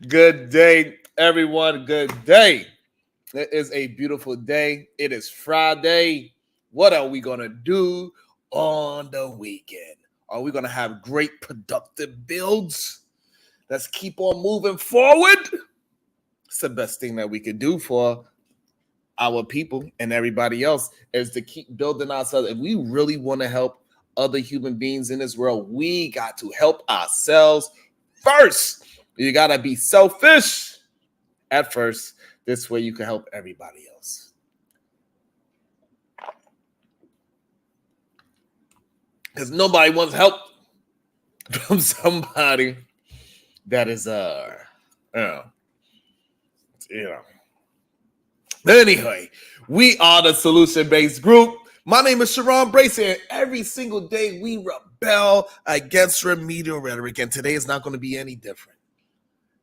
Good day, everyone. Good day. It is a beautiful day. It is Friday. What are we going to do on the weekend? Are we going to have great productive builds? Let's keep on moving forward. It's the best thing that we could do for our people and everybody else is to keep building ourselves. If we really want to help other human beings in this world, we got to help ourselves first. You got to be selfish at first. This way you can help everybody else. Because nobody wants help from somebody that is, Anyway, we are the solution-based group. My name is Sharon Bracy, and every single day we rebel against remedial rhetoric, and today is not going to be any different.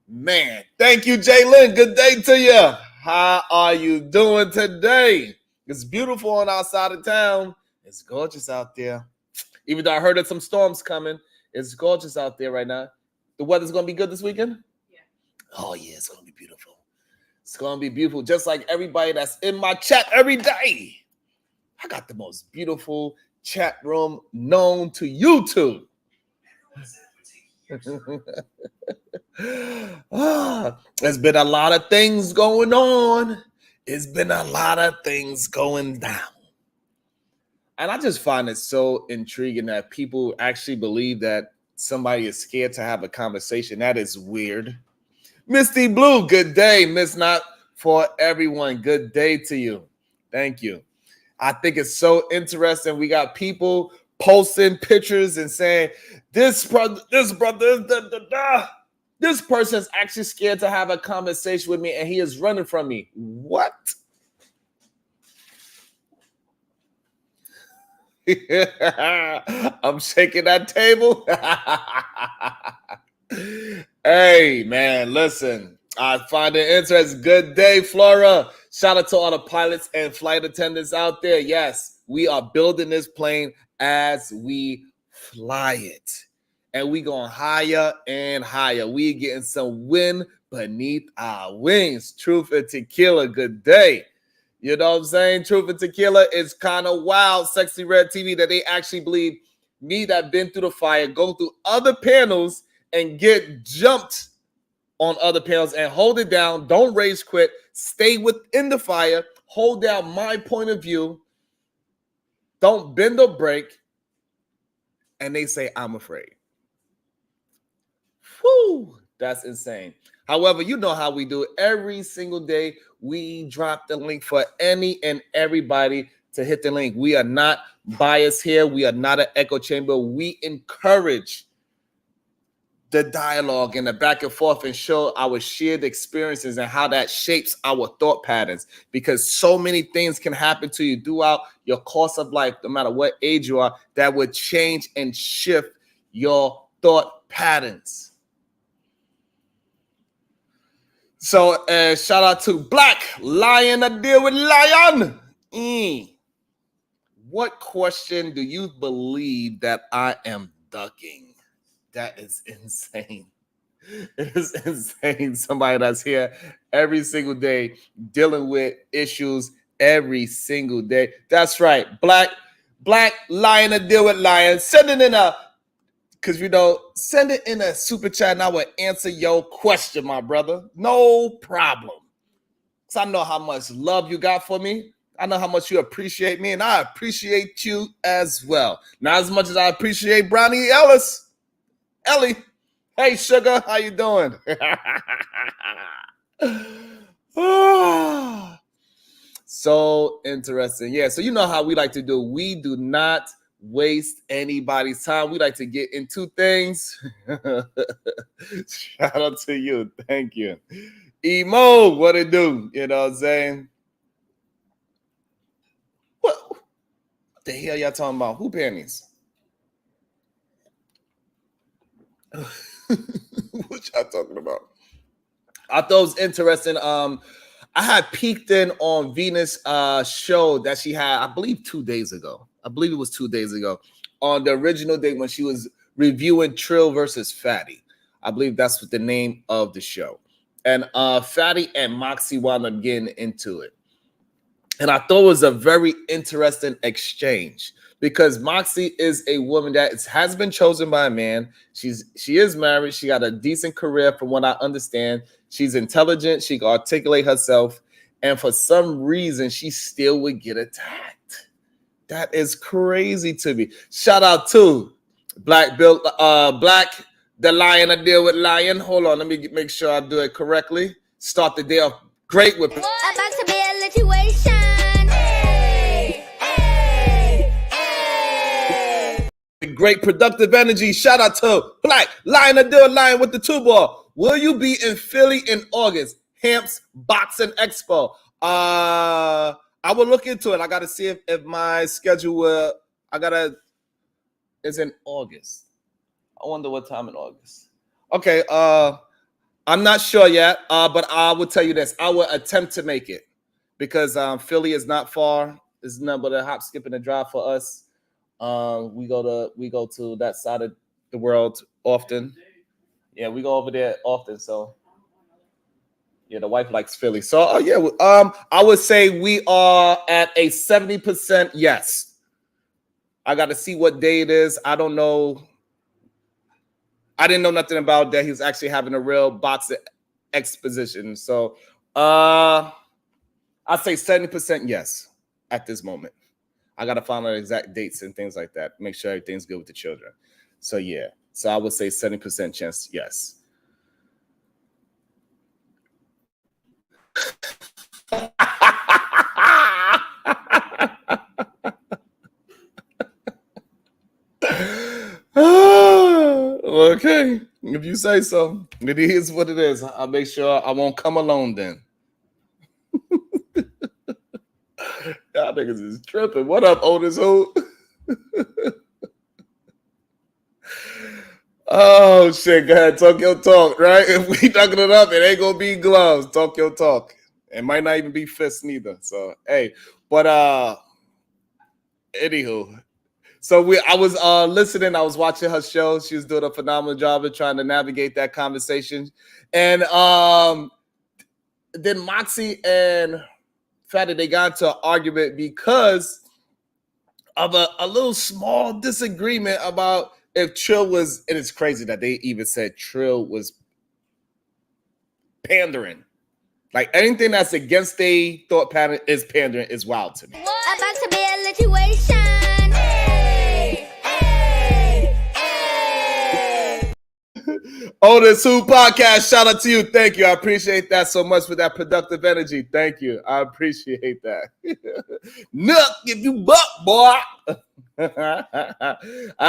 Man, thank you, Jalen. Good day to you. How are you doing today? It's beautiful on our side of town. It's gorgeous out there. Even though I heard that some storms coming, it's gorgeous out there right now. The weather's going to be good this weekend? Yeah. Oh, yeah, it's going to be beautiful. It's going to be beautiful, just like everybody that's in my chat every day. I got the most beautiful chat room known to YouTube. There's been a lot of things going on. It's been a lot of things going down. And I just find it so intriguing that people actually believe that somebody is scared to have a conversation. That is weird. Misty Blue, good day. Miss Not for everyone. Good day to you. Thank you. I think it's so interesting. We got people posting pictures and saying, this brother, this person's actually scared to have a conversation with me and he is running from me. What? I'm shaking that table. Hey, man, listen. I find it interesting. Good day, Flora. Shout out to all the pilots and flight attendants out there. Yes, we are building this plane as we fly it. And we going higher and higher. We getting some wind beneath our wings. Truth and Tequila, good day. You know what I'm saying? Truth and Tequila is kind of wild, Sexy Red TV, that they actually believe me that been through the fire, go through other panels and get jumped on other panels and hold it down. Don't rage quit. Stay within the fire. Hold down my point of view. Don't bend or break. And they say, I'm afraid. Whew, that's insane. However, you know how we do it. Every single day, we drop the link for any and everybody to hit the link. We are not biased here. We are not an echo chamber. We encourage the dialogue and the back and forth and show our shared experiences and how that shapes our thought patterns, because so many things can happen to you throughout your course of life, no matter what age you are, that would change and shift your thought patterns. So shout out to Black Lion, I deal with Lion. What question do you believe that I am ducking? That is insane. It is insane. Somebody that's here every single day dealing with issues every single day. That's right. Black Lion to deal with Lion. Send it in send it in a super chat and I will answer your question, my brother. No problem. Because I know how much love you got for me. I know how much you appreciate me, and I appreciate you as well. Not as much as I appreciate Brownie Ellie. Hey, sugar, how you doing? So interesting. Yeah, so you know how we like to do. We do not waste anybody's time. We like to get into things. Shout out to you. Thank you. Emo, what it do? You know what I'm saying? What the hell y'all talking about? Who panties? What y'all talking about? I thought it was interesting. I had peeked in on Venus' show that she had, I believe 2 days ago. I believe it was 2 days ago on the original day when she was reviewing Trill versus Fatty. I believe that's what the name of the show. And Fatty and Moxy wound up getting into it. And I thought it was a very interesting exchange because Moxy is a woman that has been chosen by a man. She is married. She got a decent career from what I understand. She's intelligent. She can articulate herself. And for some reason, she still would get attacked. That is crazy to me. Shout out to Black, the lion. I deal with lion. Hold on. Let me make sure I do it correctly. Start the day off great with... About to be a situation. Great productive energy. Shout out to Black Lion, a deal lion with the 2-ball. Will you be in Philly in August? Hamps Boxing Expo. I will look into it. I got to see if my schedule will. It's in August. I wonder what time in August. Okay. I'm not sure yet. But I will tell you this. I will attempt to make it because Philly is not far. It's nothing but a hop, skip, and a drive for us. We go to that side of the world often. Yeah, we go over there often. So yeah, the wife likes Philly. So yeah, I would say we are at a 70% yes. I got to see what day it is. I don't know. I didn't know nothing about that. He was actually having a real boxing exposition. So I'd say 70% yes at this moment. I got to find out exact dates and things like that. Make sure everything's good with the children. So, yeah. So, I would say 70% chance, yes. Okay. If you say so. It is what it is. I'll make sure I won't come alone then. Y'all niggas is tripping. What up, Otis Who? Oh shit, go ahead. Talk your talk, right? If we talking it up, it ain't gonna be gloves. Talk your talk. It might not even be fists neither. So hey, but anywho. So I was listening, I was watching her show. She was doing a phenomenal job of trying to navigate that conversation. And then Moxy and Fatty, they got into an argument because of a little small disagreement about if Trill was, and it's crazy that they even said Trill was pandering. Like anything that's against their thought pattern is pandering is wild to me. About to be a situation. Otis Who podcast, shout out to you. Thank you. I appreciate that so much for that productive energy. Thank you. I appreciate that. Nook, if you buck, boy.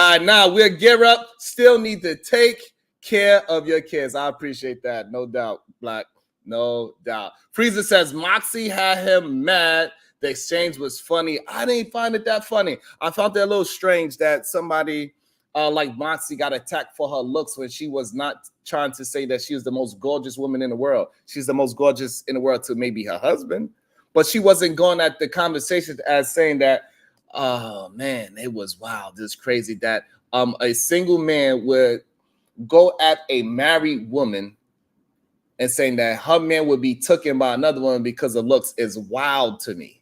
Now we're gear up. Still need to take care of your kids. I appreciate that. No doubt, Black. No doubt. Freezer says Moxy had him mad. The exchange was funny. I didn't find it that funny. I found it a little strange that somebody like Moxy got attacked for her looks when she was not trying to say that she was the most gorgeous woman in the world. She's the most gorgeous in the world to maybe her husband. But she wasn't going at the conversation as saying that, oh, man, it was wild. It's crazy that a single man would go at a married woman and saying that her man would be taken by another woman because of looks is wild to me.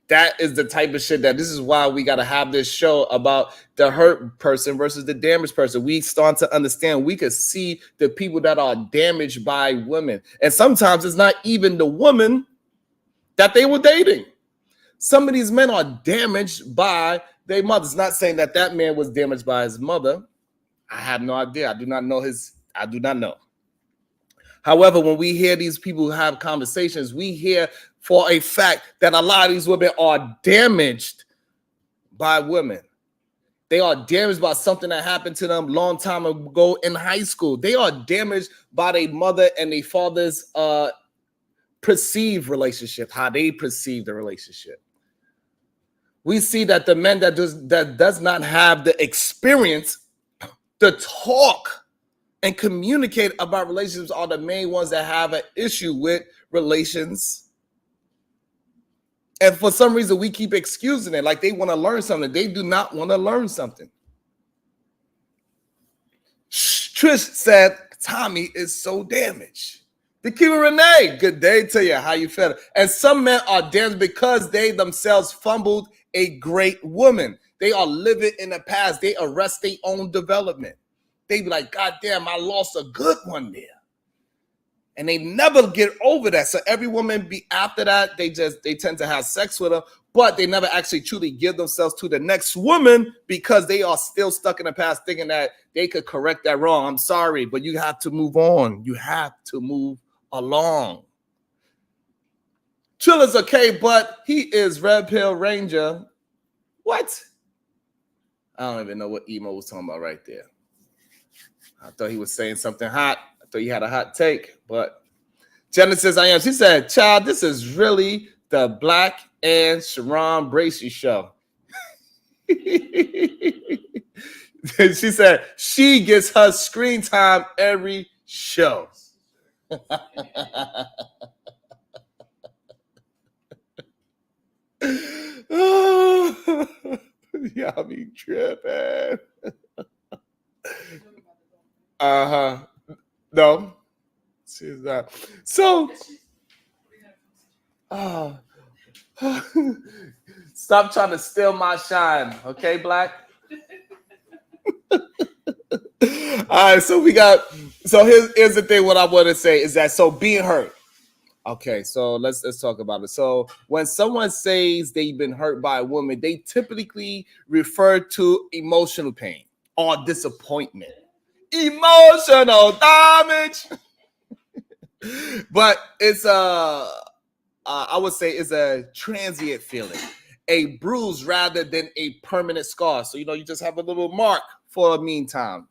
That is the type of shit that this is why we got to have this show about the hurt person versus the damaged person. We start to understand, we could see the people that are damaged by women. And sometimes it's not even the woman that they were dating. Some of these men are damaged by their mothers. Not saying that that man was damaged by his mother. I have no idea. I do not know. However, when we hear these people have conversations, we hear for a fact that a lot of these women are damaged by women. They are damaged by something that happened to them a long time ago in high school. They are damaged by their mother and their father's perceived relationship, how they perceive the relationship. We see that the men that does not have the experience to talk and communicate about relationships are the main ones that have an issue with relations. And for some reason, we keep excusing it like they want to learn something. They do not want to learn something. Shh. Trish said, Tommy is so damaged. Tequila Renee, good day to you. How you feeling? And some men are damaged because they themselves fumbled a great woman. They are living in the past. They arrest their own development. They be like, God damn, I lost a good one there. And they never get over that. So every woman be after that, they tend to have sex with her, but they never actually truly give themselves to the next woman because they are still stuck in the past thinking that they could correct that wrong. I'm sorry, but you have to move on. You have to move along. Trill is okay, but he is Red Pill Ranger. What? I don't even know what Emo was talking about right there. I thought he was saying something hot. I thought he had a hot take, but Genesis I am. She said, child, this is really the Black and Sharon Bracey show. She said, she gets her screen time every show. Y'all be tripping. No, she's not. So, stop trying to steal my shine, okay, Black? All right, so here's the thing. What I want to say is that being hurt. Okay, so let's talk about it. So when someone says they've been hurt by a woman, they typically refer to emotional pain or disappointment. Emotional damage. But it's I would say it's a transient feeling, a bruise rather than a permanent scar. So you just have a little mark for a meantime,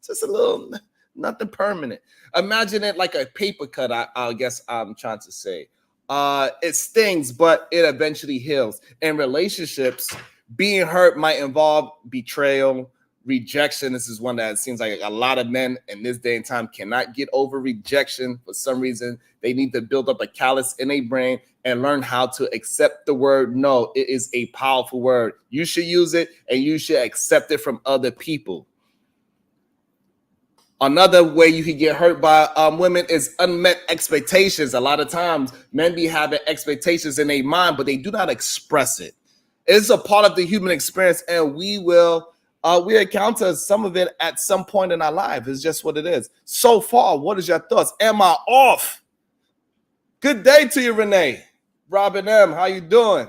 just a little, nothing permanent. Imagine it like a paper cut. I guess I'm trying to say, it stings, but it eventually heals. In relationships, being hurt might involve betrayal, rejection. This is one that seems like a lot of men in this day and time cannot get over rejection for some reason. They need to build up a callus in their brain and learn how to accept the word no. It is a powerful word. You should use it and you should accept it from other people. Another way you can get hurt by women is unmet expectations. A lot of times men be having expectations in their mind, but they do not express it. It's a part of the human experience, and we encounter some of it at some point in our life. It's just what it is. So far, what is your thoughts? Am I off? Good day to you, Renee. Robin M., how you doing?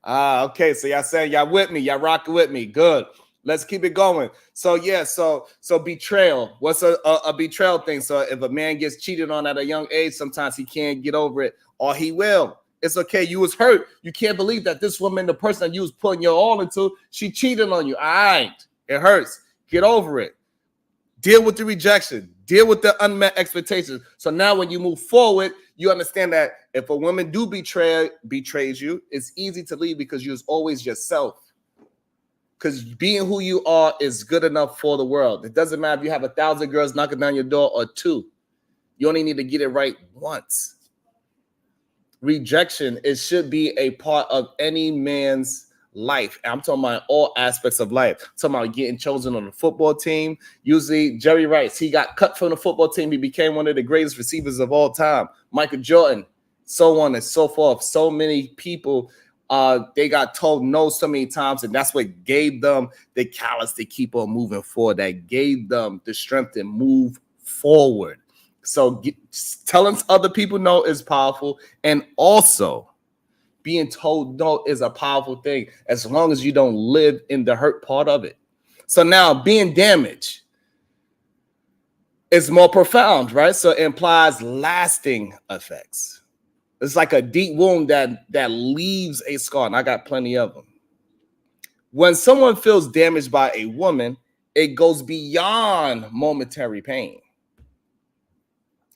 Okay, so y'all saying y'all with me, y'all rocking with me. Good. Let's keep it going. So betrayal. What's a betrayal thing? So if a man gets cheated on at a young age, sometimes he can't get over it, or he will. It's okay. You was hurt. You can't believe that this woman, the person that you was putting your all into, she cheated on you. All right. It hurts. Get over it. Deal with the rejection. Deal with the unmet expectations. So now when you move forward, you understand that if a woman betrays you, it's easy to leave because you're always yourself. Because being who you are is good enough for the world. It doesn't matter if you have 1,000 girls knocking down your door or 2. You only need to get it right once. Rejection, it should be a part of any man's life. I'm talking about all aspects of life. I'm talking about getting chosen on the football team. Usually Jerry Rice, he got cut from the football team. He became one of the greatest receivers of all time. Michael Jordan, so on and so forth. So many people, they got told no so many times, and that's what gave them the callous to keep on moving forward. That gave them the strength to move forward. So telling other people no is powerful, and also being told no is a powerful thing as long as you don't live in the hurt part of it. So now being damaged is more profound, right? So it implies lasting effects. It's like a deep wound that leaves a scar, and I got plenty of them. When someone feels damaged by a woman, it goes beyond momentary pain.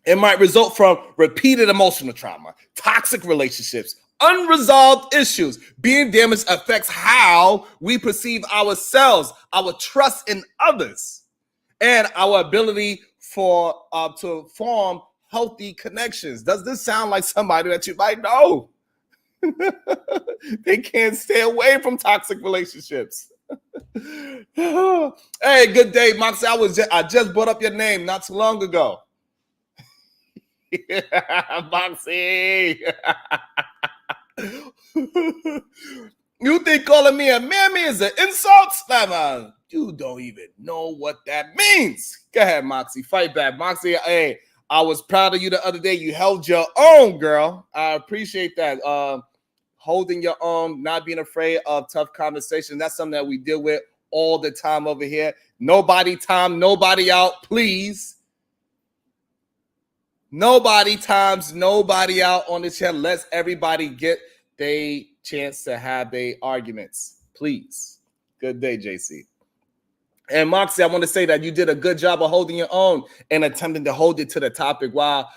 It might result from repeated emotional trauma, toxic relationships, unresolved issues. Being damaged affects how we perceive ourselves, our trust in others, and our ability to form healthy connections. Does this sound like somebody that you might know? They can't stay away from toxic relationships. Hey, good day, Moxy. I just brought up your name not too long ago. Moxy. You think calling me a mammy is an insult? Man, you don't even know what that means. Go ahead, Moxy. Fight back. Moxy, hey, I was proud of you the other day. You held your own, girl. I appreciate that. Holding your own, not being afraid of tough conversations. That's something that we deal with all the time over here. Nobody time, nobody out, please. Nobody times nobody out on this channel. Let's everybody get their chance to have their arguments, please. Good day, JC. And Moxy, I want to say that you did a good job of holding your own and attempting to hold it to the topic while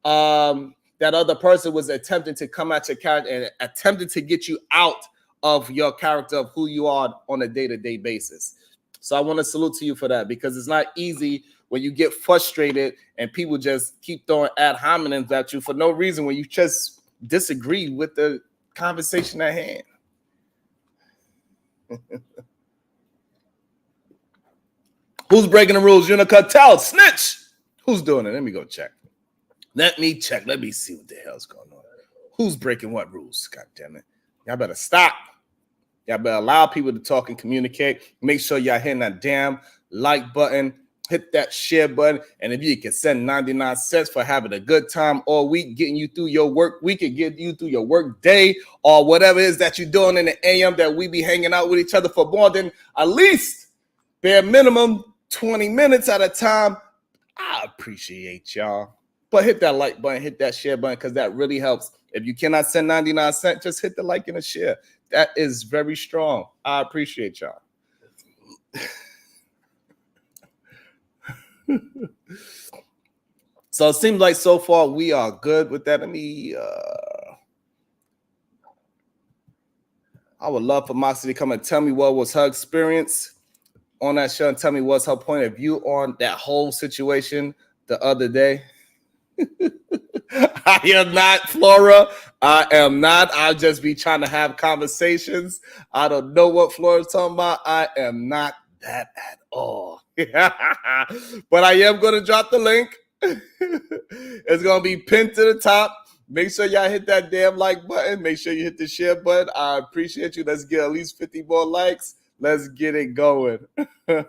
that other person was attempting to come at your character and attempting to get you out of your character of who you are on a day-to-day basis. So I want to salute to you for that, because it's not easy when you get frustrated and people just keep throwing ad hominems at you for no reason when you just disagree with the conversation at hand. Who's breaking the rules? Unica, tell, snitch. Who's doing it? Let me go check. Let me check. Let me see what the hell's going on. Who's breaking what rules? God damn it. Y'all better stop. Y'all better allow people to talk and communicate. Make sure y'all hitting that damn like button. Hit that share button. And if you can send 99 cents for having a good time all week, getting you through your work week and getting you through your work day or whatever it is that you're doing in the AM that we be hanging out with each other for more than at least bare minimum 20 minutes at a time, I appreciate y'all. But hit that like button, hit that share button, because that really helps. If you cannot send 99 cents, just hit the like and the share. That is very strong. I appreciate y'all. So it seems like so far we are good with that. Let me I would love for Moxy to come and tell me what was her experience on that show and tell me what's her point of view on that whole situation the other day. I am not Flora. I am not. I'll just be trying to have conversations. I don't know what Flora's talking about. I am not that at all. But I am going to drop the link. It's going to be pinned to the top. Make sure y'all hit that damn like button. Make sure you hit the share button. I appreciate you. Let's get at least 50 more likes. Let's get it going. All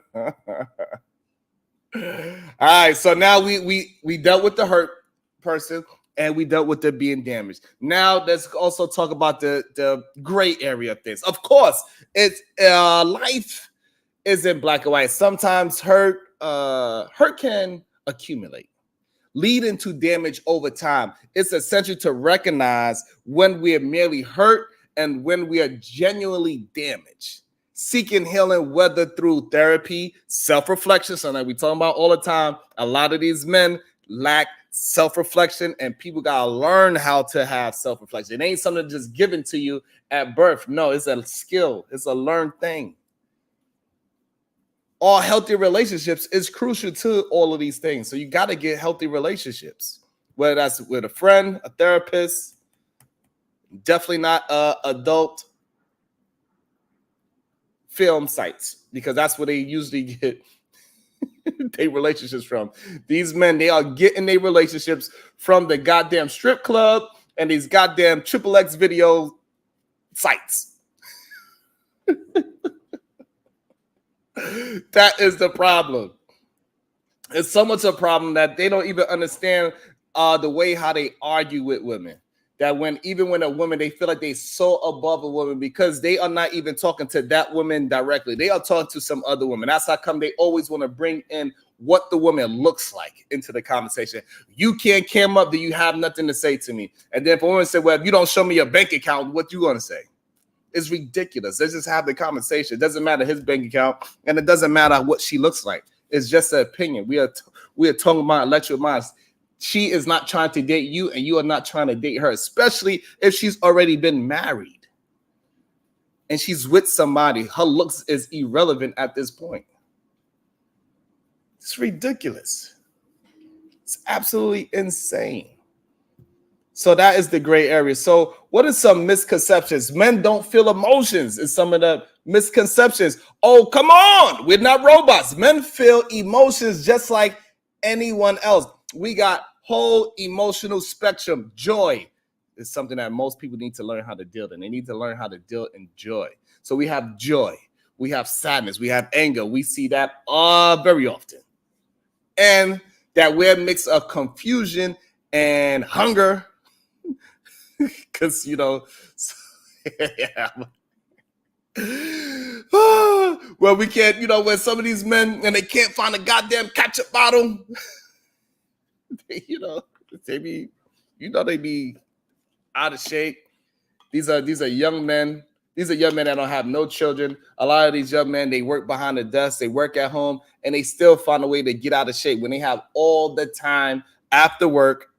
right, so now we dealt with the hurt person and we dealt with the being damaged. Now let's also talk about the gray area of things. Of course, it's life isn't black and white. Sometimes hurt can accumulate, leading to damage over time. It's essential to recognize when we are merely hurt and when we are genuinely damaged. Seeking healing, whether through therapy, self-reflection, something that we talk about all the time. A lot of these men lack self-reflection, and people gotta learn how to have self-reflection. It ain't something just given to you at birth. No, it's a skill. It's a learned thing. All healthy relationships is crucial to all of these things. So you got to get healthy relationships, whether that's with a friend, a therapist, definitely not adult film sites, because that's where they usually get their relationships from. These men, they are getting their relationships from the goddamn strip club and these goddamn XXX video sites. That is the problem. It's so much a problem that they don't even understand the way how they argue with women. That even when a woman, they feel like they're so above a woman because they are not even talking to that woman directly. They are talking to some other woman. That's how come they always want to bring in what the woman looks like into the conversation. You can't come up, do you have nothing to say to me? And then if a woman say, well, if you don't show me your bank account, what you going to say? It's ridiculous. Let's just have the conversation. It doesn't matter his bank account, and it doesn't matter what she looks like. It's just an opinion. We are talking about electric minds. She is not trying to date you, and you are not trying to date her, especially if she's already been married and she's with somebody. Her looks is irrelevant at this point. It's ridiculous. It's absolutely insane. So that is the gray area. So what are some misconceptions? Men don't feel emotions is some of the misconceptions. Oh, come on. We're not robots. Men feel emotions just like anyone else. We got whole emotional spectrum. Joy is something that most people need to learn how to deal in. They need to learn how to deal in joy. So we have joy. We have sadness. We have anger. We see that very often. And that weird mix of confusion and hunger because yeah. Well, we can't, when some of these men and they can't find a goddamn ketchup bottle, they, they be, they be out of shape. These are young men. These are young men that don't have no children. A lot of these young men, they work behind the desk, they work at home, and they still find a way to get out of shape when they have all the time after work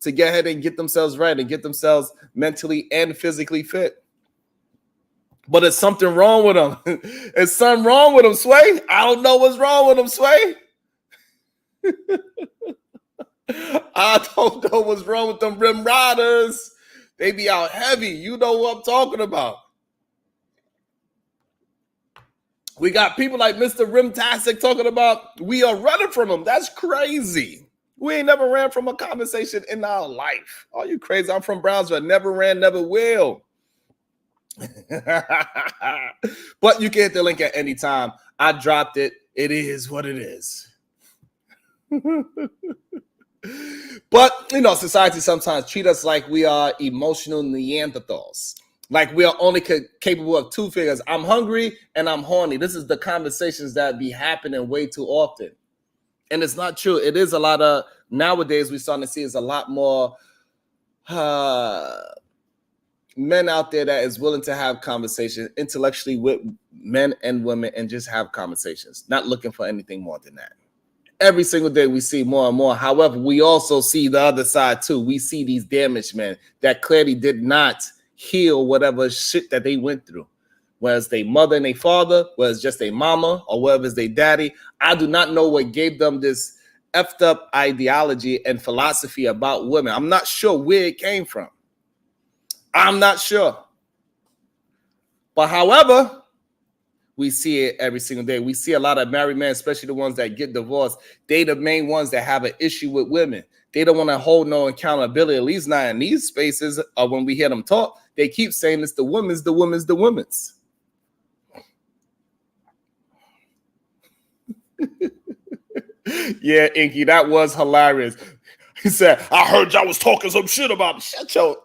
to get ahead and get themselves right and get themselves mentally and physically fit. But it's something wrong with them. It's something wrong with them, Sway. I don't know what's wrong with them, Sway. I don't know what's wrong with them rim riders. They be out heavy. You know what I'm talking about. We got people like Mr. Rimtastic talking about we are running from them. That's crazy. We ain't never ran from a conversation in our life. Are you crazy? I'm from Brownsville. Never ran, never will. But you can hit the link at any time. I dropped it. It is what it is. But society sometimes treat us like we are emotional Neanderthals. Like we are only capable of two figures. I'm hungry and I'm horny. This is the conversations that be happening way too often. And it's not true. It is a lot of, nowadays we're starting to see is a lot more men out there that is willing to have conversations intellectually with men and women and just have conversations, not looking for anything more than that. Every single day we see more and more. However, we also see the other side too. We see these damaged men that clearly did not heal whatever shit that they went through. Whether it's their mother and their father, whether it's just their mama, or whether it's their daddy. I do not know what gave them this effed up ideology and philosophy about women. I'm not sure where it came from. I'm not sure. But however, we see it every single day. We see a lot of married men, especially the ones that get divorced. They the main ones that have an issue with women. They don't want to hold no accountability, at least not in these spaces. Or when we hear them talk, they keep saying it's the women's, the women's, the women's. Yeah, Inky, that was hilarious. He said, I heard y'all was talking some shit about me. Sit your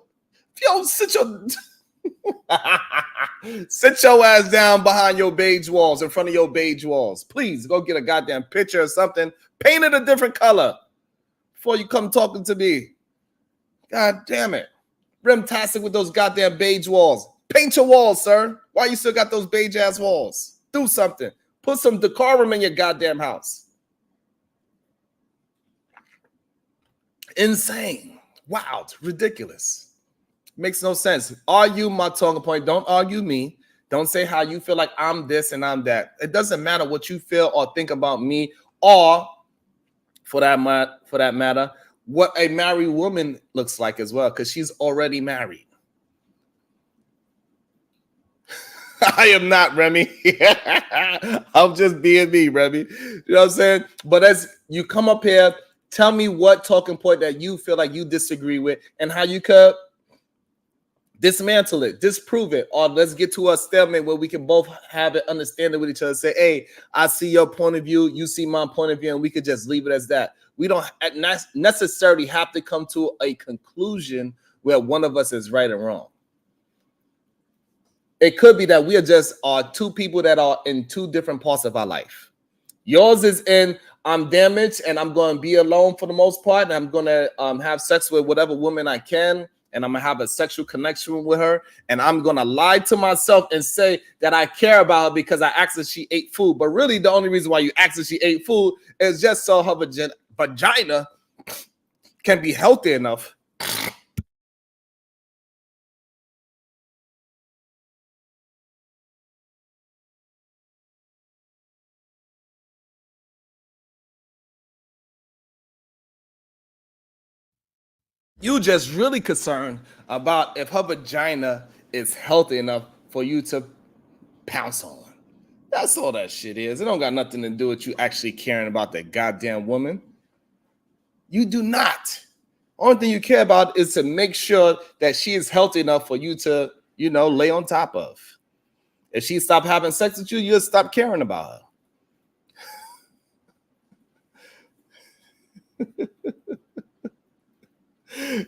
sit your ass down behind your beige walls, in front of your beige walls. Please go get a goddamn picture or something. Paint it a different color before you come talking to me. God damn it. Rimtastic with those goddamn beige walls. Paint your walls, sir. Why you still got those beige ass walls? Do something. Put some decorum in your goddamn house. Insane. Wild. Ridiculous. Makes no sense. Argue my talking point. Don't argue me. Don't say how you feel like I'm this and I'm that. It doesn't matter what you feel or think about me, or for that matter, what a married woman looks like as well, because she's already married. I am not, Remy. I'm just being me, Remy. You know what I'm saying? But as you come up here, tell me what talking point that you feel like you disagree with and how you could dismantle it, disprove it, or let's get to a stalemate where we can both have an understanding with each other. Say, hey, I see your point of view, you see my point of view, and we could just leave it as that. We don't necessarily have to come to a conclusion where one of us is right and wrong. It could be that we are two people that are in two different parts of our life. Yours is in I'm damaged and I'm going to be alone for the most part, and I'm going to have sex with whatever woman I can, and I'm going to have a sexual connection with her, and I'm going to lie to myself and say that I care about her because I asked her she ate food. But really, the only reason why you asked her she ate food is just so her vagina can be healthy enough You just really concerned about if her vagina is healthy enough for you to pounce on. That's all that shit is. It don't got nothing to do with you actually caring about that goddamn woman. You do not. Only thing you care about is to make sure that she is healthy enough for you to, lay on top of. If she stop having sex with you, you'll stop caring about her.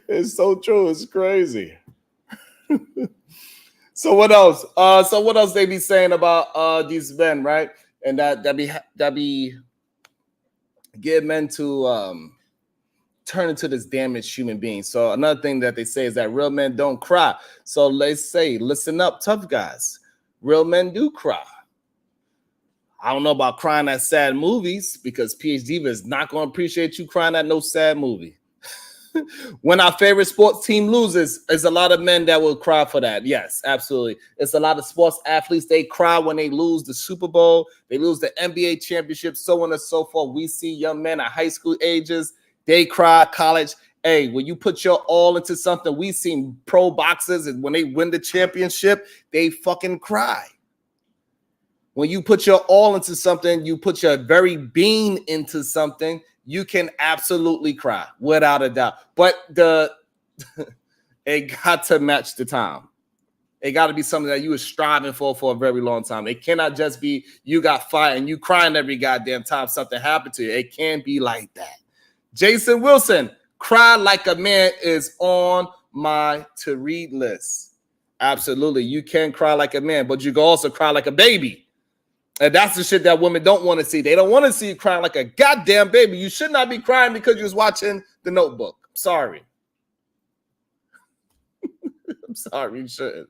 It's so true. It's crazy. So what else? What else they be saying about these men, right? And that be get men to turn into this damaged human being. So another thing that they say is that real men don't cry. So they say, listen up, tough guys. Real men do cry. I don't know about crying at sad movies because PhD is not going to appreciate you crying at no sad movie. When our favorite sports team loses, there's a lot of men that will cry for that. Yes, absolutely. It's a lot of sports athletes. They cry when they lose the Super Bowl. They lose the NBA championship, so on and so forth. We see young men at high school ages. They cry, college. Hey, when you put your all into something, we've seen pro boxers, and when they win the championship, they fucking cry. When you put your all into something, you put your very being into something, you can absolutely cry without a doubt. But it got to match the time. It got to be something that you were striving for a very long time. It cannot just be you got fired and you crying every goddamn time something happened to you. It can't be like that. Jason Wilson, cry like a man is on my to read list. Absolutely. You can cry like a man, but you can also cry like a baby. And that's the shit that women don't want to see. They don't want to see you crying like a goddamn baby. You should not be crying because you was watching The Notebook. I'm sorry. I'm sorry. You shouldn't.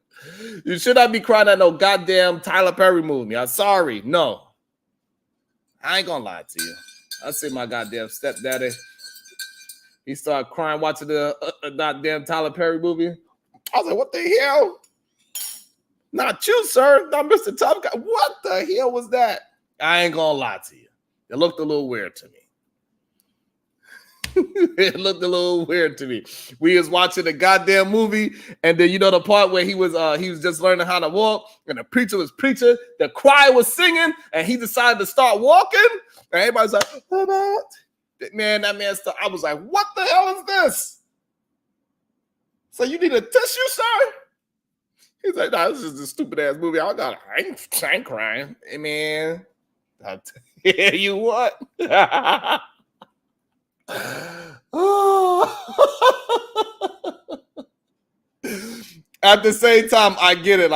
You should not be crying at no goddamn Tyler Perry movie. I'm sorry. No. I ain't gonna lie to you. I see my goddamn stepdaddy. He started crying watching the goddamn Tyler Perry movie. I was like, what the hell? Not you, sir. Not Mr. Tough Guy. What the hell was that? I ain't gonna lie to you. It looked a little weird to me. It looked a little weird to me. We was watching the goddamn movie, and then the part where he was just learning how to walk, and the preacher was preaching, the choir was singing, and he decided to start walking, and everybody's like, oh, man, that man I was like, what the hell is this? So you need a tissue, sir? He's like, nah, this is a stupid ass movie. I ain't crying. Hey, man, I'll tell you what. At the same time, I get it.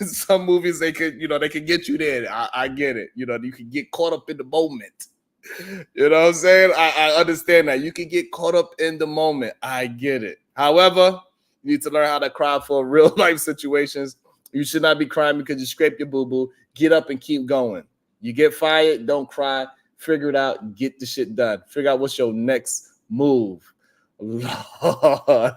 Some movies they could get you there. I get it. You can get caught up in the moment. You know what I'm saying? I understand that. You can get caught up in the moment. I get it. However, you need to learn how to cry for real life situations. You should not be crying because you scrape your boo-boo. Get up and keep going. You get fired, don't cry. Figure it out. Get the shit done. Figure out what's your next move. Lord.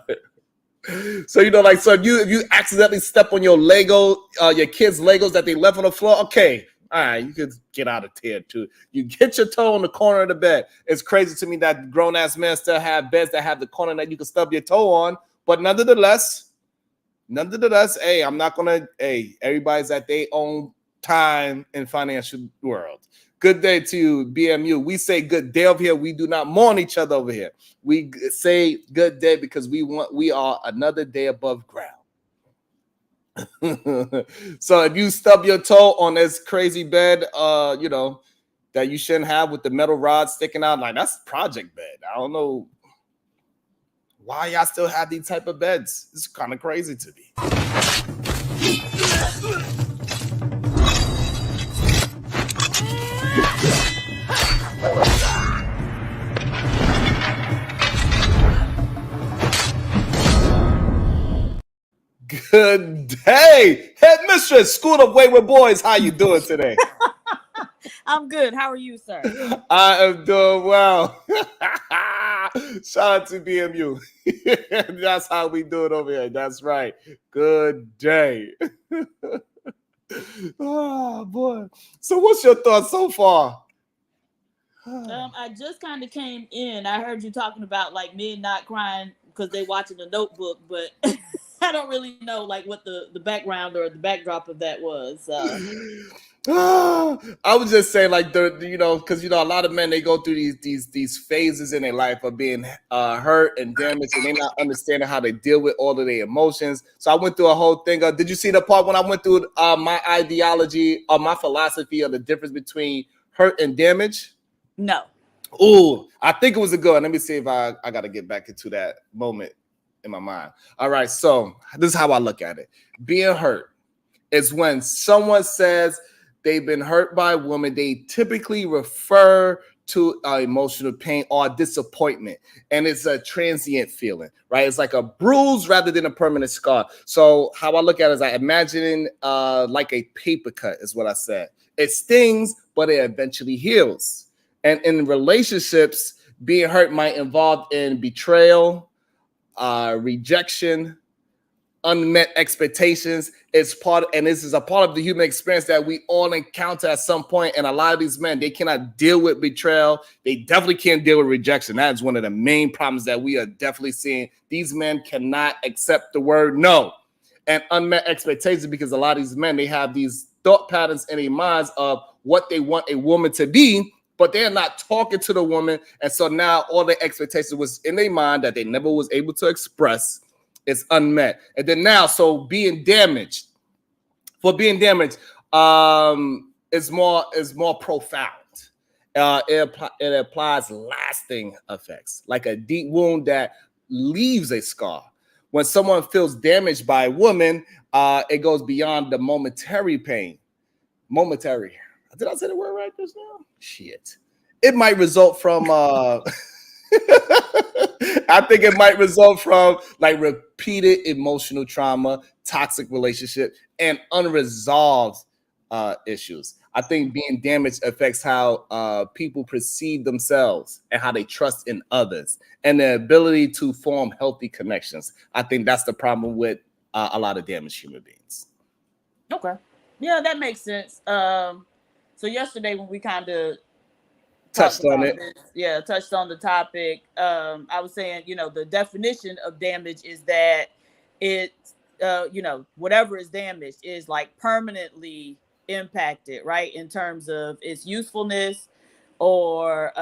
So, if you accidentally step on your your kids' Legos that they left on the floor, okay. All right, you could get out of here too. You get your toe on the corner of the bed. It's crazy to me that grown-ass men still have beds that have the corner that you can stub your toe on. But nonetheless, hey, I'm not gonna. Hey, everybody's at their own time in financial world. Good day to you, BMU. We say good day over here. We do not mourn each other over here. We say good day because we are another day above ground. So if you stub your toe on this crazy bed, that you shouldn't have with the metal rod sticking out, like that's project bed. I don't know why y'all still have these type of beds. It's kind of crazy to me. Good day, headmistress, School of Wayward Boys. How you doing today? I'm good. How are you, sir? I am doing well. Shout out to BMU. That's how we do it over here. That's right. Good day. Oh boy. So what's your thoughts so far? I just kind of came in. I heard you talking about like men not crying because they watching the Notebook, but I don't really know like what the background or the backdrop of that was. I would just say like because a lot of men, they go through these phases in their life of being hurt and damaged, and they're not understanding how to deal with all of their emotions. So I went through a whole thing. Did you see the part when I went through my ideology or my philosophy of the difference between hurt and damage? No. Oh, I think it was a good one. Let me see if I got to get back into that moment in my mind. All right, so this is how I look at it. Being hurt is when someone says they've been hurt by a woman. They typically refer to emotional pain or disappointment, and it's a transient feeling, right? It's like a bruise rather than a permanent scar. So how I look at it is I imagine like a paper cut is what I said. It stings, but it eventually heals. And in relationships, being hurt might involve in betrayal, rejection, unmet expectations. It's this is a part of the human experience that we all encounter at some point. And a lot of these men, they cannot deal with betrayal. They definitely can't deal with rejection. That is one of the main problems that we are definitely seeing. These men cannot accept the word no and unmet expectations, because a lot of these men, they have these thought patterns in their minds of what they want a woman to be, but they're not talking to the woman. And so now all the expectations was in their mind that they never was able to express is unmet. And then now, so being damaged is more profound. It applies lasting effects, like a deep wound that leaves a scar. When someone feels damaged by a woman, it goes beyond the momentary pain. Momentary. Did I say the word right just now? Shit. It might result from I think it might result from like repeated emotional trauma, toxic relationship, and unresolved issues. I think being damaged affects how people perceive themselves and how they trust in others and the ability to form healthy connections. I think that's the problem with a lot of damaged human beings. Okay. Yeah, that makes sense. So yesterday when we kind of Touched on it. touched on the topic. I was saying, the definition of damage is that it's, whatever is damaged is like permanently impacted, right? In terms of its usefulness or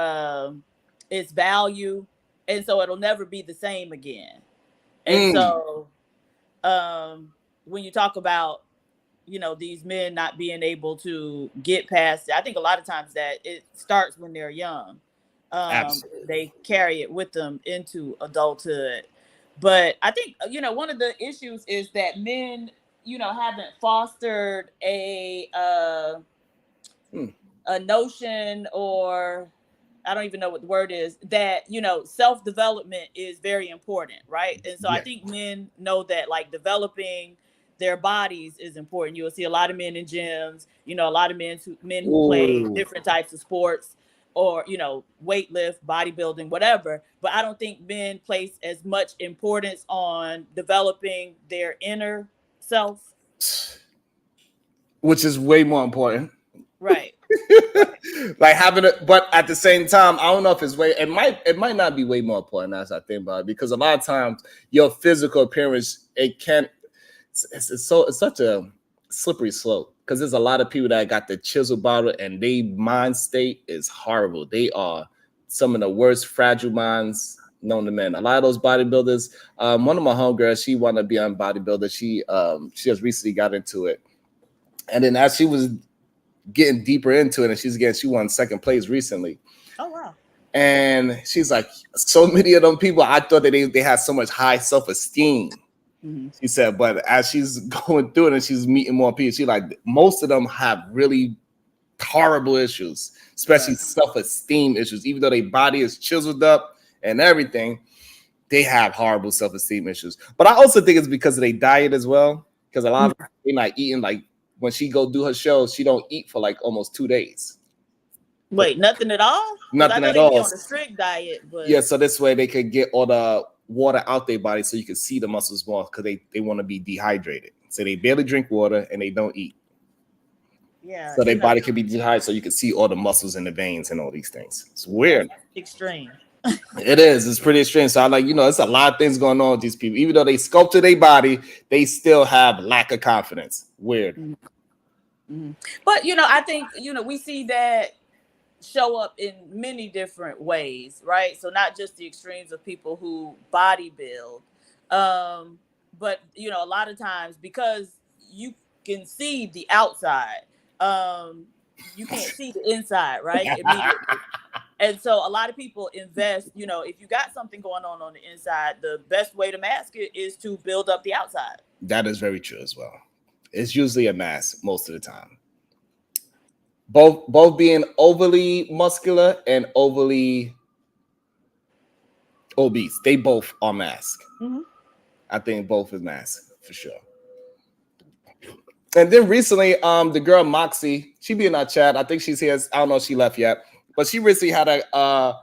its value. And so it'll never be the same again. And so when you talk about, these men not being able to get past it, I think a lot of times that it starts when they're young. They carry it with them into adulthood. But I think, one of the issues is that men, haven't fostered a notion, or I don't even know what the word is, that, self-development is very important, right? And so I think men know that like developing their bodies is important. You'll see a lot of men in gyms, a lot of men who play different types of sports or, weightlift, bodybuilding, whatever. But I don't think men place as much importance on developing their inner self. Which is way more important. Right. Like having it, but at the same time, I don't know if it might not be way more important as I think about it, because a lot of times your physical appearance, it's such a slippery slope, because there's a lot of people that got the chisel bottle and their mind state is horrible. They are some of the worst fragile minds known to men. A lot of those bodybuilders, one of my homegirls, she wanted to be on bodybuilder. She just recently got into it. And then as she was getting deeper into it, and she won second place recently. Oh wow. And she's like, so many of them people, I thought that they had so much high self-esteem. Mm-hmm. She said, but as she's going through it and she's meeting more people, she like, most of them have really horrible issues, especially self-esteem issues. Even though their body is chiseled up and everything, they have horrible self-esteem issues. But I also think it's because of their diet as well, because a lot of them, they're not eating. Like when she go do her shows, she don't eat for like almost 2 days. Wait, nothing at all? Nothing at all. Be on a strict diet, but yeah, so this way they could get all the water out their body, so you can see the muscles more, because they want to be dehydrated. So they barely drink water and they don't eat. Yeah, So their body can be dehydrated so you can see all the muscles and the veins and all these things. It's weird. Extreme. It is. It's pretty extreme. So I like, it's a lot of things going on with these people. Even though they sculpted their body, they still have lack of confidence. Weird. Mm-hmm. But I think we see that show up in many different ways, right? So not just the extremes of people who body build, but a lot of times because you can see the outside, you can't see the inside, right? Immediately. And so a lot of people invest, if you got something going on the inside, the best way to mask it is to build up the outside. That is very true as well. It's usually a mask most of the time. Both being overly muscular and overly obese, they both are masked. Mm-hmm. I think both is masked for sure. And then recently, the girl Moxy, she be in our chat. I think she's here. I don't know if she left yet, but she recently had a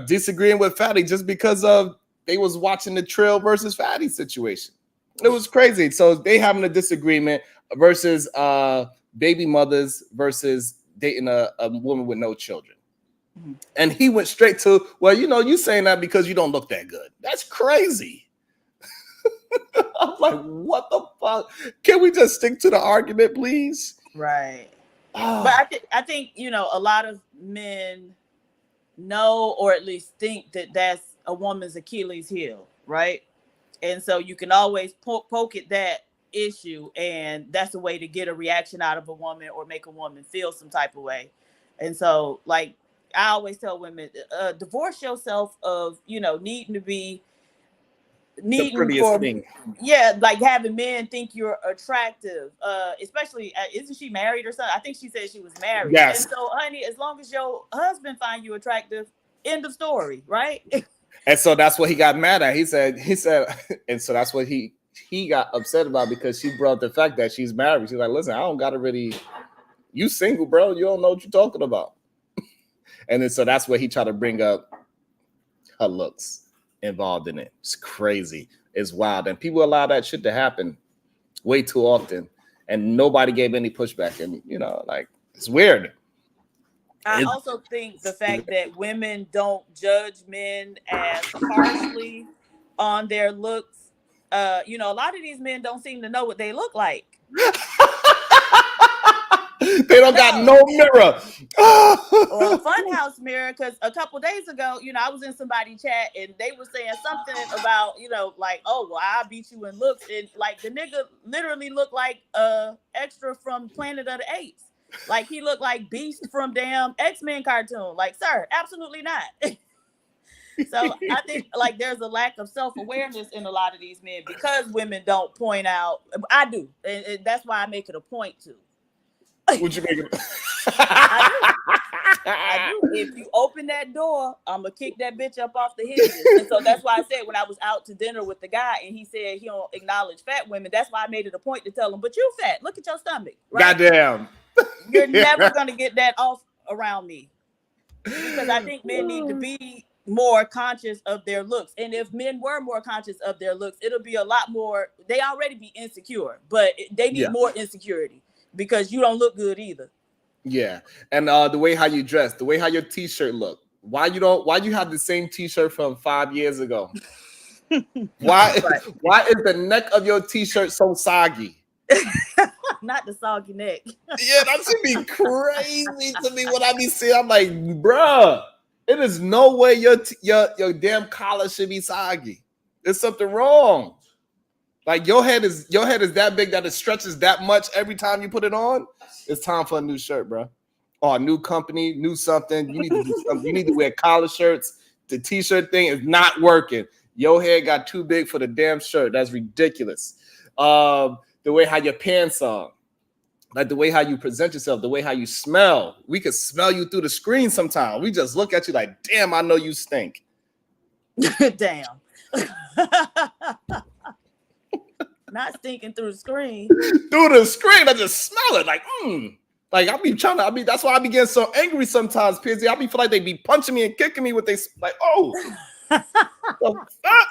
disagreeing with Fatty just because of they was watching the Trill versus Fatty situation. It was crazy. So they having a disagreement versus baby mothers versus dating a woman with no children. Mm-hmm. And he went straight to, well, you saying that because you don't look that good. That's crazy. I'm like, what the fuck? Can we just stick to the argument, please? Right. But I think a lot of men know, or at least think that that's a woman's Achilles heel, right? And so you can always poke at that issue, and that's a way to get a reaction out of a woman or make a woman feel some type of way. And so, like, I always tell women, divorce yourself of needing for thing. Yeah, like having men think you're attractive, especially isn't she married or something? I think she said she was married. Yes. And so, honey, as long as your husband find you attractive, end of story, right? And so that's what he got mad at. He said, and so that's what he got upset about, because she brought the fact that she's married. She's like, listen, I don't gotta really, you single, bro, you don't know what you're talking about. And then so that's what he tried to bring up her looks involved in it. It's crazy. It's wild. And people allow that shit to happen way too often. And nobody gave any pushback. And, like, it's weird. I also think the fact that women don't judge men as harshly on their looks. A lot of these men don't seem to know what they look like. They don't got no mirror. Or a funhouse mirror, because a couple days ago, I was in somebody's chat and they were saying something about, like, oh, well, I beat you in looks. And like the nigga literally looked like extra from Planet of the Apes. Like he looked like Beast from damn X-Men cartoon. Like, sir, absolutely not. So I think like there's a lack of self-awareness in a lot of these men because women don't point out. I do. And that's why I make it a point to. Would you make it? I do. If you open that door, I'm gonna kick that bitch up off the hinges. And so that's why I said when I was out to dinner with the guy and he said he don't acknowledge fat women, that's why I made it a point to tell him, but you fat. Look at your stomach. Right? Goddamn. You're never gonna get that off around me. Because I think men need to be more conscious of their looks. And if men were more conscious of their looks, it'll be a lot more. They already be insecure, but they need more insecurity. Because you don't look good either. Yeah, and the way how you dress, the way how your t-shirt look. Why you have the same t-shirt from 5 years ago? Why is the neck of your t-shirt so soggy? Not the soggy neck. Yeah, that should be crazy to me when I be seeing. I'm like, bruh, it is no way your damn collar should be soggy. There's something wrong. Like your head is that big that it stretches that much every time you put it on. It's time for a new shirt, bro. Or a new company, new something. You need to do something. You need to wear collar shirts. The t-shirt thing is not working. Your head got too big for the damn shirt. That's ridiculous. The way how your pants are, like the way how you present yourself, the way how you smell. We could smell you through the screen sometimes. We just look at you like, damn, I know you stink. Damn. Not stinking through the screen. Through the screen, I just smell it like, Like that's why I be getting so angry sometimes, Pizzy. I be feel like they be punching me and kicking me with they like, oh, the fuck?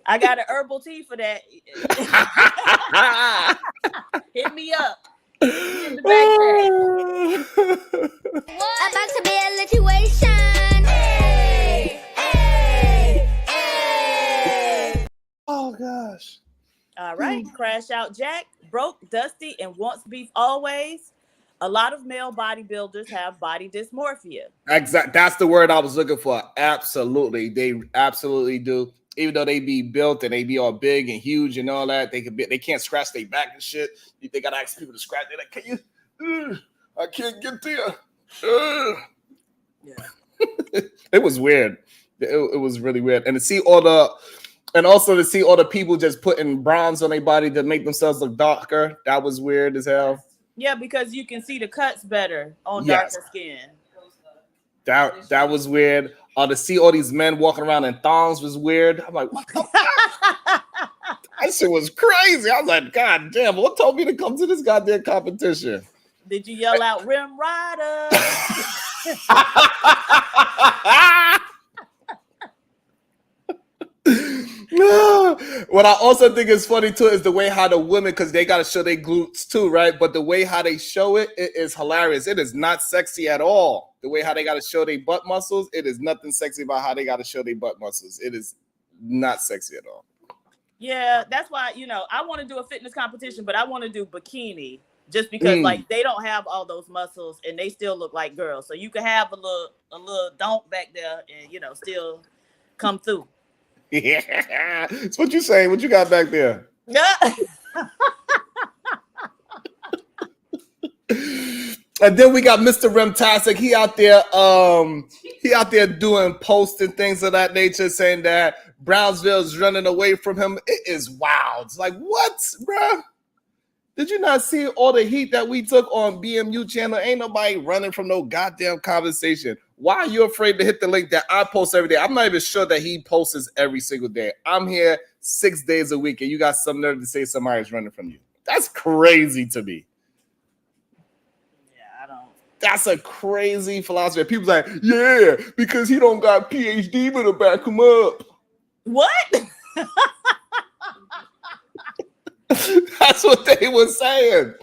I got an herbal tea for that. Hit me up. In the back chat. About to be a situation. Hey, hey, hey. Oh gosh. All right. Crash Out Jack, broke, dusty, and wants beef always. A lot of male bodybuilders have body dysmorphia. Exactly. That's the word I was looking for. Absolutely. They absolutely do. Even though they be built and they be all big and huge and all that, they can't they scratch their back and shit. They gotta ask people to scratch. They're like, can you? I can't get there. Yeah. It was weird. It was really weird. And to see all the people just putting bronze on their body to make themselves look darker, that was weird as hell. Yeah, because you can see the cuts better on Yes. darker skin. That was weird. To see all these men walking around in thongs was weird. I'm like, what the fuck? That shit was crazy. I was like, God damn, what told me to come to this goddamn competition? Did you yell out Rim Rider? What I also think is funny too is the way how the women, because they gotta show their glutes too, right? But the way how they show it is hilarious. It is not sexy at all. The way how they gotta show their butt muscles, it is nothing sexy about how they gotta show their butt muscles. It is not sexy at all. Yeah, that's why, I want to do a fitness competition, but I want to do bikini just because like they don't have all those muscles and they still look like girls. So you can have a little donk back there and still come through. Yeah, it's what you saying. What you got back there? Yeah. And then we got Mr. Remtastic. He out there doing posts and things of that nature, saying that Brownsville's running away from him. It is wild. It's like, what, bro? Did you not see all the heat that we took on BMU channel? Ain't nobody running from no goddamn conversation. Why are you afraid to hit the link that I post every day? I'm not even sure that he posts every single day. I'm here 6 days a week, and you got some nerve to say somebody's running from you. That's crazy to me. Yeah, I don't. That's a crazy philosophy. People like, yeah, because he don't got PhD to back him up. What? That's what they were saying.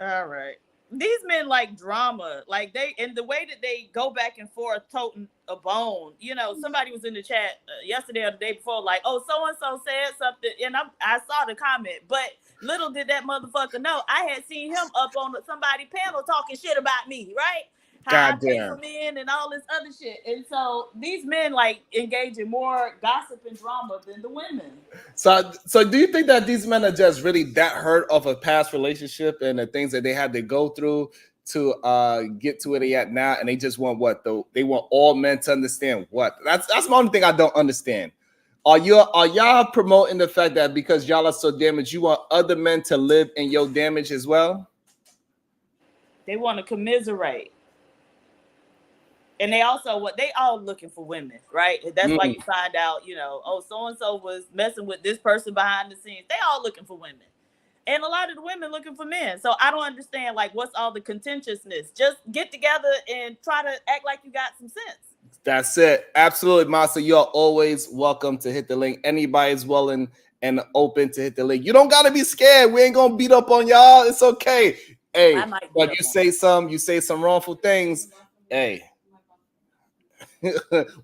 All right. These men like drama. Like and the way that they go back and forth toting a bone. Somebody was in the chat yesterday or the day before, like, oh, so-and-so said something. And I saw the comment, but little did that motherfucker know I had seen him up on somebody's panel talking shit about me, right? How I pay for men and all this other shit. And so these men like engage in more gossip and drama than the women. So do you think that these men are just really that hurt of a past relationship and the things that they had to go through to get to where they at now, and they just want what though? They want all men to understand what? That's the only thing I don't understand. Are y'all promoting the fact that because y'all are so damaged, you want other men to live in your damage as well? They want to commiserate. And they also they all looking for women, right? That's why you find out, oh, so-and-so was messing with this person behind the scenes. They all looking for women. And a lot of the women looking for men. So I don't understand, like, what's all the contentiousness? Just get together and try to act like you got some sense. That's it. Absolutely, Master. You're always welcome to hit the link. Anybody's willing and open to hit the link. You don't got to be scared. We ain't going to beat up on y'all. It's okay. Hey, but you say some wrongful things. Hey.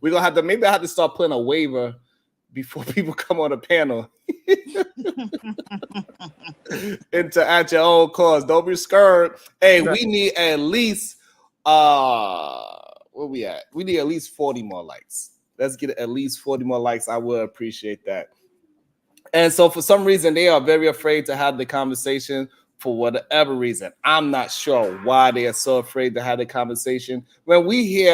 We're gonna have to maybe I have to start putting a waiver before people come on the panel. And to at your own cause. Don't be scared. Hey, we need at least where we at? We need at least 40 more likes. Let's get at least 40 more likes. I would appreciate that. And so for some reason, they are very afraid to have the conversation. For whatever reason, I'm not sure why they are so afraid to have the conversation. When we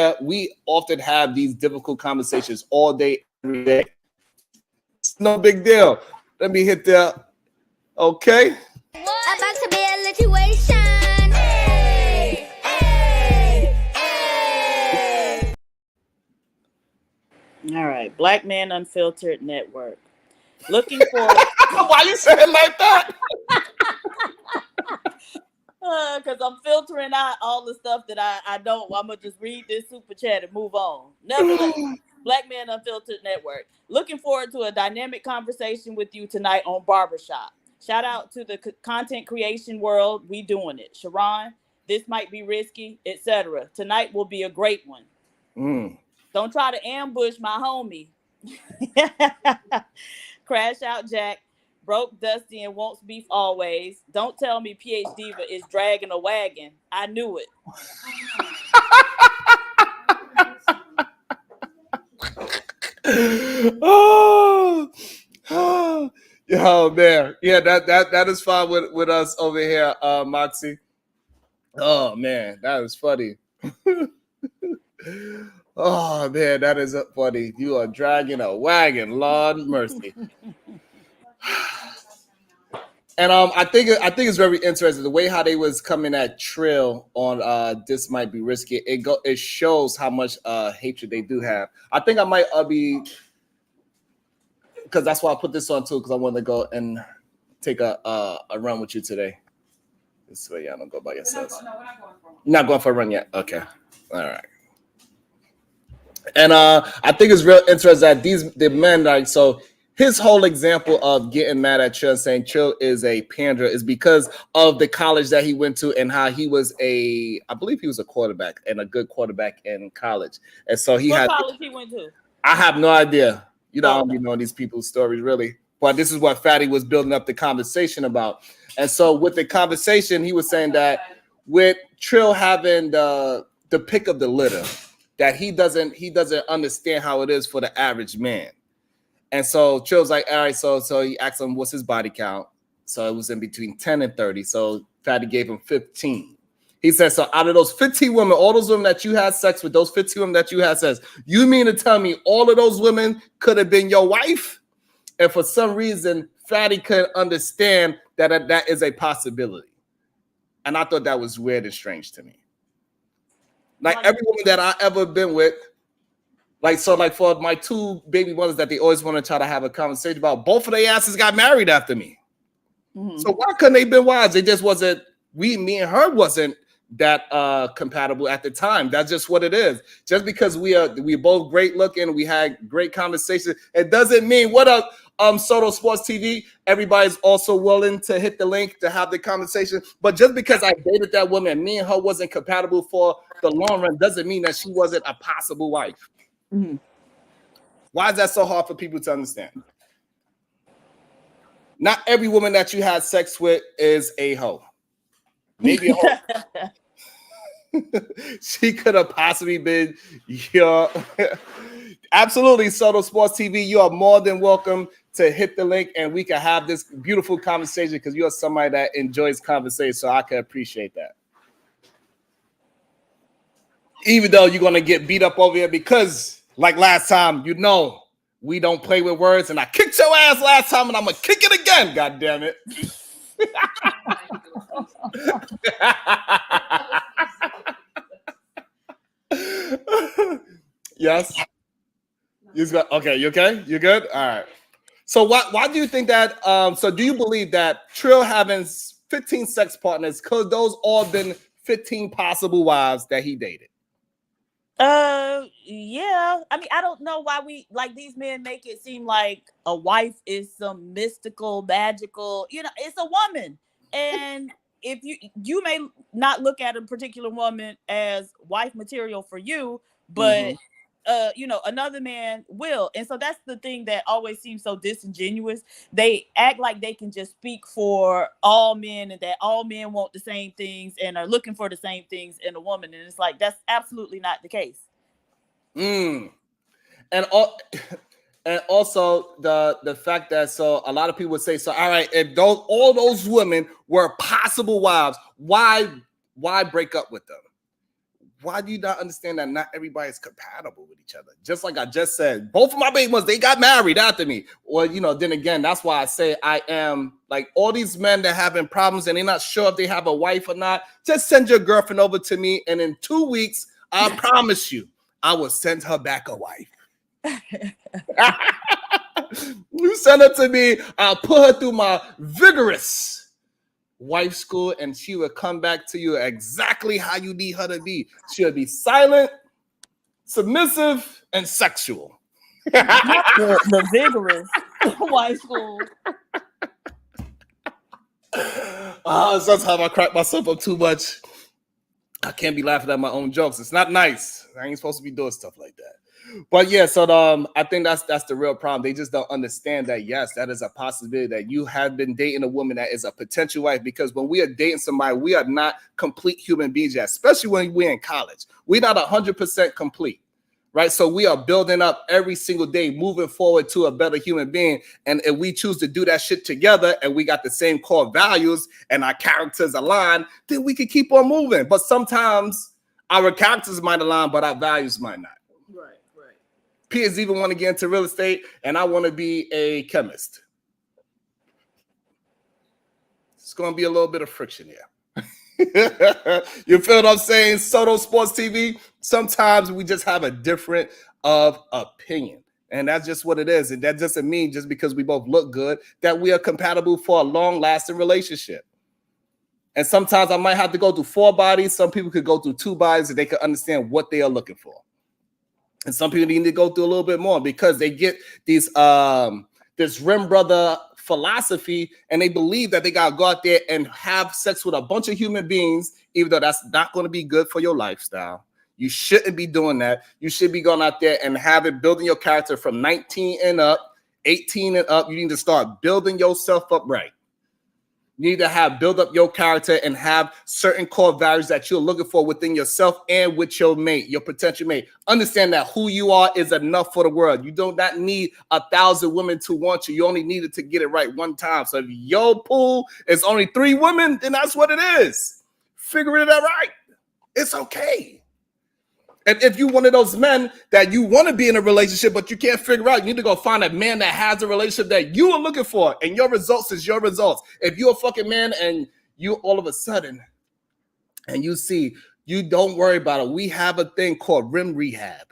often have these difficult conversations all day, every day. It's no big deal. Let me hit there. Okay. About to be a situation. Hey, hey, hey. All right. Black Man Unfiltered Network. Looking for. Why you say it like that? Because I'm filtering out all the stuff that I don't. I'm going to just read this super chat and move on. Nevertheless, Black Man Unfiltered Network. Looking forward to a dynamic conversation with you tonight on Barbershop. Shout out to the content creation world. We doing it. Sharon, this might be risky, etc. Tonight will be a great one. Don't try to ambush my homie. Crash out Jack. Broke, dusty, and wants beef always. Don't tell me PH Diva is dragging a wagon. I knew it. Oh, man. Yeah, that is fine with us over here, Moxy. Oh man, that is funny. Oh man, that is funny. You are dragging a wagon, Lord mercy. And I think it's very interesting the way how they was coming at Trill on This Might Be Risky. It shows how much hatred they do have. I think I might be, because that's why I put this on too, because I want to go and take a run with you today. This way, y'all don't go by yourselves. We're not going for a run yet. Okay, all right. And I think it's real interesting that the men, like, so his whole example of getting mad at Trill and saying Trill is a pander is because of the college that he went to and how he was I believe he was a quarterback and a good quarterback in college. And so what college he went to? I have no idea. You know, I don't be knowing these people's stories really. But this is what Fatty was building up the conversation about. And so with the conversation, he was saying that with Trill having the pick of the litter, that he doesn't understand how it is for the average man. And so Trill's like, all right, so he asked him what's his body count. So it was in between 10 and 30. So Fatty gave him 15. He said, so out of those 15 women, all those women that you had sex with, those 15 women that you had sex, you mean to tell me all of those women could have been your wife? And for some reason, Fatty couldn't understand that is a possibility. And I thought that was weird and strange to me. Like every woman that I ever been with, like for my two baby mothers that they always want to try to have a conversation about, both of their asses got married after me. Mm-hmm. So why couldn't they been wives? They just wasn't, me and her wasn't that compatible at the time. That's just what it is. Just because we both great looking, we had great conversations, it doesn't mean what up. Soto Sports TV, everybody's also willing to hit the link to have the conversation. But just because I dated that woman, me and her wasn't compatible for the long run, doesn't mean that she wasn't a possible wife. Mm-hmm. Why is that so hard for people to understand? Not every woman that you had sex with is a hoe. Maybe a hoe. She could have possibly been your. Absolutely, Soto Sports TV. You are more than welcome to hit the link and we can have this beautiful conversation because you are somebody that enjoys conversation. So I can appreciate that. Even though you're going to get beat up over here because, like last time, you know, we don't play with words and I kicked your ass last time and I'm going to kick it again. God damn it. Yes. Okay, you okay? You good? All right. So why do you think that? So do you believe that Trill having 15 sex partners, could those all been 15 possible wives that he dated? Yeah. I mean, I don't know why these men make it seem like a wife is some mystical, magical, it's a woman. And if you may not look at a particular woman as wife material for you, but another man will. And so that's the thing that always seems so disingenuous. They act like they can just speak for all men and that all men want the same things and are looking for the same things in a woman. And it's like, that's absolutely not the case. And also the fact that, so a lot of people would say, so all right, if all those women were possible wives, why break up with them? Why do you not understand that not everybody is compatible with each other? Just like I just said, both of my baby ones, they got married after me. Well, then again, that's why I say I am like all these men that having problems and they're not sure if they have a wife or not. Just send your girlfriend over to me. And in 2 weeks, I promise you, I will send her back a wife. You send her to me, I'll put her through my vigorous wife school and she will come back to you exactly how you need her to be. She'll be silent, submissive, and sexual. The vigorous wife school. Sometimes I crack myself up too much. I can't be laughing at my own jokes. It's not nice. I ain't supposed to be doing stuff like that. But yeah, so I think that's the real problem. They just don't understand that yes, that is a possibility that you have been dating a woman that is a potential wife. Because when we are dating somebody, we are not complete human beings yet, especially when we're in college. We're not 100% complete, right? So we are building up every single day, moving forward to a better human being. And if we choose to do that shit together and we got the same core values and our characters align, then we can keep on moving. But sometimes our characters might align, but our values might not. Right. Peers even want to get into real estate, and I want to be a chemist. It's going to be a little bit of friction here. You feel what I'm saying? Soto Sports TV, sometimes we just have a different of opinion. And that's just what it is. And that doesn't mean just because we both look good that we are compatible for a long-lasting relationship. And sometimes I might have to go through 4 bodies. Some people could go through 2 bodies and they can understand what they are looking for. And some people need to go through a little bit more because they get these this rim brother philosophy and they believe that they gotta go out there and have sex with a bunch of human beings, even though that's not going to be good for your lifestyle. You shouldn't be doing that. You should be going out there and building your character from 19 and up, 18 and up. You need to start building yourself up right. You need to build up your character and have certain core values that you're looking for within yourself and with your mate, your potential mate. Understand that who you are is enough for the world. You do not need 1,000 women to want you. You only needed to get it right one time. So if your pool is only 3 women, then that's what it is. Figure it out right. It's okay. And if you're one of those men that you want to be in a relationship, but you can't figure out, you need to go find a man that has a relationship that you are looking for. And your results is your results. If you're a fucking man and you all of a sudden, and you see, you don't worry about it. We have a thing called rim rehab,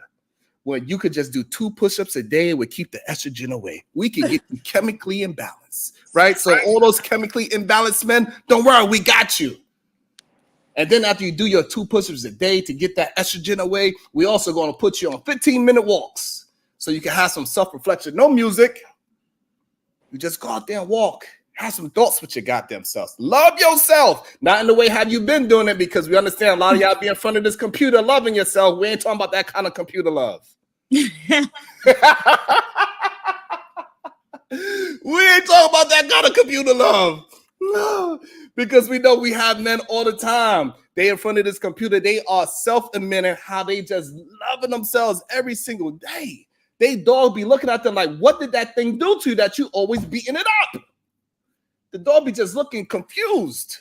where you could just do 2 push-ups a day and would keep the estrogen away. We can get you chemically imbalanced, right? So all those chemically imbalanced men, don't worry, we got you. And then after you do your 2 push-ups a day to get that estrogen away, we also going to put you on 15-minute walks so you can have some self-reflection. No music. You just go out there and walk. Have some thoughts with your goddamn self. Love yourself. Not in the way have you been doing it, because we understand a lot of y'all be in front of this computer loving yourself. We ain't talking about that kind of computer love. We ain't talking about that kind of computer love. No, because we know we have men all the time. They in front of this computer. They are self-admitting how they just loving themselves every single day. They dog be looking at them like, what did that thing do to you that you always beating it up? The dog be just looking confused.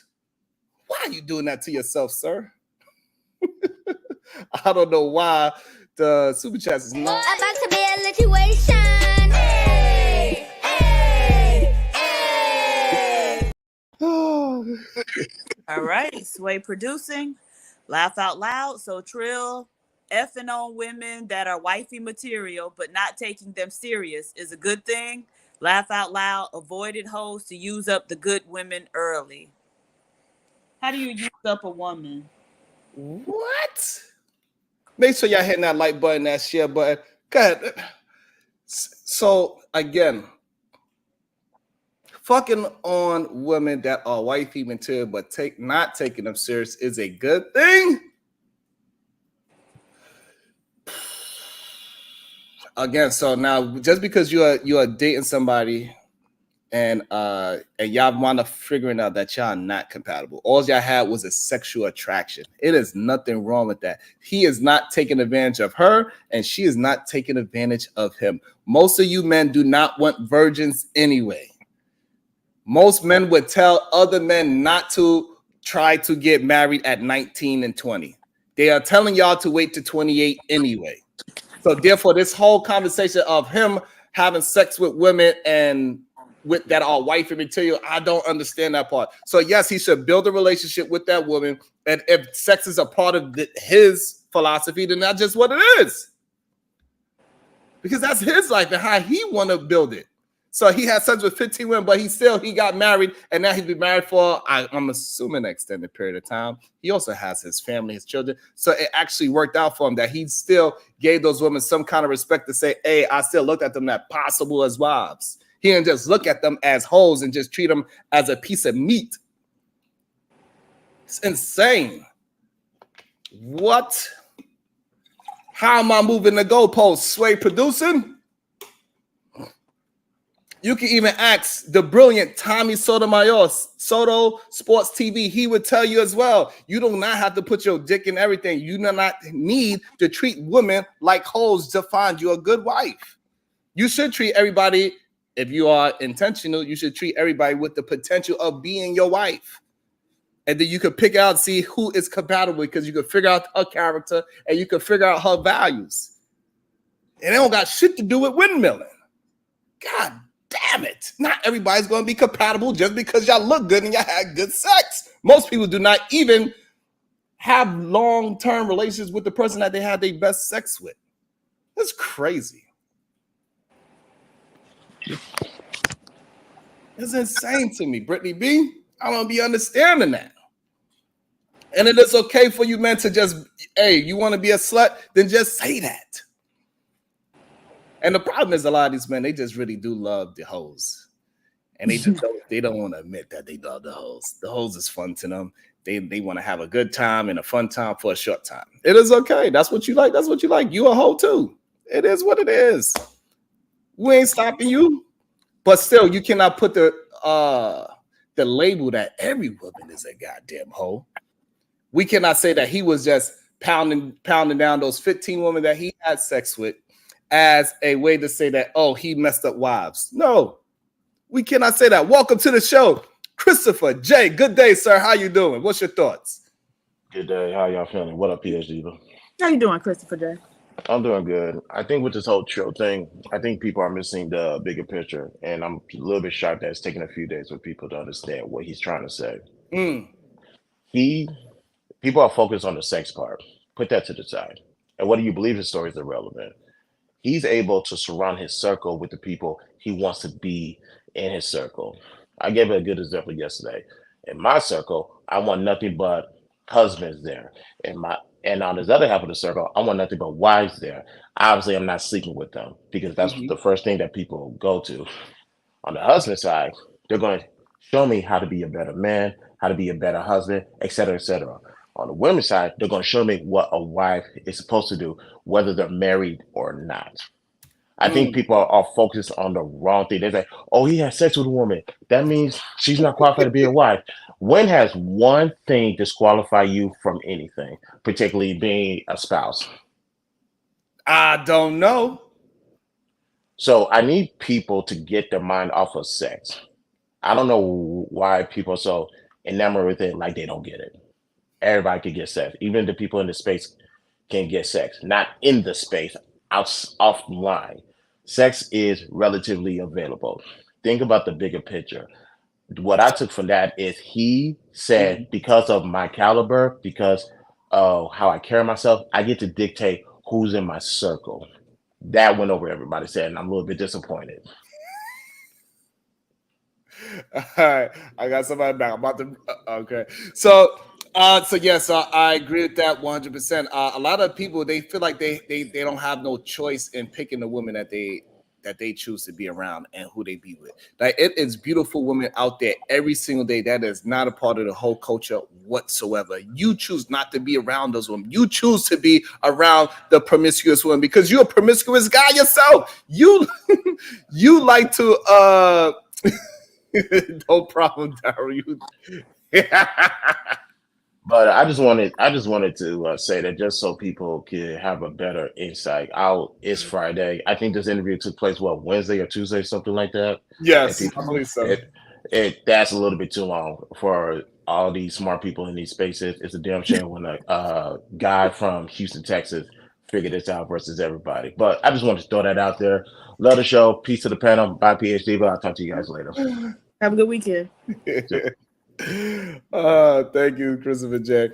Why are you doing that to yourself, sir? I don't know why the super chat is not. About to be a situation. Hey, hey, hey. All right, Sway producing, laugh out loud. So Trill, effing on women that are wifey material but not taking them serious is a good thing. Laugh out loud, avoided hoes to use up the good women early. How do you use up a woman? What? Make sure y'all hitting that like button, that share button. Go ahead. So again, fucking on women that are wifey material but not taking them serious is a good thing. Again, so now just because you are dating somebody and y'all want to figuring out that y'all not compatible, all y'all had was a sexual attraction. It is nothing wrong with that. He is not taking advantage of her, and she is not taking advantage of him. Most of you men do not want virgins anyway. Most men would tell other men not to try to get married at 19 and 20. They are telling y'all to wait to 28 anyway. So therefore, this whole conversation of him having sex with women and with that are wifey material, I don't understand that part. So yes, he should build a relationship with that woman. And if sex is a part of his philosophy, then that's just what it is. Because that's his life and how he want to build it. So he had sex with 15 women, but he got married, and now he's been married for, I'm assuming, an extended period of time. He also has his family, his children. So it actually worked out for him that he still gave those women some kind of respect to say, hey, I still looked at them as possible as wives. He didn't just look at them as hoes and just treat them as a piece of meat. It's insane. What? How am I moving the goalposts? Sway producing? You can even ask the brilliant Tommy Sotomayor, Soto Sports TV. He would tell you as well. You do not have to put your dick in everything. You do not need to treat women like hoes to find you a good wife. You should treat everybody, if you are intentional, you should treat everybody with the potential of being your wife. And then you can pick out, see who is compatible, because you can figure out her character and you can figure out her values. And it don't got shit to do with windmilling. God damn it. Not everybody's going to be compatible just because y'all look good and y'all had good sex. Most people do not even have long-term relations with the person that they had their best sex with. That's crazy. It's insane to me, Brittany B. I don't be understanding that. And it is okay for you men to just, hey, you want to be a slut? Then just say that. And the problem is a lot of these men, they just really do love the hoes. And they just don't want to admit that they love the hoes. The hoes is fun to them. They want to have a good time and a fun time for a short time. It is okay. That's what you like. That's what you like. You a hoe too. It is what it is. We ain't stopping you. But still, you cannot put the label that every woman is a goddamn hoe. We cannot say that he was just pounding down those 15 women that he had sex with as a way to say that, oh, he messed up wives. No, we cannot say that. Welcome to the show, Christopher J. Good day, sir. How you doing? What's your thoughts? Good day. How y'all feeling? What up, PhD? How you doing, Christopher J? I'm doing good. I think with this whole chill thing, I think people are missing the bigger picture, and I'm a little bit shocked that it's taking a few days for people to understand what he's trying to say. People are focused on the sex part. Put that to the side. And whether you believe his story is irrelevant. He's able to surround his circle with the people he wants to be in his circle. I gave a good example yesterday. In my circle, I want nothing but husbands there. And on this other half of the circle, I want nothing but wives there. Obviously, I'm not sleeping with them because that's the first thing that people go to. On the husband side, they're going to show me how to be a better man, how to be a better husband, et cetera, et cetera. On the women's side, they're going to show me what a wife is supposed to do, whether they're married or not. I think people are focused on the wrong thing. They say, oh, he had sex with a woman. That means she's not qualified to be a wife. When has one thing disqualified you from anything, particularly being a spouse? I don't know. So I need people to get their mind off of sex. I don't know why people are so enamored with it like they don't get it. Everybody can get sex. Even the people in the space can get sex. Not in the space, offline. Sex is relatively available. Think about the bigger picture. What I took from that is he said, because of my caliber, because of how I carry myself, I get to dictate who's in my circle. That went over everybody said, and I'm a little bit disappointed. All right, I got somebody back. I'm about to. Okay, so yes, I agree with that 100%. A lot of people, they feel like they don't have no choice in picking the women that they choose to be around and who they be with. Like, it is beautiful women out there every single day. That is not a part of the whole culture whatsoever. You choose not to be around those women. You choose to be around the promiscuous women because you're a promiscuous guy yourself. You like to no problem, Daryl. But I just wanted to say that just so people can have a better insight. It's Friday. I think this interview took place Wednesday or Tuesday, something like that. Yes, I believe so. That's a little bit too long for all these smart people in these spaces. It's a damn shame when a guy from Houston, Texas, figured this out versus everybody. But I just wanted to throw that out there. Love the show. Peace to the panel. Bye, PhD. But I'll talk to you guys later. Have a good weekend. Thank you, Christopher J.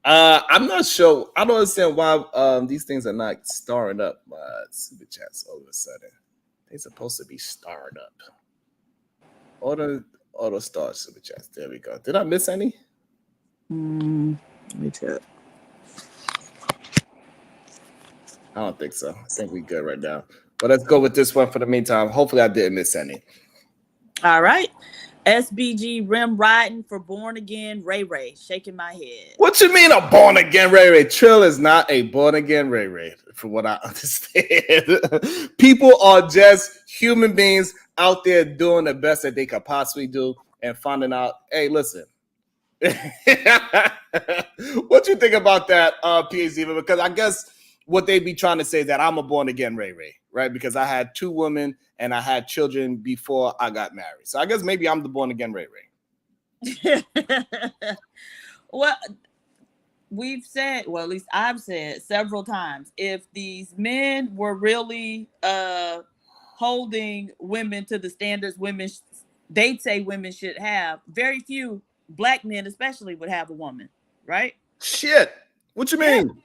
I'm not sure. I don't understand why these things are not starring up super chats all of a sudden. They're supposed to be starred up. Auto star super chats. There we go. Did I miss any? Let me check. I don't think so. I think we're good right now. But let's go with this one for the meantime. Hopefully I didn't miss any. All right. SBG Rim Riding for Born Again Ray Ray. Shaking my head. What you mean a born again Ray Ray? Trill is not a born again Ray Ray, from what I understand. People are just human beings out there doing the best that they could possibly do and finding out, hey, listen. What you think about that, PhD? Because I guess what they be trying to say is that I'm a born again Ray Ray, right? Because I had 2 women and I had children before I got married. So I guess maybe I'm the born again Ray Ray. Well, we've said, well, at least I've said several times, if these men were really holding women to the standards they'd say women should have, very few Black men especially would have a woman, right? Shit. What you mean?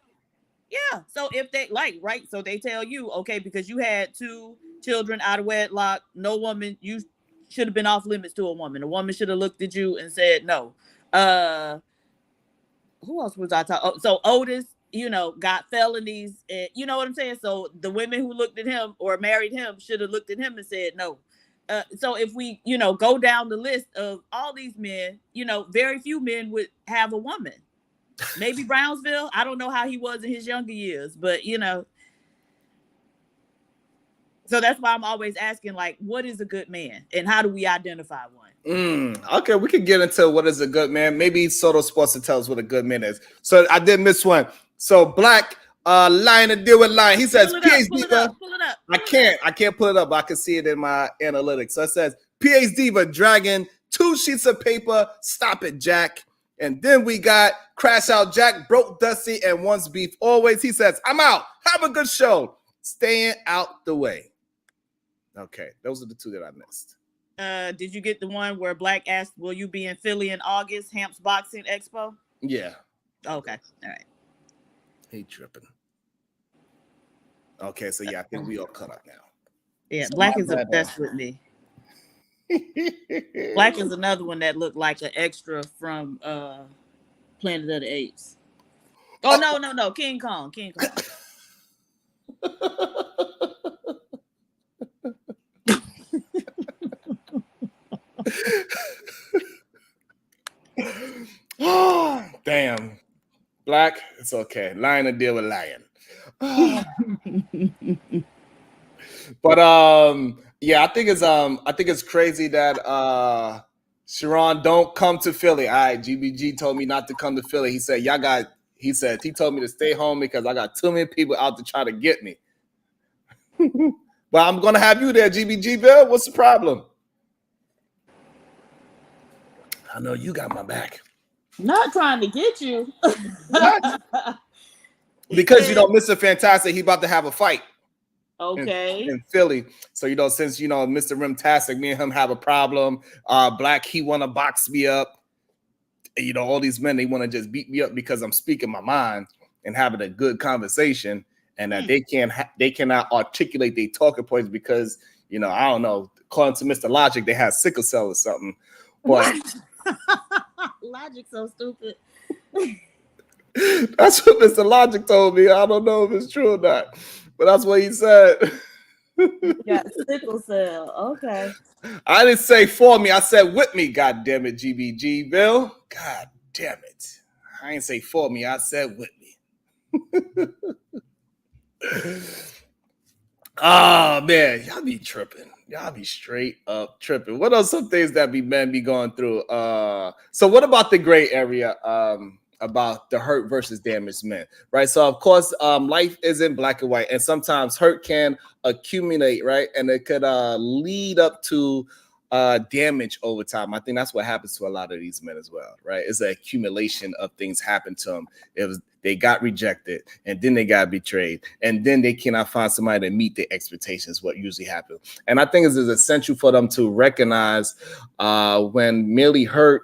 Yeah. So if they right, so they tell you, okay, because you had 2 children out of wedlock, no woman, you should have been off limits to a woman. A woman should have looked at you and said no. Who else was I talking? Oh, so Otis, got felonies, and you know what I'm saying? So the women who looked at him or married him should have looked at him and said no. So if we, go down the list of all these men, very few men would have a woman. Maybe Brownsville. I don't know how he was in his younger years, but so that's why I'm always asking, like, what is a good man and how do we identify one? Okay, we could get into what is a good man. Maybe Soto Sports to tell us what a good man is. So I did miss one. So Black Lion to deal with Lion. He says, PhD. Pull it up. I can't pull it up, but I can see it in my analytics. So it says PhD Diva dragging 2 sheets of paper. Stop it, Jack. And then we got Crash Out Jack, Broke Dusty, and Once Beef Always. He says, I'm out. Have a good show. Staying out the way. Okay, those are the 2 that I missed. Did you get the one where Black asked, will you be in Philly in August, Hamps Boxing Expo? Yeah. Okay, all right. He tripping. Okay, so yeah, I think we all caught up now. Yeah, so Black is obsessed with me. Black is another one that looked like an extra from Planet of the Apes. Oh, no, King Kong. Oh, damn. Black, it's okay. Lion to deal with lion. But yeah, I think it's crazy that Sharon don't come to Philly. All right, GBG told me not to come to Philly. He said, he told me to stay home because I got too many people out to try to get me. But I'm gonna have you there, GBG Bill. What's the problem? I know you got my back. Not trying to get you. What? Because Mr. Fantastic, he about to have a fight. Okay. In Philly. So since Mr. Rimtastic, me and him have a problem. Black, he wanna box me up. And, all these men, they want to just beat me up because I'm speaking my mind and having a good conversation, and that they cannot articulate their talking points because I don't know, according to Mr. Logic, they have sickle cell or something. But Logic so stupid. That's what Mr. Logic told me. I don't know if it's true or not, but that's what he said. Got sickle cell. Okay. I didn't say for me. I said with me. God damn it, GBG Bill. God damn it. I didn't say for me. I said with me. Oh man, y'all be tripping. Y'all be straight up tripping. What are some things that men be going through? So what about the gray area? About the hurt versus damaged men, right? So of course, life isn't black and white, and sometimes hurt can accumulate, right? And it could lead up to damage over time. I think that's what happens to a lot of these men as well, right? It's an accumulation of things happen to them. They got rejected, and then they got betrayed, and then they cannot find somebody to meet their expectations, what usually happens. And I think it's essential for them to recognize when merely hurt.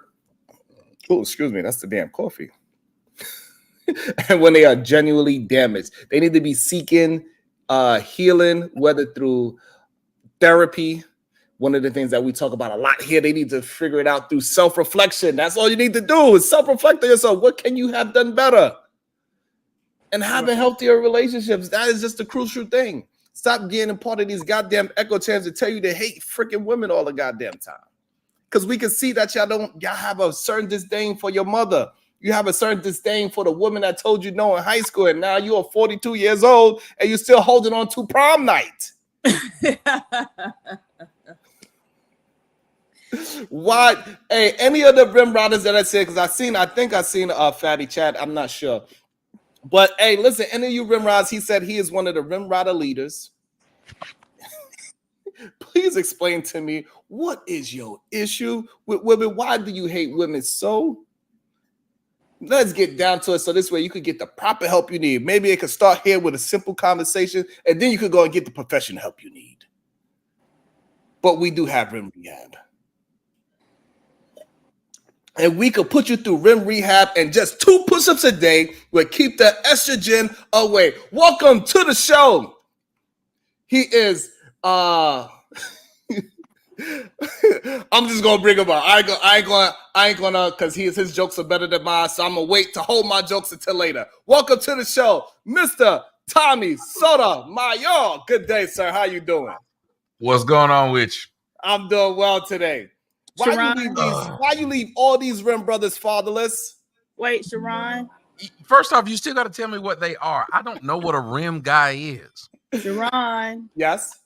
Oh, excuse me, that's the damn coffee. And when they are genuinely damaged, they need to be seeking healing, whether through therapy. One of the things that we talk about a lot here, they need to figure it out through self-reflection. That's all you need to do is self-reflect on yourself. What can you have done better? And having healthier relationships, that is just a crucial thing. Stop getting a part of these goddamn echo chambers to tell you they hate freaking women all the goddamn time. Because we can see that y'all have a certain disdain for your mother. You have a certain disdain for the woman that told you no in high school, and now you're 42 years old and you're still holding on to prom night. Why? Hey, any of the rim riders that I said, because I think I seen Fatty Chat, I'm not sure. But hey, listen, any of you rim riders, he said he is one of the rim rider leaders. Please explain to me, what is your issue with women? Why do you hate women so? Let's get down to it so this way you could get the proper help you need. Maybe it could start here with a simple conversation, and then you could go and get the professional help you need. But we do have rim rehab. And we could put you through rim rehab, and just 2 push-ups a day will keep the estrogen away. Welcome to the show. He is I'm just gonna bring him up. I ain't gonna because his jokes are better than mine, so I'm gonna wait to hold my jokes until later. Welcome to the show, Mr. Tommy Sotomayor. Good day, sir. How you doing? What's going on with you? I'm doing well today. Why you leave all these rim brothers fatherless? Wait, Sharon. First off, you still got to tell me what they are. I don't know what a rim guy is. Sharon. Yes.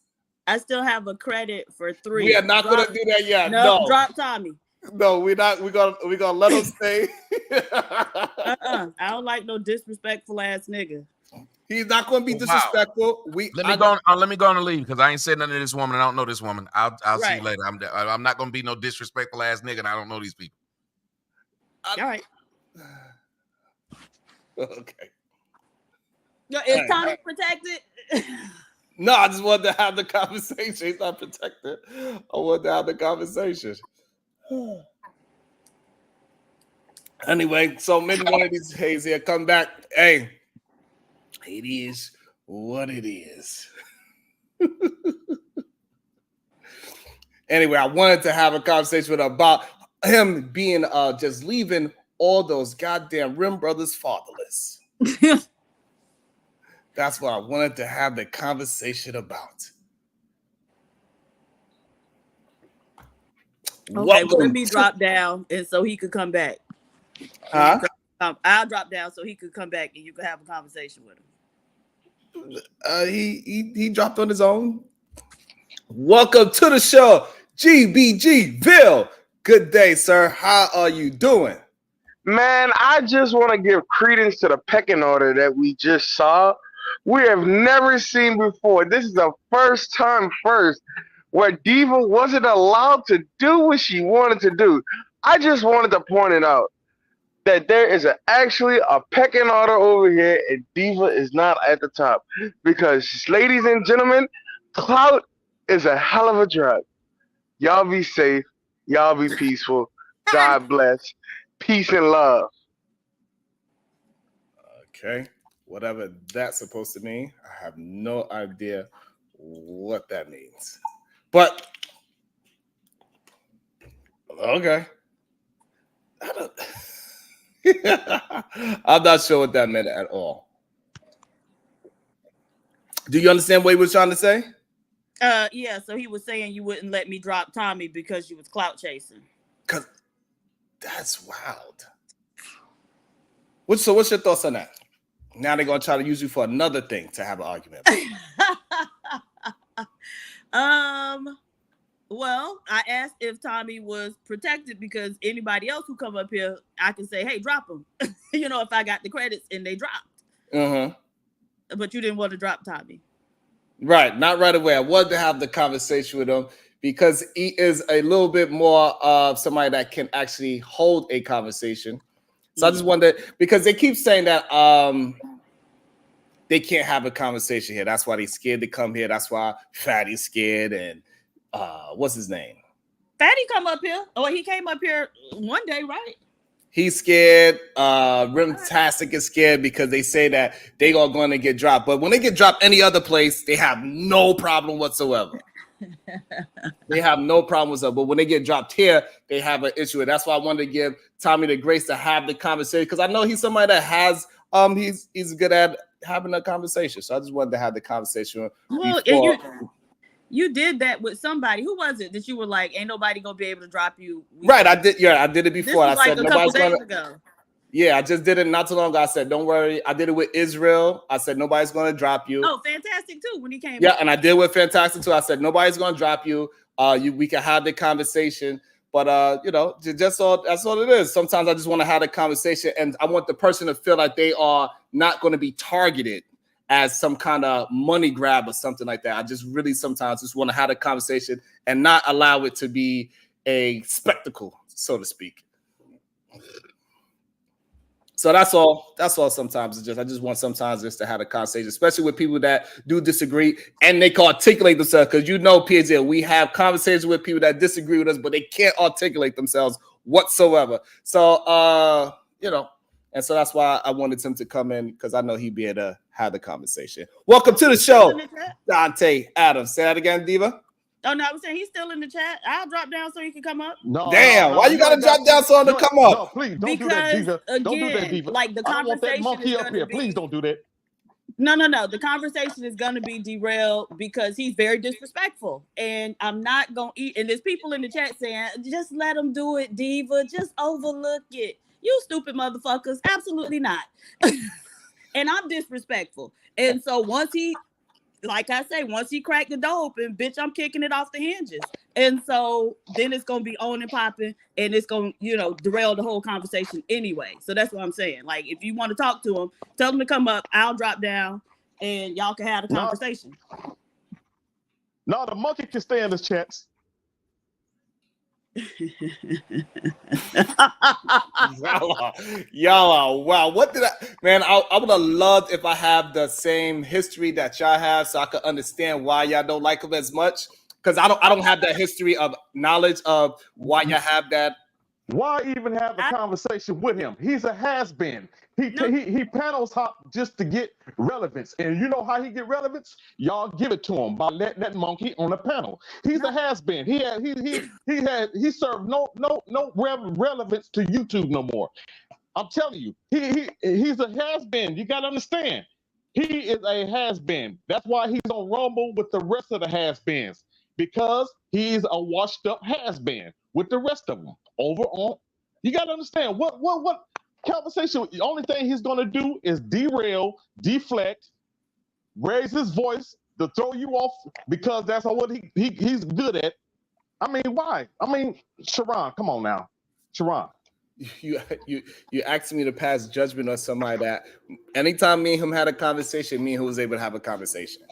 I still have a credit for 3. We are not gonna do that yet. No, drop Tommy. No, we're not. We're gonna let him stay. I don't like no disrespectful ass nigga. He's not gonna be disrespectful. Let me go on and leave because I ain't said nothing to this woman. I don't know this woman. I'll see you later. I'm not gonna be no disrespectful ass nigga, and I don't know these people. All right. Okay. Is Tommy protected? No, I just wanted to have the conversation. He's not protected. I wanted to have the conversation. Anyway, so maybe one of these days here, come back. Hey, it is what it is. Anyway, I wanted to have a conversation with him about him being just leaving all those goddamn rim brothers fatherless. That's what I wanted to have the conversation about. Okay, well, let me drop down and so he could come back. Huh? I'll drop down so he could come back and you could have a conversation with him. He dropped on his own. Welcome to the show, GBG Bill. Good day, sir. How are you doing? Man, I just want to give credence to the pecking order that we just saw. We have never seen before. This is the first time where Diva wasn't allowed to do what she wanted to do. I just wanted to point it out that there is actually a pecking order over here, and Diva is not at the top. Because, ladies and gentlemen, clout is a hell of a drug. Y'all be safe. Y'all be peaceful. God bless. Peace and love. Okay. Whatever that's supposed to mean, I have no idea what that means. But, okay. I'm not sure what that meant at all. Do you understand what he was trying to say? Yeah, so he was saying you wouldn't let me drop Tommy because you was clout chasing. Because that's wild. So what's your thoughts on that? Now they're going to try to use you for another thing to have an argument. Well, I asked if Tommy was protected because anybody else who come up here, I can say, hey, drop him. You know, if I got the credits and they dropped. Uh-huh. But you didn't want to drop Tommy. Right, not right away. I wanted to have the conversation with him because he is a little bit more of somebody that can actually hold a conversation. So I just wondered, because they keep saying that they can't have a conversation here. That's why they're scared to come here. That's why Fatty's scared. And what's his name? Fatty come up here. Oh, he came up here one day, right? He's scared. Rimtastic is scared because they say that they are going to get dropped. But when they get dropped any other place, they have no problem whatsoever. They have no problem whatsoever. But when they get dropped here, they have an issue. And that's why I wanted to give Tommy the grace to have the conversation, because I know he's somebody that has he's good at having a conversation. So I just wanted to have the conversation. Well, before. You did that with somebody. Who was it that you were like, ain't nobody gonna be able to drop you? Right, I did. Yeah, I did it before. This was I like said a couple nobody's days gonna. ago. Yeah, I just did it not too long ago. I said, don't worry. I did it with Israel. I said nobody's gonna drop you. Oh, Fantastic too. When he came. Yeah, and I did with Fantastic too. I said nobody's gonna drop you. We can have the conversation, but that's all it is. Sometimes I just want to have a conversation, and I want the person to feel like they are not going to be targeted as some kind of money grab or something like that. I just really sometimes just want to have a conversation and not allow it to be a spectacle, so to speak. So that's all. That's all. Sometimes I just want sometimes just to have a conversation, especially with people that do disagree and they can articulate themselves. Because PJ, we have conversations with people that disagree with us, but they can't articulate themselves whatsoever. So and so that's why I wanted him to come in, because I know he'd be able to have the conversation. Welcome to the show, Dante Adams. Say that again, Diva. Oh no, I was saying he's still in the chat. I'll drop down so he can come up. No, damn, why you gotta drop down so to come up? No, please don't do that, Diva. Again, don't do that, Diva. Like the I don't want that conversation monkey is up here. Please don't do that. No. The conversation is gonna be derailed because he's very disrespectful, and I'm not gonna eat. And there's people in the chat saying, "Just let him do it, Diva. Just overlook it." You stupid motherfuckers! Absolutely not. And I'm disrespectful, and so once he cracked the door open, bitch, I'm kicking it off the hinges. And so then it's gonna be on and popping, and it's gonna, derail the whole conversation anyway. So that's what I'm saying. Like, if you want to talk to him, tell him to come up. I'll drop down, and y'all can have a conversation. No, the monkey can stay in the chats. y'all are wow. What did I would have loved if I have the same history that y'all have, so I could understand why y'all don't like him as much, because I don't have that history of knowledge of why y'all have that. Why even have a conversation with him? He's a has-been. He panels hop just to get relevance. And you know how he get relevance? Y'all give it to him by letting that monkey on the panel. He's a has-been. He served no relevance to YouTube no more. I'm telling you, he's a has-been. You gotta understand. He is a has-been. That's why he's on Rumble with the rest of the has-beens, because he's a washed-up has-been with the rest of them. Over on, you gotta understand what conversation. The only thing he's gonna do is derail, deflect, raise his voice to throw you off, because that's what he's good at. I mean, why? I mean, Sharon, come on now, Sharon. You asked me to pass judgment on somebody that anytime me and him had a conversation, me and him was able to have a conversation.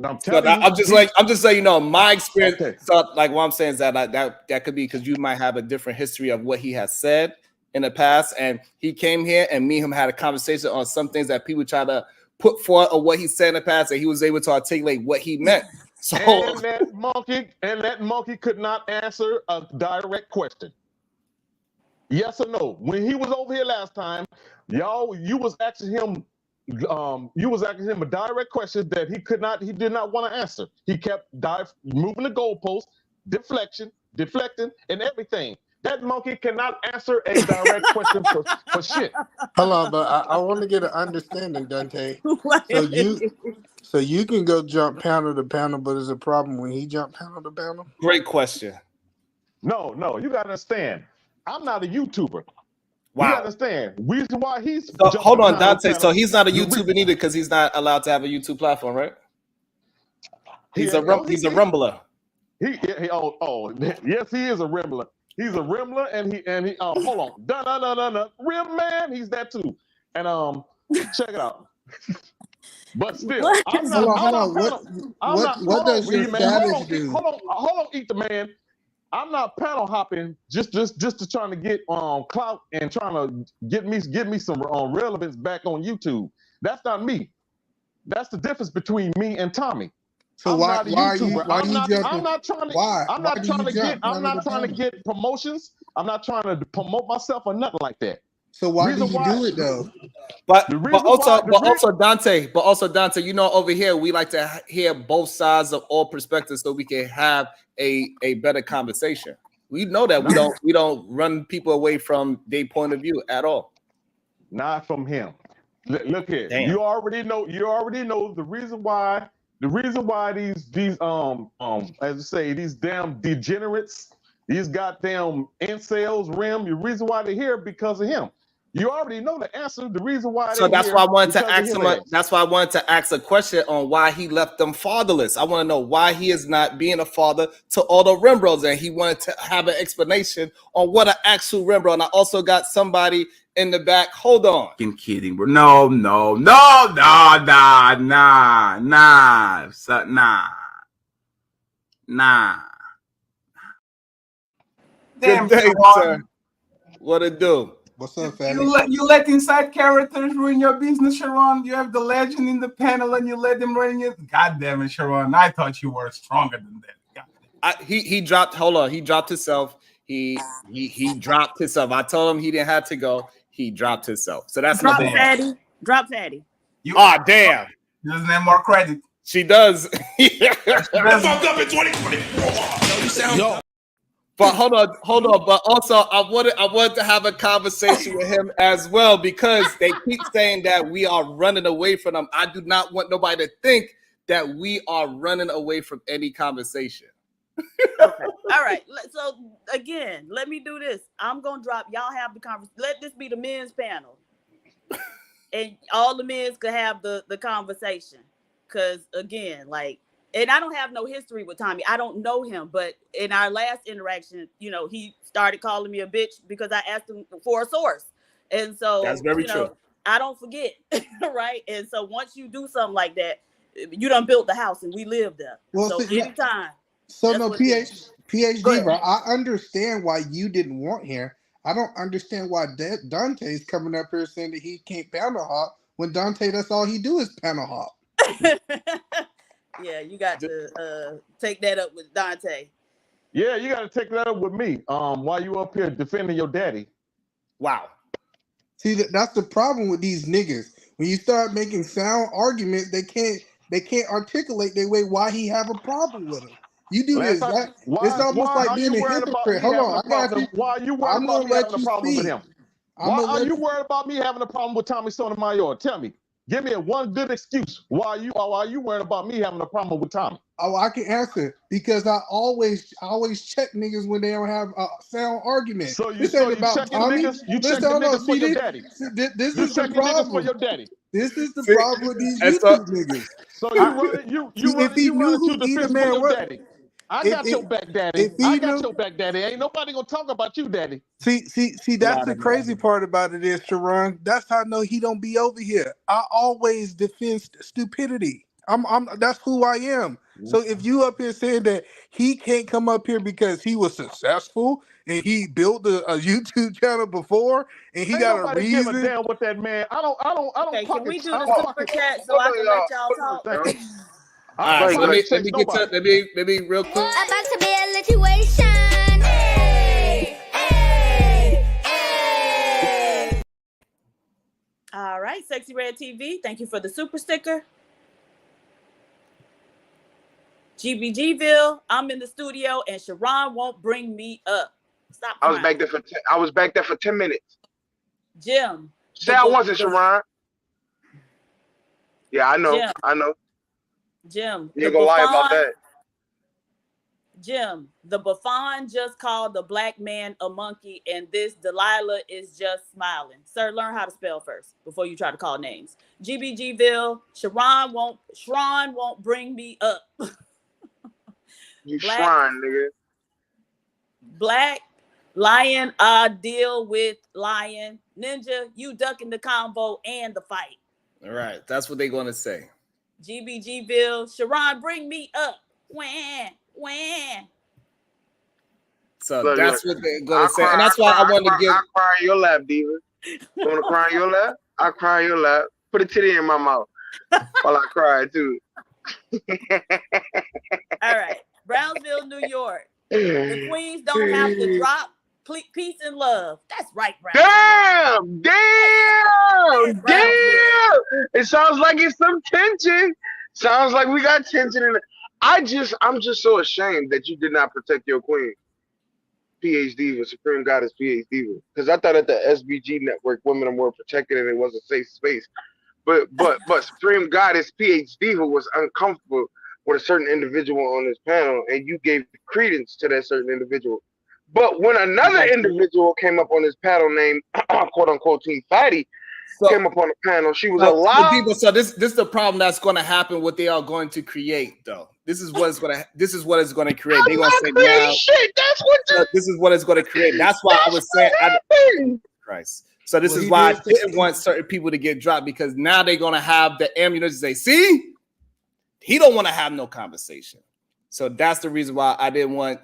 I'm just saying, my experience. Okay. So, like, what I'm saying is that could be because you might have a different history of what he has said in the past, and he came here and me and him had a conversation on some things that people try to put forth or what he said in the past, and he was able to articulate what he meant. So, and that monkey could not answer a direct question. Yes or no? When he was over here last time, you was asking him a direct question that he did not want to answer. He kept moving the goalpost, deflecting, and everything. That monkey cannot answer a direct question for shit. Hold on, but I want to get an understanding, Dante. So you can go jump panel to panel, but is a problem when he jump panel to panel? Great question. No, you gotta understand. I'm not a YouTuber. Wow. You understand? Reason why he's hold on, Dante. So he's not a YouTuber either, because he's not allowed to have a YouTube platform, right? He's a rumbler. Yes, he is a rambler. He's a rambler, and he hold on, no, rim man, he's that too. And check it out. But still, what does your status do? Hold on, eat the man. I'm not panel hopping just to trying to get clout and trying to get me some relevance back on YouTube. That's not me. That's the difference between me and Tommy. So why are you jumping? I'm not trying to get promotions. I'm not trying to promote myself or nothing like that. So why do you do it though? But also Dante, over here we like to hear both sides of all perspectives so we can have a better conversation. We know that we don't run people away from their point of view at all. not from him. Look here. Damn. You already know the reason why. The reason why these as I say, these damn degenerates, these goddamn incels, the reason why they're here because of him. You already know the answer. The reason why So they're that's here why I wanted to because ask of him. him. That's why I wanted to ask a question on why he left them fatherless. I want to know why he is not being a father to all the Rembrandts, and he wanted to have an explanation on what an actual Rembrandt. And I also got somebody in the back. Hold on. I'm kidding, bro. No, nah. Good day, sir. What it do? What's up, Fatty? You let inside characters ruin your business, Sharon. You have the legend in the panel and you let them ruin it. God damn it, Sharon. I thought you were stronger than that. He dropped. Hold on. He dropped himself. He dropped himself. I told him he didn't have to go. He dropped himself. So that's Drop number one. Fatty. Drop Fatty. Damn. He doesn't have more credit. She does. Fucked up in 2020. But hold on. But also, I wanted to have a conversation with him as well because they keep saying that we are running away from them. I do not want nobody to think that we are running away from any conversation. Okay. All right. So again, let me do this. I'm gonna drop. Y'all have the conversation. Let this be the men's panel, and all the men could have the conversation. Cause again, like. And I don't have no history with Tommy. I don't know him, but in our last interaction, he started calling me a bitch because I asked him for a source. And so that's very true. I don't forget, right? And so once you do something like that, you done built the house and we live there. Well, so anytime. So no, PhD, bro. I understand why you didn't want here. I don't understand why Dante's coming up here saying that he can't panel hop when Dante, that's all he do is panel hop. Yeah, you got to take that up with Dante. Yeah, you got to take that up with me. While you up here defending your daddy. Wow. See, that's the problem with these niggas. When you start making sound arguments, they can't articulate their way why he have a problem with them. You do this. It's almost like being a hypocrite. Hold on, I got you. Why are you worried about me having a problem with him? Why are you worried about me having a problem with Tommy Sotomayor? Tell me. Give me one good excuse. Why are you worried about me having a problem with Tommy? Oh, I can answer because I always check niggas when they don't have a sound argument. So you checking niggas for your daddy. This is the problem for your daddy. This is the problem with these YouTube niggas. So you running to defense for your daddy. I got your back, daddy. I got your back, daddy. Ain't nobody gonna talk about you, daddy. See, that's the crazy part about it is, Sharon. That's how I know he don't be over here. I always defend stupidity. That's who I am. So if you up here saying that he can't come up here because he was successful and he built a YouTube channel before and he got a reason. Give a damn with that man. I don't. Okay, can we do the super chat so I can let y'all talk? All right, let me get to maybe real quick. About to be a situation. All right, Sexy Red TV. Thank you for the super sticker. GBGville, I'm in the studio and Sharon won't bring me up. Stop. I was back there for 10 minutes. Jim. Say I wasn't Sharon. Yeah, I know. Jim. I know. Jim. You ain't gonna lie about that. Jim, the Buffon just called the black man a monkey, and this Delilah is just smiling. Sir, learn how to spell first before you try to call names. GBGville, Sharon won't bring me up. You shrine, nigga. Black lion, I deal with lion. Ninja, you ducking the convo and the fight. All right, that's what they're gonna say. GBGville, Sharon, bring me up. Wah. So that's what they're gonna say, and that's why I want to give. I cry in your lap, diva. You want to cry in your lap? I cry in your lap. Put a titty in my mouth while I cry too. All right, Brownsville, New York. The queens don't have to drop. Peace and love. That's right, Brownsville. Damn! It sounds like it's some tension. Sounds like we got tension in it. I'm just so ashamed that you did not protect your queen. PH Diva, Supreme Goddess PH Diva. Because I thought at the SBG network, women are more protected and it was a safe space. But Supreme Goddess PH Diva was uncomfortable with a certain individual on this panel, and you gave credence to that certain individual. But when another individual came up on this panel named quote unquote Team Fatty came up on the panel, she was allowed. So this is the problem that's going to happen. What they are going to create, though. This is what it's going to create. They're going to say now. Shit, that's what. This is what it's going to create. That's why I was saying. Christ. So this is why I didn't want certain people to get dropped, because now they're going to have the ammunition to say, see, he don't want to have no conversation. So that's the reason why I didn't want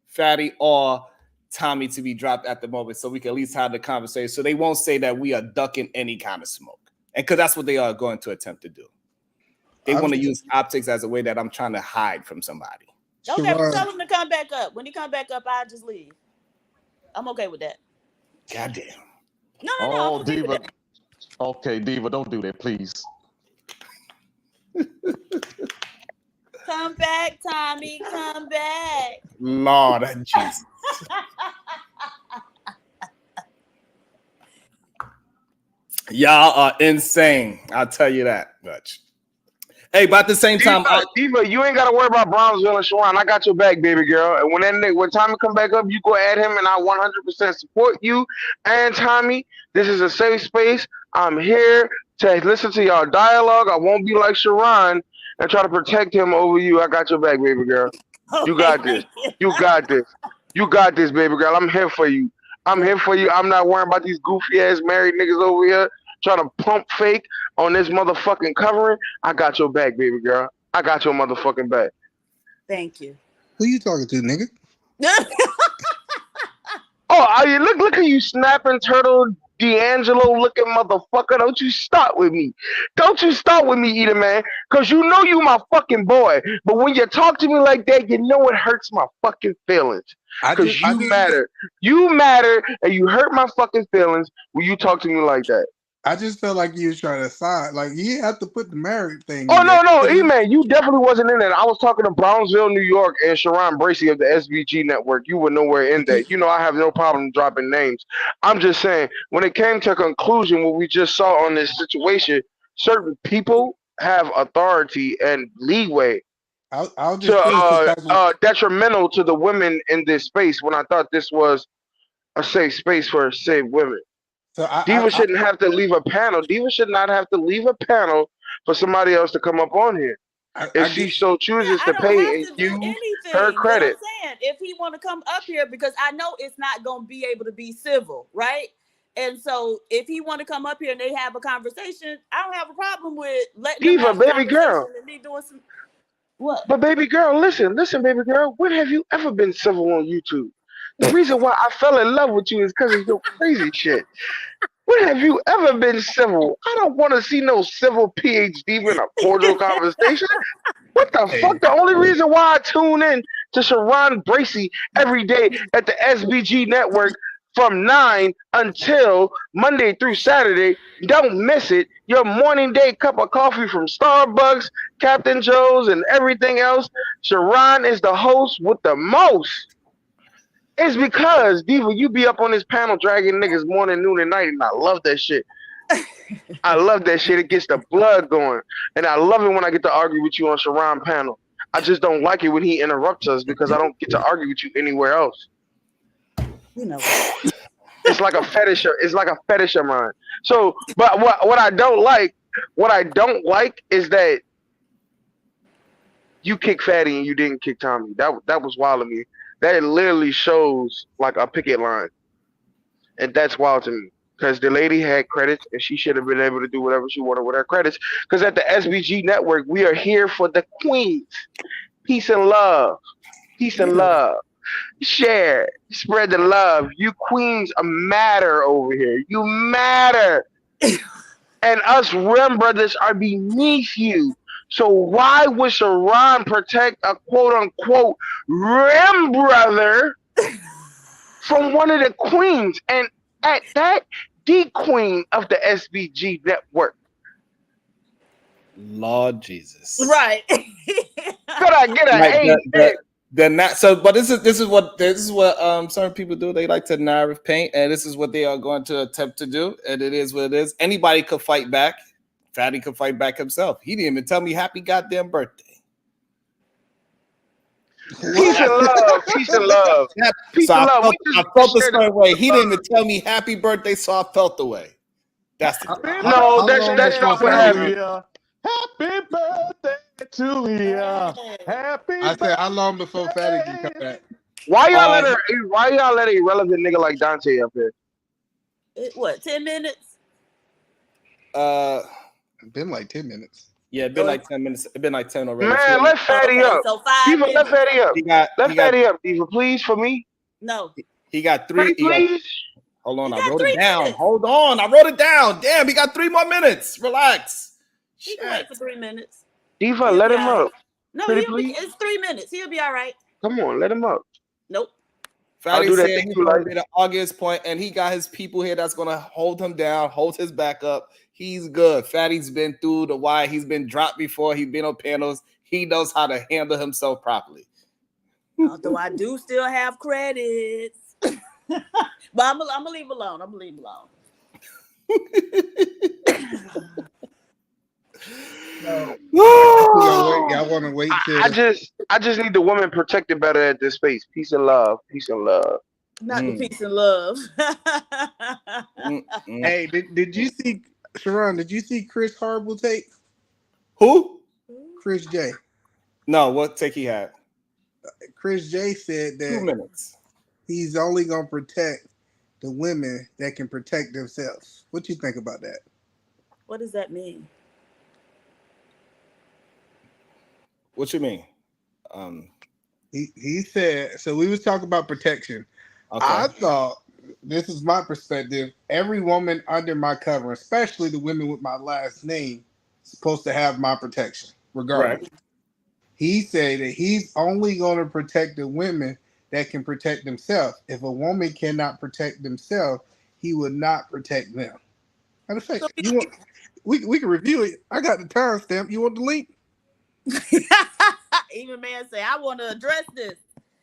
Fatty or Tommy to be dropped at the moment, so we can at least have the conversation. So they won't say that we are ducking any kind of smoke. And because that's what they are going to attempt to do. They want to use optics as a way that I'm trying to hide from somebody. Okay, tell him to come back up. When he come back up, I'll just leave. I'm okay with that. Goddamn. No. Oh, Diva. Okay, Diva, don't do that, please. Come back, Tommy. Come back. Lord Jesus. Y'all are insane. I'll tell you that much. Hey, but at the same time, Diva, you ain't gotta worry about Brownsville and Shawan. I got your back, baby girl. And when Tommy come back up, you go at him, and I 100% support you and Tommy. This is a safe space. I'm here to listen to y'all dialogue. I won't be like Sharon and try to protect him over you. I got your back, baby girl. You got this. You got this. You got this, baby girl. I'm here for you. I'm here for you. I'm not worrying about these goofy ass married niggas over here trying to pump fake on this motherfucking covering. I got your back, baby girl. I got your motherfucking back. Thank you. Who you talking to, nigga? Look at you snapping turtle D'Angelo looking motherfucker. Don't you start with me. Don't you start with me, Eda man. Cause you know you my fucking boy. But when you talk to me like that, you know it hurts my fucking feelings. Cause you matter. You matter, and you hurt my fucking feelings when you talk to me like that. I just felt like you was trying to side. Like, you have to put the married thing. Oh, no, E-Man, you definitely wasn't in that. I was talking to Brownsville, New York, and Sharon Bracey of the SVG network. You were nowhere in that. You know, I have no problem dropping names. I'm just saying, when it came to a conclusion, what we just saw on this situation, certain people have authority and leeway detrimental to the women in this space, when I thought this was a safe space for safe women. So Diva shouldn't have to leave a panel. Diva should not have to leave a panel for somebody else to come up on here. If she so chooses to pay and use her credit. I'm saying, if he want to come up here, because I know it's not going to be able to be civil, right? And so if he want to come up here and they have a conversation, I don't have a problem with letting Diva, baby girl. And me doing some... What? But baby girl, listen, baby girl. When have you ever been civil on YouTube? The reason why I fell in love with you is because of your crazy shit. When have you ever been civil? I don't want to see no civil PhD in a cordial conversation. What the fuck? The only reason why I tune in to Sharon Bracey every day at the SBG network from 9 until Monday through Saturday, don't miss it. Your morning day cup of coffee from Starbucks, Captain Joe's, and everything else. Sharon is the host with the most. It's because, Diva, you be up on this panel dragging niggas morning, noon, and night, and I love that shit. I love that shit. It gets the blood going. And I love it when I get to argue with you on Sharon panel. I just don't like it when he interrupts us because I don't get to argue with you anywhere else. You know, it's like a fetish. It's like a fetish of mine. So, but what I don't like is that you kick Fatty and you didn't kick Tommy. That was wild to me. That literally shows like a picket line. And that's wild to me. Because the lady had credits and she should have been able to do whatever she wanted with her credits. Because at the SBG network, we are here for the queens. Peace and love. Peace and love. Share. Spread the love. You queens matter over here. You matter. And us Rim brothers are beneath you. So why would Sharon protect a quote-unquote Rim brother from one of the queens? And at that, the queen of the SBG network. Lord Jesus. Right. Could I get an amen? Then that but this is what certain people do. They like to narrative paint, and this is what they are going to attempt to do. And it is what it is. Anybody could fight back. Fatty could fight back himself. He didn't even tell me happy goddamn birthday. Peace and love. Peace and love. Peace So and love. I felt the same way. He didn't even tell me happy birthday, so I felt the way. That's the thing. No, that's not what happened. Happy birthday to you. Happy I said, how long before Fatty can come back? Why y'all let a irrelevant nigga like Dante up here? What, 10 minutes? It's been like 10 minutes. Yeah, it's been like 10 minutes. It's been like 10 already. Man, let Fatty up. So 5 Diva, minutes. let Fatty up. Let Fatty got, up, Diva, please, for me. No. He got 3. Please. Hold on, I wrote it down. Minutes. Hold on, I wrote it down. Damn, he got 3 more minutes. Relax. He can wait for 3 minutes. Diva, let him up. No, it's 3 minutes. He'll be all right. Come on, let him up. Nope. Fatty said he's going to be the August point, and he got his people here that's going to hold him down, hold his back up. He's good. Fatty's been through the wire. He's been dropped before. He's been on panels. He knows how to handle himself properly. Although I do still have credits. But I'm going to leave him alone. No. Y'all want to wait till I just need the woman protected better at this space. Peace and love. Peace and love. Not the peace and love. Hey, did you see Sharon? Did you see Chris Horrible take? Who? Chris J. No, what take he had? Chris J said that 2 minutes. He's only gonna protect the women that can protect themselves. What you think about that? What does that mean? What you mean? He said, so we was talking about protection. Okay. I thought, this is my perspective, every woman under my cover, especially the women with my last name, is supposed to have my protection, regardless. Right. He said that he's only going to protect the women that can protect themselves. If a woman cannot protect themselves, he would not protect them. Matter of fact, we can review it. I got the timestamp. You want the link? Even man say, I want to address this.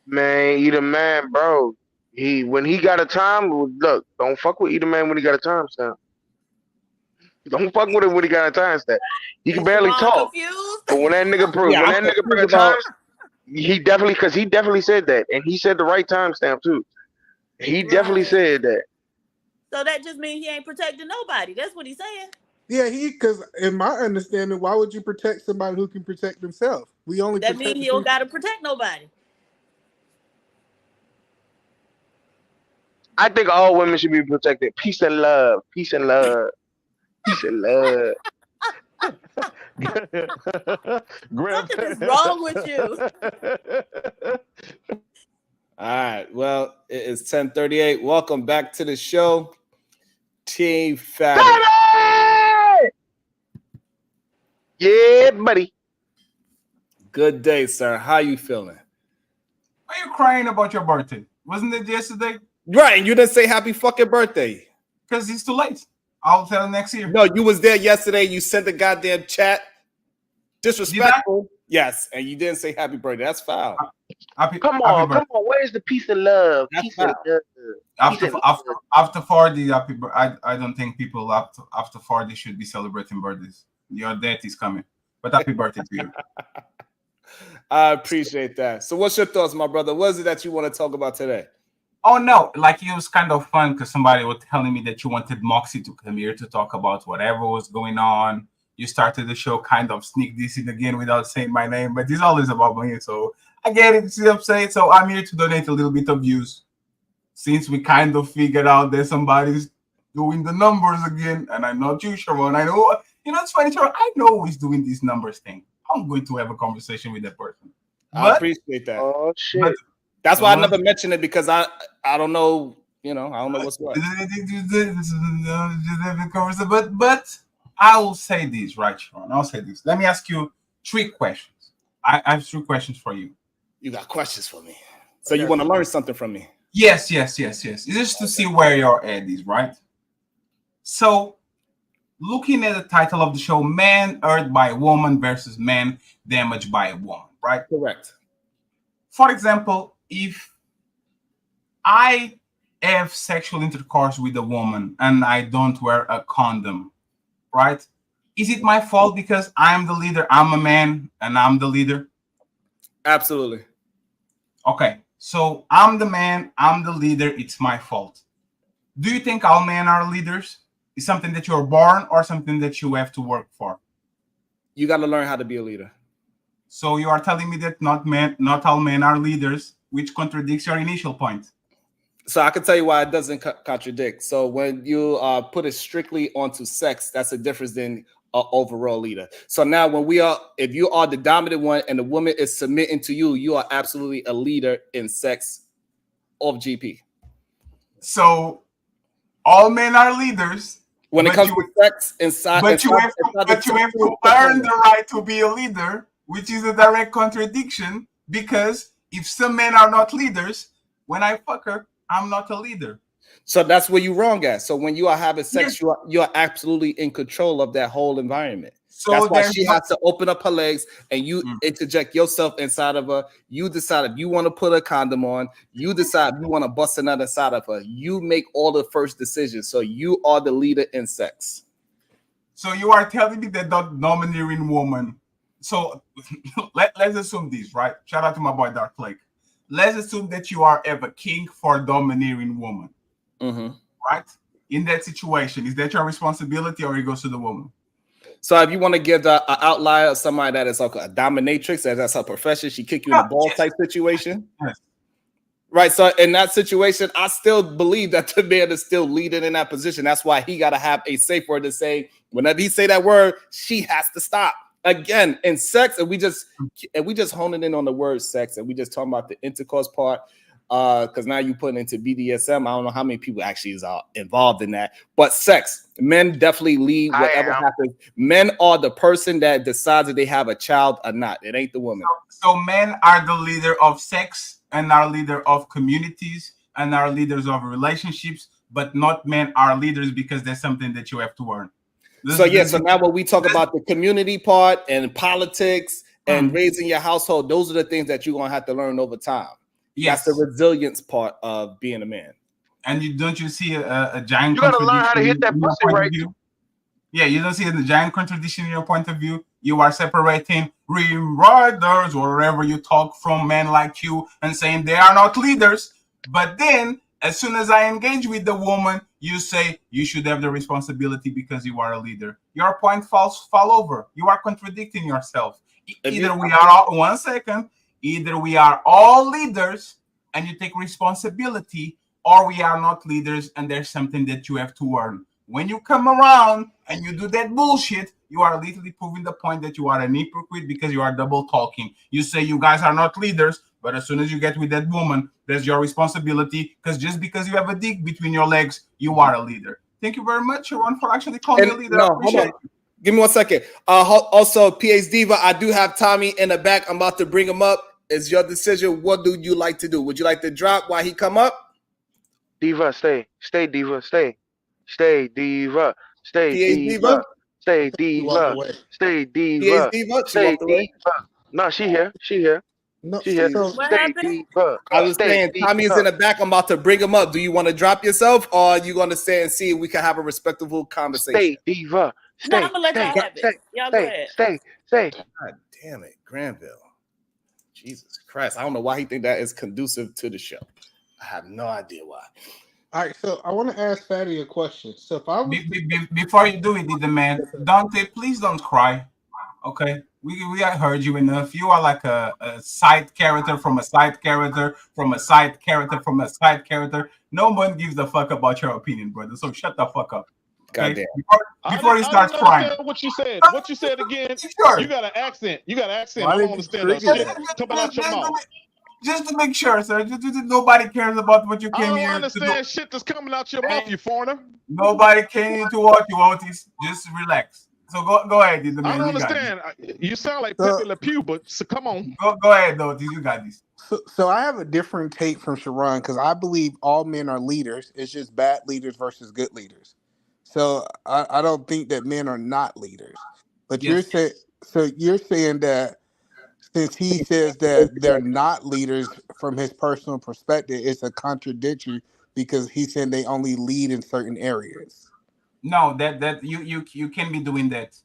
Man, Either Man, bro. When he got a time, look, don't fuck with Either Man when he got a timestamp. Don't fuck with him when he got a timestamp. He can barely talk. Confused? But when that nigga bring a time, he definitely said that. And he said the right timestamp too. He definitely said that. So that just means he ain't protecting nobody. That's what he's saying. Yeah, because in my understanding, why would you protect somebody who can protect themselves? That means he don't got to protect nobody. I think all women should be protected. Peace and love. Peace and love. Peace and love. Something is wrong with you. All right. Well, it is 10:38. Welcome back to the show. Team Fatty. Yeah, buddy. Good day, sir. How you feeling? Why are you crying about your birthday? Wasn't it yesterday? Right, and you didn't say happy fucking birthday. Because it's too late. I'll tell you next year. No, you was there yesterday. You sent the goddamn chat. Disrespectful. Yes, and you didn't say happy birthday. That's foul. Come on. Where's the peace and love? That's peace foul. And love. After 40, I don't think people after 40 should be celebrating birthdays. Your death is coming. But happy birthday to you. I appreciate that. So what's your thoughts, my brother? What is it that you want to talk about today? Oh, no. Like, it was kind of fun because somebody was telling me that you wanted Moxy to come here to talk about whatever was going on. You started the show kind of sneak this in again without saying my name, but it's always about me. So I get it. See what I'm saying? So I'm here to donate a little bit of views. Since we kind of figured out that somebody's doing the numbers again, and I'm not you, Sharon. I know, it's funny, Sharon. I know who's doing this numbers thing. I'm going to have a conversation with that person. I appreciate that. Oh, shit. That's why I never mentioned it, because I don't know, I don't know what's what. But I will say this, right, Sharon? I'll say this. Let me ask you 3 questions. I have 3 questions for you. You got questions for me. So you want to learn something from me? Yes. It's just to see where your head is, right? So, looking at the title of the show, Man Hurt by a Woman versus Man Damaged by a Woman, right? Correct. for example, if I have sexual intercourse with a woman and I don't wear a condom, right? Is it my fault because I'm the leader? I'm a man and I'm the leader? Absolutely. Okay, so I'm the man, I'm the leader, it's my fault. Do you think all men are leaders? Is something that you're born or something that you have to work for? You got to learn how to be a leader. So you are telling me that not all men are leaders, which contradicts your initial point. So I can tell you why it doesn't contradict. So when you put it strictly onto sex, that's a difference than an overall leader. So now if you are the dominant one and the woman is submitting to you, you are absolutely a leader in sex of GP. So all men are leaders. When it comes to sex inside, but you have to earn the right to be a leader, which is a direct contradiction, because if some men are not leaders, when I fuck her, I'm not a leader. So that's where you're wrong at. So when you are having sex, you are absolutely in control of that whole environment. So that's why she has to open up her legs and you interject yourself inside of her. You decide if you want to put a condom on. You decide if you want to bust another side of her. You make all the first decisions. So you are the leader in sex. So you are telling me that the domineering woman. So let's assume this, right? Shout out to my boy Dark Lake. Let's assume that you are ever king for domineering woman. Right? In that situation, is that your responsibility or it goes to the woman? So if you want to give an outlier of somebody that is like a dominatrix, that's her profession, she kick you in the ball type situation. Yes. Right. So in that situation, I still believe that the man is still leading in that position. That's why he got to have a safe word to say. Whenever he say that word, she has to stop. Again, in sex, and we just honing in on the word sex, and we just talking about the intercourse part. Because now you put into BDSM. I don't know how many people actually is involved in that, but sex, men definitely lead whatever happens. Men are the person that decides if they have a child or not. It ain't the woman. So men are the leader of sex and are leader of communities and are leaders of relationships, but not men are leaders because there's something that you have to earn. So now when we talk about the community part and politics and raising your household, those are the things that you're gonna have to learn over time. Yes. That's the resilience part of being a man. And don't you see a giant? You gotta learn how to hit that pussy right. Yeah, you don't see a giant contradiction in your point of view. You are separating riders or wherever you talk from men like you and saying they are not leaders. But then, as soon as I engage with the woman, you say you should have the responsibility because you are a leader. Your point fall over. You are contradicting yourself. Either we are all leaders and you take responsibility, or we are not leaders and there's something that you have to earn. When you come around and you do that bullshit, you are literally proving the point that you are an hypocrite because you are double talking. You say you guys are not leaders, but as soon as you get with that woman, that's your responsibility, because just because you have a dick between your legs, you are a leader. Thank you very much, Sharon, for actually calling me a leader. No, hold on. Give me 1 second. Also, PH Diva, I do have Tommy in the back. I'm about to bring him up. It's your decision. What do you like to do? Would you like to drop while he come up? Diva, stay, Diva, stay, Diva, stay, Diva, stay, Diva, stay, Diva, stay, Diva. No, she here. No, she here. Stay, Diva. I was saying, Tommy is in the back. I'm about to bring him up. Do you want to drop yourself, or are you going to stay and see if we can have a respectable conversation? Stay, Diva. Stay, no, I'm gonna let y'all have it. Y'all go ahead. Stay. God damn it, Granville. Jesus Christ. I don't know why he think that is conducive to the show. I have no idea why. All right, so I want to ask Fatty a question. So if I was before you do it, the man, Dante, please don't cry. Okay, we heard you enough. You are like a side character from a side character from a side character from a side character. No one gives a fuck about your opinion, brother. So shut the fuck up. Okay? Before he starts crying. What you said? What you said again? Sure. You got an accent. I don't understand that shit coming out your mouth. Just to make sure, sir. Nobody cares about what you came here to do. I don't understand shit that's coming out your mouth, you foreigner. Nobody came here to watch you, Otis. Just relax. So go ahead, the man. I don't understand. You sound like Pepe Le Pew, but come on. Go ahead, Otis. You got this. So I have a different take from Sharon because I believe all men are leaders. It's just bad leaders versus good leaders. So I don't think that men are not leaders. But you're saying that since he says that they're not leaders from his personal perspective, it's a contradiction because he's saying they only lead in certain areas. No, that you can be doing that.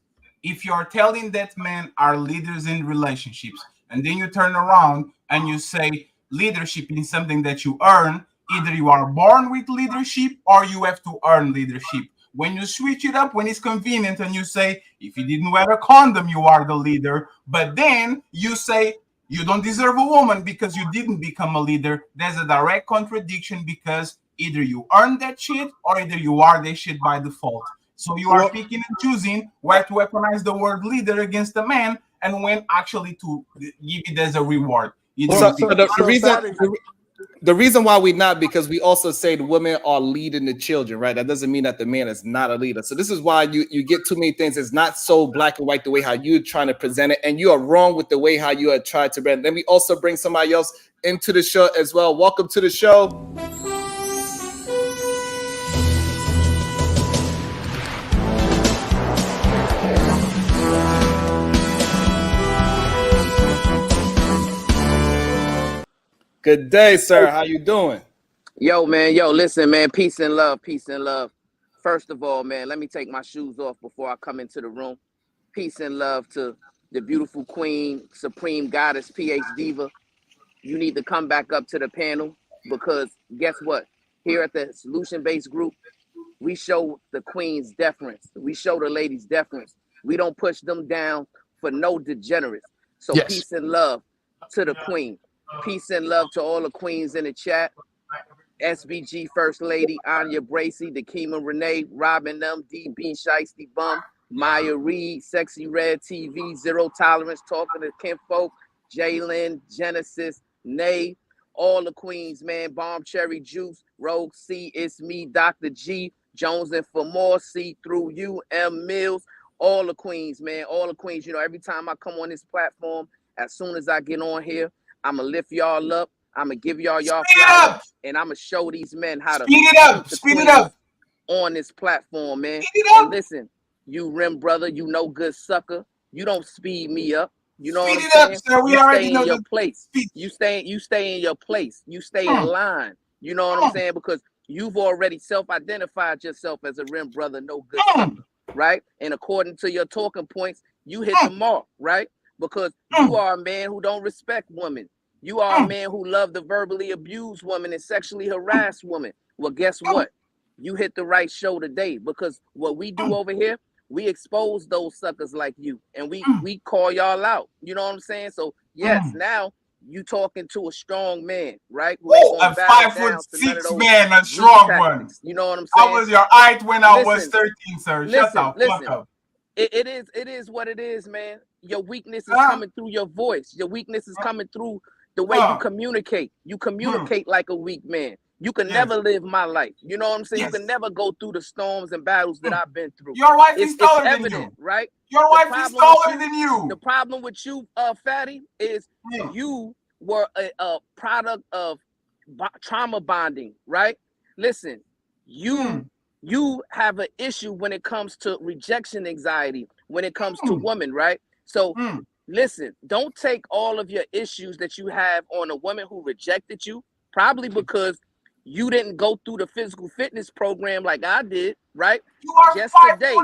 If you're telling that men are leaders in relationships, and then you turn around and you say leadership is something that you earn, either you are born with leadership or you have to earn leadership. When you switch it up when it's convenient and you say, if you didn't wear a condom, you are the leader, but then you say you don't deserve a woman because you didn't become a leader, there's a direct contradiction because either you earn that shit or either you are that shit by default. So you are picking and choosing where to weaponize the word leader against a man and when actually to give it as a reward. The reason why we not, because we also say the women are leading the children, right? That doesn't mean that the man is not a leader. So this is why you get too many things. It's not so black and white the way how you're trying to present it, and you are wrong with the way how you are trying to present. Let me also bring somebody else into the show as well. Welcome to the show. Good day, sir. How you doing? Yo, man. Yo, listen, man. Peace and love. Peace and love. First of all, man, let me take my shoes off before I come into the room. Peace and love to the beautiful queen, supreme goddess, PH Diva. You need to come back up to the panel because guess what? Here at the Solution-Based Group, we show the queens deference. We show the ladies deference. We don't push them down for no degenerates. So yes. Peace and love to the queen. Peace and love to all the queens in the chat. SBG First Lady, Anya Bracy, Dakima Renee, Robin them, DB Shiesty Bum, Maya Reed, Sexy Red TV, Zero Tolerance, Talking to Kinfolk, Jalen, Genesis, Nay, all the queens, man. Bomb Cherry Juice, Rogue C, It's Me, Dr. G, Jones and for more, See Through You, M Mills, all the queens, man. All the queens. You know, every time I come on this platform, as soon as I get on here, I'm going to lift y'all up. I'm going to give y'all flowers, and I'm going to show these men how to speed it up on this platform, man. And listen, you Rim brother, you no good sucker. You don't speed me up. You know what I'm saying? Sir, you stay in your place. You stay in your place. You stay in line. You know what I'm saying? Because you've already self-identified yourself as a Rim brother, no good sucker, right? And according to your talking points, you hit the mark, right? Because you are a man who don't respect women. You are a man who loved to verbally abuse women and sexually harass women. Well, guess what? You hit the right show today because what we do over here, we expose those suckers like you and we call y'all out. You know what I'm saying? So yes, now you talking to a strong man, right? A 5'6" man, a strong one. You know what I'm saying? How was your height when I was 13, sir? Shut the fuck up. It is what it is, man. Your weakness is coming through your voice. Your weakness is coming through the way you communicate. You communicate like a weak man. You can never live my life. You know what I'm saying? You can never go through the storms and battles that I've been through. Your wife is taller than you, right? Your wife is taller than you. The problem with you, Fatty, is you were a product of trauma bonding, right? Listen, you have an issue when it comes to rejection anxiety, when it comes to women, right? So listen, don't take all of your issues that you have on a woman who rejected you, probably because you didn't go through the physical fitness program like I did, right? Just today,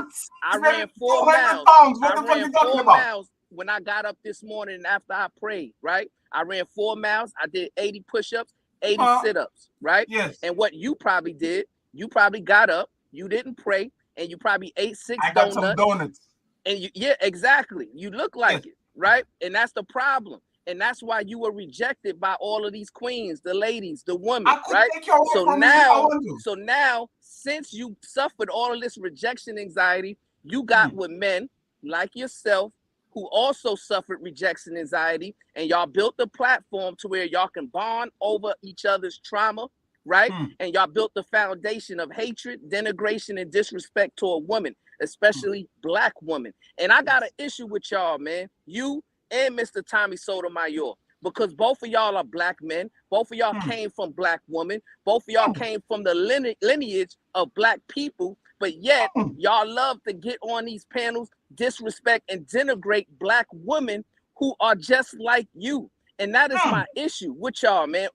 I ran 4 miles. I ran 4 miles when I got up this morning after I prayed, right? I ran 4 miles. I did 80 push-ups, 80 sit-ups, right? Yes. And what you probably did, you probably got up, you didn't pray, and you probably ate 6 donuts. I got some donuts. And yeah, exactly. You look like it, right? And that's the problem. And that's why you were rejected by all of these queens, the ladies, the women, right? So now, since you suffered all of this rejection anxiety, you got with men like yourself who also suffered rejection anxiety, and y'all built the platform to where y'all can bond over each other's trauma, right? And y'all built the foundation of hatred, denigration, and disrespect toward women, especially Black women. And I got an issue with y'all, man. You and Mr. Tommy Sotomayor, because both of y'all are Black men. Both of y'all came from Black women. Both of y'all came from the lineage of Black people, but yet y'all love to get on these panels, disrespect and denigrate Black women who are just like you. And that is my issue with y'all, man.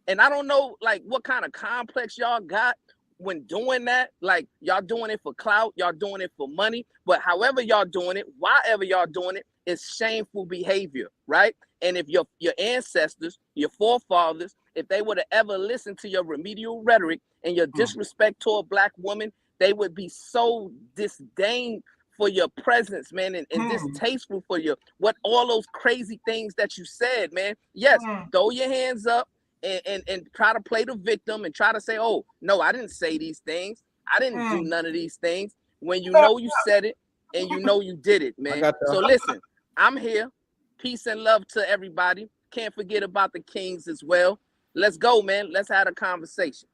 And I don't know, like, what kind of complex y'all got when doing that. Like, y'all doing it for clout, y'all doing it for money, but however y'all doing it, wherever y'all doing it, is shameful behavior, right? And if your ancestors, your forefathers, if they would have ever listened to your remedial rhetoric and your disrespect to a Black woman, they would be so disdain for your presence, man, and distasteful for what all those crazy things that you said, man. Yes, throw your hands up and try to play the victim and try to say, oh, no, I didn't say these things. I didn't do none of these things. When you know you said it and you know you did it, man. So listen, I'm here. Peace and love to everybody. Can't forget about the Kings as well. Let's go, man. Let's have a conversation.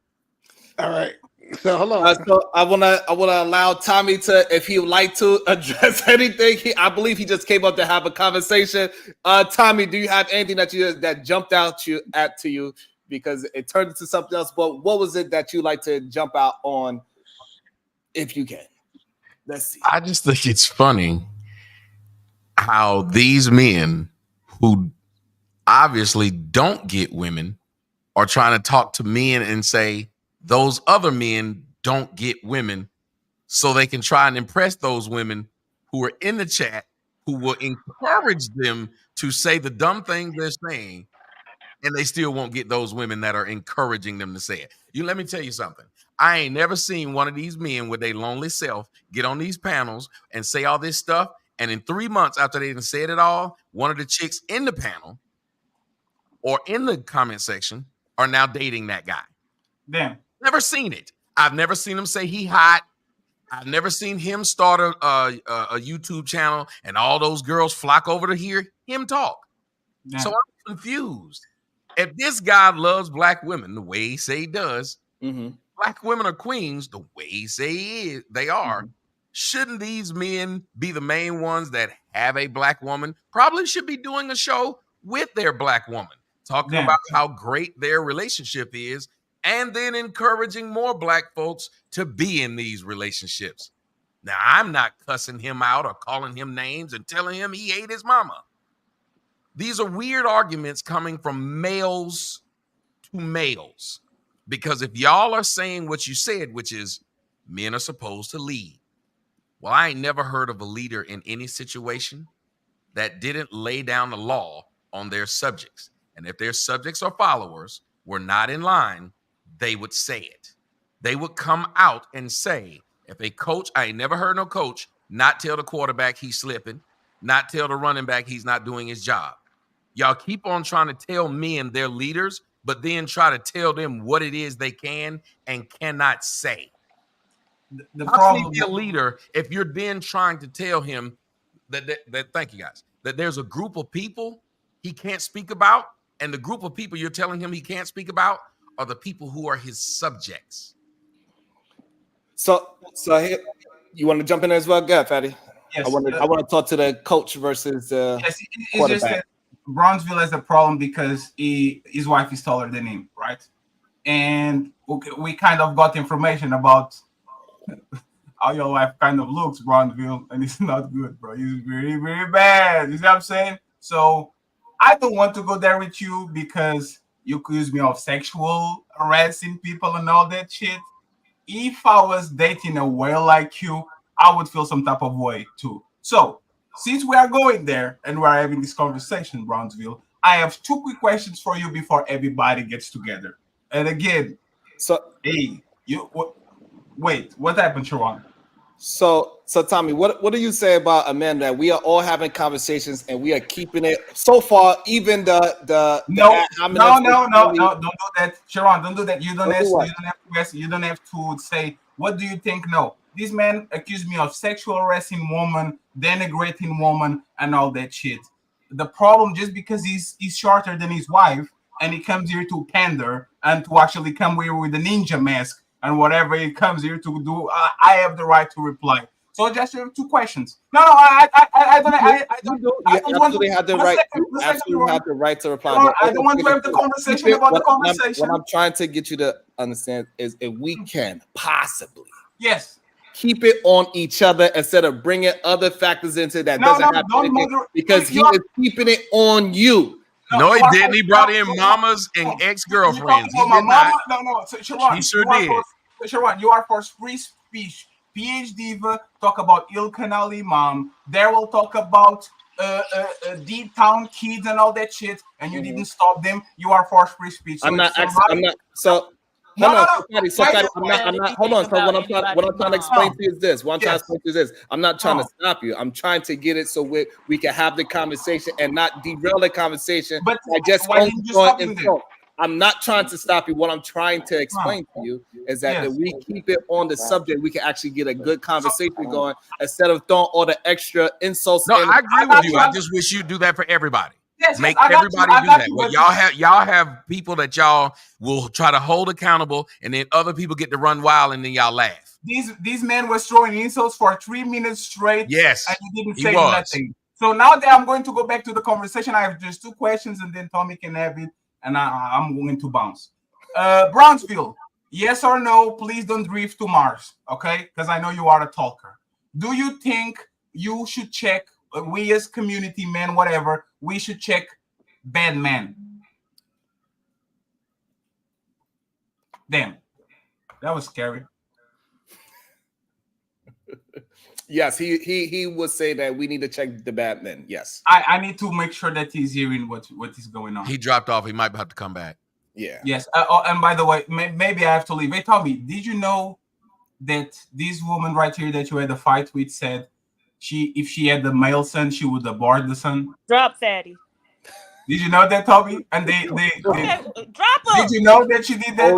All right. So hold on. So I wanna allow Tommy to, if he would like to address anything. I believe he just came up to have a conversation. Tommy, do you have anything that jumped out to you because it turned into something else? But what was it that you like to jump out on, if you can? Let's see. I just think it's funny how these men who obviously don't get women are trying to talk to men and say those other men don't get women, so they can try and impress those women who are in the chat, who will encourage them to say the dumb things they're saying, and they still won't get those women that are encouraging them to say it. Let me tell you something. I ain't never seen one of these men with a lonely self get on these panels and say all this stuff, and in 3 months after they done said it all, one of the chicks in the panel or in the comment section are now dating that guy. Damn. Never seen it. I've never seen him say he hot. I've never seen him start a YouTube channel and all those girls flock over to hear him talk. Damn. So I'm confused. If this guy loves Black women the way he say he does, Black women are queens the way he say they are, shouldn't these men be the main ones that have a Black woman? Probably should be doing a show with their Black woman, talking about how great their relationship is, and then encouraging more Black folks to be in these relationships. Now, I'm not cussing him out or calling him names and telling him he ate his mama. These are weird arguments coming from males to males. Because if y'all are saying what you said, which is men are supposed to lead. Well, I ain't never heard of a leader in any situation that didn't lay down the law on their subjects. And if their subjects or followers were not in line, they would say it. They would come out and say, if a coach, I ain't never heard no coach not tell the quarterback he's slipping, not tell the running back he's not doing his job. Y'all keep on trying to tell men they're leaders, but then try to tell them what it is they can and cannot say. The How problem can he be a leader if you're then trying to tell him that thank you guys, that there's a group of people he can't speak about, and the group of people you're telling him he can't speak about are the people who are his subjects. So here, you want to jump in there as well? Go ahead, Fatty. Yes, I want to talk to the coach versus yes, it's quarterback. just that Brownsville has a problem because his wife is taller than him, right? And we kind of got information about how your wife kind of looks, Brownsville, and it's not good, bro. It's very, very bad. You see what I'm saying? So I don't want to go there with you because you accuse me of sexual harassing people and all that shit. If I was dating a whale like you, I would feel some type of way too. So since we are going there and we're having this conversation, Brownsville, I have 2 quick questions for you before everybody gets together. And again, hey, wait, what happened, Sharon? So Tommy, what do you say about a man that we are all having conversations and we are keeping it so far? Even No, don't do that, Sharon. Don't do that. You don't have to say. What do you think? No, this man accused me of sexual harassing woman, denigrating woman, and all that shit. The problem, just because he's shorter than his wife, and he comes here to pander and to actually come here with a ninja mask and whatever he comes here to do, I have the right to reply. So just 2 questions. No, I don't want to have the right. You absolutely have the right to reply. I don't want to have the conversation about the conversation. What I'm trying to get you to understand is if we can possibly, yes, keep it on each other instead of bringing other factors into that doesn't have anything, because he is keeping it on you. No, he didn't. He brought in mamas and ex-girlfriends. He did not. So, Sharon, he sure did. Sharon, you are for free speech. PH Diva talk about Ilkan Ali mom. There will talk about deep town kids and all that shit, and you didn't stop them. You are for free speech. So I'm not. So hold on. I'm not. Hold on. So what I'm trying to explain to you is this. What I'm trying to explain to you is this. I'm not trying to stop you. I'm trying to get it so we can have the conversation and not derail the conversation. But I just why didn't you stop him then? I'm not trying to stop you. What I'm trying to explain to you is that if we keep it on the subject, we can actually get a good conversation going instead of throwing all the extra insults. No, I agree with you. I just wish you'd do that for everybody. Yes, make everybody do that. Well, y'all have people that y'all will try to hold accountable, and then other people get to run wild, and then y'all laugh. These men were throwing insults for 3 minutes straight. Yes, and you didn't say nothing. So now that I'm going to go back to the conversation, I have just 2 questions, and then Tommy can have it, and I'm going to bounce. Brownsville, yes or no? Please don't drift to Mars, okay? Because I know you are a talker. Do you think you should check? We as community men, whatever, we should check bad men. Damn, that was scary. Yes, he would say that we need to check the bad men. Yes, I need to make sure that he's hearing what is going on. He dropped off. He might have to come back. Yeah. Yes. And by the way, maybe I have to leave. Hey, Tommy, did you know that this woman right here that you had a fight with said if she had the male son, she would abort the son? Drop fatty. Did you know that, Tommy? And they drop him. Did you know that she did that?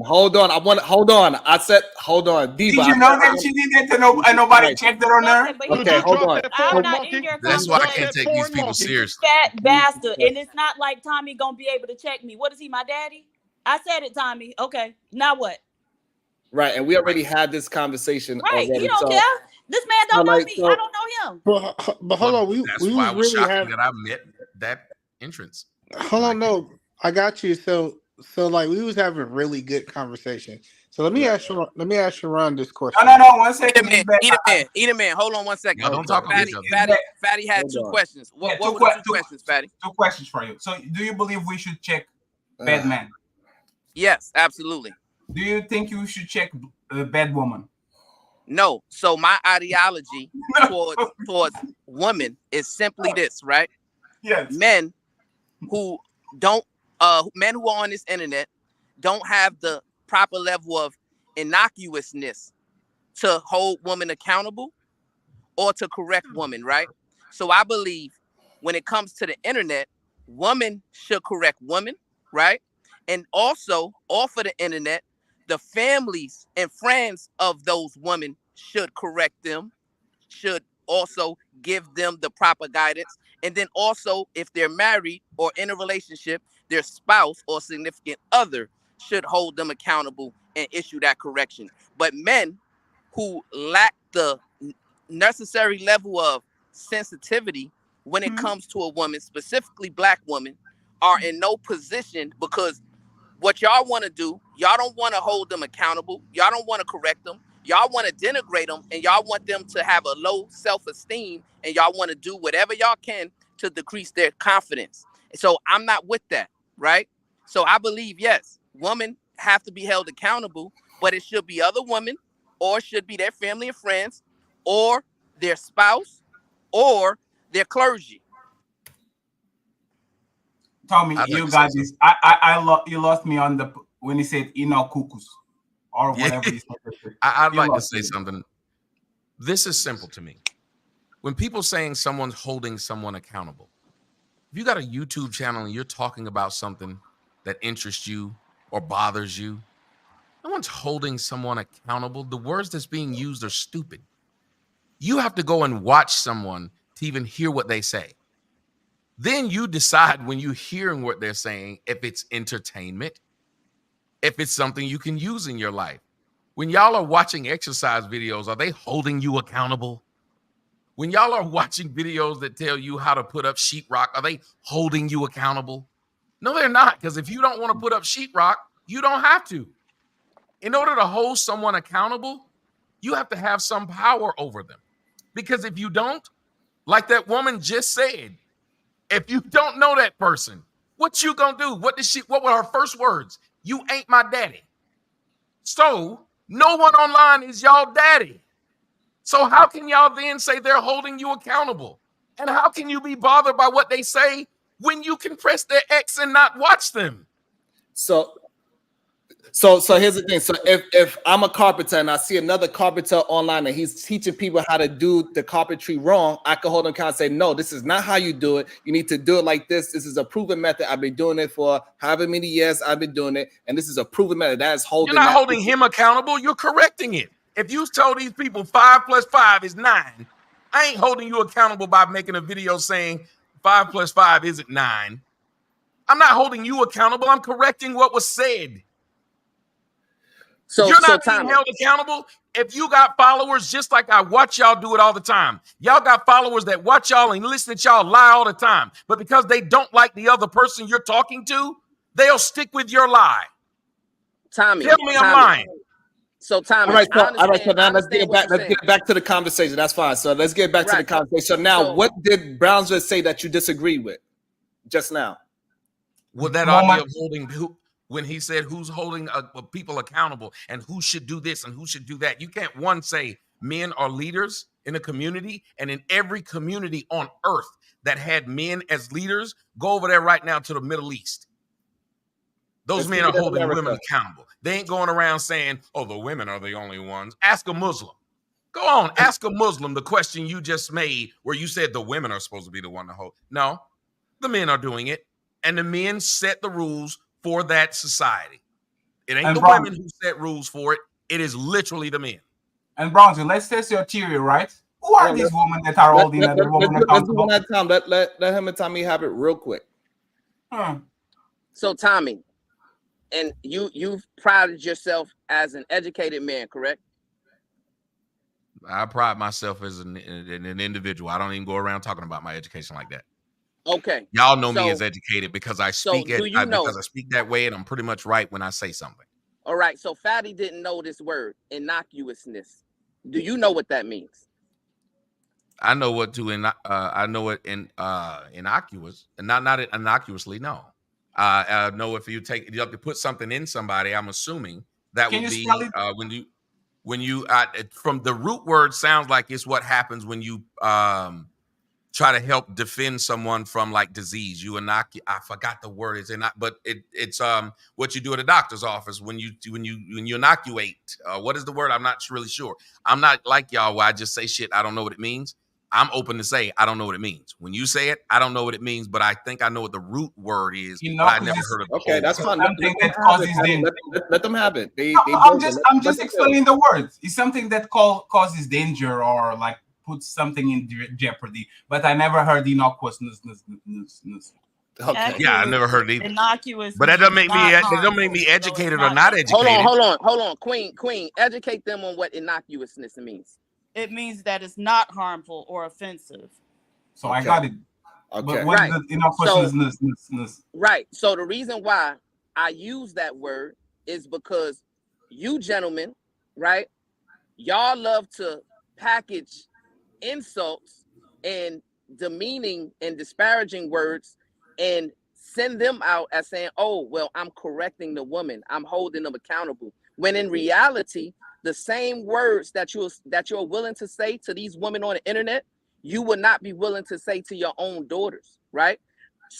Hold on. I said, hold on. Diva, did you know that she did that and nobody checked it on her? Okay, hold on. I'm not in your That's why I can't take these people seriously. Fat bastard. And it's not like Tommy gonna be able to check me. What is he, my daddy? I said it, Tommy. Okay, now what? Right, and we already had this conversation. Right, already, you don't care. This man don't know me. I don't know him. But hold on, that's why I was shocked that I met that entrance. Hold on, no, I got you. So like we was having really good conversation. So let me ask Sharon this question. No, 1 second. Eat a man. Hold on 1 second. No, don't talk about each other. Fatty had 2 questions. What were the 2 questions, Fatty? 2 questions for you. So do you believe we should check bad men? Yes, absolutely. Do you think you should check bad woman? No. So my ideology towards women is simply this, right? Yes. Men who are on this internet don't have the proper level of innocuousness to hold women accountable or to correct women, right? So I believe when it comes to the internet, women should correct women, right? And also off of the internet, the families and friends of those women should correct them, should also give them the proper guidance. And then also, if they're married or in a relationship, their spouse or significant other should hold them accountable and issue that correction. But men who lack the necessary level of sensitivity when it comes to a woman, specifically Black women, are in no position, because what y'all want to do, y'all don't want to hold them accountable. Y'all don't want to correct them. Y'all want to denigrate them, and y'all want them to have a low self-esteem, and y'all want to do whatever y'all can to decrease their confidence. So I'm not with that, right? So I believe, yes, women have to be held accountable, but it should be other women, or it should be their family and friends, or their spouse, or their clergy. Tommy, you got this. You lost me on when he said Enoch Kukus or whatever he said. I'd like to say something. This is simple to me. When people saying someone's holding someone accountable, if you got a YouTube channel and you're talking about something that interests you or bothers you, no one's holding someone accountable. The words that's being used are stupid. You have to go and watch someone to even hear what they say. Then you decide, when you're hearing what they're saying, if it's entertainment, if it's something you can use in your life. When y'all are watching exercise videos, are they holding you accountable? When y'all are watching videos that tell you how to put up sheetrock, are they holding you accountable? No, they're not, because if you don't want to put up sheetrock, you don't have to. In order to hold someone accountable, you have to have some power over them. Because if you don't, like that woman just said, if you don't know that person, what you gonna do? What were her first words? You ain't my daddy. So no one online is y'all daddy. So how can y'all then say they're holding you accountable? And how can you be bothered by what they say when you can press their X and not watch them? So here's the thing. So if I'm a carpenter and I see another carpenter online and he's teaching people how to do the carpentry wrong, I can hold him accountable and say, no, this is not how you do it. You need to do it like this. This is a proven method. I've been doing it for however many years I've been doing it. And this is a proven method. That is holding. You're not holding him accountable. You're correcting it. If you told these people 5 + 5 is 9, I ain't holding you accountable by making a video saying 5 + 5 isn't 9. I'm not holding you accountable. I'm correcting what was said. You're not being held accountable. If you got followers, just like I watch y'all do it all the time. Y'all got followers that watch y'all and listen to y'all lie all the time. But because they don't like the other person you're talking to, they'll stick with your lie. Tommy, tell me I'm lying. So Tommy, all right. So now let's get back to the conversation. That's fine. So let's get back to the conversation. So now, what did Brownsville say that you disagreed with just now? Well, that idea of holding when he said who's holding people accountable and who should do this and who should do that. You can't say men are leaders in a community, and in every community on earth that had men as leaders, go over there right now to the Middle East. Those men are holding women accountable. They ain't going around saying, oh, the women are the only ones. Ask a Muslim. Go on, ask a Muslim the question you just made where you said the women are supposed to be the one to hold. No, the men are doing it, and the men set the rules for that society. It ain't the women who set rules for it. It is literally the men. And Brownsville, let's test your theory, right? Who are these women that are holding the woman accountable? Let's do one at a time. Let him and Tommy have it real quick. So Tommy, and you've prided yourself as an educated man, correct? I pride myself as an individual. I don't even go around talking about my education like that. Okay. Y'all know me as educated because I speak because I speak that way, and I'm pretty much right when I say something. All right. So Fatty didn't know this word, innocuousness. Do you know what that means? I know what I know it innocuous, and not innocuously. No. I know if you have to put something in somebody, I'm assuming that would be when you from the root word sounds like it's what happens when you try to help defend someone from like disease. I forgot the word. It's what you do at a doctor's office when you inoculate. What is the word? I'm not really sure. I'm not like y'all where I just say shit. I don't know what it means. I'm open to say I don't know what it means. When you say it, I don't know what it means, but I think I know what the root word is. But I never heard of it. Okay, that's fine. Let them have it. I'm just explaining the words. It's something that causes danger or like puts something in jeopardy. But I never heard innocuousness. Okay. Yeah, I never heard it either. Innocuous. But that don't make me educated or not educated. Hold on. Queen, educate them on what innocuousness means. It means that it's not harmful or offensive. So I got it. Okay. But what is the innocuousness? Right. So the reason why I use that word is because you gentlemen, right? Y'all love to package insults and demeaning and disparaging words and send them out as saying, oh, well, I'm correcting the woman. I'm holding them accountable. When in reality, the same words that you're willing to say to these women on the internet, you would not be willing to say to your own daughters, right?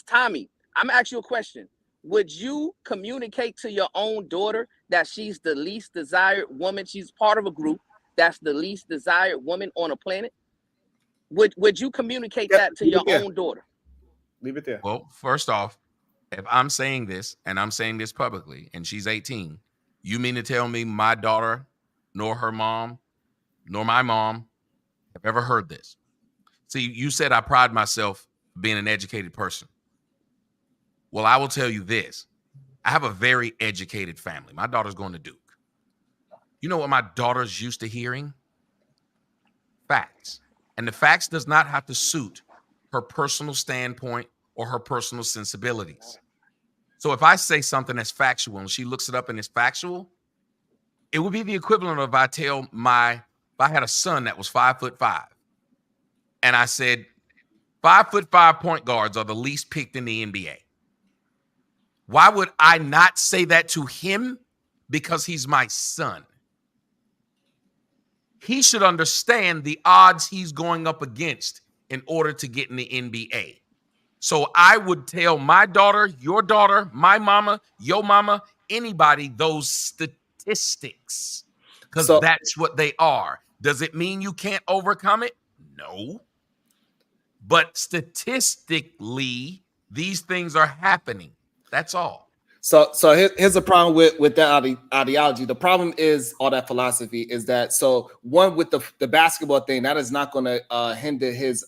Tommy, I'm gonna ask you a question. Would you communicate to your own daughter that she's the least desired woman? She's part of a group that's the least desired woman on the planet. Would you communicate that to your own daughter? Leave it there. Well, first off, if I'm saying this and I'm saying this publicly and she's 18, you mean to tell me my daughter, nor her mom, nor my mom have ever heard this? See, you said I pride myself being an educated person. Well, I will tell you this. I have a very educated family. My daughter's going to Duke. You know what my daughter's used to hearing? Facts. And the facts does not have to suit her personal standpoint or her personal sensibilities. So if I say something that's factual and she looks it up and it's factual, it would be the equivalent of I tell my if I had a son that was 5'5", and I said 5'5" point guards are the least picked in the NBA, why would I not say that to him? Because he's my son. He should understand the odds he's going up against in order to get in the NBA. So I would tell my daughter, your daughter, my mama, your mama, anybody, those statistics, because that's what they are. Does it mean you can't overcome it? No. But statistically, these things are happening. That's all. So here's the problem with that ideology. The problem is, all that philosophy is that, so one, with the basketball thing, that is not going to hinder his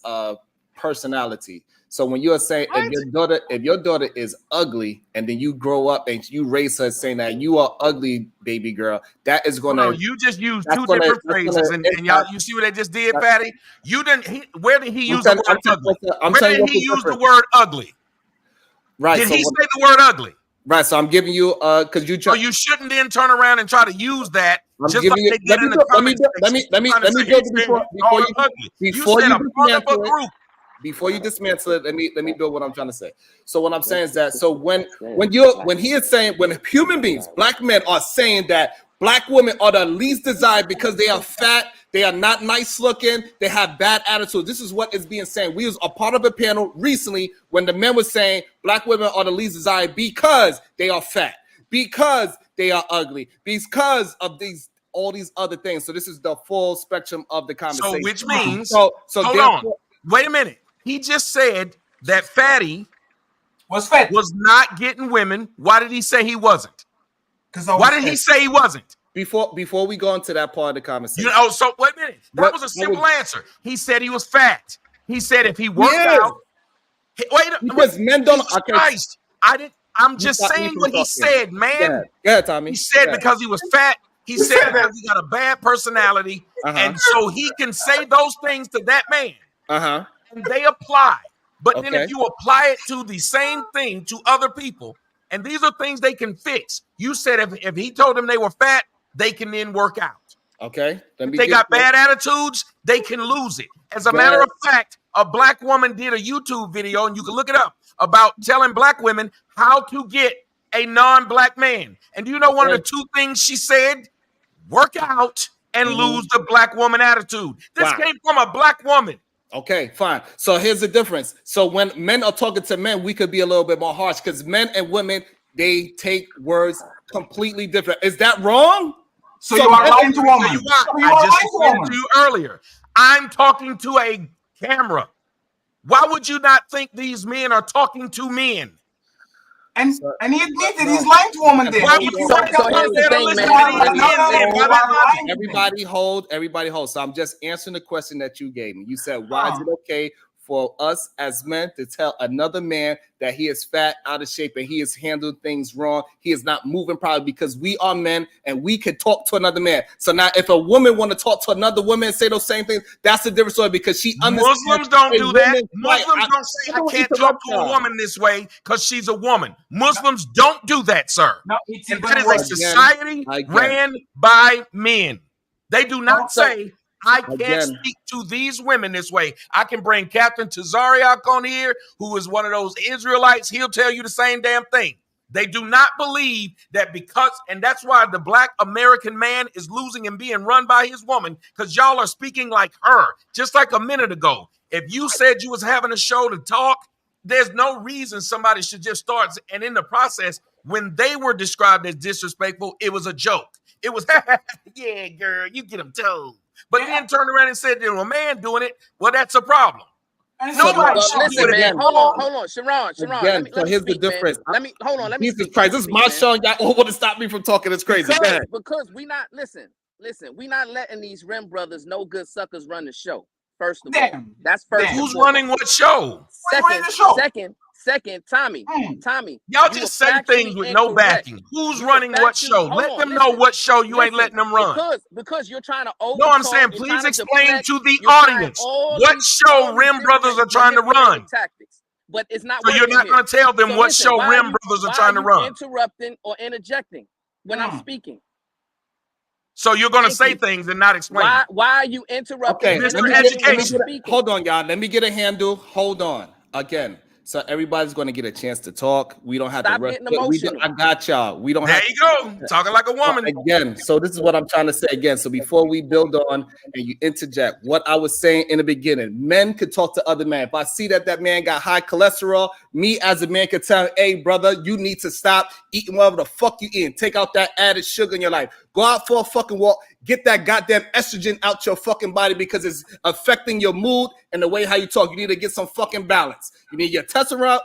personality. So when you are saying if your daughter is ugly, and then you grow up and you raise her saying that you are ugly, baby girl, that is going to. You just used two different phrases, and y'all, you see what they just did, Patty? You didn't. Where did he use the word ugly? Where did he use the word ugly? Right. Did he say the word ugly? Right. So I'm giving you because you try. So you shouldn't then turn around and try to use that. I'm just like you, they did in the comments. Let me build before you dismantle it. Let me build what I'm trying to say. So what I'm saying is that, so when he is saying, when human beings, black men, are saying that black women are the least desired because they are fat, they are not nice looking, they have bad attitude. This is what is being said. We was a part of a panel recently when the men were saying black women are the least desired because they are fat, because they are ugly, because of all these other things. So this is the full spectrum of the conversation. So which means, hold on, wait a minute. He just said that Fatty was not getting women. Why did he say he wasn't? Why did he say he wasn't? Before we go into that part of the conversation. So wait a minute. That was a simple answer. He said he was fat. He said if he worked out. Because men don't. Christ, I'm just saying what he said, man. Yeah, Tommy. He said because he was fat. He said because he got a bad personality, and so he can say those things to that man. And they apply. But then if you apply it to the same thing to other people, and these are things they can fix. You said if he told them they were fat, they can then work out. Okay. If they got bad attitudes, they can lose it. As a matter of fact, a black woman did a YouTube video, and you can look it up, about telling black women how to get a non-black man. And do you know one of the two things she said? Work out and lose the black woman attitude. This came from a black woman. Okay, fine. So here's the difference. So when men are talking to men, we could be a little bit more harsh because men and women, they take words completely different. Is that wrong? So you are lying to women. I just explained to you earlier. I'm talking to a camera. Why would you not think these men are talking to men? And he admitted he's lying to women then. Everybody hold. So I'm just answering the question that you gave me. You said, why is it okay for us as men to tell another man that he is fat, out of shape, and he has handled things wrong? He is not moving properly because we are men and we can talk to another man. So now if a woman want to talk to another woman and say those same things, that's a different story because she understands. Muslims don't do that. Muslims don't say I can't talk to a woman this way because she's a woman. Muslims don't do that, sir. No, and that is a society ran by men. They do not say I can't speak to these women this way. I can bring Captain Tazariak on here, who is one of those Israelites. He'll tell you the same damn thing. They do not believe that because, and that's why the black American man is losing and being run by his woman, because y'all are speaking like her. Just like a minute ago, if you said you was having a show to talk, there's no reason somebody should just start. And in the process, when they were described as disrespectful, it was a joke. It was, yeah, girl, you get them told. But then turned around and said, a man doing it, well, that's a problem. Nobody should do it again. Hold on, Sharon. Again, so here's the difference. Let me Jesus Christ, this is my show. Y'all all want to stop me from talking. It's crazy. Because we not listen. We not letting these Rim brothers, no good suckers, run the show. First of all, that's first. Who's running what show? Second, Tommy. Y'all just say things with no backing. Who's running what show? Let them know what show you ain't letting them run. Because you're trying to No, I'm saying please explain to the audience what show Rim Brothers are trying to run. But it's not. So you're not going to tell them what show Rim Brothers are trying to run. Interrupting or interjecting when I'm speaking. So you're going to Thank say you. things and not explain. Why are you interrupting? Okay, me? Mr. And Education. hold on, y'all. Let me get a handle. Hold on. Again, so everybody's going to get a chance to talk. We don't have Stop to rush. getting emotional. I got y'all. We don't There have you go. Talking like a woman. again. So this is what I'm trying to say again. So before we build on and you interject, what I was saying in the beginning, men could talk to other men. If I see that man got high cholesterol, me as a man could tell him, hey, brother, you need to stop eating whatever the fuck you eating. Take out that added sugar in your life. Go out for a fucking walk. Get that goddamn estrogen out your fucking body because it's affecting your mood and the way how you talk. You need to get some fucking balance. You need your testosterone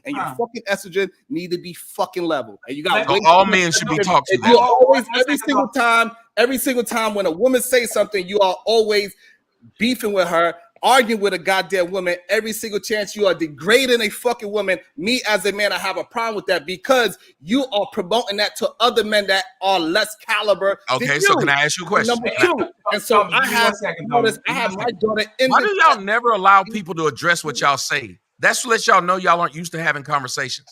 and your fucking estrogen need to be fucking level. And you got all men should be talked to. you always every single time when a woman says something, you are always beefing with her, arguing with a goddamn woman. Every single chance you are degrading a fucking woman. Me as a man, I have a problem with that because you are promoting that to other men that are less caliber. Okay, so can I ask you a question? Number two, and so I have my daughter in. Why do y'all never allow people to address what y'all say? That's to let y'all know y'all aren't used to having conversations.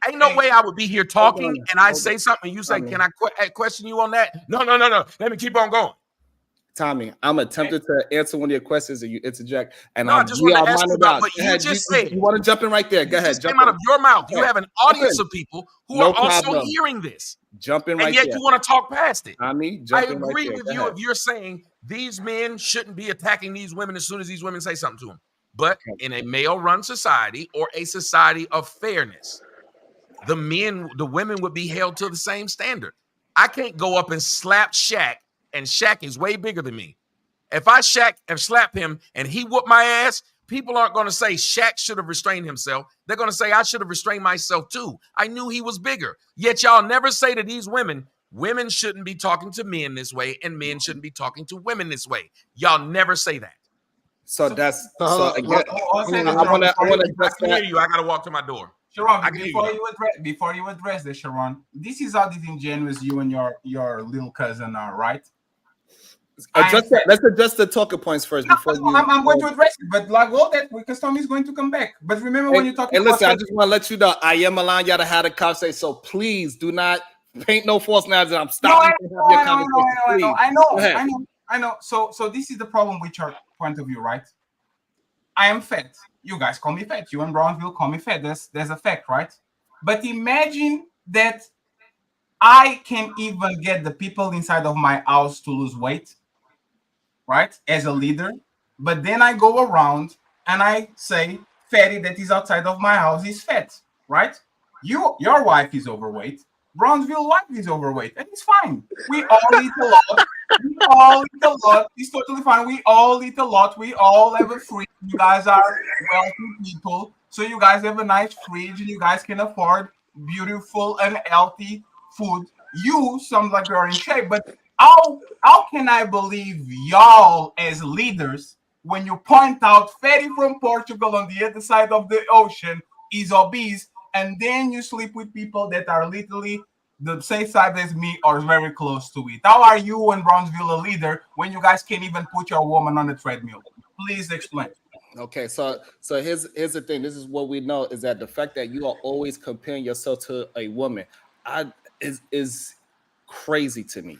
Ain't no way I would be here talking and I say something and you say, can I question you on that? No. Let me keep on going. Tommy, I'm attempting to answer one of your questions and you interject. And I just want to ask you about what you just said. You want to jump in right there? Go ahead. Just came out of your mouth. You have an audience of people who are also hearing this. Jump in right there. And yet you want to talk past it. Tommy, I agree with you if you're saying these men shouldn't be attacking these women as soon as these women say something to them. But in a male-run society or a society of fairness, the women would be held to the same standard. I can't go up and slap Shaq, and Shaq is way bigger than me. If I slap him and he whooped my ass, people aren't going to say Shaq should have restrained himself. They're going to say I should have restrained myself too. I knew he was bigger. Yet y'all never say to these women shouldn't be talking to men this way and men shouldn't be talking to women this way. Y'all never say that. So that's again, I want to address that. Hear you. I got to walk to my door. Sharon, before you address this, Sharon, this is how disingenuous you and your little cousin are, right? Let's address the talking points first. I'm going to address it, but like all that, because Tommy's going to come back. But remember when you talk. And listen, I just want to let you know, I am allowing y'all to have a conversation. So please do not paint no false narratives. I'm stopping your conversation. I know. So this is the problem with your point of view, right? I am fat. You guys call me fat. You and Brownsville call me fat. There's a fact, right? But imagine that I can even get the people inside of my house to lose weight, right? As a leader. But then I go around and I say, fatty that is outside of my house is fat, right? Your wife is overweight. Brownsville wife is overweight, and it's fine. We all eat a lot. It's totally fine. We all eat a lot. We all have a fridge. You guys are wealthy people, so you guys have a nice fridge, and you guys can afford beautiful and healthy food. You sound like you're in shape, but how can I believe y'all as leaders when you point out Fatty from Portugal on the other side of the ocean is obese, and then you sleep with people that are literally the same side as me or very close to it? How are you and Brownsville a leader when you guys can't even put your woman on the treadmill? Please explain. Okay, so here's the thing. This is what we know is that the fact that you are always comparing yourself to a woman is crazy to me.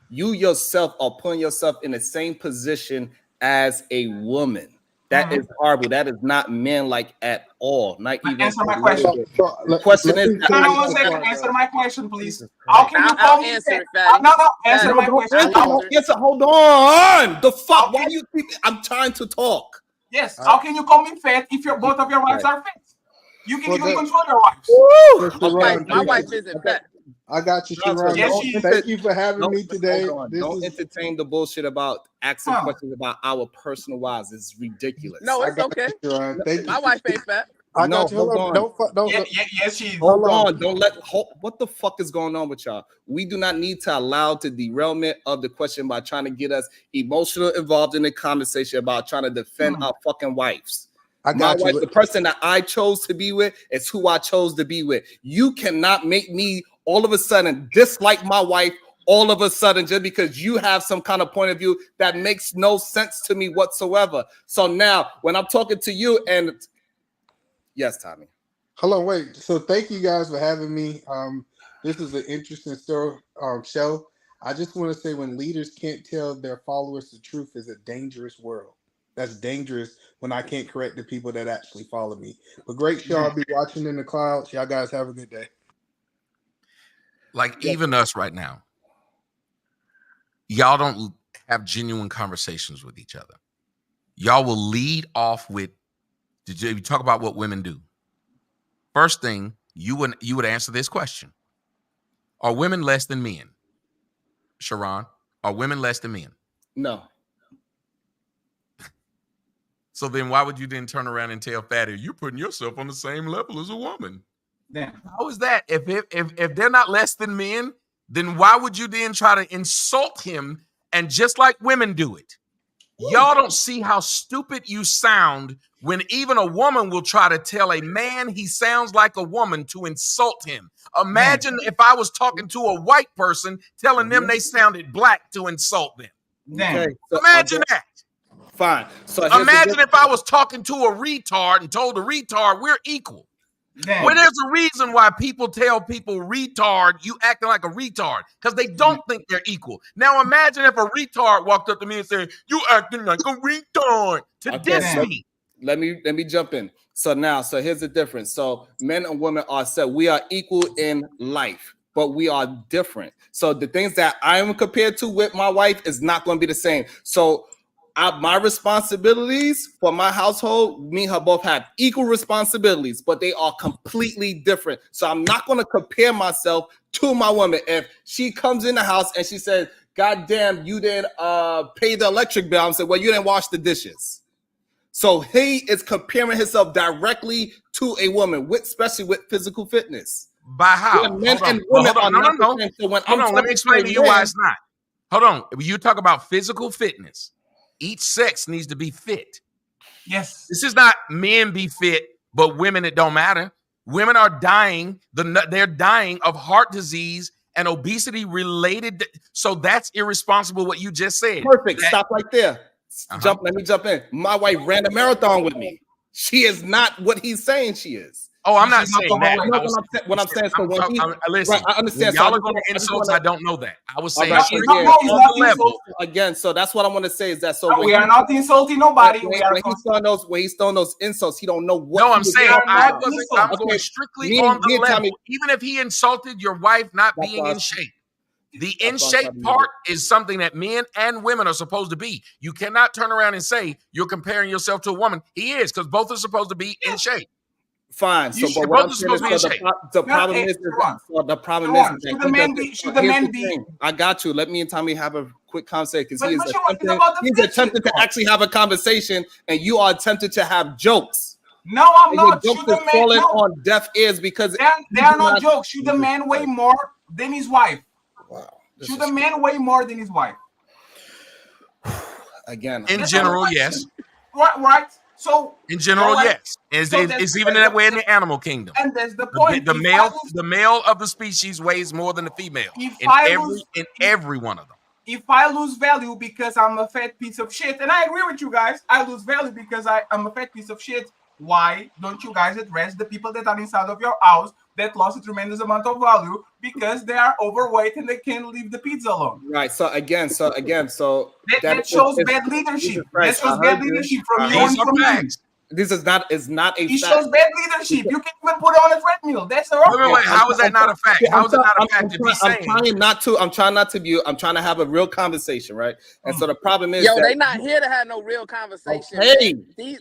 You yourself are putting yourself in the same position as a woman. That is horrible. That is not manlike at all. Not even. Answer my question. The question is. Answer my question, please. How can you call me answer fat? No. Answer my question. Answer. Hold on. The fuck? Why you keep? I'm trying to talk. Yes. How can you call me fat if both of your wives are fat? You can even control your wives. My wife isn't fat. I got you, Sharon. Thank you for having me today. Don't entertain the bullshit about asking questions about our personal wives. It's ridiculous. No, it's okay. My wife ain't fat. I got you. Hold on. Don't. Yes, she is. Hold on. What the fuck is going on with y'all? We do not need to allow the derailment of the question by trying to get us emotional involved in the conversation about trying to defend our fucking wives. My wife, the person that I chose to be with, is who I chose to be with. You cannot make me all of a sudden dislike my wife all of a sudden just because you have some kind of point of view that makes no sense to me whatsoever. So now when I'm talking to you and yes, Tommy. Hold on, wait. So thank you guys for having me. This is an interesting show. I just want to say when leaders can't tell their followers the truth is a dangerous world. That's dangerous when I can't correct the people that actually follow me. But great show. I'll be watching in the clouds. Y'all guys have a good day. Like even us right now, y'all don't have genuine conversations with each other. Y'all will lead off with, did you talk about what women do? First thing, you would answer this question. Are women less than men? Sharon, are women less than men? No. So then why would you then turn around and tell Fatty, you're putting yourself on the same level as a woman? Damn. How is that? If they're not less than men, then why would you then try to insult him and just like women do it? Y'all don't see how stupid you sound when even a woman will try to tell a man he sounds like a woman to insult him. Imagine if I was talking to a white person telling them they sounded black to insult them. Okay. So, Imagine that. Fine. So imagine if I was talking to a retard and told the retard we're equal. Damn. Well, there's a reason why people tell people retard, you acting like a retard, because they don't think they're equal. Now imagine if a retard walked up to me and said, you acting like a retard to diss me. Let me jump in. So here's the difference. So men and women are said we are equal in life, but we are different. So the things that I am compared to with my wife is not going to be the same. So my responsibilities for my household, me and her both have equal responsibilities, but they are completely different. So I'm not going to compare myself to my woman. If she comes in the house and she says, God damn, you didn't pay the electric bill, I'm saying, well, you didn't wash the dishes. So he is comparing himself directly to a woman, especially with physical fitness. By how? Men and women are not the same. So when Hold on, let me explain to you why it's not. Hold on. You talk about physical fitness. Each sex needs to be fit. Yes. This is not men be fit, but women, it don't matter. Women are dying. They're dying of heart disease and obesity related. So that's irresponsible what you just said. Perfect. Stop right there. Let me jump in. My wife ran a marathon with me. She is not what he's saying she is. Oh, I'm not saying that. What I'm saying is, listen, I understand. Y'all are going to insult. I don't know that. I was saying again. So that's what I want to say is that. So we are not insulting nobody. When he's throwing those insults, he don't know what. No, I'm saying I'm going strictly on the level. Even if he insulted your wife not being in shape. The in shape part is something that men and women are supposed to be. You cannot turn around and say you're comparing yourself to a woman. He is, because both are supposed to be in shape. Fine. So, but what I'm saying is, the problem is, should the man be? I got you. Let me and Tommy have a quick conversation because he's attempting to actually have a conversation, and you are attempting to have jokes. No, I'm not. Jokes is falling on deaf ears because they are not jokes. Should the man weigh more than his wife? Wow. Should the man weigh more than his wife? Again, in general, yes. Right. So in general, yes. It's even that way in the animal kingdom. And that's the point. The male of the species weighs more than the female in every one of them. If I lose value because I'm a fat piece of shit, and I agree with you guys, I lose value because I'm a fat piece of shit. Why don't you guys address the people that are inside of your house that lost a tremendous amount of value because they are overweight and they can't leave the pizza alone? Right. So again, that shows bad leadership. That shows bad leadership from you and from me. This is not a fact. It shows bad leadership. You can even put it on a treadmill. That's a wrong. Wait, how is that not a fact? How is it not a fact to be saying? I'm trying not to be. I'm trying to have a real conversation, right? And so the problem is, they not here to have no real conversation. Okay.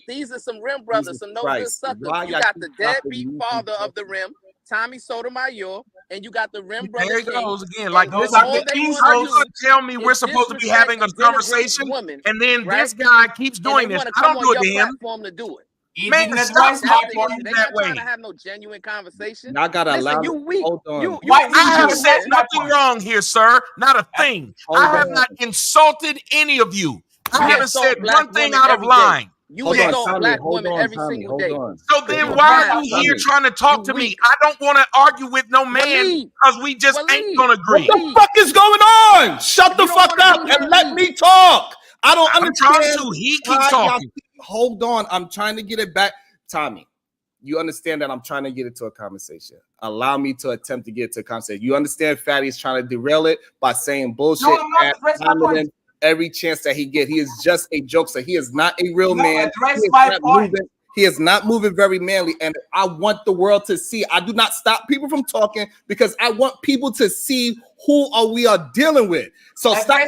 These are some rim brothers, some no good suckers. You got the deadbeat father of the rim, Tommy Sotomayor, and you got the rim brother. There he goes again. Like those are the kings. Are you going to tell me we're supposed to be having a conversation, and then this guy keeps doing this? I don't do it to him. To do it. Man, stop talking that way. Trying to have no genuine conversation. I gotta allow. You weak. Hold on. I have said nothing wrong here, sir. Not a thing. I have not insulted any of you. I haven't said one thing out of line. You insult black women every single day. So then why are you here trying to talk to me? I don't want to argue with no man because we just ain't gonna agree. What the fuck is going on? Shut the fuck up and let me talk. I don't understand. He keeps talking. Hold on. I'm trying to get it back. Tommy, you understand that I'm trying to get into a conversation. Allow me to attempt to get to a conversation. You understand Fatty is trying to derail it by saying bullshit. No, I'm not. Address my point. Every chance that he get. He is just a jokester. He is not a real man. Address my point. He is not moving very manly, and I want the world to see. I do not stop people from talking because I want people to see who we are dealing with. So stop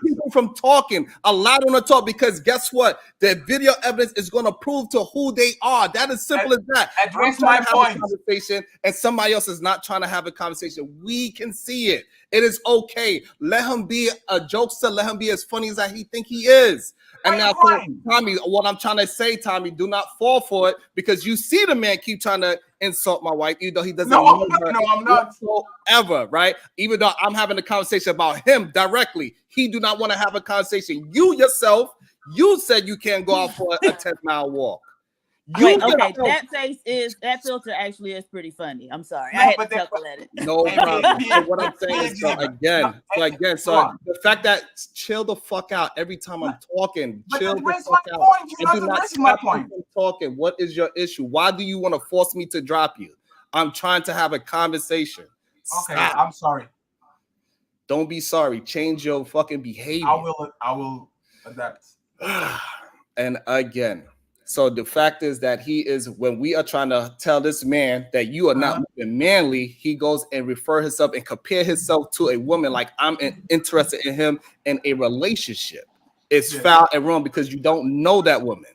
people from talking. Allow them to talk, because guess what? The video evidence is going to prove to who they are. That is simple as that. Address my point. Conversation, and somebody else is not trying to have a conversation. We can see it. It is okay. Let him be a jokester. Let him be as funny as he think he is. And now, Tommy, what I'm trying to say, Tommy, do not fall for it, because you see the man keep trying to insult my wife, even though he doesn't. No, I'm not. Whatsoever, right? Even though I'm having a conversation about him directly, he do not want to have a conversation. You yourself, you said you can't go out for a 10-mile walk. Wait, okay, that filter actually is pretty funny. I'm sorry, I had to chuckle at it. No problem. So what I'm saying is, so the fact that chill the fuck out every time I'm talking, chill the fuck out. I do not stop you from talking. What is your issue? Why do you want to force me to drop you? I'm trying to have a conversation. Okay, I'm sorry. Don't be sorry. Change your fucking behavior. I will adapt. And again. So the fact is that he is, when we are trying to tell this man that you are not manly, he goes and refer himself and compare himself to a woman like I'm interested in him in a relationship. It's foul and wrong because you don't know that woman.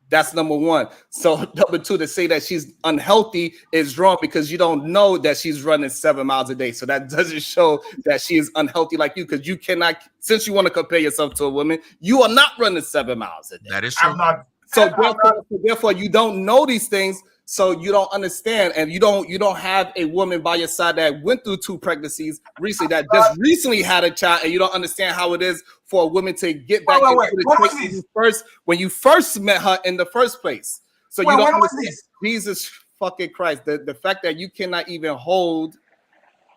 That's number one. So number two, to say that she's unhealthy is wrong because you don't know that she's running 7 miles a day. So that doesn't show that she is unhealthy like you, because you cannot, since you want to compare yourself to a woman, you are not running 7 miles a day. That is true. I'm not. So therefore, you don't know these things, so you don't understand, and you don't have a woman by your side that went through 2 pregnancies recently, that just recently had a child, and you don't understand how it is for a woman to get back into the first when you first met her in the first place. So you don't understand. Jesus fucking Christ, the fact that you cannot even hold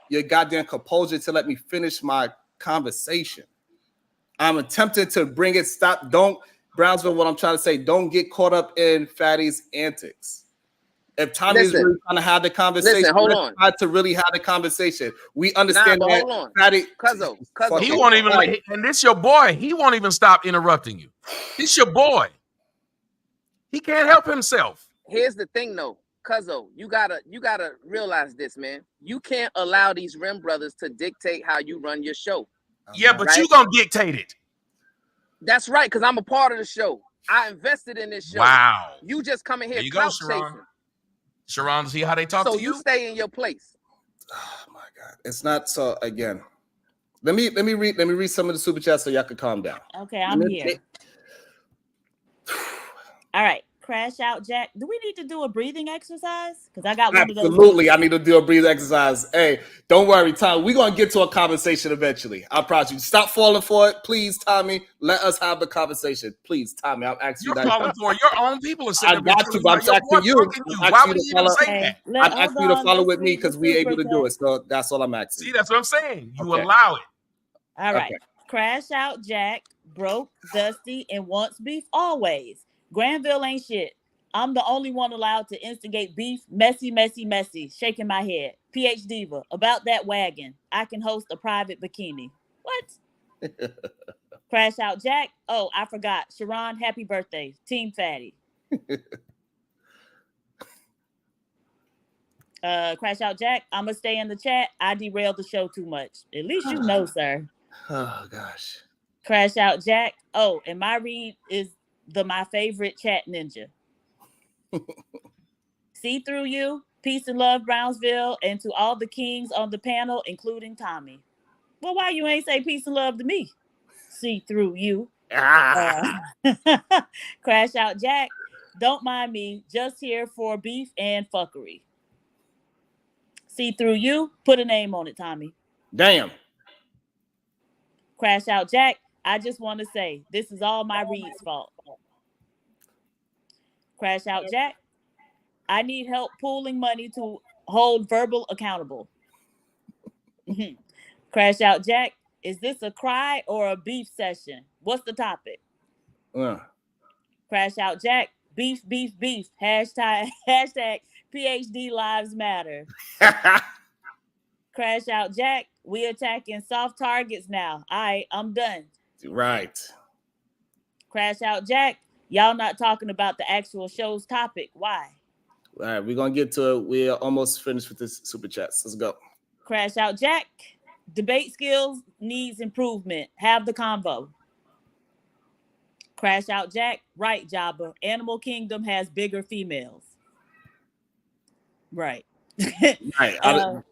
your goddamn composure to let me finish my conversation. I'm attempting to bring it. Stop. Don't. Brownsville, what I'm trying to say, don't get caught up in Fatty's antics. If Tommy's really trying to have the conversation, let's try to really have the conversation. We understand that Fatty, Cuzzo. He won't even, and this your boy, he won't even stop interrupting you. This your boy. He can't help himself. Here's the thing though, Cuzzo, you gotta realize this, man. You can't allow these Rim brothers to dictate how you run your show. Yeah, but you gonna dictate it. That's right, because I'm a part of the show. I invested in this show. Wow. You just come in here couch chasing. Sharon, see how they talk to you? So you stay in your place. Oh my God. It's not so again. Let me read some of the super chats so y'all can calm down. Okay, I'm here. All right. Crash Out Jack. Do we need to do a breathing exercise? Because I got one of those. Absolutely, I need to do a breathing exercise. Hey, don't worry, Tommy. We're gonna get to a conversation eventually. I promise you. Stop falling for it, please, Tommy. Let us have the conversation, please, Tommy. I'm asking you. You're falling for your own people. I got you, but I'm asking you. Why would you even say that? I'm asking you to follow with me because we're able to do it. So that's all I'm asking. See, that's what I'm saying. You allow it. All right. Okay. Crash Out Jack, broke, dusty, and wants beef always. Granville ain't shit. I'm the only one allowed to instigate beef. Messy, messy, messy. Shaking my head. PH Diva. About that wagon. I can host a private bikini. What? Crash Out Jack. Oh, I forgot. Sharon, happy birthday. Team Fatty. Crash Out Jack. I'm going to stay in the chat. I derailed the show too much. At least you know, sir. Oh, gosh. Crash Out Jack. Oh, and my read is my favorite chat ninja. See through you, peace and love, Brownsville, and to all the kings on the panel, including Tommy. Well, why you ain't say peace and love to me? See through you. Crash Out Jack, don't mind me, just here for beef and fuckery. See through you, put a name on it, Tommy. Damn. Crash Out Jack, I just want to say, this is all my Reed's fault. Crash Out Jack, I need help pooling money to hold verbal accountable. Crash Out Jack, is this a cry or a beef session? What's the topic? Crash Out Jack, Beef, beef, beef. Hashtag PhD lives matter. Crash out Jack. We attacking soft targets now. All right, I'm done. Right. Crash out Jack. Y'all not talking about the actual show's topic. Why? All right, we're gonna get to it. We're almost finished with this super chats. Let's go. Crash out Jack. Debate skills needs improvement. Have the convo. Crash out Jack. Right, Jabba. Animal Kingdom has bigger females. Right. Right.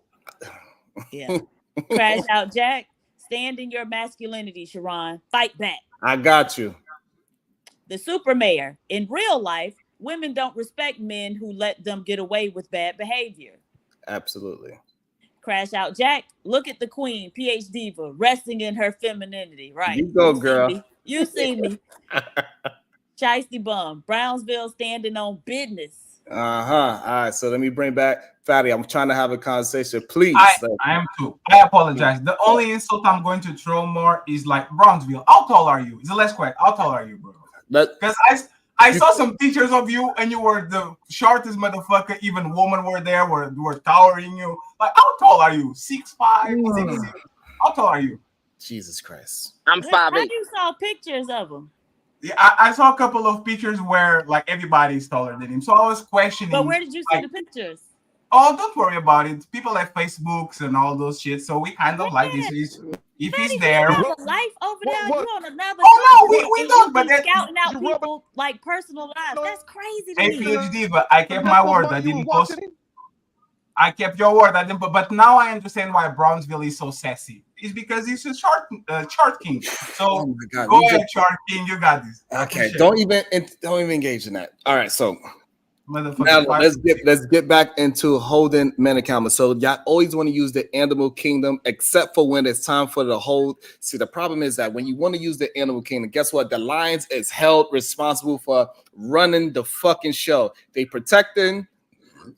Yeah. Crash out Jack. Stand in your masculinity, Sharon. Fight back. I got you. The super mayor. In real life, women don't respect men who let them get away with bad behavior. Absolutely. Crash out Jack. Look at the queen, PhD diva, resting in her femininity. Right. You go, girl. You see me. Shiesty bum. Brownsville standing on business. All right, so let me bring back Fatty. I'm trying to have a conversation, please. I am too. I apologize. The only insult I'm going to throw more is like Brownsville. How tall are you? It's a less quick. How tall are you, bro? Because I saw some pictures of you and you were the shortest motherfucker. Even women were there, were towering you. Like, how tall are you? 6'5", 6'6". How tall are you? Jesus Christ. I'm 5'8". How you saw pictures of him? Yeah, I saw a couple of pictures where like everybody's taller than him. So I was questioning. But where did you see the pictures? Oh, don't worry about it. People have Facebooks and all those shit. So we kind of like this. If he's there, you have a life over there. You on another? Oh no, we don't. But that's scouting out people like personal lives. That's crazy to hey, me. PhD, but I kept my word. I didn't post. I kept your word. I didn't. But now I understand why Brownsville is so sassy. It's because he's a chart king. So Oh my God, go ahead, chart king. You got this. Okay, don't even engage in that. All right, so now let's get back into holding men accountable. So y'all always want to use the animal kingdom, except for when it's time for the hold. See, the problem is that when you want to use the animal kingdom, guess what? The lions is held responsible for running the fucking show. They protecting.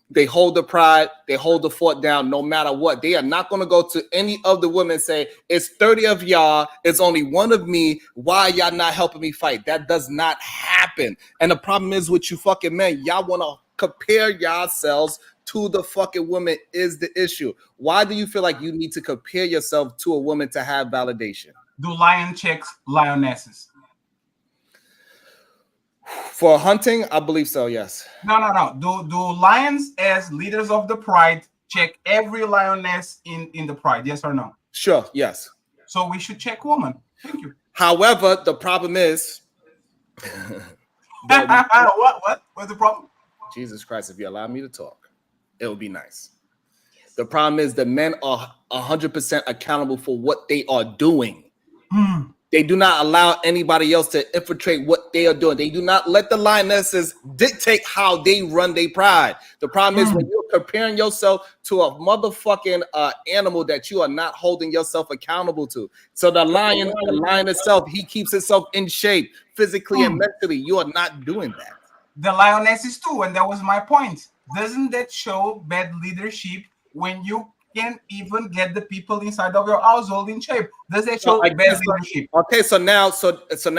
They hold the pride, they hold the fort down no matter what. They are not going to go to any of the women and say, it's 30 of y'all, it's only one of me. Why y'all not helping me fight? That does not happen. And the problem is with you fucking men, y'all want to compare yourselves to the fucking woman is the issue. Why do you feel like you need to compare yourself to a woman to have validation? Do lion checks lionesses? For hunting, I believe so, yes. No. Do lions as leaders of the pride check every lioness in the pride? Yes or no? Sure, yes. So we should check women. Thank you. However, the problem is... What's the problem? Jesus Christ, if you allow me to talk, it will be nice. The problem is the men are 100% accountable for what they are doing. They do not allow anybody else to infiltrate what they are doing. They do not let the lionesses dictate how they run their pride. The problem is when you're comparing yourself to a motherfucking animal that you are not holding yourself accountable to. So the lion itself, he keeps himself in shape physically and mentally. You are not doing that. The lionesses too, and that was my point. Doesn't that show bad leadership when you can't even get the people inside of your household in shape? Does that show bad leadership? Okay, so now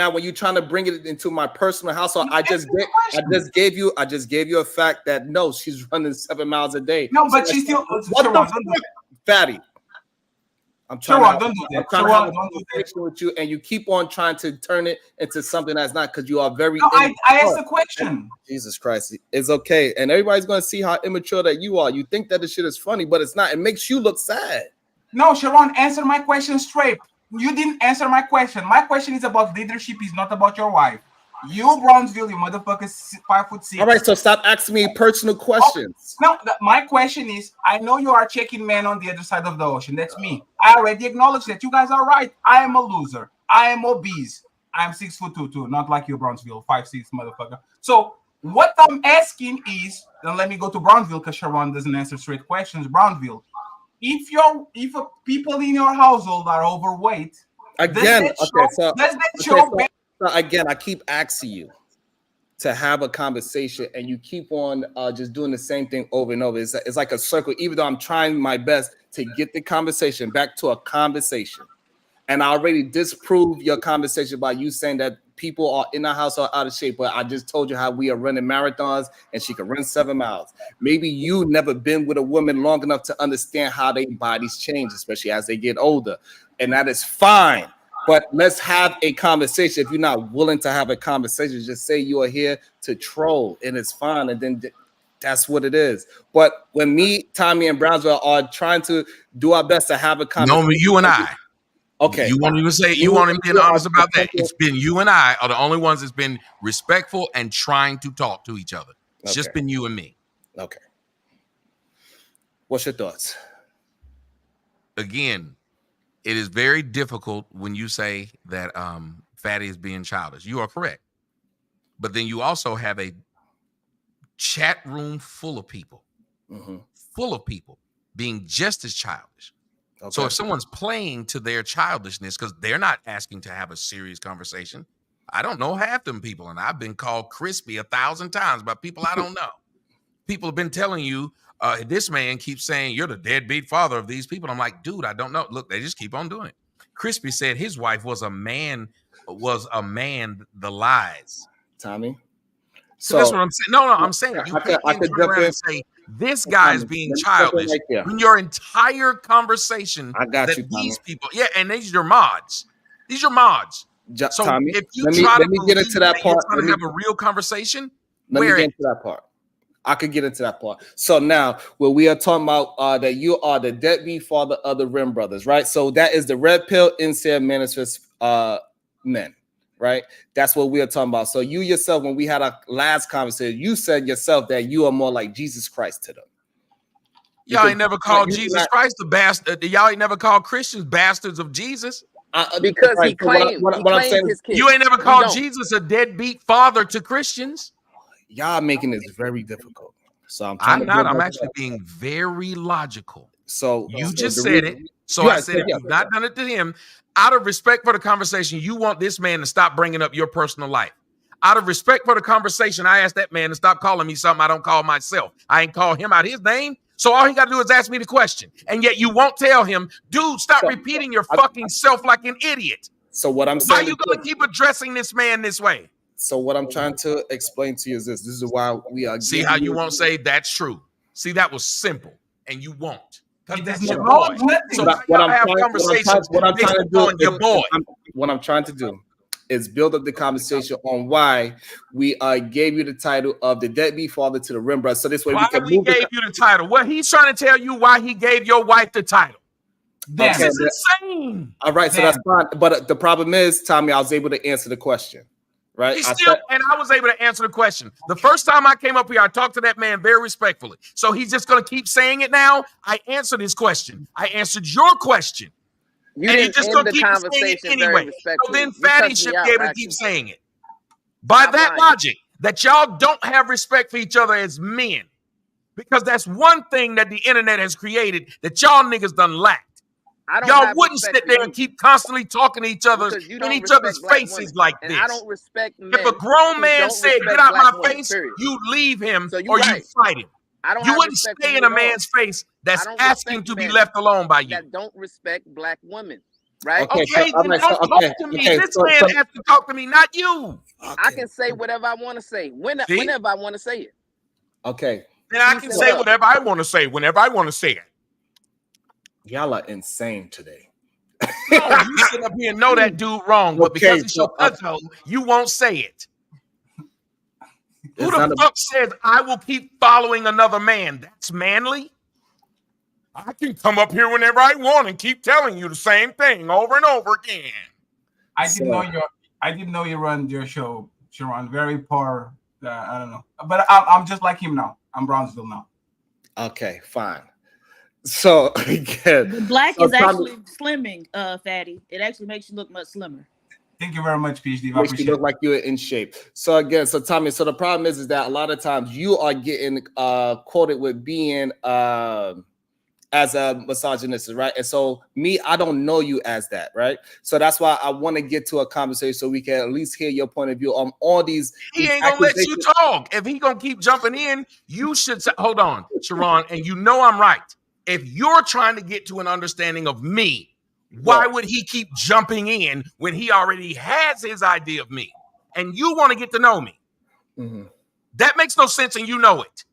when you're trying to bring it into my personal household, I just gave you a fact that no, she's running 7 miles a day. No, but she's still fatty. I'm trying to have a conversation with you, and you keep on trying to turn it into something that's not, because you are very. No, I asked the question. Jesus Christ, it's okay, and everybody's going to see how immature that you are. You think that the shit is funny, but it's not. It makes you look sad. No, Sharon, answer my question straight. You didn't answer my question. My question is about leadership. It's not about your wife. You, Brownsville, you motherfucker, 5'6". All right, so stop asking me personal questions. No, my question is, I know you are checking men on the other side of the ocean. That's me. I already acknowledge that. You guys are right. I am a loser. I am obese. I'm 6'2" too, not like you, Brownsville, 5'6", motherfucker. So what I'm asking is, then let me go to Brownsville because Sharon doesn't answer straight questions. Brownsville, if people in your household are overweight, again, again, I keep asking you to have a conversation, and you keep on just doing the same thing over and over. It's like a circle, even though I'm trying my best to get the conversation back to a conversation. And I already disproved your conversation by you saying that people are in our house are out of shape, but I just told you how we are running marathons and she can run 7 miles. Maybe you never been with a woman long enough to understand how their bodies change, especially as they get older. And that is fine. But let's have a conversation. If you're not willing to have a conversation, just say you are here to troll and it's fine. And then that's what it is. But when me, Tommy, and Brownsville are trying to do our best to have a conversation. No, you and I. Okay. You won't even say, you won't even be honest about that. It's been you and I are the only ones that's been respectful and trying to talk to each other. It's just been you and me. Okay. What's your thoughts? Again, it is very difficult when you say that Fatty is being childish. You are correct. But then you also have a chat room full of people being just as childish. Okay. So if someone's playing to their childishness because they're not asking to have a serious conversation, I don't know half them people, and I've been called crispy 1,000 times by people I don't know. People have been telling you, this man keeps saying you're the deadbeat father of these people. I'm like, dude, I don't know. Look, they just keep on doing it. Crispy said his wife was a man, the lies. Tommy. So that's what I'm saying. No, I'm saying you can't turn around and say this guy is being childish when your entire conversation that these people, and these are your mods. These are mods. So Tommy, if you let me get into that part. Trying to have a real conversation. Let me get into that part. I could get into that part. So now, when we are talking about that you are the deadbeat father of the Rim brothers, right? So that is the red pill incel manifest men, right? That's what we are talking about. So you yourself, when we had our last conversation, you said yourself that you are more like Jesus Christ to them. Y'all ain't never called Jesus Christ the bastard. Y'all ain't never called Christians bastards of Jesus. Because he claimed, his kids. You ain't never called Jesus a deadbeat father to Christians. Y'all making this very difficult. So I'm actually being very logical. So you just said it. So I said, if you've not done it to him, out of respect for the conversation, you want this man to stop bringing up your personal life. Out of respect for the conversation, I asked that man to stop calling me something I don't call myself. I ain't call him out his name. So all he got to do is ask me the question. And yet you won't tell him, dude, stop repeating your fucking self like an idiot. So what I'm saying, why are you going to keep addressing this man this way? So what I'm trying to explain to you is this. This is why we are. See how you won't say that's true. See, that was simple, and you won't. Because that's your boy. So what I'm trying to do is build up the conversation on why we gave you the title of the deadbeat father to the Rim brothers. So this way we gave you the title. Well, he's trying to tell you why he gave your wife the title. This is insane. All right, so that's fine. But the problem is, Tommy, I was able to answer the question. Right. And I was able to answer the question. The first time I came up here, I talked to that man very respectfully. So he's just going to keep saying it now. I answered his question. I answered your question. You and didn't end the conversation anyway. So then Fatty should be able to keep saying it. By that logic, that y'all don't have respect for each other as men. Because that's one thing that the internet has created that y'all niggas done lacked. Y'all wouldn't sit there and keep constantly talking to each other in each other's faces like this. I don't respect men. If a grown man said, "Get out my face," you leave him or you fight him. You wouldn't stay in a man's face that's asking to be left alone by you. That don't respect black women, right? Okay, then don't talk to me. This man has to talk to me, not you. I can say whatever I want to say whenever I want to say it. Okay. Then I can say whatever I want to say whenever I want to say it. Y'all are insane today. No, you sit up here and know that dude wrong, but because he's so cutthroat, you won't say it. Who the fuck says I will keep following another man? That's manly. I can come up here whenever I want and keep telling you the same thing over and over again. I didn't know you run your show, Sharon. Very poor. I don't know, but I'm just like him now. I'm Brownsville now. Okay, fine. So again, the black is actually slimming, Fatty. It actually makes you look much slimmer. Thank you very much, PhD. Makes you look like you're in shape. So again, so Tommy, so the problem is that a lot of times you are getting quoted with being as a misogynist, right? And so me, I don't know you as that, right? So that's why I want to get to a conversation so we can at least hear your point of view on all these. He ain't gonna let you talk. If he gonna keep jumping in, you should say, hold on, Sharon, and you know I'm right. If you're trying to get to an understanding of me, why would he keep jumping in when he already has his idea of me? and you want to get to know me. That makes no sense, and you know it.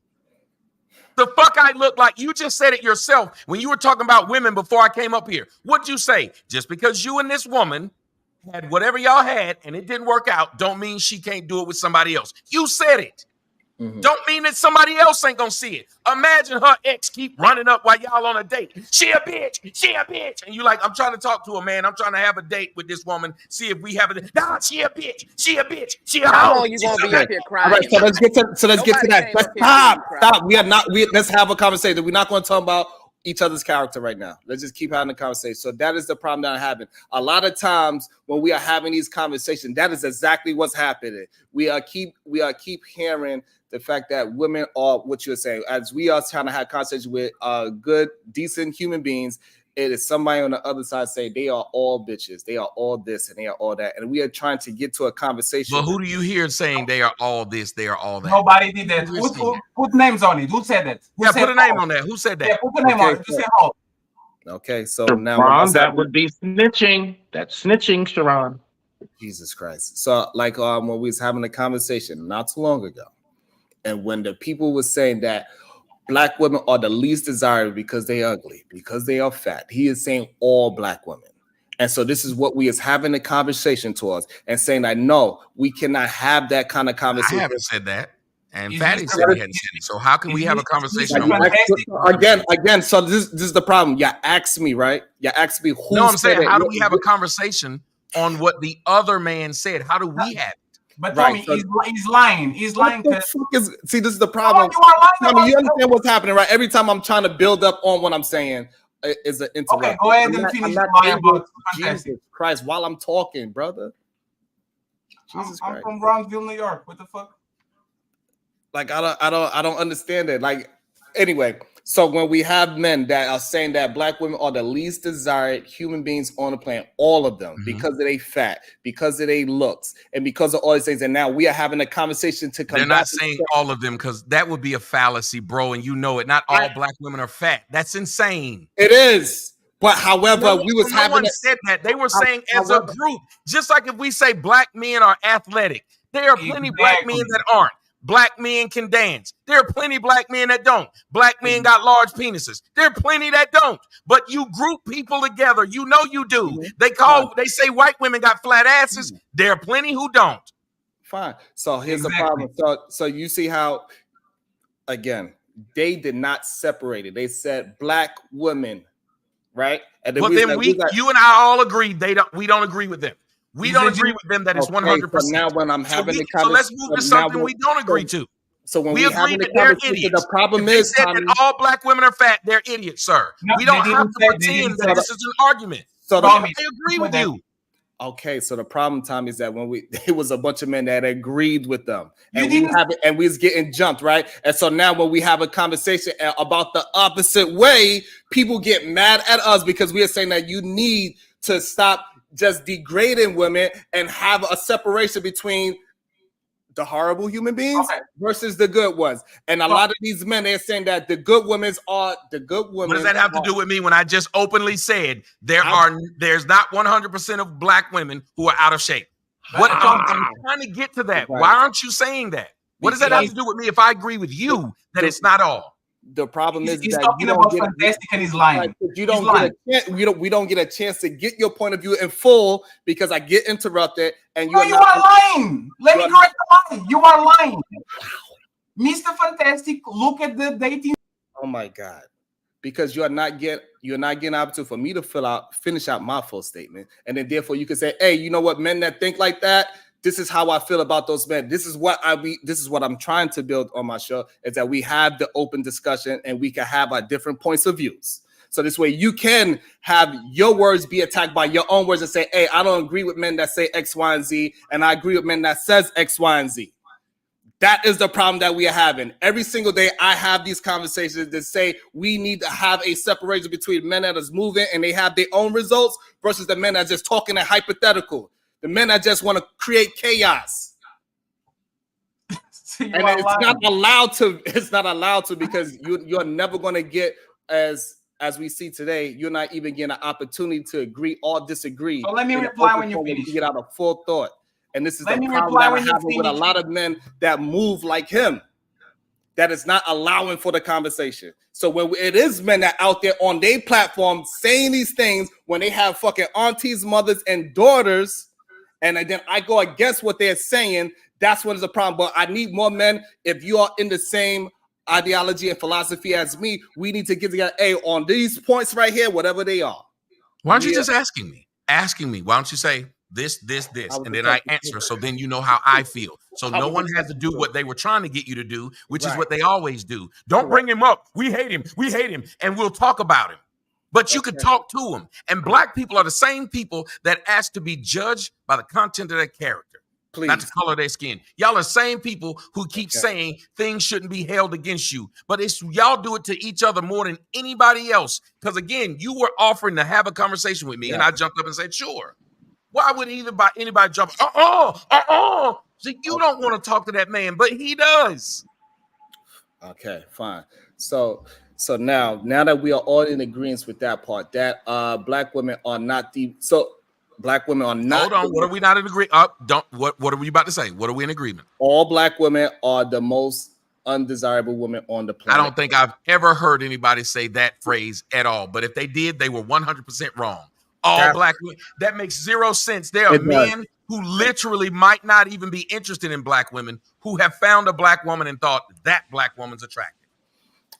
The fuck I look like? You just said it yourself when you were talking about women before I came up here. What'd you say? Just because you and this woman had whatever y'all had and it didn't work out, don't mean she can't do it with somebody else. You said it. Don't mean that somebody else ain't gonna see it. Imagine her ex keep running up while y'all on a date. She a bitch. She a bitch. And you like, I'm trying to talk to her, man. I'm trying to have a date with this woman. See if we have a. Nah, she a bitch. She a bitch. She a How hoe. long you gonna be up here crying? All right, so let's get to that. came But up here stop. We are not. Let's have a conversation. We're not going to talk about each other's character right now. Let's just keep having a conversation. So that is the problem that I'm having. A lot of times when we are having these conversations, that is exactly what's happening. We are keep hearing the fact that women are what you're saying. As we are trying to have conversations with good, decent human beings, it is somebody on the other side saying they are all bitches, they are all this, and they are all that. And we are trying to get to a conversation. But who do you hear saying they are all this, they are all that? Nobody did that. Put names on it. Who said that? Who said put a name on that. Who said that? Yeah, put the name on it. Just say how. Okay, so now Sharon, that would be snitching. That's snitching, Sharon. Jesus Christ. So like when we was having a conversation not too long ago, and when the people were saying that Black women are the least desired because they ugly, because they are fat, he is saying all Black women. And so this is what we is having a conversation towards and saying that no, we cannot have that kind of conversation. I haven't said that. And Fatty said he hadn't said it. So how can we have a conversation on again? So this is the problem. You asked me, right? You asked me who. No, I'm saying, how do we have a conversation on what the other man said? How do we have it? But Tommy, he's lying. He's lying. See, this is the problem. Tommy, you understand what's happening, right? Every time I'm trying to build up on what I'm saying, is an interrupt. Okay, go ahead and finish lying about Jesus Christ, while I'm talking, brother. Jesus Christ. I'm from Bronxville, New York. What the fuck? Like I don't understand it. Like anyway, so when we have men that are saying that Black women are the least desired human beings on the planet, all of them, because of their fat, because of their looks, and because of all these things, and now we are having a conversation to come. They're not saying all of them because that would be a fallacy, bro, and you know it. Not all Black women are fat. That's insane. It is. But however, we was having one said that. They were saying as a group, just like if we say Black men are athletic, there are plenty Black men that aren't. Black men can dance. There are plenty Black men that don't. Black men got large penises. There are plenty that don't. But you group people together. You know you do. They say white women got flat asses. There are plenty who don't. Fine. So here's the problem. So you see how, again, they did not separate it. They said Black women, right? And but then you and I all agreed we don't agree with them. We don't agree with them that it's 100%. So now when I'm having the conversation, so let's move to something we don't agree to. So when we agree that they're idiots. The problem if is they said that all Black women are fat, they're idiots, sir. No, we don't have to pretend that this is an argument. So I agree with you. Okay, so the problem, Tom, is that when it was a bunch of men that agreed with them, and we was getting jumped, right? And so now when we have a conversation about the opposite way, people get mad at us because we are saying that you need to stop just degrading women and have a separation between the horrible human beings versus the good ones. And a lot of these men, they're saying that the good women are the good women. What does that have to do with me when I just openly said there's not 100% of Black women who are out of shape? I'm trying to get to that. Right. Why aren't you saying that? What does that have to do with me if I agree with you that it's not all? The problem is he's that talking about fantastic and he's lying. We don't get a chance to get your point of view in full because I get interrupted and you are lying. Let me correct the lie. You are lying. Mr. Fantastic, look at the dating. Oh my God. Because you're not getting opportunity for me to finish out my full statement. And then therefore you can say, hey, you know what, men that think like that, this is how I feel about those men. This is what I'm trying to build on my show, is that we have the open discussion and we can have our different points of views. So this way you can have your words be attacked by your own words and say, hey, I don't agree with men that say X, Y, and Z, and I agree with men that says X, Y, and Z. That is the problem that we are having. Every single day I have these conversations that say we need to have a separation between men that is moving and they have their own results versus the men that are just talking and hypothetical. The men that just want to create chaos. And it's not allowed to because you're never going to get, as we see today, you're not even getting an opportunity to agree or disagree. So let me reply when you finish. Get out a full thought. And this is Let the me problem reply that I when you have with a finish. lot of men that move like him, that is not allowing for the conversation. So when it is men that out there on their platform saying these things when they have fucking aunties, mothers, and daughters, and then I go against what they're saying, that's when it's a problem. But I need more men. If you are in the same ideology and philosophy as me, we need to get together. Hey, on these points right here, whatever they are. Why aren't you just asking me? Asking me. Why don't you say this, and then I answer. So then you know how I feel. So no one has to do what they were trying to get you to do, which is what they always do. Don't bring him up. We hate him. We hate him. And we'll talk about him. But you can talk to him. And black people are the same people that ask to be judged by the content of their character. Please. Not the color of their skin. Y'all are the same people who keep saying things shouldn't be held against you. But it's y'all do it to each other more than anybody else. Because again, you were offering to have a conversation with me, and I jumped up and said, sure. Why would anybody jump? See, you don't want to talk to that man, but he does. Okay, fine. So now that we are all in agreement with that part, that black women are not black women are not. Hold on. What are we not in agreement? What are we about to say? What are we in agreement? All black women are the most undesirable women on the planet. I don't think I've ever heard anybody say that phrase at all. But if they did, they were 100% wrong. All black women. That makes zero sense. There are men who literally might not even be interested in black women who have found a black woman and thought that black woman's attractive.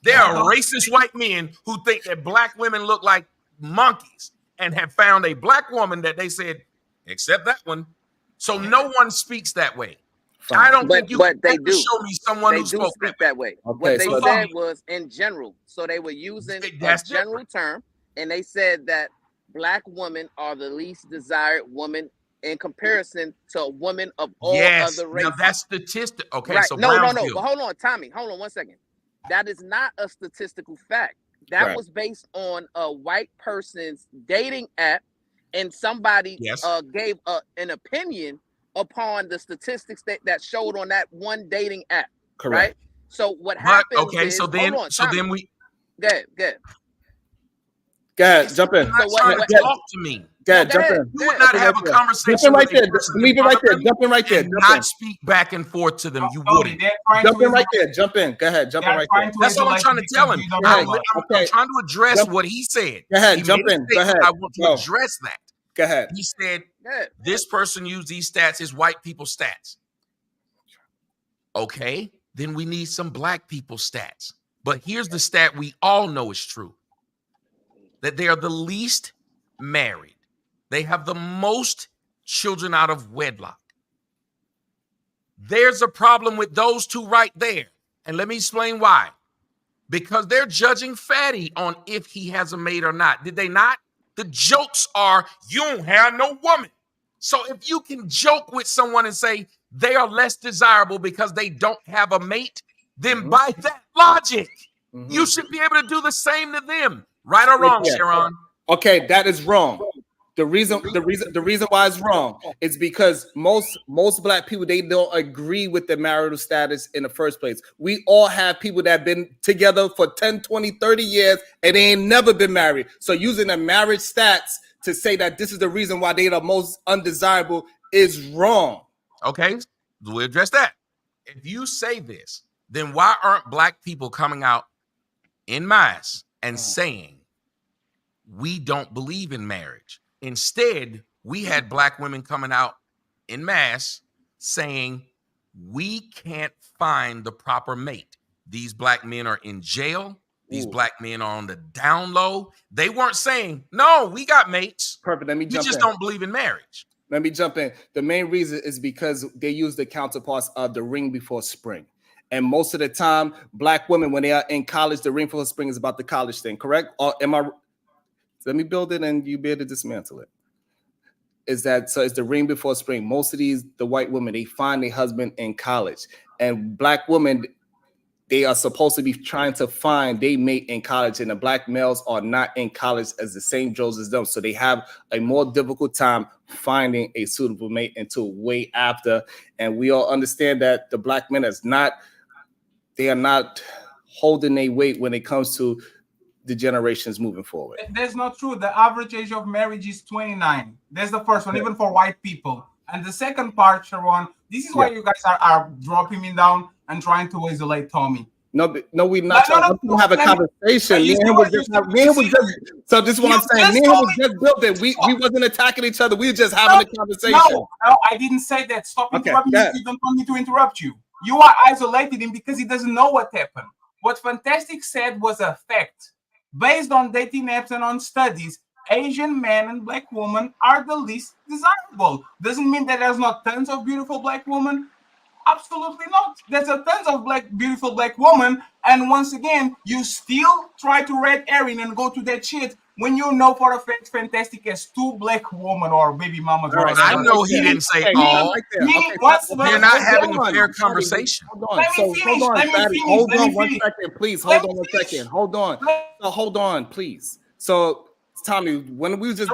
There are racist white men who think that black women look like monkeys and have found a black woman that they said, except that one. So no one speaks that way. Fine. I don't think you can show me someone who spoke that way. Okay, what they said was in general. So they were using a general term, and they said that black women are the least desired woman in comparison to women of all other races. Now that's statistic. Okay, right. So no. But hold on, Tommy. Hold on 1 second. That is not a statistical fact. That was based on a white person's dating app, and somebody gave an opinion upon the statistics that showed on that one dating app. Correct. Right. So what happens? Okay. Is, so then we. Good. Go ahead, jump in. So talk to me. Go ahead, jump in. You would not have a conversation. Jump in right there. Leave it right there. Jump in right there. Not speak back and forth to them. You wouldn't. Jump in right there. Jump in. Go ahead. Jump in right there. That's what I'm trying to tell him. I'm trying to address what he said. Go ahead. Jump in. Go ahead. I want to address that. Go ahead. He said this person used these stats as white people stats. Okay, then we need some black people stats. But here's the stat we all know is true. That they are the least married. They have the most children out of wedlock. There's a problem with those two right there. And let me explain why. Because they're judging Fatty on if he has a mate or not. Did they not? The jokes are, you don't have no woman. So if you can joke with someone and say they are less desirable because they don't have a mate, then by that logic, you should be able to do the same to them. Right or wrong, Sharon? Okay, that is wrong. The reason why it's wrong is because most black people, they don't agree with the marital status in the first place. We all have people that have been together for 10, 20, 30 years and they ain't never been married. So using the marriage stats to say that this is the reason why they are the most undesirable is wrong. Okay, we'll address that. If you say this, then why aren't black people coming out en masse and saying we don't believe in marriage? Instead, we had black women coming out en masse saying we can't find the proper mate. These black men are in jail. These black men are on the down low. They weren't saying, no, we got mates. Perfect. Let me jump in. We just don't believe in marriage. Let me jump in. The main reason is because they use the counterparts of the ring before spring. And most of the time, black women, when they are in college, the ring before spring is about the college thing, correct? Or am I? Let me build it and you be able to dismantle it. Is that so? It's the ring before spring. Most of the white women, they find their husband in college. And black women, they are supposed to be trying to find their mate in college. And the black males are not in college as the same Joes as them. So they have a more difficult time finding a suitable mate until way after. And we all understand that the black men they are not holding their weight when it comes to the generations moving forward. That's not true. The average age of marriage is 29. That's the first one, even for white people. And the second part, Sharon, this is why you guys are dropping me down and trying to isolate Tommy. No, we're not trying to have a conversation. Me and him was just, so this is what I'm saying. Me and him was just building. We wasn't attacking each other. We were just having a conversation. No, I didn't say that. Stop interrupting me. You don't want me to interrupt you. You are isolating him because he doesn't know what happened. What Fantastic said was a fact. Based on dating apps and on studies, Asian men and black women are the least desirable. Doesn't mean that there's not tons of beautiful black women. Absolutely not. There's a tons of beautiful black women, and once again, you still try to red herring and go to that shit when you know for a fact Fantastic has 2 black women or baby mamas. Right. I know he didn't say all. You're not having a fair conversation. Let me finish. Hold on 1 second, please. Hold on 1 second. Hold on. So hold on, please. So Tommy, when we were just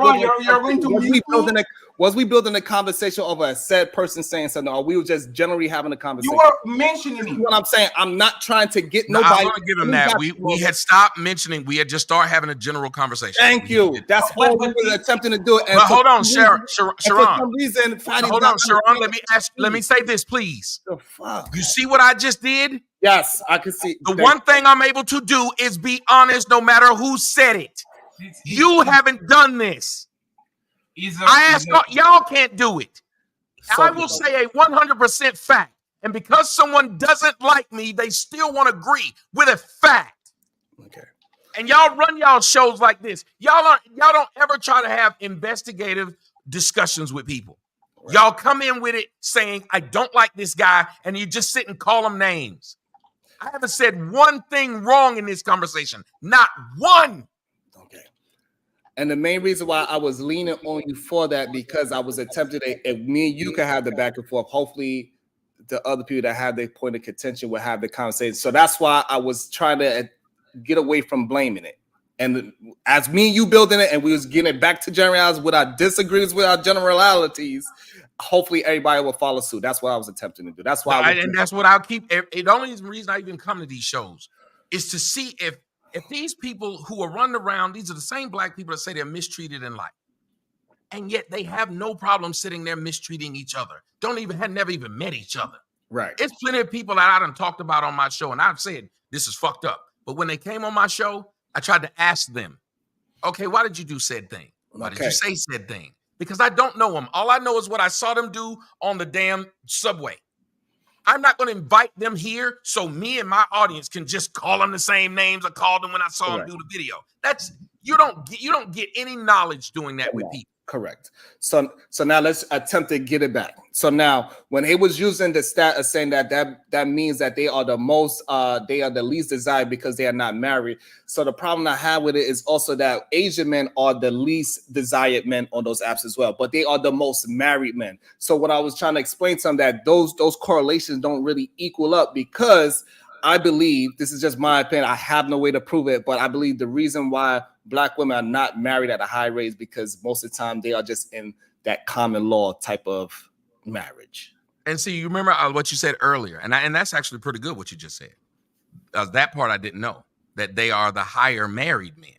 was we building a conversation over a said person saying something, or we were just generally having a conversation? You were mentioning me. What I'm saying, I'm not trying to get nobody. I'm gonna give him that. We had stopped mentioning. We had just started having a general conversation. Thank you. That's all we were attempting to do. And but hold on, Sharon. For some reason, hold on, Sharon. Let me say this, please. The fuck? You see what I just did? Yes, I can see. The one thing I'm able to do is be honest, no matter who said it. You haven't done this. Y'all can't do it. I will say a 100% fact. And because someone doesn't like me, they still want to agree with a fact. Okay. And y'all run y'all shows like this. Y'all don't ever try to have investigative discussions with people. Right. Y'all come in with it saying, I don't like this guy, and you just sit and call them names. I haven't said one thing wrong in this conversation. Not one. And the main reason why I was leaning on you for that, because I was attempting to, if me and you could have the back and forth, hopefully the other people that have their point of contention will have the conversation. So that's why I was trying to get away from blaming it. And as me and you building it, and we was getting it back to generalities with our disagreements with our generalities, hopefully everybody will follow suit. That's what I was attempting to do. That's why that's what I'll keep. The only reason I even come to these shows is to see if these people who are running around, these are the same black people that say they're mistreated in life, and yet they have no problem sitting there mistreating each other. Had never even met each other. Right. It's plenty of people that I done talked about on my show, and I've said this is fucked up. But when they came on my show, I tried to ask them, okay, why did you do said thing? Why did you say said thing? Because I don't know them. All I know is what I saw them do on the damn subway. I'm not going to invite them here so me and my audience can just call them the same names I called them when I saw them do the video. That's you don't get any knowledge doing that with people. Correct. So now let's attempt to get it back. So now when he was using the stat of saying that means that they are the most they are the least desired because they are not married. So the problem I have with it is also that Asian men are the least desired men on those apps as well, but they are the most married men. So what I was trying to explain to them that those correlations don't really equal up, because I believe, this is just my opinion, I have no way to prove it, but I believe the reason why Black women are not married at a high rate is because most of the time they are just in that common law type of marriage. And see, you remember what you said earlier, and that's actually pretty good what you just said. That part I didn't know, that they are the higher married men.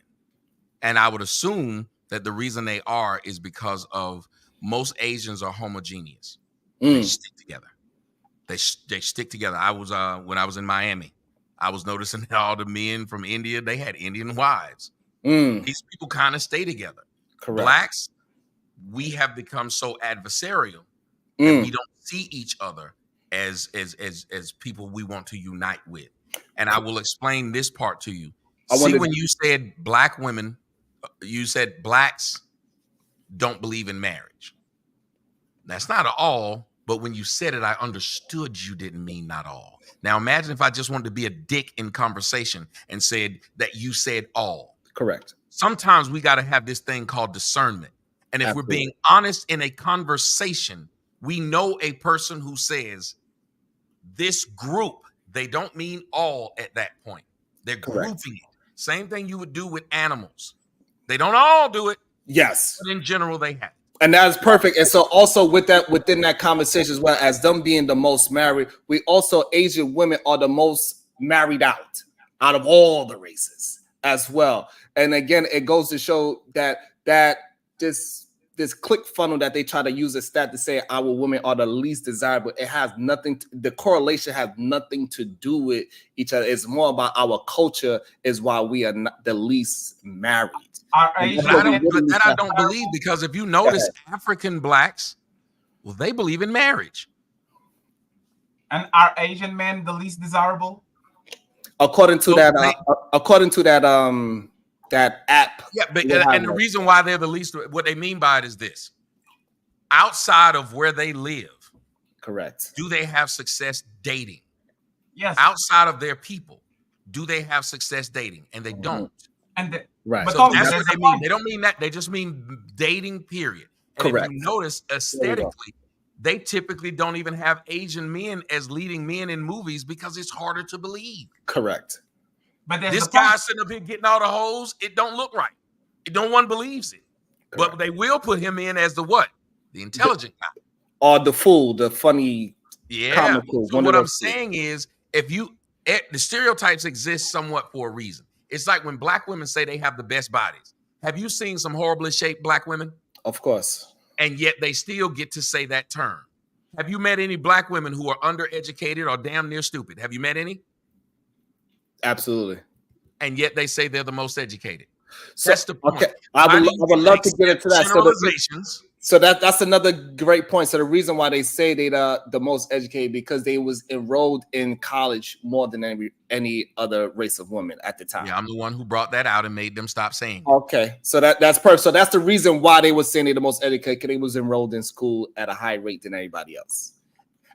And I would assume that the reason they are is because of most Asians are homogeneous. They stick together. They stick together. I was when I was in Miami, I was noticing that all the men from India, they had Indian wives. These people kind of stay together. Correct. Blacks, we have become so adversarial that we don't see each other as people we want to unite with. And I will explain this part to you. When you said black women, you said blacks don't believe in marriage. That's not all. But when you said it, I understood you didn't mean not all. Now, imagine if I just wanted to be a dick in conversation and said that you said all. Correct. Sometimes we got to have this thing called discernment. And if we're being honest in a conversation, we know a person who says this group, they don't mean all at that point. They're grouping it. Same thing you would do with animals. They don't all do it. Yes. But in general, they have. And that is perfect. And so also with that, within that conversation as well, as them being the most married, we also, Asian women are the most married out of all the races as well. And again, it goes to show that this this click funnel that they try to use a stat to say our women are the least desirable. It has nothing. The correlation has nothing to do with each other. It's more about our culture is why we are not the least married. Are But Asian I men, don't believe, because if you notice, African blacks, well, they believe in marriage. and are Asian men the least desirable? According to that app. Yeah, but, and the reason why they're the least, what they mean by it is this: outside of where they live, correct, do they have success dating? Yes. Outside of their people, do they have success dating? And they don't. And right. But So that's what they mean. They don't mean that. They just mean dating, period. And correct. if you notice, aesthetically, they typically don't even have Asian men as leading men in movies because it's harder to believe. Correct. But this guy sitting up here getting all the hoes, it don't look right. No one believes it. Correct. But they will put him in as the what? The intelligent guy. Or the fool, the funny, comical. So what I'm saying is, the stereotypes exist somewhat for a reason. It's like when black women say they have the best bodies. Have you seen some horribly shaped black women? Of course. And yet they still get to say that term. Have you met any black women who are undereducated or damn near stupid? Have you met any? Absolutely. And yet they say they're the most educated. So, that's the point. Okay. I would love to get into that. Generalizations. So that's another great point. So the reason why they say they the most educated, because they was enrolled in college more than any other race of women at the time. Yeah, I'm the one who brought that out and made them stop saying it. Okay, so that's perfect. So that's the reason why they were saying they're the most educated, because they was enrolled in school at a higher rate than anybody else.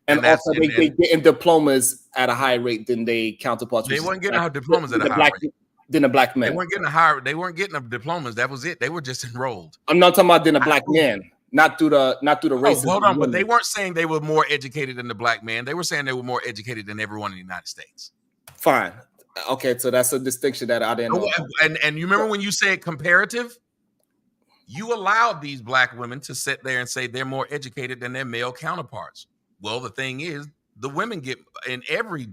And also they getting diplomas at a higher rate than they counterparts. They weren't getting diplomas at a higher rate. Than a black man. They weren't getting diplomas. That was it. They were just enrolled. I'm not talking about than a black man. Not through the race. Hold on, but they weren't saying they were more educated than the black man. They were saying they were more educated than everyone in the United States. Fine. Okay, so that's a distinction that I didn't know. And you remember when you said comparative? You allowed these black women to sit there and say they're more educated than their male counterparts. Well, the thing is, the women get in every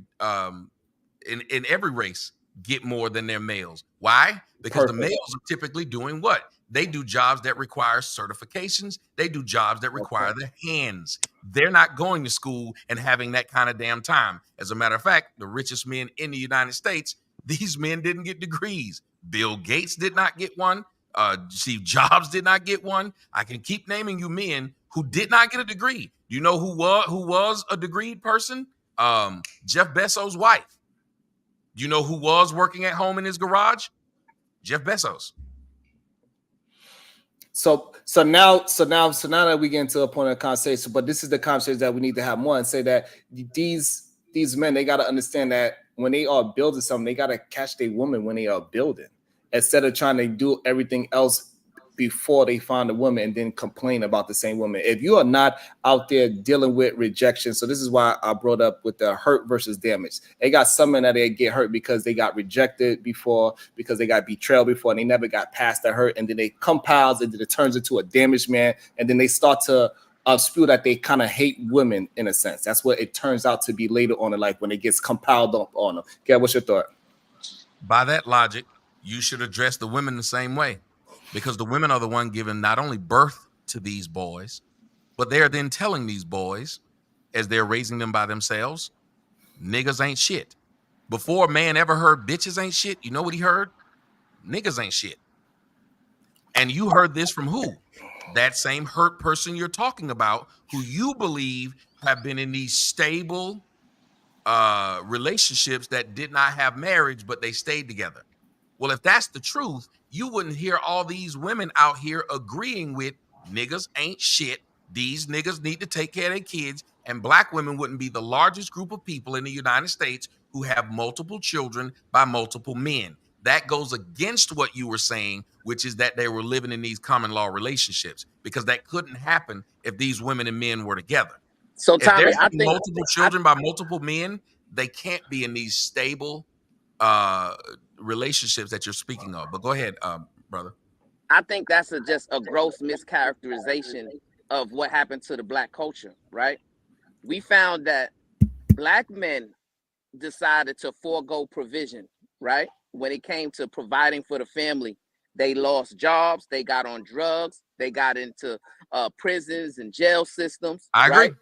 race get more than their males. Why? Because the males are typically doing what? They do jobs that require certifications. They do jobs that require their hands. They're not going to school and having that kind of damn time. As a matter of fact, the richest men in the United States, these men didn't get degrees. Bill Gates did not get one. Steve Jobs did not get one. I can keep naming you men who did not get a degree. Do you know who was a degreed person? Jeff Bezos' wife. Do you know who was working at home in his garage? Jeff Bezos. So now that we get into a point of conversation, but this is the conversation that we need to have more, and say that these men, they got to understand that when they are building something, they got to catch their woman when they are building, instead of trying to do everything else before they find a woman and then complain about the same woman. If you are not out there dealing with rejection, so this is why I brought up with the hurt versus damage. They got some men that they get hurt because they got rejected before, because they got betrayed before, and they never got past the hurt, and then they compounds, and then it turns into a damaged man, and then they start to spew that they kind of hate women in a sense. That's what it turns out to be later on in life when it gets compiled up on them. Okay, what's your thought? By that logic, you should address the women the same way. Because the women are the one giving not only birth to these boys, but they're then telling these boys, as they're raising them by themselves, niggas ain't shit. Before a man ever heard bitches ain't shit, you know what he heard? Niggas ain't shit. And you heard this from who? That same hurt person you're talking about, who you believe have been in these stable relationships that did not have marriage, but they stayed together. Well, if that's the truth, you wouldn't hear all these women out here agreeing with niggas ain't shit. These niggas need to take care of their kids. And black women wouldn't be the largest group of people in the United States who have multiple children by multiple men. That goes against what you were saying, which is that they were living in these common law relationships, because that couldn't happen if these women and men were together. So, if Tommy, there's I think multiple children by multiple men, they can't be in these stable relationships that you're speaking of. But go ahead, brother. I think that's just a gross mischaracterization of what happened to the black culture, right? We found that black men decided to forego provision, right? When it came to providing for the family, they lost jobs, they got on drugs, They got into prisons and jail systems. I agree. Right?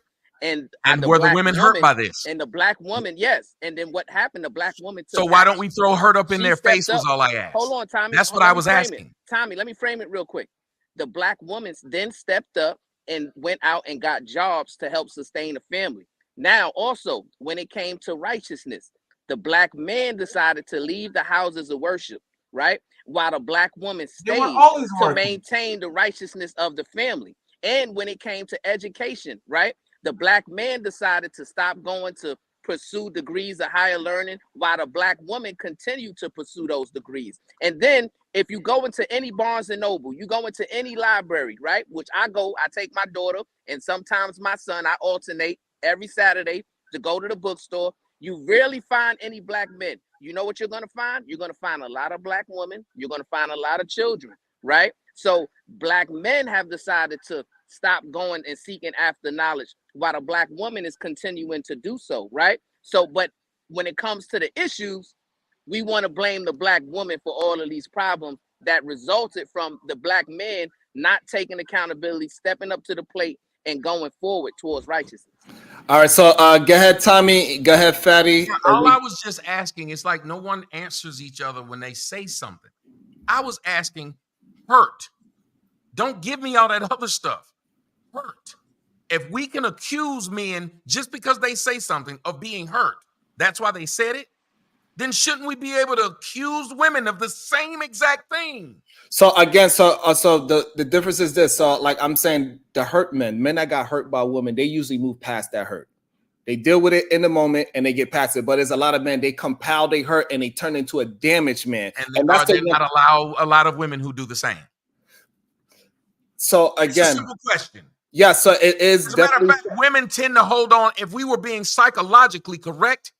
And were the women hurt by this? And the black woman, yes. And then what happened? The black woman took So why action. don't we throw hurt up in She their face stepped was up. all I asked. Hold on, Tommy. That's what I was asking. Tommy, let me frame it real quick. The black woman then stepped up and went out and got jobs to help sustain the family. Now, also, when it came to righteousness, the black man decided to leave the houses of worship, right? While the black woman stayed to maintain the righteousness of the family. And when it came to education, right? The black man decided to stop going to pursue degrees of higher learning while the black woman continued to pursue those degrees. And then if you go into any Barnes and Noble, you go into any library, right? Which I take my daughter and sometimes my son, I alternate every Saturday to go to the bookstore. You rarely find any black men. You know what you're going to find? You're going to find a lot of black women. You're going to find a lot of children, right? So black men have decided to stop going and seeking after knowledge while the black woman is continuing to do so, right? So, but when it comes to the issues, we want to blame the black woman for all of these problems that resulted from the black man not taking accountability, stepping up to the plate, and going forward towards righteousness. All right, so go ahead, Tommy. Go ahead, Fatty. All I was just asking, it's like no one answers each other when they say something. I was asking, hurt. Don't give me all that other stuff. Hurt. If we can accuse men just because they say something of being hurt, that's why they said it, then shouldn't we be able to accuse women of the same exact thing? So again, so the difference is this. So like I'm saying, the hurt men that got hurt by women, they usually move past that hurt. They deal with it in the moment and they get past it. But there's a lot of men, they compile, they hurt, and they turn into a damaged man. And that's they not allow a lot of women who do the same. So again, it's a simple question. Yeah, so it is. As a matter of fact, women tend to hold on. If we were being psychologically correct,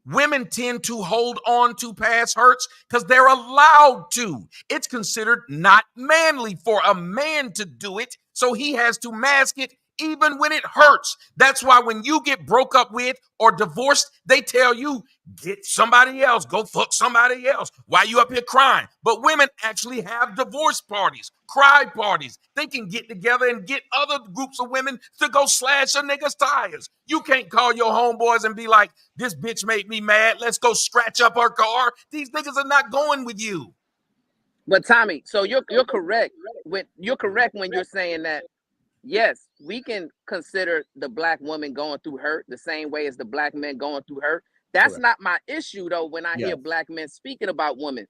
women tend to hold on to past hurts because they're allowed to. It's considered not manly for a man to do it, so he has to mask it even when it hurts. That's why when you get broke up with or divorced, they tell you, get somebody else, go fuck somebody else. Why you up here crying? But women actually have divorce parties, cry parties. They can get together and get other groups of women to go slash a nigga's tires. You can't call your homeboys and be like, this bitch made me mad, let's go scratch up her car. These niggas are not going with you. But Tommy, so you're correct. You're correct when you're saying that, yes, we can consider the black woman going through hurt the same way as the black men going through hurt. That's not my issue, though, when I hear black men speaking about women.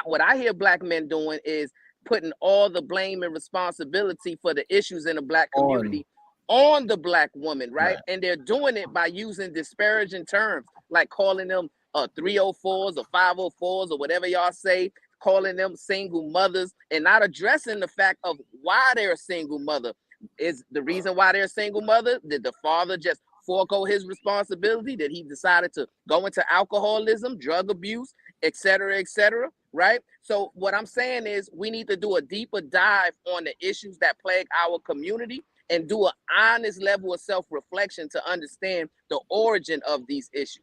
What I hear black men doing is putting all the blame and responsibility for the issues in the black community on the black woman, right? And they're doing it by using disparaging terms, like calling them 304s or 504s or whatever y'all say, calling them single mothers, and not addressing the fact of why they're a single mother. Is the reason why they're a single mother? Did the father just forego his responsibility? Did he decided to go into alcoholism, drug abuse, et cetera, right? So what I'm saying is we need to do a deeper dive on the issues that plague our community and do an honest level of self-reflection to understand the origin of these issues.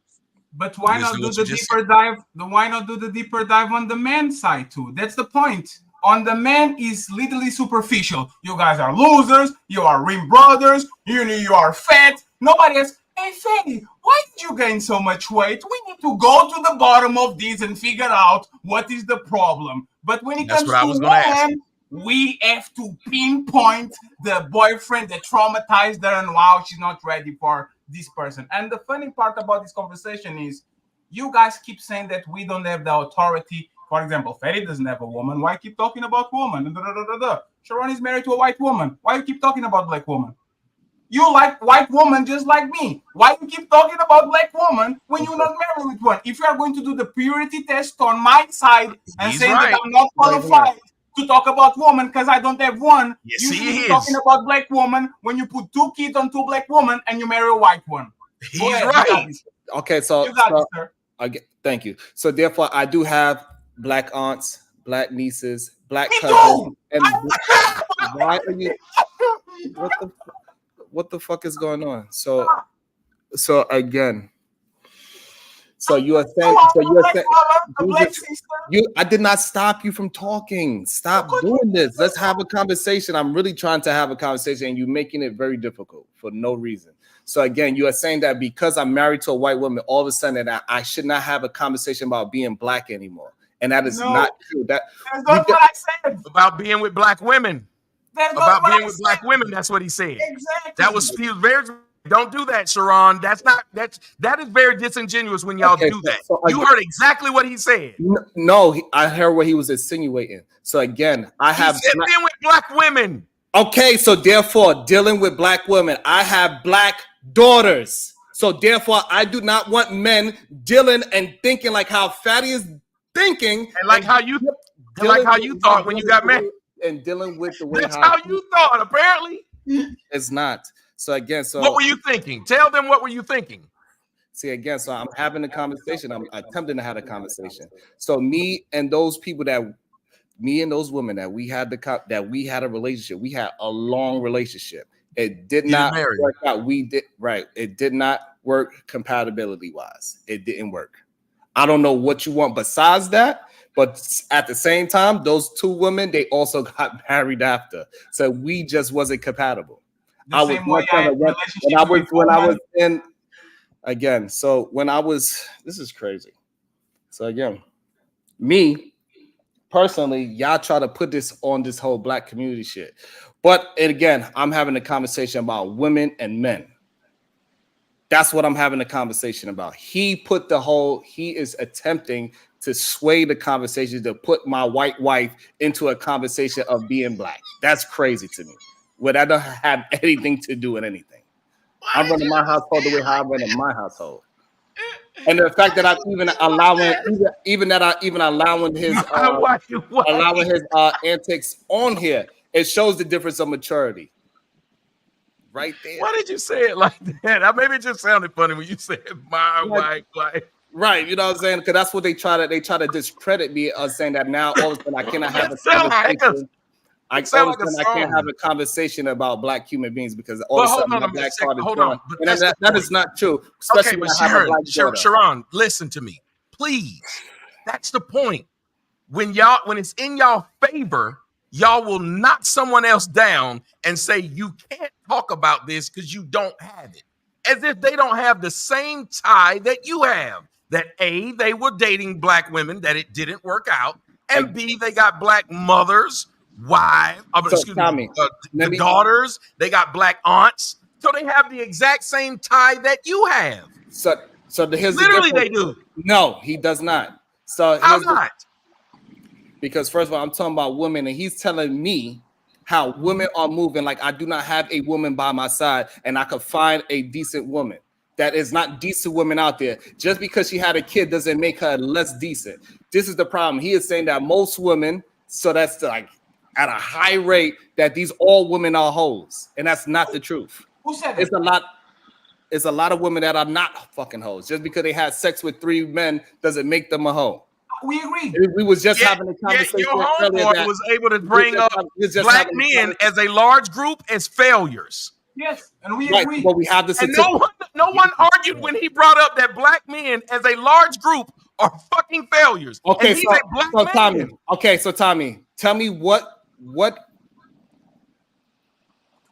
But why not do the deeper dive? Why not do the deeper dive on the man's side too? That's the point. On the man is literally superficial. You guys are losers. You are rim brothers. You are fat. Nobody else. Hey, Fanny, why did you gain so much weight? We need to go to the bottom of this and figure out what is the problem. But when it comes to women, we have to pinpoint the boyfriend that traumatized her and wow, she's not ready for this person. And the funny part about this conversation is you guys keep saying that we don't have the authority. For example, Ferry doesn't have a woman. Why keep talking about woman? Sharon is married to a white woman. Why you keep talking about black woman? You like white woman just like me. Why you keep talking about black woman when you're not married with one? If you are going to do the purity test on my side and saying that I'm not qualified to talk about woman because I don't have one, you should be talking about black woman when you put 2 kids on 2 black women and you marry a white one. He's right. Okay, so you got it, sir. Thank you. So therefore, I do have black aunts, black nieces, black cousins. And why are you? What the fuck is going on? So again, So you are saying, So you are saying, a black sister. I did not stop you from talking. Stop doing this. Let's have a conversation. I'm really trying to have a conversation, and you're making it very difficult for no reason. So again, you are saying that because I'm married to a white woman, all of a sudden that I should not have a conversation about being black anymore, and that is not true. That's not what I said about being with black women. About being with black women, that's what he said. Exactly. That was very. Don't do that, Sharon. That is very disingenuous when y'all do that. So you heard exactly what he said. No, I heard what he was insinuating. So again, I have been with black women. Okay, so therefore, dealing with black women, I have black daughters. So therefore, I do not want men dealing and thinking like how Fatty is thinking, and like how you thought when you got married, and dealing with the way that's how you thought. Apparently, it's not. So again, what were you thinking? Tell them what were you thinking. See again, so I'm having a conversation. I'm attempting to have a conversation. So me and those women that we had a relationship. We had a long relationship. It did not work out. It did not work compatibility wise. It didn't work. I don't know what you want besides that. But at the same time, those two women, they also got married after. So we just wasn't compatible. When I was in again. So when I was, this is crazy. So again, me personally, y'all try to put this on this whole black community shit. But again, I'm having a conversation about women and men. That's what I'm having a conversation about. He is attempting to sway the conversation to put my white wife into a conversation of being black. That's crazy to me. Where that doesn't have anything to do with anything. I'm running my household the way how I run in my household. And the fact that I'm even allowing his antics on here, it shows the difference of maturity. Right there. Why did you say it like that? Maybe it just sounded funny when you said my white wife. Right, you know what I'm saying? Because that's what they try to discredit me of saying that now all of a sudden I cannot have a conversation. I can't have a conversation about black human beings because all of a sudden my black card is gone. And that is not true. Especially when I have a black daughter. Sharon, listen to me, please. That's the point. When it's in y'all favor, y'all will knock someone else down and say you can't talk about this because you don't have it. As if they don't have the same tie that you have. That A, they were dating black women, that it didn't work out. And B, they got black mothers, wives, the daughters, they got black aunts. So they have the exact same tie that you have. So here's literally they do. No, he does not. So how not? Because first of all, I'm talking about women, and he's telling me how women are moving. Like I do not have a woman by my side, and I could find a decent woman. That is not decent women out there. Just because she had a kid doesn't make her less decent. This is the problem. He is saying that most women, so that's like at a high rate, that these all women are hoes, and that's not the truth. Who said that? It's a lot of women that are not fucking hoes. Just because they had sex with 3 men doesn't make them a hoe. We agree. We was just having a conversation. Your homeboy was able to bring up black men as a large group as failures. Yes, and we agree. But we have this. And no one argued when he brought up that black men as a large group are fucking failures. Okay, so Tommy, tell me what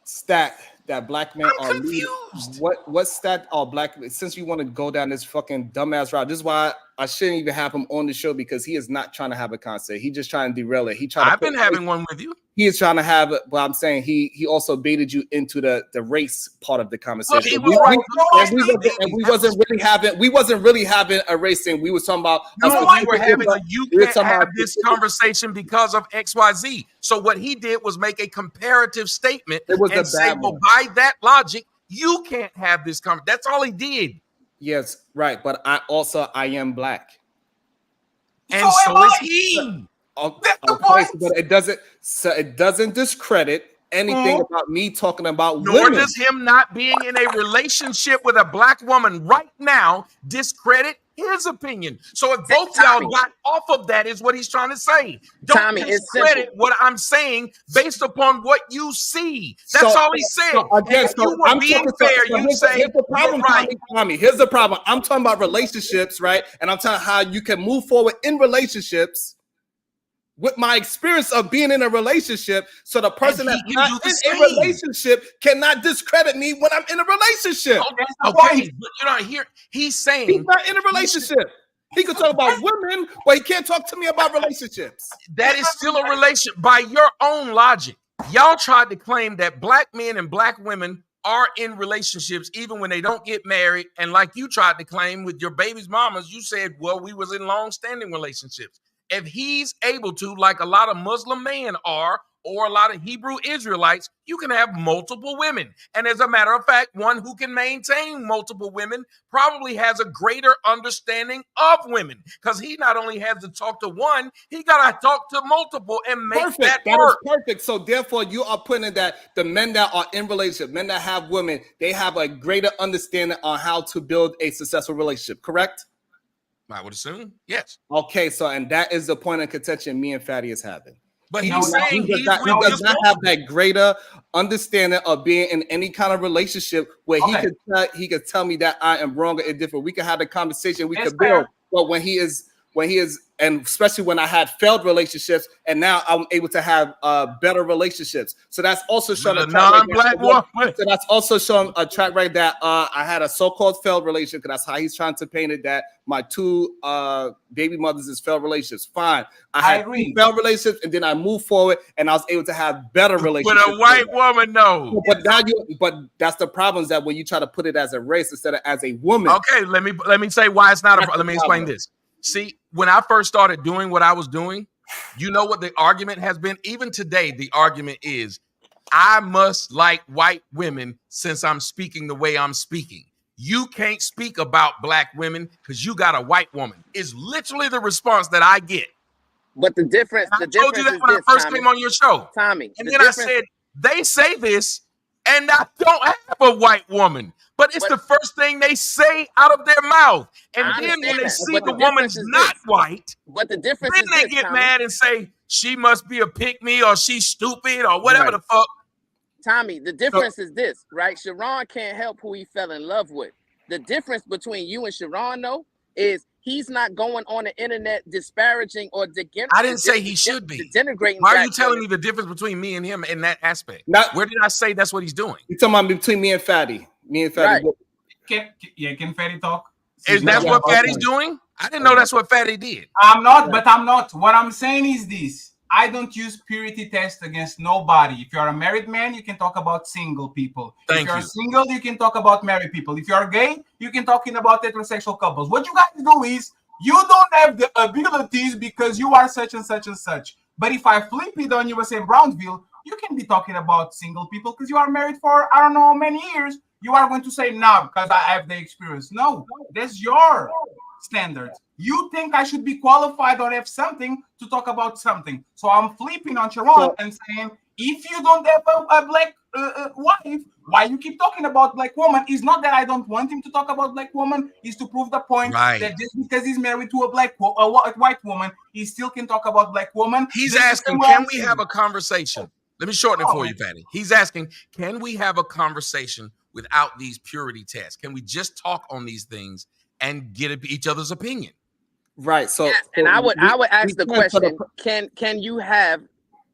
stat that black men are leading. What stat are black men? Since you want to go down this fucking dumbass route, this is why I shouldn't even have him on the show, because he is not trying to have a conversation. He's just trying to derail it. I've been having one with you. He is trying to have it, but I'm saying he also baited you into the race part of the conversation. We wasn't really having a race thing. We was talking about you can't have this conversation because of XYZ. So what he did was make a comparative statement and say, well, by that logic, you can't have this conversation. That's all he did. Yes, right. But I am black. And so is he. Okay, but it doesn't discredit anything about me talking about nor women. does him not being in a relationship with a black woman right now discredit his opinion. So if both y'all got off of that, is what he's trying to say. Don't discredit what I'm saying based upon what you see. That's all he said. If you were being fair, you say here's the problem, Tommy. Here's the problem. I'm talking about relationships, right? And I'm telling how you can move forward in relationships with my experience of being in a relationship, so the person that's not in a relationship cannot discredit me when I'm in a relationship. Okay, but you're not here. He's saying he's not in a relationship. He could talk about women, but he can't talk to me about relationships. That is still a relationship by your own logic. Y'all tried to claim that black men and black women are in relationships even when they don't get married. And like you tried to claim with your baby's mamas, you said, well, we was in long-standing relationships. If he's able to, like a lot of Muslim men are, or a lot of Hebrew Israelites, you can have multiple women. And as a matter of fact, one who can maintain multiple women probably has a greater understanding of women, because he not only has to talk to one, he got to talk to multiple and make that work. Is perfect. So therefore, you are putting that the men that are in relationship, men that have women, they have a greater understanding on how to build a successful relationship, correct? I would assume, yes. Okay, so and that is the point of contention me and Fatty is having. But he's saying he does not have that greater understanding of being in any kind of relationship where he could tell me that I am wrong or indifferent. We can have the conversation, we could build. But when he is, and especially when I had failed relationships, and now I'm able to have better relationships. So that's also showing a non-black woman. So that's also showing a track record that I had a so-called failed relationship, because that's how he's trying to paint it, that my two baby mothers is failed relationships. Fine. I had failed relationships, and then I moved forward, and I was able to have better relationships. With a white woman, no. But now but that's the problem, is that when you try to put it as a race instead of as a woman. Okay, let me say why it's not a problem. Let me explain this. See, when I first started doing what I was doing, you know what the argument has been? Even today, the argument is, I must like white women since I'm speaking the way I'm speaking. You can't speak about black women because you got a white woman. Is literally the response that I get. But the difference, I told you that when I first came on your show. Tommy. And then I said, they say this, and I don't have a white woman. But it's the first thing they say out of their mouth. And then when they see the woman's not white, but the difference then they get mad and say, she must be a pick-me, or she's stupid, or whatever the fuck. Tommy, the difference is this, right? Sharon can't help who he fell in love with. The difference between you and Sharon, though, is he's not going on the internet disparaging or I didn't say he should be. Denigrating. Why are you telling me the difference between me and him in that aspect? Where did I say that's what he's doing? You're talking about between me and Fatty. Me and Fatty. Right. Can Fatty talk? Is that what Fatty's doing? I didn't know that's what Fatty did. I'm not. What I'm saying is this. I don't use purity test against nobody. If you're a married man, you can talk about single people. If you're single, you can talk about married people. If you're gay, you can talk about heterosexual couples. What you guys do is, you don't have the abilities because you are such and such and such. But if I flip it on you and say Brownsville, you can be talking about single people because you are married for I don't know how many years. You are going to say no because I have the experience. No, that's your standard. You think I should be qualified or have something to talk about something. So I'm flipping on Sharon and saying, if you don't have a black wife, why you keep talking about black woman? It's not that I don't want him to talk about black woman. Is to prove the point that just because he's married to a white woman, he still can talk about black woman. He's asking, can we have a conversation? Let me shorten it for you, Fatty. He's asking, can we have a conversation without these purity tests? Can we just talk on these things and get each other's opinion? Right. So, and I would ask the question: Can you have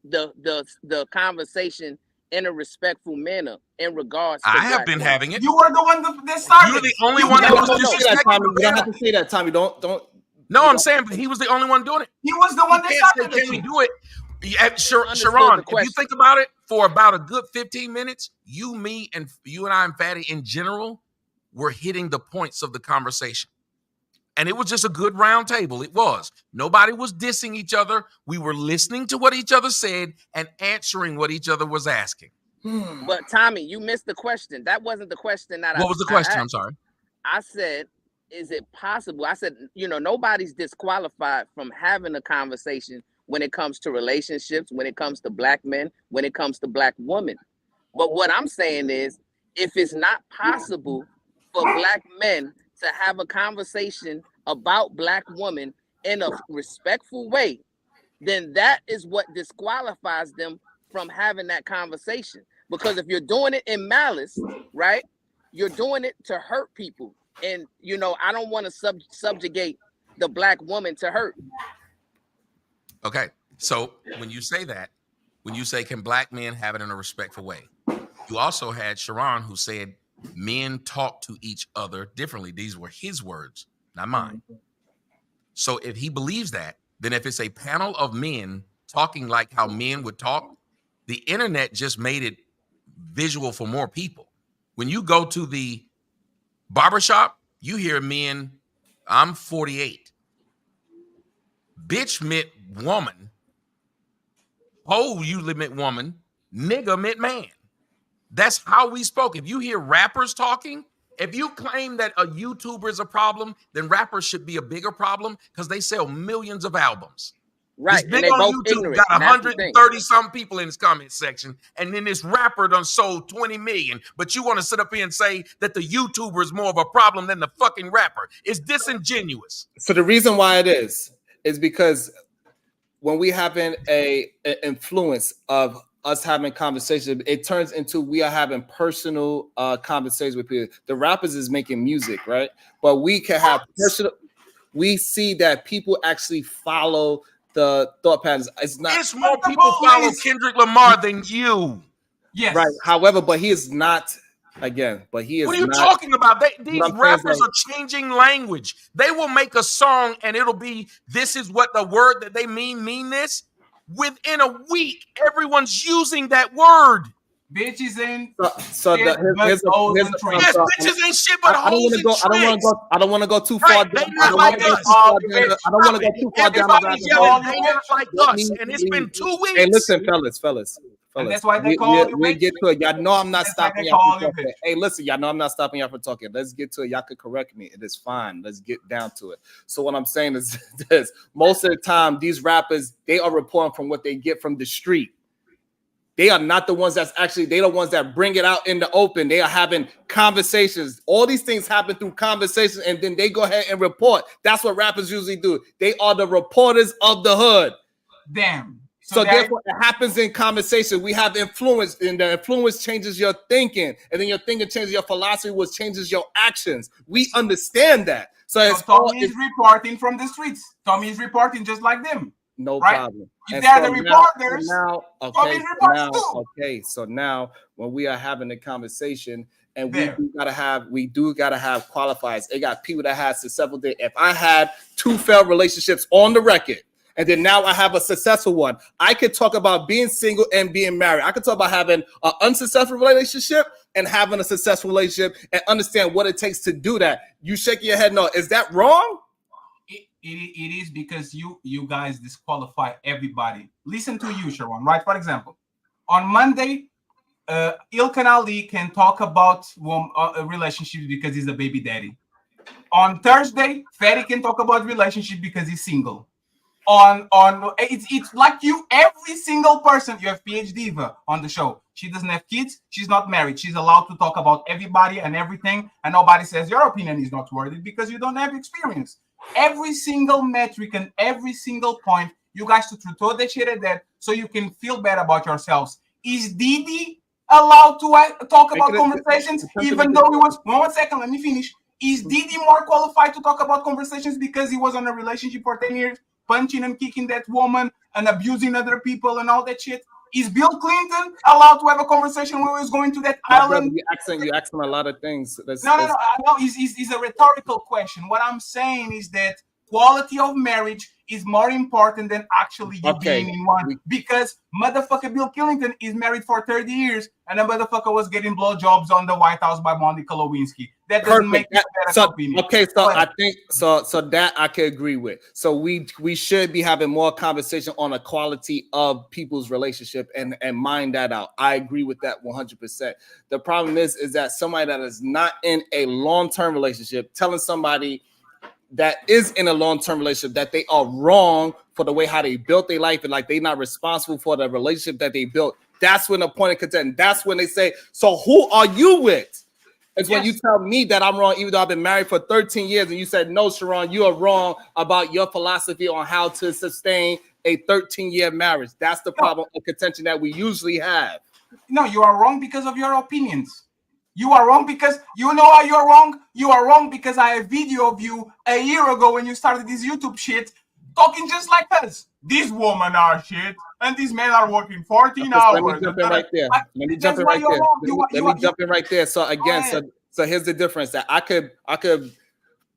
the conversation in a respectful manner in regards to I have been having it. You were the one that started. You're the only one that was disrespectful. You don't have to say that, Tommy. Don't. No, I'm saying, but he was the only one doing it. He was the one that started it. Can we do it? Sharon, if you think about it, for about a good 15 minutes, you and I and Fatty in general were hitting the points of the conversation. And it was just a good round table. It was. Nobody was dissing each other. We were listening to what each other said and answering what each other was asking. But Tommy, you missed the question. That wasn't the question that What was the question? I'm sorry. I said, is it possible? I said, nobody's disqualified from having a conversation when it comes to relationships, when it comes to black men, when it comes to black women. But what I'm saying is, if it's not possible for black men to have a conversation about Black women in a respectful way, then that is what disqualifies them from having that conversation. Because if you're doing it in malice, right, you're doing it to hurt people. And, you know, I don't want to subjugate the Black woman to hurt. Okay. So when you say that, when you say, can Black men have it in a respectful way? You also had Sharon who said men talk to each other differently. These were his words, not mine. So if he believes that, then if it's a panel of men talking like how men would talk, the internet just made it visual for more people. When you go to the barbershop, you hear men, I'm 48. Bitch meant woman. Ho, you meant woman. Nigga meant man. That's how we spoke. If you hear rappers talking, if you claim that a YouTuber is a problem, then rappers should be a bigger problem because they sell millions of albums. Right. This nigga on YouTube got 130 some people in his comment section, and then this rapper done sold 20 million. But you want to sit up here and say that the YouTuber is more of a problem than the fucking rapper. It's disingenuous. So the reason why it is because when we having an influence of us having conversations, it turns into we are having personal conversations with people. The rappers is making music, right? But we can have personal. We see that people actually follow the thought patterns. It's more people follow Kendrick Lamar than you. Yes. Right. However, but he is not. Again, but he is. What are you not, talking about? These rappers are changing language. They will make a song and it'll be, this is what the word that they mean this. Within a week, everyone's using that word. Bitches ain't here's bitches ain't shit but hoes and tricks. I don't want to go too far down. I don't want to go too far down the rabbit hole. They not like us, and it's been 2 weeks. Hey, listen, fellas. And that's why they call you. We'll get to it. Y'all know I'm not stopping y'all from talking. Hey, listen, y'all know I'm not stopping y'all from talking. Let's get to it. Y'all could correct me. It is fine. Let's get down to it. So what I'm saying is this: most of the time, these rappers, they are reporting from what they get from the street. They are not the ones they're the ones that bring it out in the open. They are having conversations. All these things happen through conversations, and then they go ahead and report. That's what rappers usually do. They are the reporters of the hood. Damn. So therefore, it happens in conversation. We have influence, and the influence changes your thinking, and then your thinking changes your philosophy, which changes your actions. We understand that. So Tommy is reporting from the streets. Tommy is reporting just like them. No problem. If they're the reporters, so now when we are having a conversation, and we do gotta have qualifiers. It got people that had successful days. If I had 2 failed relationships on the record, and then now I have a successful one, I could talk about being single and being married. I could talk about having an unsuccessful relationship and having a successful relationship and understand what it takes to do that. You shaking your head no. Is that wrong? It is because you guys disqualify everybody. Listen to you, Sharon, right? For example, on Monday, Ilkan Ali can talk about a relationship because he's a baby daddy. On Thursday, Ferry can talk about relationship because he's single. It's like you, every single person. You have PhD Diva on the show. She doesn't have kids. She's not married. She's allowed to talk about everybody and everything, and nobody says your opinion is not worthy because you don't have experience. Every single metric and every single point, you guys should throw that shit at that so you can feel better about yourselves. Is Didi allowed to talk about conversations even though he was... 1 second, let me finish. Is Didi more qualified to talk about conversations because he was in a relationship for 10 years, punching and kicking that woman and abusing other people and all that shit? Is Bill Clinton allowed to have a conversation when he was going to that island? You're asking a lot of things. No. It's a rhetorical question. What I'm saying is that quality of marriage is more important than actually you being in one. Because motherfucker Bill Clinton is married for 30 years and a motherfucker was getting blowjobs on the White House by Monica Lewinsky. That doesn't make it a better opinion. Okay, so I think so that I can agree with. So we should be having more conversation on the quality of people's relationship and mind that out. I agree with that 100%. The problem is that somebody that is not in a long-term relationship telling somebody that is in a long-term relationship that they are wrong for the way how they built their life and like they're not responsible for the relationship that they built. That's when the point of contention. That's when they say, so who are you with? It's when you tell me that I'm wrong, even though I've been married for 13 years, and you said, no, Sharon, you are wrong about your philosophy on how to sustain a 13-year marriage. That's the problem of contention that we usually have. No, you are wrong because of your opinions. You are wrong because you know why you're wrong. You are wrong because I have a video of you a year ago when you started this YouTube shit talking just like us. These women are shit and these men are working 14 hours. Let me jump in right there. Let me jump in right there. Let me jump in right there. So again, so here's the difference that I could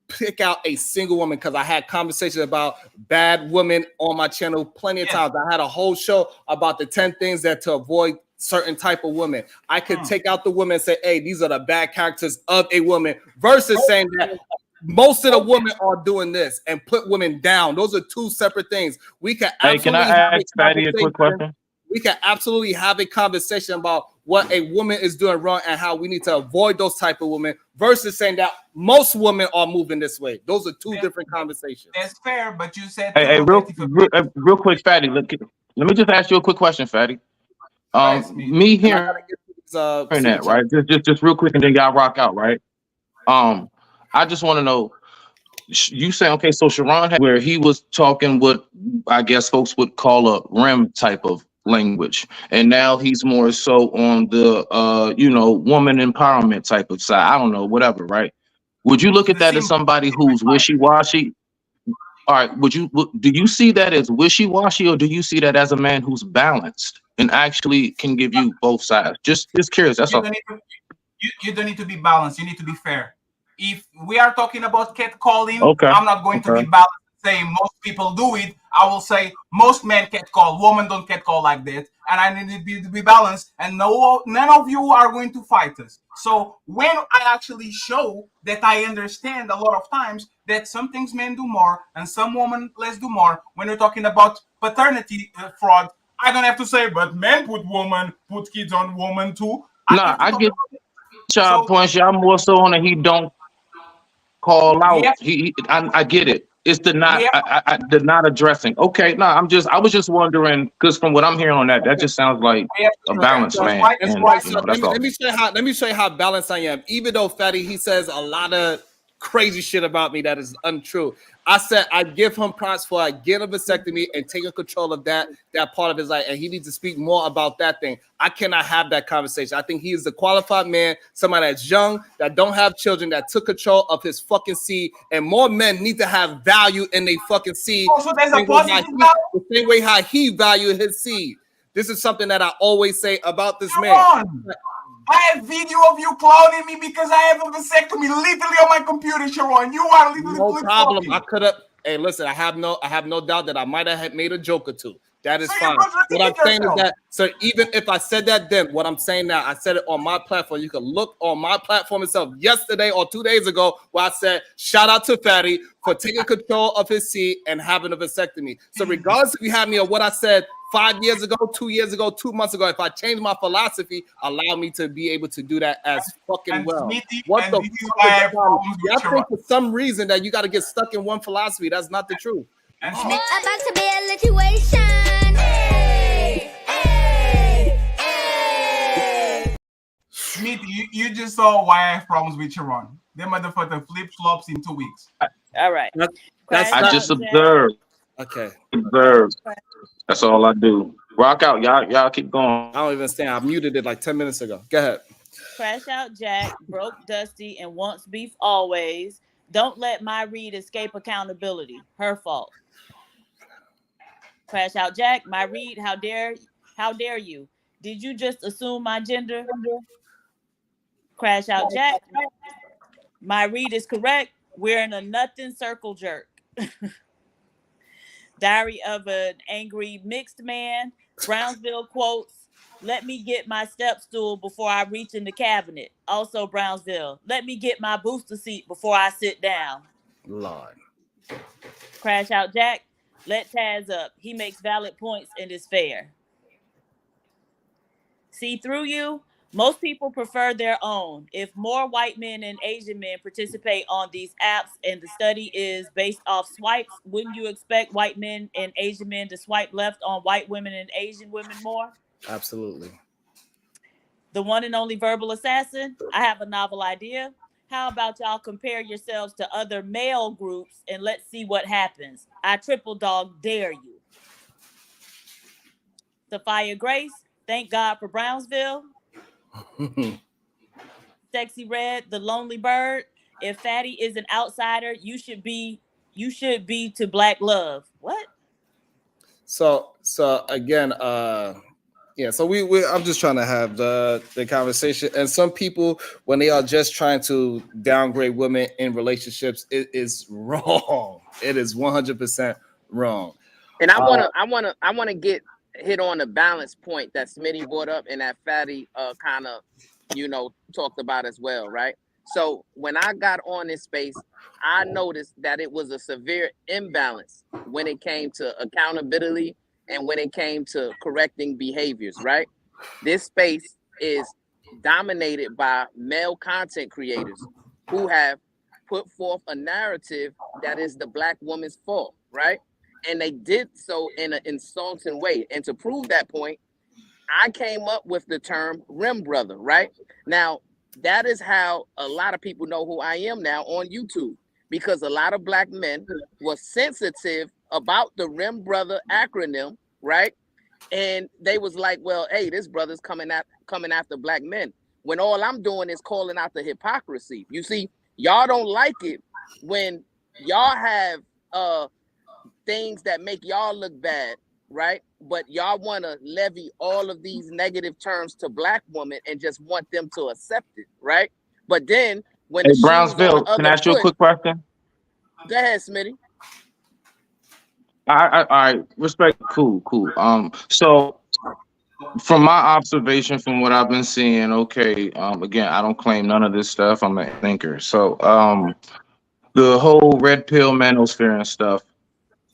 pick out a single woman because I had conversations about bad women on my channel plenty of times. I had a whole show about the 10 things that to avoid certain type of women. I could take out the women and say, hey, these are the bad characters of a woman versus saying that most of the women are doing this and put women down. Those are two separate things. We can absolutely ask Fatty a quick question? We can absolutely have a conversation about what a woman is doing wrong and how we need to avoid those type of women versus saying that most women are moving this way. Those are two different conversations. That's fair, but you said real quick, Fatty. Let me just ask you a quick question, Fatty. Me hearing that, right? Just real quick, and then y'all rock out, right? I just want to know. You say, okay, so Sharon, where he was talking what I guess folks would call a REM type of language, and now he's more so on the woman empowerment type of side. I don't know, whatever, right? Would you look at that as somebody who's wishy-washy? All right, do you see that as wishy-washy, or do you see that as a man who's balanced and actually can give you both sides? Just curious. That's all. You don't need to be balanced. You need to be fair. If we are talking about catcalling, I'm not going to be balanced saying most people do it. I will say most men catcall, women don't catcall like that, and I need to be balanced. And none of you are going to fight us. So when I actually show that I understand a lot of times that some things men do more and some women less do more. When you're talking about paternity fraud, I don't have to say, but men put kids on women too. I get y'all points. Y'all more so on that he don't call out. I get it. It's the not addressing. Okay, no, I was just wondering because from what I'm hearing on that just sounds like a balanced man. And, that's all. Let me show you how balanced I am. Even though Fatty, he says a lot of crazy shit about me that is untrue. I said I give him props for getting a vasectomy and taking control of that part of his life, and he needs to speak more about that thing. I cannot have that conversation. I think he is the qualified man, somebody that's young, that don't have children, that took control of his fucking seed, and more men need to have value in their fucking seed. So there's a positive the same way how he valued his seed. This is something that I always say about this man. I have video of you clowning me because I have a vasectomy literally on my computer, Sharon. You are literally no problem. I could have. Hey, listen, I have no doubt that I might have made a joke or two. That is fine. What I'm saying is that, so even if I said that then, what I'm saying now, I said it on my platform. You can look on my platform itself yesterday or 2 days ago where I said, shout out to Fatty for taking control of his seed and having a vasectomy. So regardless if you have me or what I said 5 years ago, 2 years ago, 2 months ago, if I change my philosophy, allow me to be able to do that as fucking well. What the fuck is the problem? I think for some reason that you got to get stuck in one philosophy. That's not the truth. About to be a situation. Hey, hey, hey. Smith, you just saw why I have problems with Sharon. They motherfucker flip-flops in 2 weeks. All right. I just observed. Okay. Observe. That's all I do. Rock out. Y'all keep going. I don't even understand. I muted it like 10 minutes ago. Go ahead. Crash Out Jack, broke Dusty, and wants beef always. Don't let my read escape accountability. Her fault. Crash Out Jack, my read, how dare you? Did you just assume my gender? Crash Out Jack, my read is correct. We're in a nothing circle jerk. Diary of an Angry Mixed Man. Brownsville quotes, let me get my step stool before I reach in the cabinet. Also Brownsville, let me get my booster seat before I sit down. Lord. Crash Out Jack, let Taz up. He makes valid points and is fair. See through you? Most people prefer their own. If more white men and Asian men participate on these apps and the study is based off swipes, wouldn't you expect white men and Asian men to swipe left on white women and Asian women more? Absolutely. The one and only verbal assassin. I have a novel idea. How about y'all compare yourselves to other male groups and let's see what happens? I triple dog dare you. Sophia Grace, thank God for Brownsville. Sexy Red, the lonely bird. If Fatty is an outsider, you should be to Black Love. What? So again, yeah, so we I'm just trying to have the conversation. And some people, when they are just trying to downgrade women in relationships, it is wrong. It is 100% wrong. And I wanna get hit on the balance point that Smitty brought up and that Fatty kind of, talked about as well, right? So when I got on this space, I noticed that it was a severe imbalance when it came to accountability and when it came to correcting behaviors, right? This space is dominated by male content creators who have put forth a narrative that is the Black woman's fault, right? And they did so in an insulting way. And to prove that point, I came up with the term rim brother, right? Now, that is how a lot of people know who I am now on YouTube, because a lot of Black men were sensitive about the rim brother acronym, right? And they was like, well, hey, this brother's coming after Black men, when all I'm doing is calling out the hypocrisy. You see, y'all don't like it when y'all have things that make y'all look bad, right? But y'all want to levy all of these negative terms to Black women and just want them to accept it, right? But then when Hey, the shoe's on Brownsville, the can I other ask you a foot, quick question? go ahead, Smitty. I respect. Cool. So from my observation, from what I've been seeing, okay. Again, I don't claim none of this stuff. I'm a thinker. So, the whole red pill manosphere and stuff.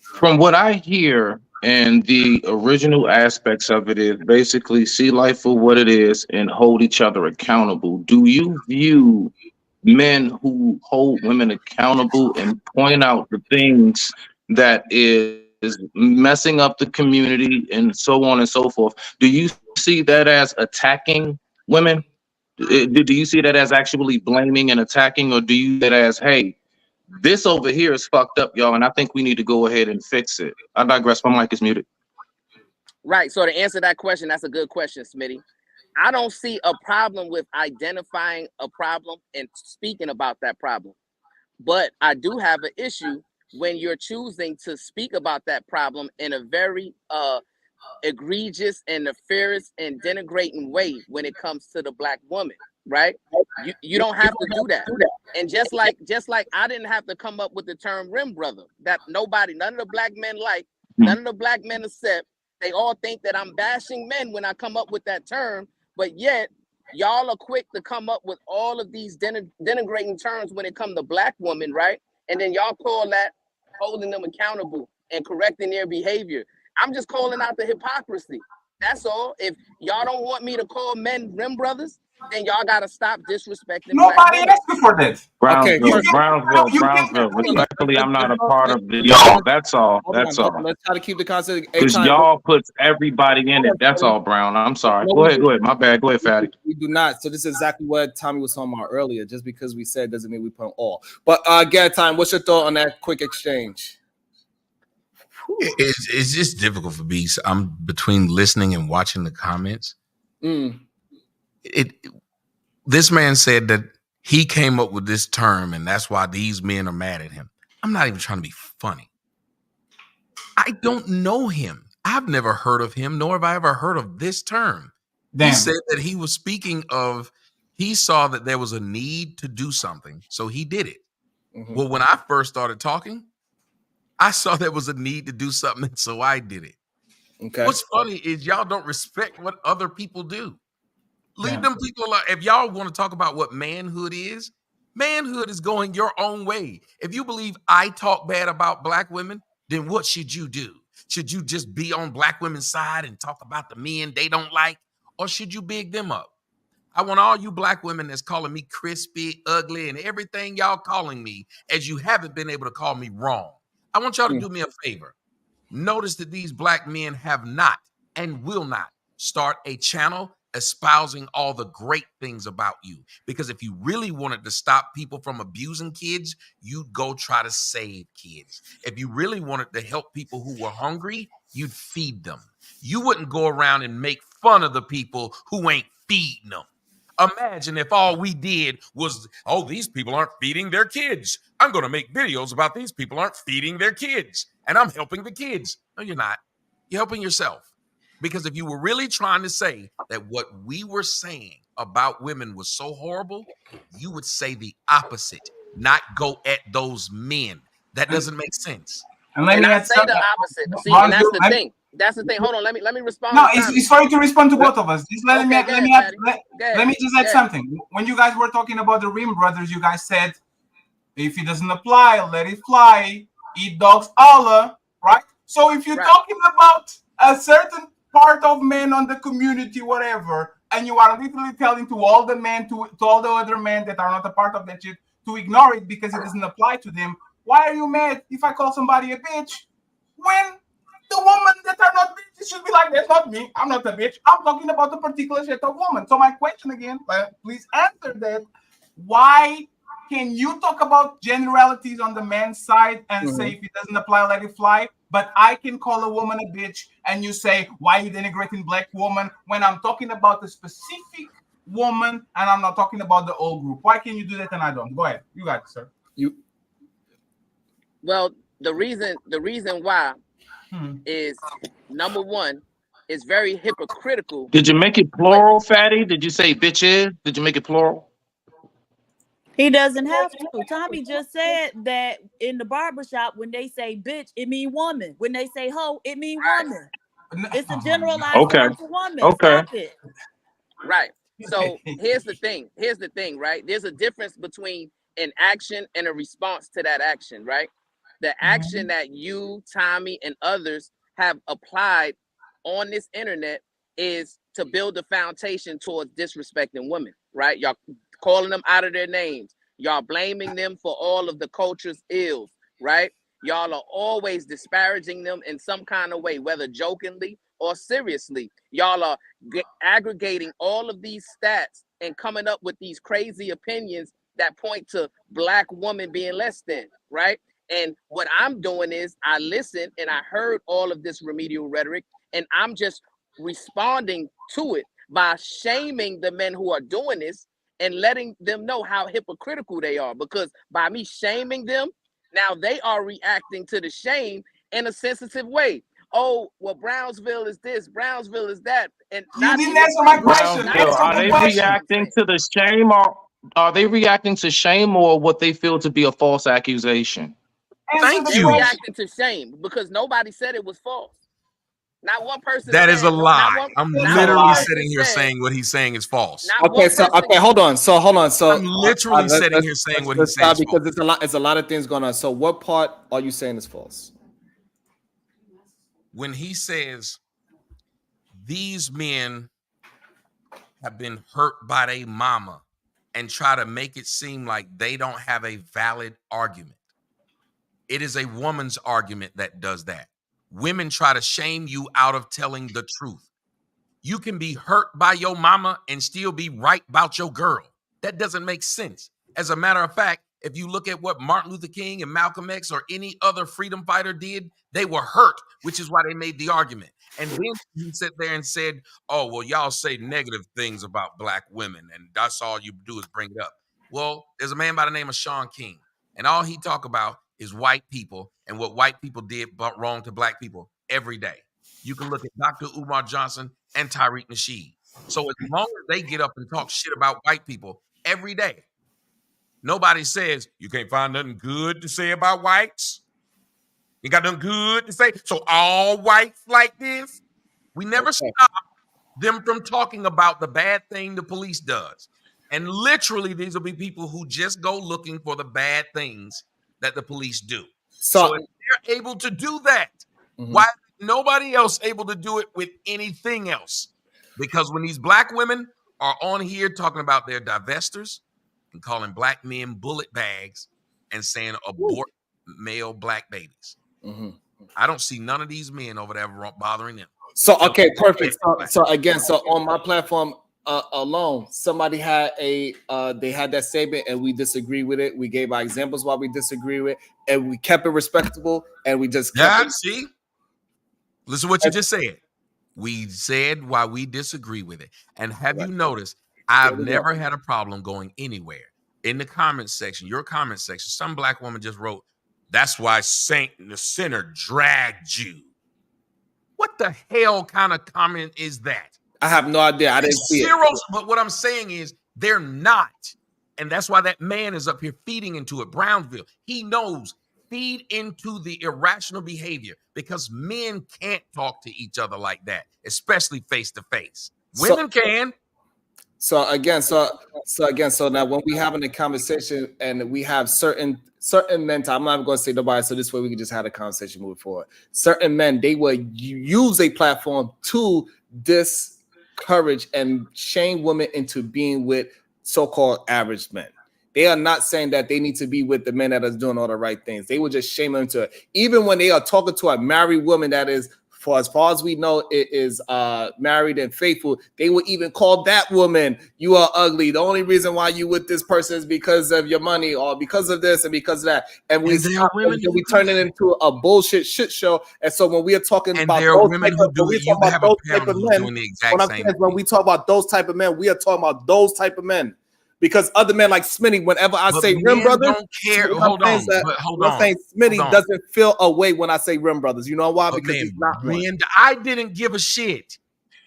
From what I hear, and the original aspects of it is basically see life for what it is and hold each other accountable. Do you view men who hold women accountable and point out the things that is messing up the community and so on and so forth? Do you see that as attacking women? Do you see that as actually blaming and attacking, or do you see that as, hey, this over here is fucked up, y'all, and I think we need to go ahead and fix it? I digress. My mic is muted. Right. So to answer that question, that's a good question, Smitty. I don't see a problem with identifying a problem and speaking about that problem. But I do have an issue when you're choosing to speak about that problem in a very egregious and nefarious and denigrating way when it comes to the Black woman, right? You don't have to do that. And just like I didn't have to come up with the term rim brother that none of the Black men like, none of the Black men accept. They all think that I'm bashing men when I come up with that term, but yet y'all are quick to come up with all of these denigrating terms when it comes to Black women, right? And then y'all call that holding them accountable and correcting their behavior. I'm just calling out the hypocrisy. That's all. If y'all don't want me to call men rim brothers, then y'all gotta stop disrespecting. Nobody asked you for that. Brownsville. Respectfully, I'm not a part of the y'all. That's all. That's all. Let's try to keep the concept. Because y'all puts everybody in it. That's all, Brown. I'm sorry. Go ahead. My bad. Go ahead, Fatty. We do not. So this is exactly what Tommy was talking about earlier. Just because we said doesn't mean we put all. But again, Time, what's your thought on that quick exchange? It's just difficult for me. So I'm between listening and watching the comments. This man said that he came up with this term, and that's why these men are mad at him. I'm not even trying to be funny. I don't know him. I've never heard of him, nor have I ever heard of this term. Damn. He said that he was speaking of, he saw that there was a need to do something, so he did it. Well, when I first started talking, I saw there was a need to do something, so I did it. Okay. What's funny is y'all don't respect what other people do. Leave them people alone. If y'all want to talk about what manhood is going your own way. If you believe I talk bad about Black women, then what should you do? Should you just be on Black women's side and talk about the men they don't like? Or should you big them up? I want all you Black women that's calling me crispy, ugly, and everything y'all calling me, as you haven't been able to call me wrong. I want y'all to do me a favor. Notice that these Black men have not and will not start a channel espousing all the great things about you. Because if you really wanted to stop people from abusing kids, you'd go try to save kids. If you really wanted to help people who were hungry, you'd feed them. You wouldn't go around and make fun of the people who ain't feeding them. Imagine if all we did was, oh, these people aren't feeding their kids. I'm going to make videos about these people aren't feeding their kids, and I'm helping the kids. No, you're not. You're helping yourself. Because if you were really trying to say that what we were saying about women was so horrible, you would say the opposite, not go at those men. That doesn't make sense. And I say the opposite. See, and that's the thing. That's the thing. Hold on, let me respond. No, it's for you to respond to both of us. Just let me just add something. When you guys were talking about the Rim brothers, you guys said if it doesn't apply, let it fly. Eat dogs, Allah, right? So if you're talking about a certain part of men on the community, whatever, and you are literally telling to all the men, to all the other men that are not a part of that shit, to ignore it because it doesn't apply to them, why are you mad if I call somebody a bitch when the women that are not bitches should be like, that's not me, I'm not a bitch, I'm talking about a particular set of women. So my question again, please answer that. Why can you talk about generalities on the man's side and say if it doesn't apply, let it fly, but I can call a woman a bitch and you say, why are you denigrating black woman when I'm talking about a specific woman and I'm not talking about the whole group? Why can you do that and I don't? Go ahead. You got it, sir. Well, the reason why is, number one, it's very hypocritical. Did you make it plural, Fatty? Did you say bitches? Did you make it plural? He doesn't have to. Tommy just said that in the barbershop, when they say bitch, it mean woman. When they say hoe, it mean woman. It's a generalized term for woman. Stop it. Right. So here's the thing, right? There's a difference between an action and a response to that action, right? The action that you, Tommy, and others have applied on this internet is to build a foundation towards disrespecting women, right? Y'all calling them out of their names. Y'all blaming them for all of the culture's ills, right? Y'all are always disparaging them in some kind of way, whether jokingly or seriously. Y'all are aggregating all of these stats and coming up with these crazy opinions that point to black women being less than, right? And what I'm doing is I listened and I heard all of this remedial rhetoric, and I'm just responding to it by shaming the men who are doing this and letting them know how hypocritical they are, because by me shaming them, now they are reacting to the shame in a sensitive way. Oh, well, Brownsville is this, Brownsville is that. And you didn't answer my question. Are they reacting to the shame, or are they reacting to shame, or what they feel to be a false accusation? Thank you. They're reacting to shame because nobody said it was false. Not one person. That is a lie. I'm literally sitting here saying what he's saying is false. Okay, hold on. So I'm literally sitting here saying what he's saying is false. Because it's a lot of things going on. So what part are you saying is false? When he says these men have been hurt by their mama and try to make it seem like they don't have a valid argument. It is a woman's argument that does that. Women try to shame you out of telling the truth. You can be hurt by your mama and still be right about your girl. That doesn't make sense. As a matter of fact, if you look at what Martin Luther King and Malcolm X or any other freedom fighter did, they were hurt, which is why they made the argument. And then he sat there and said, oh, well, y'all say negative things about black women, and that's all you do is bring it up. Well, there's a man by the name of Sean King, and all he talk about is white people and what white people did wrong to black people every day. You can look at Dr. Umar Johnson and Tariq Nasheed. So as long as they get up and talk shit about white people every day, nobody says, you can't find nothing good to say about whites? You got nothing good to say? So all whites like this? We never stop them from talking about the bad thing the police does. And literally, these will be people who just go looking for the bad things that the police do. So if they're able to do that, why is nobody else able to do it with anything else? Because when these black women are on here talking about their divestors and calling black men bullet bags and saying abort male black babies, I don't see none of these men over there bothering them. So okay, perfect. So again, so on my platform alone, somebody had they had that statement and we disagree with it. We gave our examples why we disagree with it, and we kept it respectable, and we just kept it. See, listen to what you just said. We said why we disagree with it, and have you noticed? I've never had a problem going anywhere in the comment section. Your comment section. Some black woman just wrote, "That's why Saint the sinner dragged you." What the hell kind of comment is that? I have no idea. I didn't see it. But what I'm saying is they're not. And that's why that man is up here feeding into it. Brownsville. He knows. Feed into the irrational behavior because men can't talk to each other like that, especially face to face. Women can. So now when we having a conversation and we have certain men, I'm not going to say nobody, so this way we can just have a conversation moving forward. Certain men, they will use a platform to discourage and shame women into being with so-called average men. They are not saying that they need to be with the men that are doing all the right things. They will just shame them into it. Even when they are talking to a married woman that is, for as far as we know, it is married and faithful, they will even call that woman, "You are ugly. The only reason why you with this person is because of your money or because of this and because of that." And we turn it into a bullshit shit show. And so when we are talking about those women who do it, you have a parent who's doing the exact same thing. When we talk about those type of men, we are talking about those type of men. Because other men like Smitty, whenever I say Rim Brothers, don't care. Hold on. Smitty doesn't feel a way when I say Rim Brothers. You know why? Because he's not one. I didn't give a shit.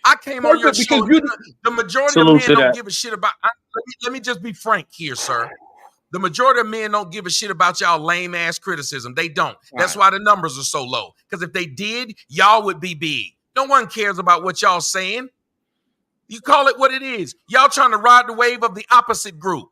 I came on your show. The majority of men don't give a shit about. Let me just be frank here, sir. The majority of men don't give a shit about y'all lame ass criticism. They don't. That's why the numbers are so low. Because if they did, y'all would be big. No one cares about what y'all saying. You call it what it is. Y'all trying to ride the wave of the opposite group.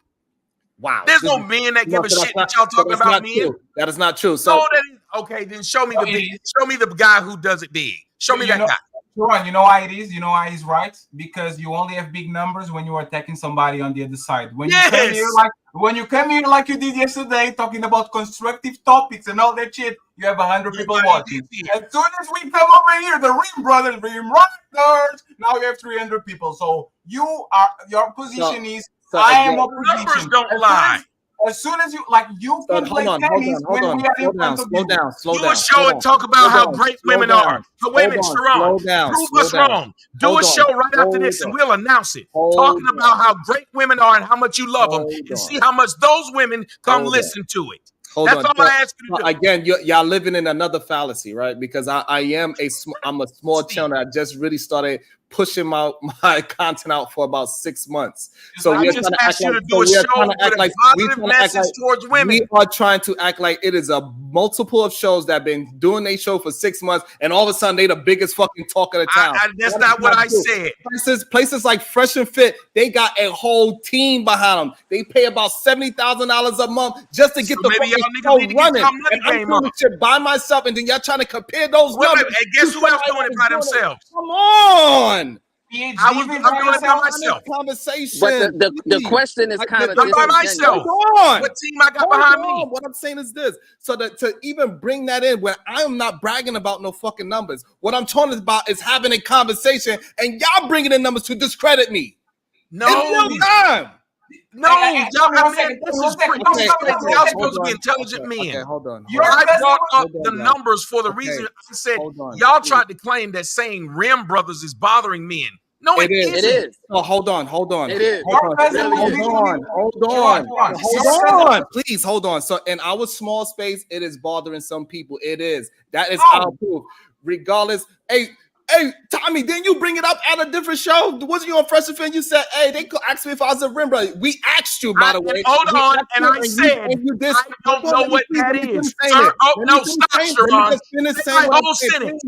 Wow. There's no men that give a shit that y'all talking about men. That is not true. So okay, then show me the guy who does it big. Show me that guy. Ron, you know why it is? You know why he's right? Because you only have big numbers when you are attacking somebody on the other side. When you come here like you did yesterday, talking about constructive topics and all that shit, you have 100 people watching. As soon as we come over here, the Rim Brothers, Rim Rockers, now you have 300 people. So your position is I am opposition. Numbers don't lie. As soon as you can play tennis when we are in front of you. Do a show and talk about how great women are. So wait a minute, Sharon, prove us wrong. Do a show right after this and we'll announce it. Talking about how great women are and how much you love them and see how much those women come listen to it. That's all I ask you to do. Again, y'all living in another fallacy, right? Because I'm a small channel. I just really started pushing my content out for about 6 months. So I just asked you to do a show with a positive message towards women. We are trying to act like it is a multiple of shows that have been doing their show for 6 months, and all of a sudden they the biggest fucking talk of the town. That's not what I said. Places like Fresh and Fit, they got a whole team behind them. They pay about $70,000 a month just to get the fucking show running. And I'm doing this shit by myself, and then y'all trying to compare those numbers. And guess who else doing it by themselves? Come on. I'm doing it by myself. Conversation. But the question is kind of by myself. What team I got behind me? What I'm saying is this: so that to even bring that in, where I am not bragging about no fucking numbers. What I'm talking about is having a conversation, and y'all bringing in numbers to discredit me. No, time. No, y'all supposed to be intelligent men. Okay, hold on. I brought up the numbers for the reason I said y'all tried to claim that saying Rim Brothers is bothering men. No, it isn't. It is. Oh, hold on. It is. Hold on. Please hold on. So in our small space, it is bothering some people. It is. That is our proof. Regardless, Hey, Tommy, didn't you bring it up at a different show? Wasn't you on Fresh and Fit? You said, hey, they asked me if I was a Rim Brother. We asked you, by the way. Hold on, and I said, I don't know what that is. Sir, no, stop, Sharon. Say my whole sentence.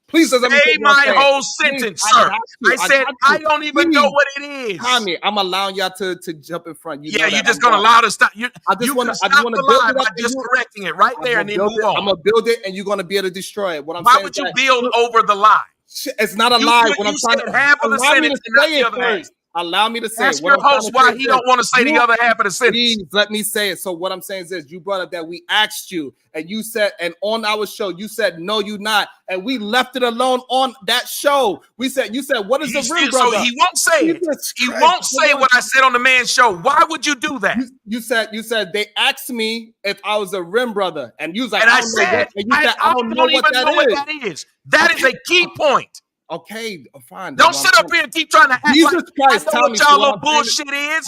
Please, say my whole sentence, sir. I said, I don't even know what it is. Tommy, I'm allowing y'all to jump in front. You're just going to allow to stop. You can stop the lie by just correcting it right there and then move on. I'm going to build it, and you're going to be able to destroy it. Why would you build over the lie? It's not a lie. When I'm trying to half of the sentence and not the other half. Allow me to say. Ask your host why he don't want to say the other half of the sentence. Please let me say it. So what I'm saying is this: you brought up that we asked you, and you said, and on our show, you said no, you not, and we left it alone on that show. You said, what is the rim brother? So he won't say it. He won't say what I said on the man's show. Why would you do that? You said they asked me if I was a rim brother, and you was like, and I said, I don't know what that is. That is a key point. Okay, fine. Don't sit up here and keep trying to act Jesus like Christ, I know what y'all little bullshit is.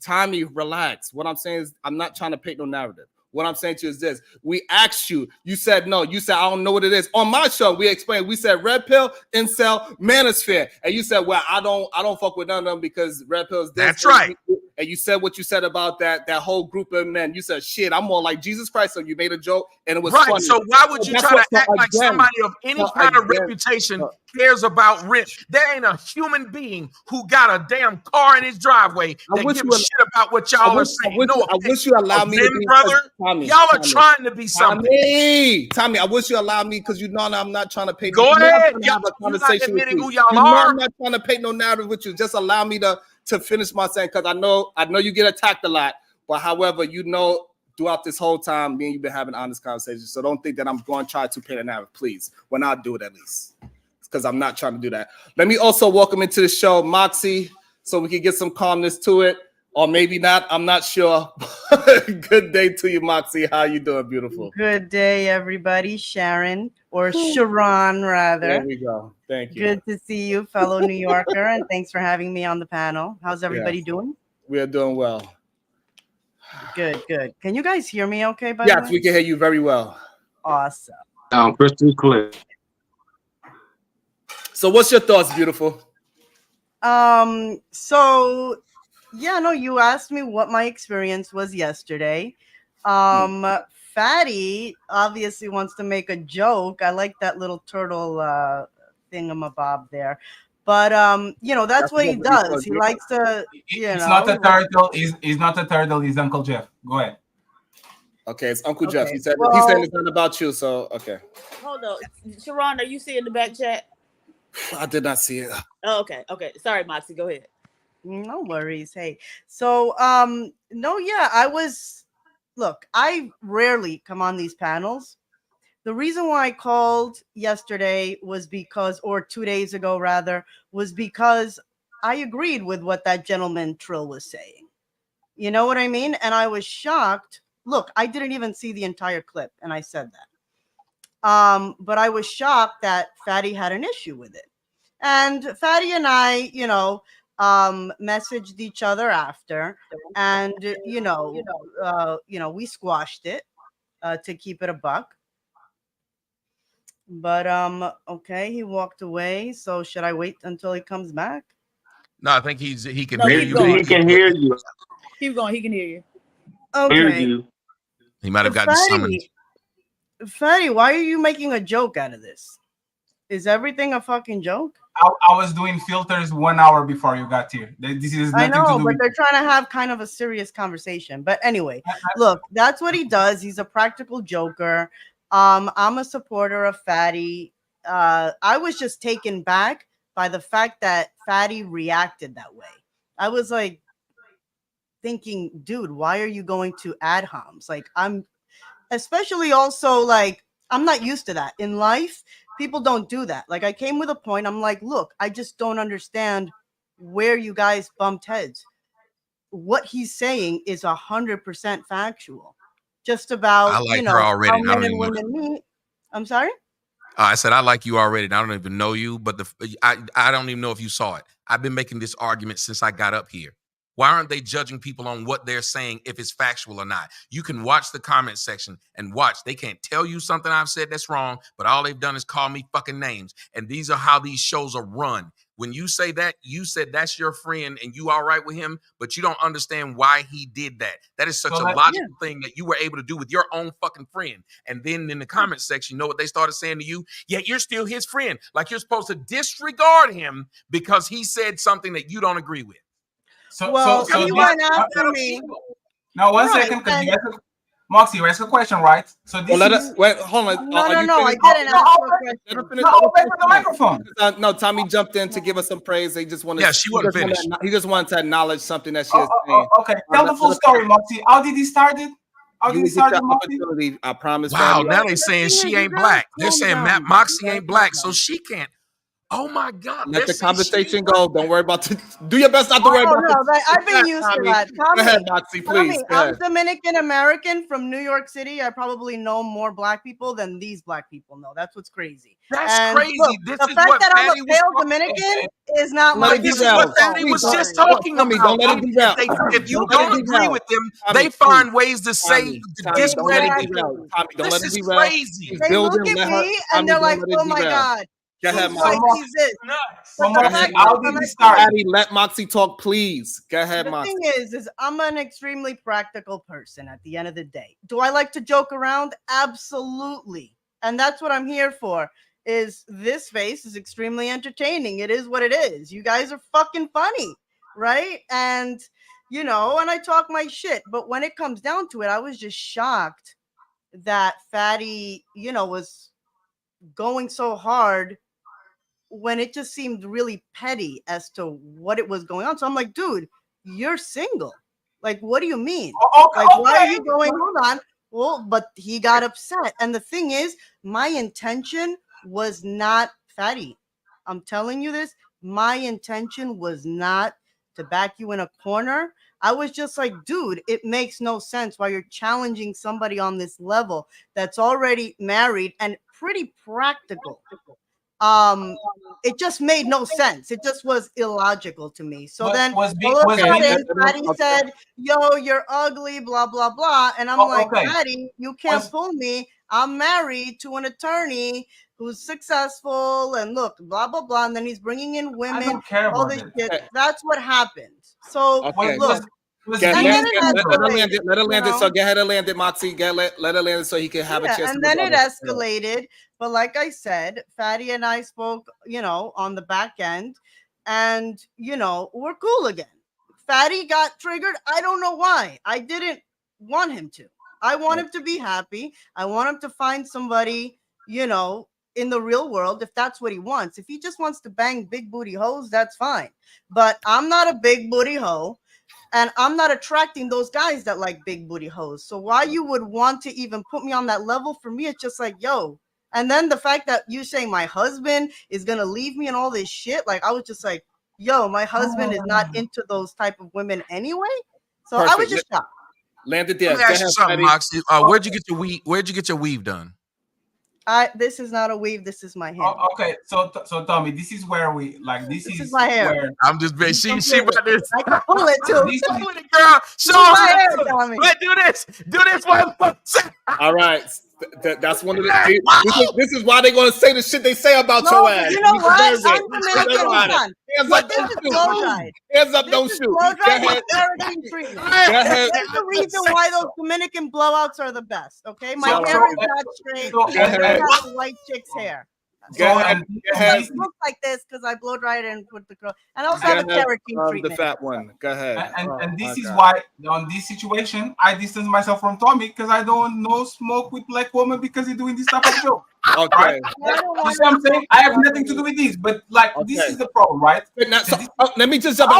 Tommy, relax. What I'm saying is I'm not trying to paint no narrative. What I'm saying to you is this: we asked you. You said no. You said I don't know what it is. On my show, we explained. We said red pill, incel, manosphere, and you said, well, I don't fuck with none of them because red pill is this. That's right. And you said what you said about that whole group of men. You said, shit, I'm more like Jesus Christ. So you made a joke, and it was right. funny. So why would you try to act like somebody of any kind of reputation cares about rich? There ain't a human being who got a damn car in his driveway that gives a shit about what y'all are saying. I wish you allowed me to be, brother. Tommy, y'all are trying to be something. Tommy, I wish you allowed me because you know I'm not trying to paint. Go ahead. Have a conversation with you. Who y'all are. I'm not trying to paint no narrative with you. Just allow me to finish my saying, because I know you get attacked a lot, but however, throughout this whole time, me and you've been having honest conversations. So don't think that I'm going to try to paint a narrative, please. When I do it, at least, because I'm not trying to do that. Let me also welcome into the show Moxy, so we can get some calmness to it, or maybe not. I'm not sure. Good day to you, Moxy. How you doing, beautiful? Good day, everybody. Sharon, or Sharon, rather. There we go. Thank you. Good to see you, fellow New Yorker, and thanks for having me on the panel. How's everybody doing? We are doing well. Good. Can you guys hear me okay, by the way? Yes, we can hear you very well. Awesome. Crystal clear. So what's your thoughts, beautiful? So yeah, no, you asked me what my experience was yesterday. Fatty obviously wants to make a joke. I like that little turtle thingamabob there. But that's what he does. He likes to, It's not a turtle. He's not a turtle. He's Uncle Jeff. Go ahead. Okay, it's Uncle Jeff. He said he's saying it's not about you. So okay. Hold on, Sharon, are you seeing the back chat? I did not see it. Oh, okay. Sorry, Moxy. Go ahead. No worries. Hey, so I rarely come on these panels. The reason why I called yesterday or 2 days ago rather, was because I agreed with what that gentleman Trill was saying. You know what I mean? And I was shocked. Look, I didn't even see the entire clip, and I said that. But I was shocked that Fatty had an issue with it. And Fatty and I, messaged each other after, and we squashed it to keep it a buck. But okay, he walked away. So should I wait until he comes back? No, I think he can hear you. He can hear you. Keep going. He can hear you. Okay. Hear you. He might have gotten summoned. Fatty, why are you making a joke out of this? Is everything a fucking joke? I was doing filters 1 hour before you got here. This is nothing I know, to do but with they're trying to have kind of a serious conversation. But anyway, look, that's what he does. He's a practical joker. I'm a supporter of Fatty. I was just taken back by the fact that Fatty reacted that way. I was like thinking, dude, why are you going to ad homs? Like, I'm especially also like, I'm not used to that in life. People don't do that. Like, I came with a point. I'm like, look, I just don't understand where you guys bumped heads. What he's saying is 100% factual. Just about, I like her already. how men and women meet. I'm sorry? I said, I like you already. And I don't even know you, but I don't even know if you saw it. I've been making this argument since I got up here. Why aren't they judging people on what they're saying if it's factual or not? You can watch the comment section and watch. They can't tell you something I've said that's wrong, but all they've done is call me fucking names. And these are how these shows are run. When you say that, you said that's your friend and you all right with him, but you don't understand why he did that. That is such a logical thing that you were able to do with your own fucking friend. And then in the comment section, you know what they started saying to you? Yeah, you're still his friend. Like you're supposed to disregard him because he said something that you don't agree with. So you went after me. Now, one second, Moxie, you asked a question, right? So this let is us wait. Hold on. No, Are no, you no. I finished? didn't ask you a Let her question. finish. no, Let her open finish the microphone. No, Tommy jumped in to give us some praise. He just wanted. Yeah, she wasn't finished. He just wanted to acknowledge something that she is saying. Okay, tell the full story, Moxie. How did he start it? How did You he will get start your it, Moxie? opportunity. I promise. Wow, Fatty. now The they saying thing is, she you ain't guys black. They're calm saying down. Moxie You guys ain't calm black, so down. she can't. Oh my God. Let They're the saying she ain't conversation black. go. Don't worry about the. Do your best not to worry Oh about no, I've the been chat, used to Tommy. that. Go ahead, Tommy, Moxie, Tommy, please. Go I'm ahead. Dominican American from New York City. I probably know more black people than these black people know. That's what's crazy. That's And crazy. look, This the is fact what that I'm a Fatty was pale talking. Dominican is not Let my it This is what derail. fault. Fatty Please, was just Sorry. talking Tommy, about. don't let it derail. If you Don't let it don't agree derail. with them, Tommy, they please. find ways to say Tommy, to Tommy, don't let it discredit Exactly. people. derail. Tommy, don't This let it is derail. crazy. He's They look building. at Let her. me and Tommy, they're don't like, let it "Oh my derail. God, Go she's ahead, So, white, Moxie. she's this." so But the Go Moxie, ahead, fact that how Moxie. did I'm he start? extremely, Fatty, let Moxie talk, please. Go ahead, the thing Moxie. is I'm an extremely practical person at the end of the day. Do I like to joke around? Absolutely. And that's what I'm here for. Is this face is extremely entertaining. It is what it is. You guys are fucking funny, right? And and I talk my shit. But when it comes down to it, I was just shocked that Fatty, was going so hard when it just seemed really petty as to what it was going on. So I'm like, dude, you're single. Like, what do you mean? Like, why are you going? Hold on. Well, but he got upset. And the thing is, my intention was not Fatty. I'm telling you this. My intention was not to back you in a corner. I was just like, dude, it makes no sense why you're challenging somebody on this level that's already married and pretty practical. It just made no sense. It just was illogical to me. So then all of a sudden, Patty said, "Yo, you're ugly," blah blah blah, and I'm like, Patty, you can't fool me. I'm married to an attorney who's successful, and look, blah blah blah. And then he's bringing in women, all this shit. That's what happened. So look. Let her land it. Let her land it. So go ahead and land it, Moxie. Let her land it so he can have a chance. And then it escalated. But like I said, Fatty and I spoke, on the back end, and we're cool again. Fatty got triggered. I don't know why. I didn't want him to. I want him to be happy. I want him to find somebody, in the real world, if that's what he wants. If he just wants to bang big booty hoes, that's fine. But I'm not a big booty hoe. And I'm not attracting those guys that like big booty hoes. So why you would want to even put me on that level, for me, it's just like, yo. And then the fact that you saying my husband is going to leave me and all this shit, like, I was just like, yo, my husband is not into those type of women anyway. So I was just shocked. Landed there. Let me ask you something, Moxie. Where'd you get your weave done? This is not a weave. This is my hair. Okay, so Tommy, this is where we like. This is my hair. Where I'm just she about this. I can pull it too. Pull it, girl. Show my hair, Tommy. Let do this. Do this. All right. That's one of the. This is why they're going to say the shit they say about your ass. You know what? I'm Dominican. Hold on. Hands up, don't shoot. Hands up, don't shoot. Go ahead. There's the reason why those Dominican blowouts are the best. Okay, my hair is not straight. I have white chick's hair. It looks like this because I blow dried it and put the curl, and I also have a keratin treatment. The fat one. Go ahead. And this is why on this situation I distance myself from Tommy because I don't know smoke with black woman because he's doing this type of joke. Okay. Right? You see what I'm saying? I have nothing to do with this, but like this is the problem, right? Let me just jump. I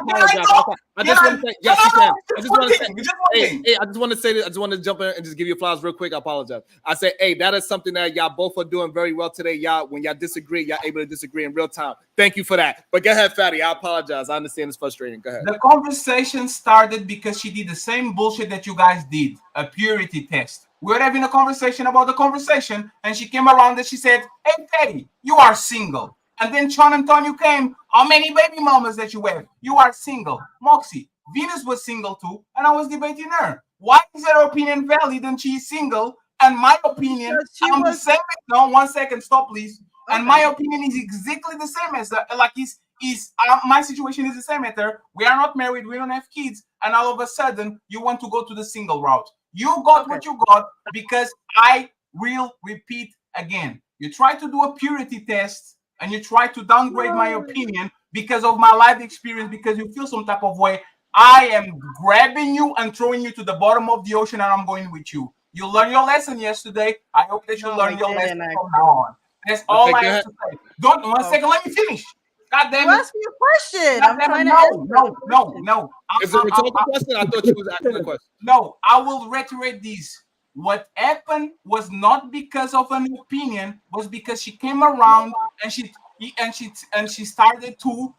apologize. I just want to say, yes, you can. I just want to say this. I just want to jump in and just give you flowers real quick. I apologize. I say, hey, that is something that y'all both are doing very well today. Y'all, when y'all disagree, y'all able to disagree in real time. Thank you for that. But go ahead, Fatty. I apologize. I understand it's frustrating. Go ahead. The conversation started because she did the same bullshit that you guys did, a purity test. We were having a conversation about the conversation, and she came around and she said, hey, Fatty, you are single. And then Sean Antonio came, how many baby mamas that you have? You are single. Moxie, Venus was single too, and I was debating her. Why is her opinion valid and she is single? And my opinion, I'm the same. No, 1 second, stop, please. Okay. And my opinion is exactly the same as her. Like, my situation is the same as her. We are not married, we don't have kids, and all of a sudden, you want to go to the single route. You got what you got because I will repeat again. You try to do a purity test and you try to downgrade my opinion because of my life experience, because you feel some type of way. I am grabbing you and throwing you to the bottom of the ocean, and I'm going with you. You learned your lesson yesterday. I hope that you learn your lesson from now on. That's all I have to say. Don't 1 second. Let me finish. God damn it. You asked me a question. God I'm damn trying it. to answer. No. Is it a rhetorical question? I thought you was asking a question. No, I will reiterate this. What happened was not because of an opinion, was because she came around and she started to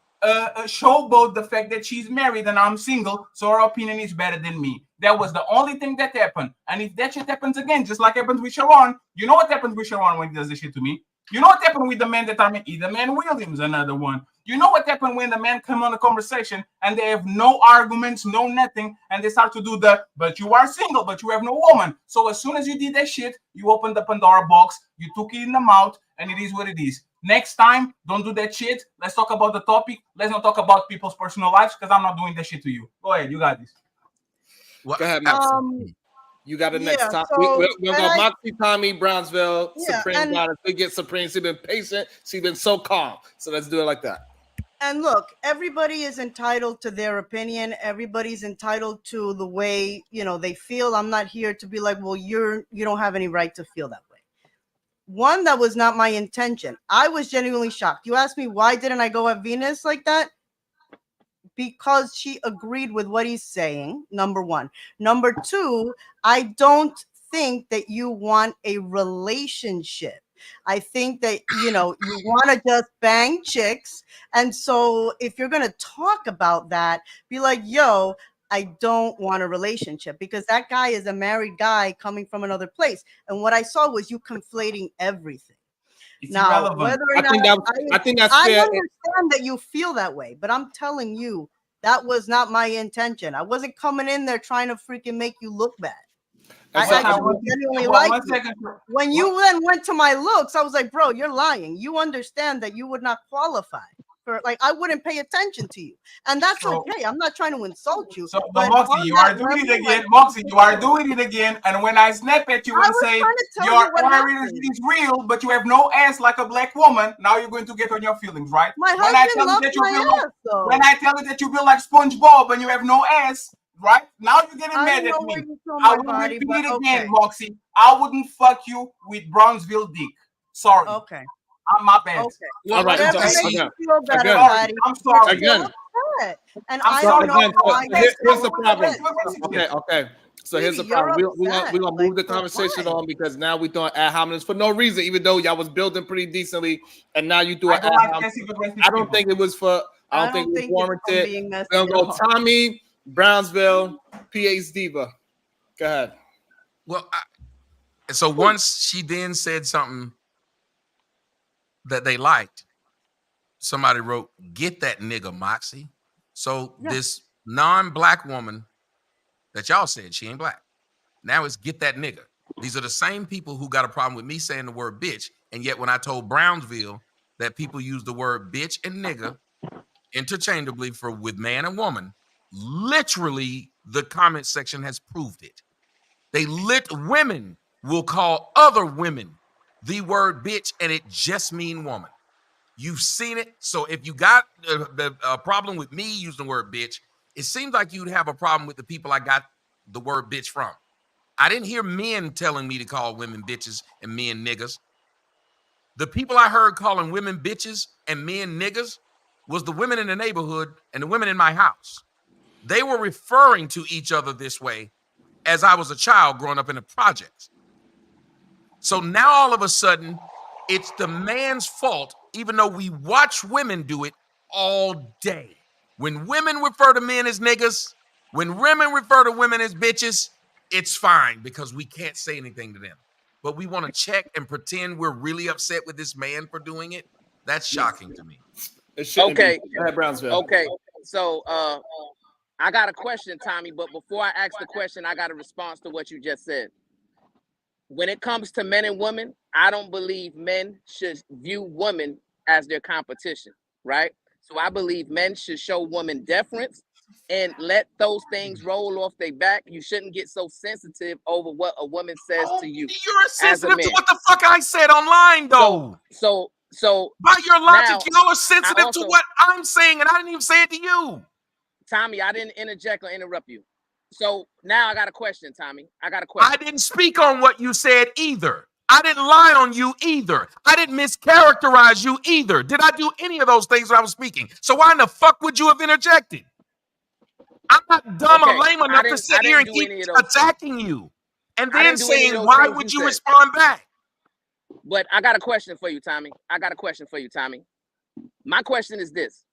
showboat the fact that she's married and I'm single, so her opinion is better than me. That was the only thing that happened. And if that shit happens again, just like happens with Sharon, you know what happens with Sharon when he does this shit to me? You know what happened with the men that are either Man Williams, another one. You know what happened when the men come on a conversation and they have no arguments, no nothing, and they start to do but you are single, but you have no woman. So as soon as you did that shit, you opened the Pandora box, you took it in the mouth, and it is what it is. Next time, don't do that shit. Let's talk about the topic. Let's not talk about people's personal lives because I'm not doing that shit to you. Go ahead, you got this. Well, go ahead, Moxy. You got the next time. We're going to go Moxy, Tommy, Brownsville, Supreme Goddess. We get Supreme. She's been patient. She's been so calm. So let's do it like that. And look, everybody is entitled to their opinion. Everybody's entitled to the way, they feel. I'm not here to be like, well, you don't have any right to feel that way. One, that was not my intention. I was genuinely shocked. You asked me, why didn't I go at Venus like that? Because she agreed with what he's saying, number one. Number two, I don't think that you want a relationship. I think that, you want to just bang chicks. And so if you're going to talk about that, be like, yo, I don't want a relationship because that guy is a married guy coming from another place. And what I saw was you conflating everything. It's now, irrelevant. whether or not I think that's fair. I understand that you feel that way, but I'm telling you, that was not my intention. I wasn't coming in there trying to freaking make you look bad. I genuinely liked it. When you then went to my looks, I was like, bro, you're lying. You understand that you would not qualify for, I wouldn't pay attention to you. And that's okay. I'm not trying to insult you. So, but Moxy, you are doing it again. Moxy, you are doing it again. And when I snap at you and say your marriage is real, but you have no ass like a black woman, now you're going to get on your feelings, right? My husband loves my ass, though. When I tell you that you feel like SpongeBob and you have no ass, right? Now you're getting mad at me. I will repeat it again, Moxy. I wouldn't fuck you with Brownsville dick. Sorry. Okay. I'm my bad. Okay. All right. I'm sorry. Again. And I don't know why. Here's the problem. Okay. So here's the problem. We're gonna move the conversation on because now we throwing ad hominems for no reason, even though y'all was building pretty decently, and now you do an ad hominem. I don't think it was for. I don't think it was warranted. We're gonna go Tommy, Brownsville, PH Diva. Go ahead. Well, so once she then said something that they liked, somebody wrote, "Get that nigga, Moxy." So this non-black woman that y'all said she ain't black, now it's "get that nigga." These are the same people who got a problem with me saying the word bitch, and yet when I told Brownsville that people use the word bitch and nigga interchangeably with man and woman, literally the comment section has proved it. Women will call other women the word bitch, and it just mean woman. You've seen it. So if you got a problem with me using the word bitch, it seems like you'd have a problem with the people I got the word bitch from. I didn't hear men telling me to call women bitches and men niggas. The people I heard calling women bitches and men niggas was the women in the neighborhood and the women in my house. They were referring to each other this way as I was a child growing up in the projects. So now all of a sudden, it's the man's fault, even though we watch women do it all day. When women refer to men as niggas, when women refer to women as bitches, it's fine because we can't say anything to them. But we want to check and pretend we're really upset with this man for doing it. That's shocking to me. Okay. Go ahead, Brownsville. Okay. So I got a question, Tommy, but before I ask the question, I got a response to what you just said. When it comes to men and women, I don't believe men should view women as their competition, right? So I believe men should show women deference and let those things roll off their back. You shouldn't get so sensitive over what a woman says to you. You're sensitive to what the fuck I said online, though. So by your logic, y'all are sensitive to what I'm saying, and I didn't even say it to you. Tommy, I didn't interject or interrupt you. So now I got a question, Tommy. I got a question. I didn't speak on what you said either. I didn't lie on you either. I didn't mischaracterize you either. Did I do any of those things when I was speaking? So why in the fuck would you have interjected? I'm not dumb or lame enough to sit here and keep attacking you and then saying, why would you respond back? But I got a question for you, Tommy. My question is this.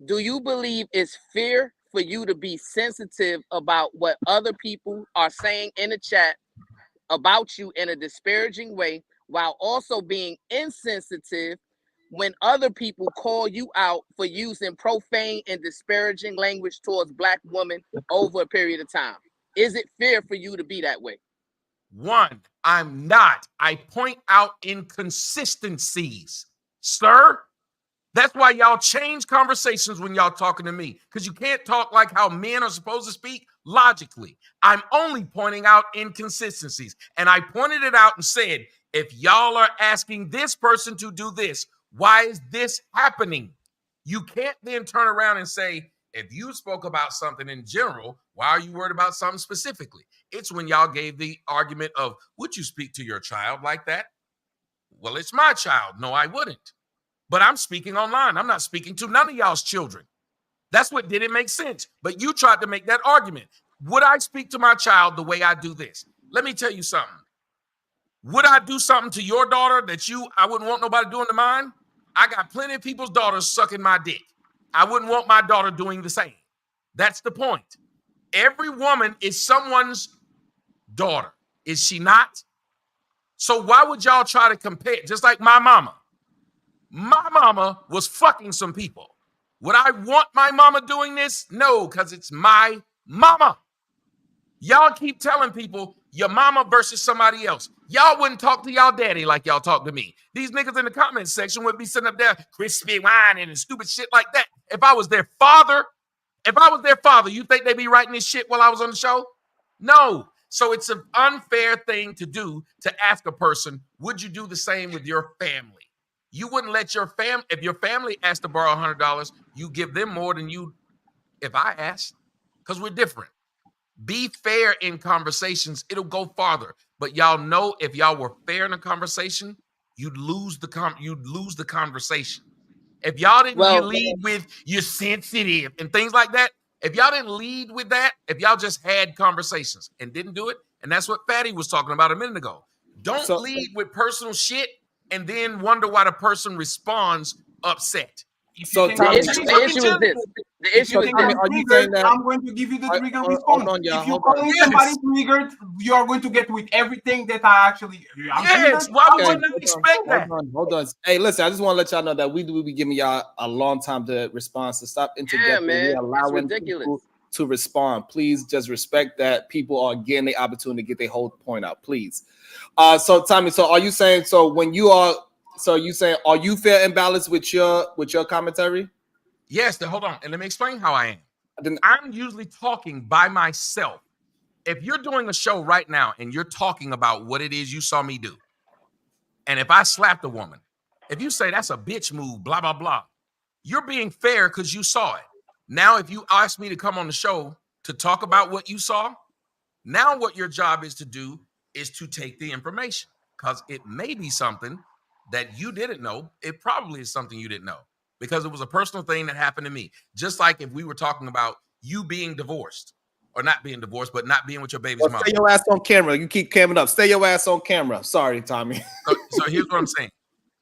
Do you believe it's fair for you to be sensitive about what other people are saying in the chat about you in a disparaging way, while also being insensitive when other people call you out for using profane and disparaging language towards Black women over a period of time? Is it fair for you to be that way? One, I'm not. I point out inconsistencies, sir. That's why y'all change conversations when y'all talking to me, because you can't talk like how men are supposed to speak logically. I'm only pointing out inconsistencies. And I pointed it out and said, if y'all are asking this person to do this, why is this happening? You can't then turn around and say, if you spoke about something in general, why are you worried about something specifically? It's when y'all gave the argument of, would you speak to your child like that? Well, it's my child. No, I wouldn't. But I'm speaking online. I'm not speaking to none of y'all's children. That's what didn't make sense. But you tried to make that argument. Would I speak to my child the way I do this? Let me tell you something. Would I do something to your daughter that I wouldn't want nobody doing to mine? I got plenty of people's daughters sucking my dick. I wouldn't want my daughter doing the same. That's the point. Every woman is someone's daughter. Is she not? So why would y'all try to compare? Just like my mama. My mama was fucking some people. Would I want my mama doing this? No, because it's my mama. Y'all keep telling people your mama versus somebody else. Y'all wouldn't talk to y'all daddy like y'all talk to me. These niggas in the comment section would be sitting up there crispy whining and stupid shit like that. If I was their father, you think they'd be writing this shit while I was on the show? No. So it's an unfair thing to do to ask a person, would you do the same with your family? You wouldn't let your family, if your family asked to borrow $100, you give them more than you if I asked, because we're different. Be fair in conversations. It'll go farther. But y'all know if y'all were fair in a conversation, you'd lose the conversation. If y'all didn't lead with you're sensitive and things like that, if y'all didn't lead with that, if y'all just had conversations and didn't do it, and that's what Fatty was talking about a minute ago. Don't lead with personal shit and then wonder why the person responds upset. So the issue is this. The issue is this. Are you saying that I'm going to give you the trigger response? If you call somebody triggered, you are going to get with everything that I actually. Yes. Why would you not expect that? Hold on. Hey, listen. I just want to let y'all know that we do be giving y'all a long time to respond. So stop interjecting. Yeah, man. We're allowing people to respond. Please just respect that people are getting the opportunity to get their whole point out. Please. So Tommy, so are you saying are you fair and balanced with your commentary? Yes, hold on. And let me explain how I am. I'm usually talking by myself. If you're doing a show right now and you're talking about what it is you saw me do, and if I slapped a woman, if you say that's a bitch move, blah, blah, blah, you're being fair because you saw it. Now, if you ask me to come on the show to talk about what you saw, now what your job is to do is to take the information, because it may be something that you didn't know. It probably is something you didn't know because it was a personal thing that happened to me. Just like if we were talking about you being divorced or not being divorced, but not being with your baby's mom. Stay your ass on camera. You keep camming up. Stay your ass on camera. Sorry, Tommy. So here's what I'm saying.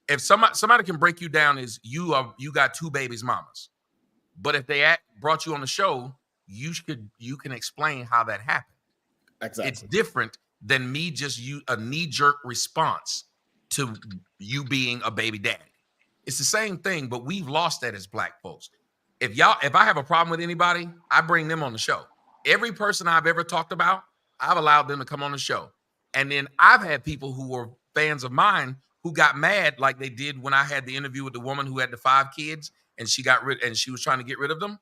If somebody can break you down is you got two babies' mamas. But if they brought you on the show, you can explain how that happened. Exactly. It's different than me a knee-jerk response to you being a baby daddy. It's the same thing, but we've lost that as Black folks. If I have a problem with anybody, I bring them on the show. Every person I've ever talked about, I've allowed them to come on the show. And then I've had people who were fans of mine who got mad like they did when I had the interview with the woman who had the 5 kids and she was trying to get rid of them.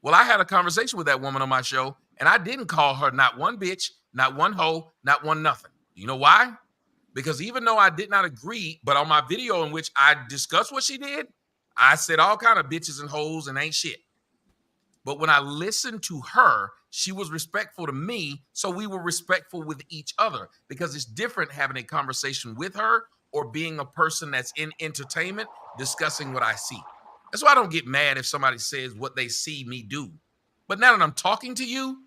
Well, I had a conversation with that woman on my show and I didn't call her not one bitch, not one hoe, not one nothing. You know why? Because even though I did not agree, but on my video in which I discussed what she did, I said all kind of bitches and hoes and ain't shit. But when I listened to her, she was respectful to me, so we were respectful with each other, because it's different having a conversation with her or being a person that's in entertainment discussing what I see. That's why I don't get mad if somebody says what they see me do. But now that I'm talking to you,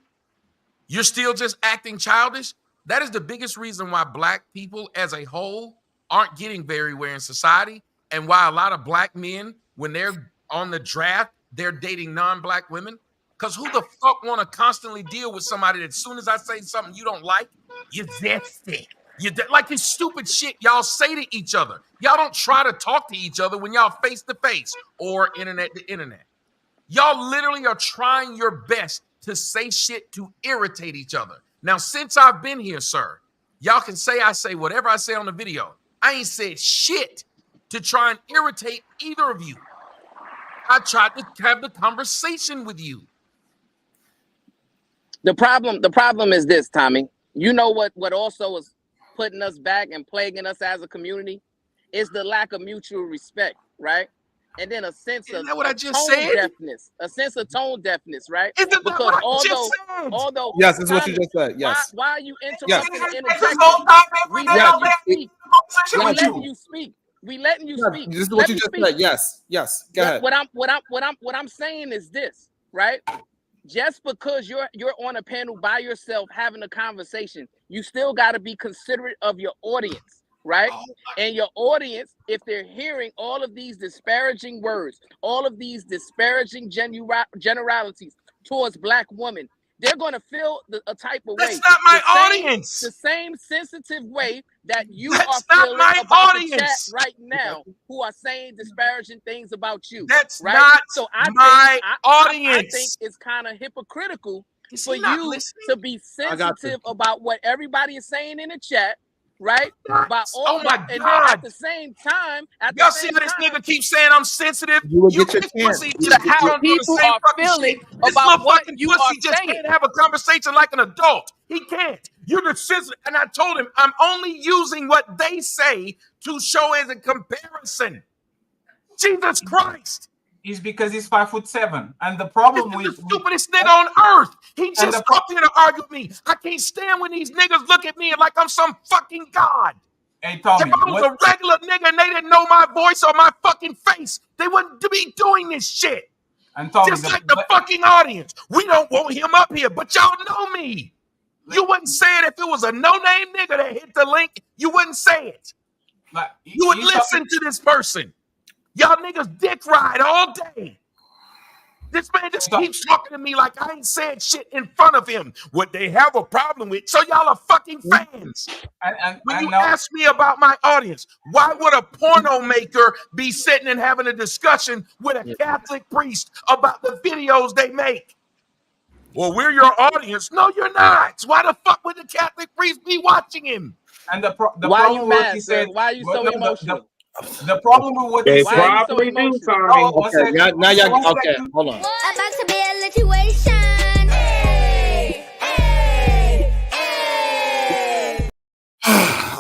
you're still just acting childish. That is the biggest reason why Black people as a whole aren't getting very well in society, and why a lot of Black men, when they're on the draft, they're dating non-Black women. Because who the fuck want to constantly deal with somebody that as soon as I say something you don't like, you're zesty. Like this stupid shit y'all say to each other. Y'all don't try to talk to each other when y'all face to face or internet to internet. Y'all literally are trying your best to say shit to irritate each other. Now, since I've been here, sir, y'all can say I say whatever I say on the video. I ain't said shit to try and irritate either of you. I tried to have the conversation with you. The problem is this, Tommy. You know what also is putting us back and plaguing us as a community is the lack of mutual respect, right? And then a sense of what I just tone said? deafness, a sense of tone deafness, right? Isn't that Because what I just said? although Yes, it's what you just said. Yes. why are you interrupting Yes. and This interjecting? whole time every We day letting I'm you speak. We Yes. letting you speak. We letting you Yes, speak. this is what Let you me just speak. said. Yes. Yes. Go ahead. What I'm saying is this, right? Just because you're on a panel by yourself having a conversation, you still got to be considerate of your audience, right? And your audience, if they're hearing all of these disparaging words, all of these disparaging generalities towards Black women, they're going to feel a type of way. That's not my audience. The same sensitive way that you That's are not feeling my about the chat audience. right now, who are saying disparaging things about you. That's right? not So I my I think audience. it's kind of hypocritical Is for he not you listening? to be sensitive about what everybody is saying in the chat, right? Oh my And then God. at the same time, Y'all see how this nigga keeps saying I'm sensitive? You will You get your this chance. pussy You just will get got your- on doing the people same are fucking feeling shit. This about little what fucking you pussy are just saying. can't have a conversation like an adult. He can't. You're the sensitive. And I told him I'm only using what they say to show as a comparison. Jesus Christ. is because he's 5'7", and the problem This is the with stupidest nigga on earth. He And just the up here to argue with me. I can't stand when these niggas look at me like I'm some fucking god. hey Tommy, If I was a regular nigga and they didn't know my voice or my fucking face, they wouldn't be doing this shit. and Tommy, Just like the fucking audience. We don't want him up here, but y'all know me. You wouldn't say it if it was a no-name nigga that hit the link. You wouldn't say it. You would listen to this person. Y'all niggas dick ride all day. This man just keeps talking to me like I ain't said shit in front of him. What they have a problem with. So y'all are fucking fans. When you ask me about my audience, why would a porno maker be sitting and having a discussion with a Catholic priest about the videos they make? Well, we're your audience. No, you're not. Why the fuck would the Catholic priest be watching him? And the Why problem you with what mad, he sir? said. Why are you so emotional? The problem with what he They said. Why are you so probably do, emotional? Tommy. One Okay, second. now y'all. One Okay, second. hold on. About to be a situation. Hey, hey, hey.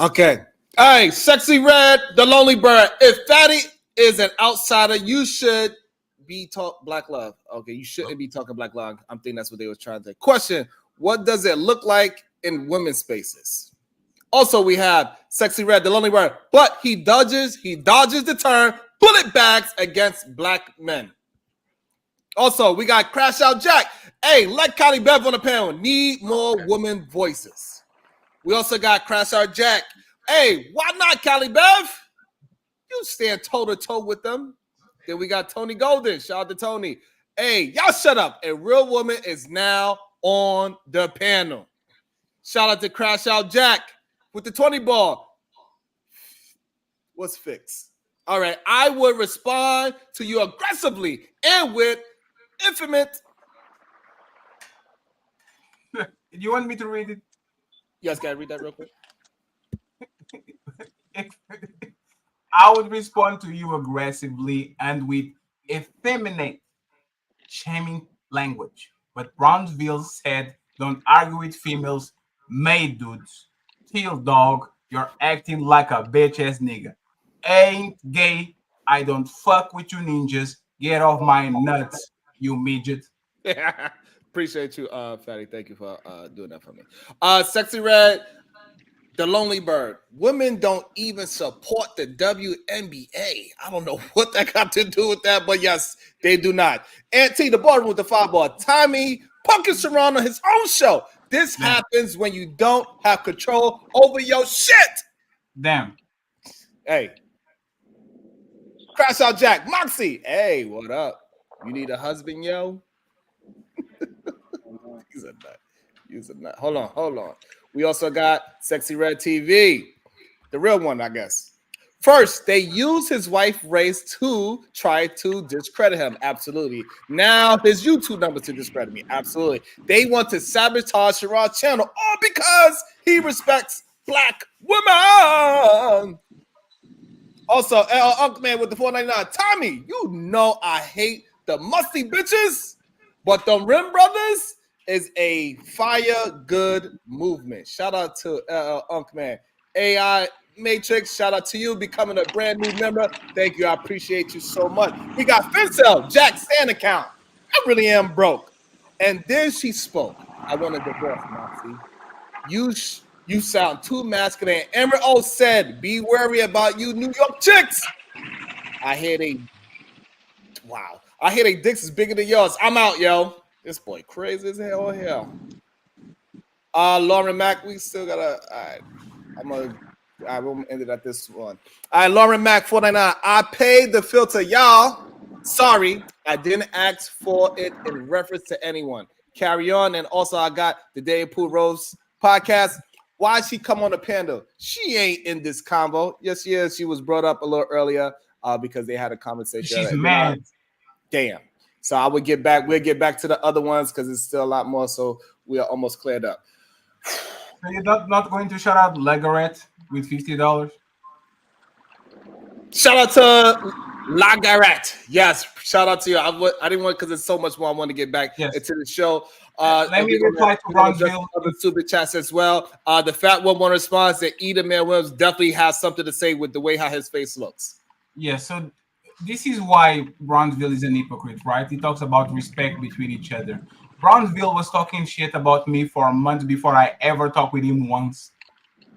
Okay. All right, Sexy Red, the Lonely Bird. If Fatty is an outsider, you should be talk Black love. Okay, you shouldn't be talking Black love. I'm thinking that's what they were trying to say. Question: what does it look like in women's spaces? Also, we have Sexy Red, the Lonely Bird, but he dodges the turn, bullet bags against Black men. Also, we got Crash Out Jack. Hey, let Connie Bev on the panel. Need more women voices. We also got Crash Out Jack. Hey, why not, Cali Bev? You stand toe-to-toe with them. Then we got Tony Golden. Shout out to Tony. Hey, y'all shut up. A real woman is now on the panel. Shout out to Crash Out Jack with the 20 ball. What's fixed? All right, I would respond to you aggressively and with infamous. You want me to read it? You guys gotta read that real quick. I would respond to you aggressively and with effeminate, shaming language. But Brownsville said, "Don't argue with females, made dudes. Till dog, you're acting like a bitch ass nigga. Ain't gay. I don't fuck with you ninjas. Get off my nuts, you midget." Appreciate you, Fatty. Thank you for doing that for me. Sexy Red, the Lonely Bird. Women don't even support the WNBA. I don't know what that got to do with that, but yes, they do not. Auntie, the ballroom with the 5-ball. Tommy Pumpkin Sharon on his own show. This happens when you don't have control over your shit. Damn. Hey. Crash Out Jack. Moxy. Hey, what up? You need a husband, yo? He's a nut. He's a nut. Hold on. We also got Sexy Red TV. The real one, I guess. First, they use his wife race to try to discredit him. Absolutely. Now, his YouTube number to discredit me. Absolutely. They want to sabotage Sharon's channel all because he respects black women. Also, Uncle Man with the $4.99. Tommy, you know I hate the musty bitches, but the Rim Brothers is a fire good movement. Shout out to Uncle Man. AI Matrix, shout out to you becoming a brand new member. Thank you. I appreciate you so much. We got Fincel, Jack Stan account. I really am broke. And then she spoke. I want a divorce, Moxy. You sound too masculine. Emerald O said, be wary about you New York chicks. I hear they dicks is bigger than yours. I'm out, yo. This boy crazy as hell. Lauren Mack, we still gotta. All right, we'll end it at this one. All right, Lauren Mack, $4.99. I paid the filter, y'all. Sorry, I didn't ask for it in reference to anyone. Carry on, and also I got the Dave Pooh Rose podcast. Why she come on the panel? She ain't in this convo. Yes, she is. She was brought up a little earlier because they had a conversation. She's mad. Damn. So we'll get back to the other ones because it's still a lot more. So we are almost cleared up. So you're not going to shout out Legaret with $50? Shout out to Lagaret. Yes, shout out to you. I didn't want because it's so much more. I want to get back into the show. Let me reply to Bronzeville. Other super chats as well. The fat one responds that Eden Man Williams definitely has something to say with the way how his face looks. Yeah, so this is why Bronzeville is an hypocrite, right? He talks about respect between each other. Bronzeville was talking shit about me for a month before I ever talked with him once.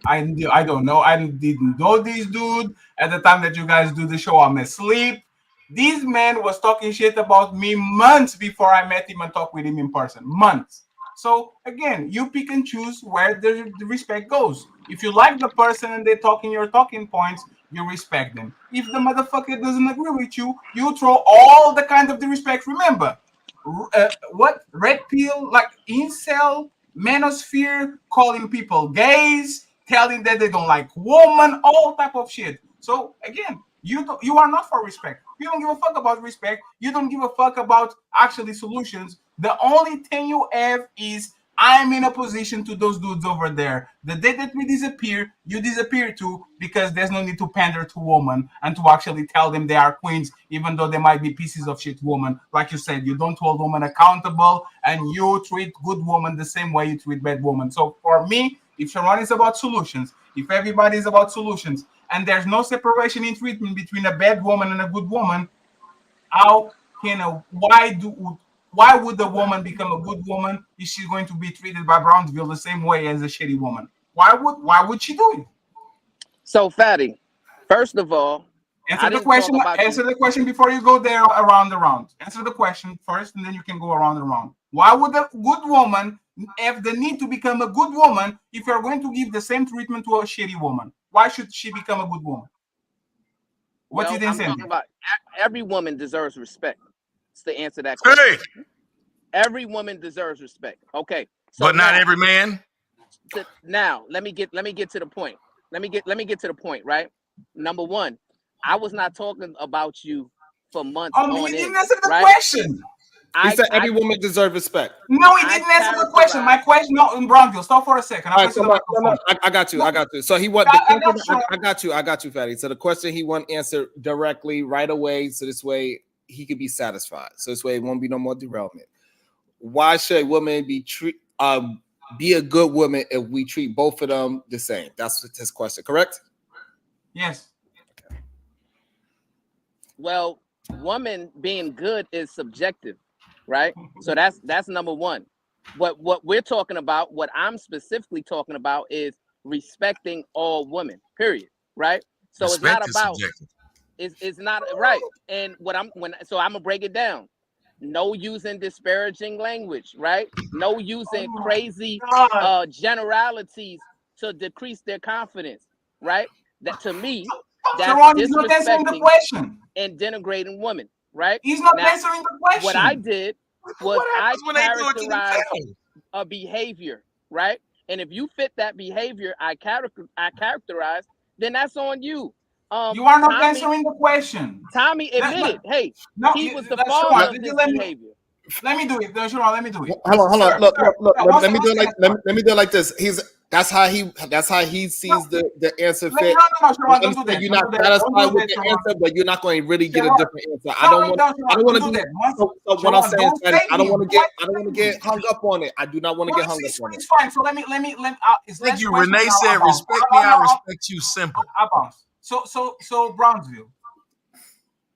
I don't know. I didn't know this dude. At the time that you guys do the show, I'm asleep. This man was talking shit about me months before I met him and talked with him in person. Months. So, again, you pick and choose where the respect goes. If you like the person and they're talking your talking points, you respect them. If the motherfucker doesn't agree with you, you throw all the kind of disrespect. Remember, what? Red pill, like incel, manosphere, calling people gays, telling that they don't like woman, all type of shit. So, again, you are not for respect. You don't give a fuck about respect. You don't give a fuck about actually solutions. The only thing you have is I'm in a position to those dudes over there. The day that we disappear, you disappear too, because there's no need to pander to women and to actually tell them they are queens, even though they might be pieces of shit women. Like you said, you don't hold women accountable, and you treat good women the same way you treat bad women. So for me, if Sharon is about solutions, if everybody is about solutions, and there's no separation in treatment between a bad woman and a good woman, why would the woman become a good woman if she's going to be treated by Brownsville the same way as a shitty woman? Why would she do it? So, Fatty, first of all, answer the question before you go there around the round. Answer the question first, and then you can go around the round. Why would a good woman have the need to become a good woman if you're going to give the same treatment to a shitty woman? Why should she become a good woman? What's the incentive? Every woman deserves respect. It's the answer to that question. Hey! Every woman deserves respect. Okay. So but not every man. Now, let me get to the point. Let me get to the point, right? Number one, I was not talking about you for months. You didn't answer the question. He said every woman deserves respect. No, he didn't answer the question. My question, no, in Brownsville. Stop for a second. I got you. So he want. I got you, Fatty. So the question he want answered directly right away. So this way he could be satisfied. So this way it won't be no more derailment. Why should a woman be a good woman if we treat both of them the same? That's his question, correct? Yes. Well, woman being good is subjective, right? So that's number one. What we're talking about, what I'm specifically talking about, is respecting all women. Period. Right. So Respect it's not is about. subjective. It's not right. And I'm gonna break it down. No using disparaging language, right? No using crazy generalities to decrease their confidence, right? That, to me, that's Sharon, he's not answering the disrespecting question. and denigrating women, right? He's not Now, answering the question. what I did was What I happens when they do it to characterized themselves? a behavior, right? And if you fit that behavior I characterize, then that's on you. You are not Tommy, answering the question. Tommy admitted, hey, No, he was the that's father Sharon. of Did this you let me? behavior. Let me do it, Sharon. Let me do it. Hold on. Look. Sir, Let me do it like let me do it like this. That's how he sees the answer fit. No, Sharon, don't do that. You're not satisfied with the answer, but you're not going to really get a different answer. I don't want to do that. So what I'm saying is that I don't want to get hung up on it. I do not want to get hung up on it. It's fine. So let me. Thank you, Renee said, "Respect me, I respect you." Simple. So Brownsville,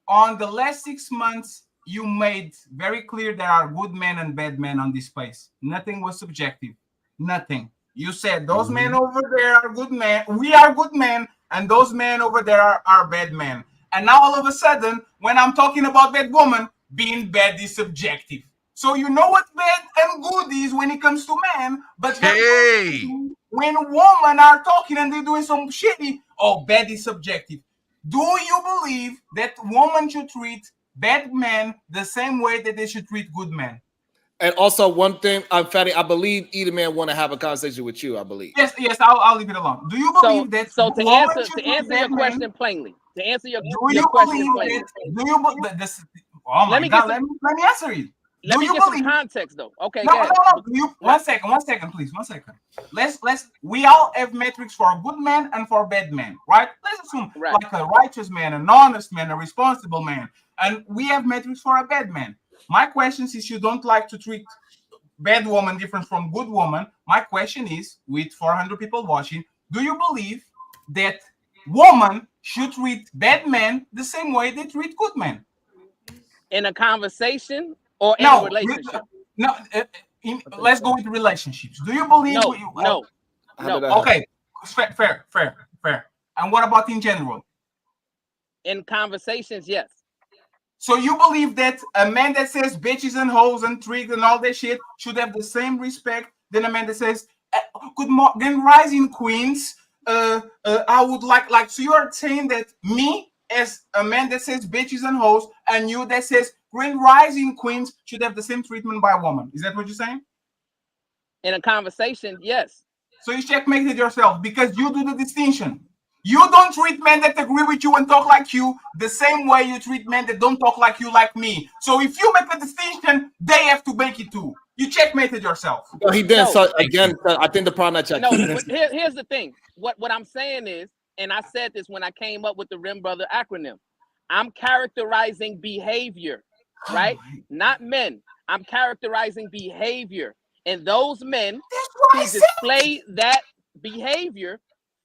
on the last 6 months, you made very clear there are good men and bad men on this place. Nothing was subjective. Nothing. You said those men over there are good men. We are good men, and those men over there are bad men. And now all of a sudden, when I'm talking about bad woman, being bad is subjective. So you know what bad and good is when it comes to men, but when women are talking and they're doing some shitty, bad is subjective. Do you believe that women should treat bad men the same way that they should treat good men? And also one thing, Fatty, I believe either man want to have a conversation with you. I believe. Yes, I'll leave it alone. Do you believe that? So to answer your question plainly, to answer your question plainly, let me answer you. Let me get some context though. Okay, go ahead. One second, please. 1 second. We all have metrics for a good man and for a bad man, right? Let's assume like a righteous man, an honest man, a responsible man, and we have metrics for a bad man. My question is, you don't like to treat bad woman different from good woman. My question is, with 400 people watching, do you believe that women should treat bad men the same way they treat good men? In a conversation or in a relationship? Let's go with relationships. Do you believe? No. Okay, fair. And what about in general? In conversations, yes. So you believe that a man that says bitches and hoes and tricks and all that shit should have the same respect than a man that says good morning, rising queens. I would like. So you are saying that me as a man that says bitches and hoes and you that says grand rising queens should have the same treatment by a woman. Is that what you're saying? In a conversation, yes. So you checkmated yourself because you do the distinction. You don't treat men that agree with you and talk like you the same way you treat men that don't talk like you, like me. So if you make a distinction, they have to make it too. You checkmated yourself. No, he did. So again, I think the problem that check. No, here's the thing. What I'm saying is, and I said this when I came up with the Rim Brother acronym, I'm characterizing behavior, right? Not men. I'm characterizing behavior. And those men who display that behavior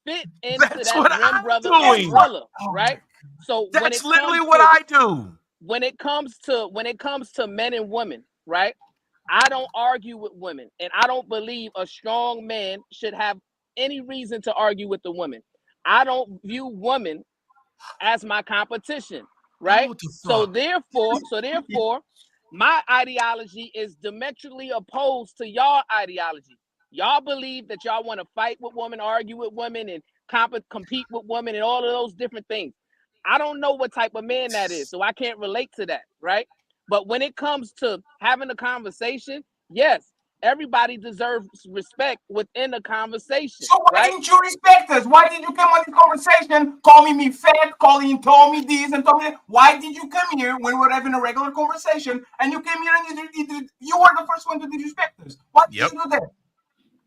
fit into that Rim Brother umbrella, right? So that's literally what I do. When it comes to men and women, right? I don't argue with women, and I don't believe a strong man should have any reason to argue with the women. I don't view women as my competition, right? So therefore, my ideology is diametrically opposed to y'all ideology. Y'all believe that y'all want to fight with women, argue with women, and compete with women, and all of those different things. I don't know what type of man that is, so I can't relate to that, right? But when it comes to having a conversation, yes, everybody deserves respect within a conversation. So why didn't you respect us? Why did you come on this conversation calling me fat, told me this and told me that? Why did you come here when we're having a regular conversation and you came here and you were the first one to disrespect us? Why did you do that?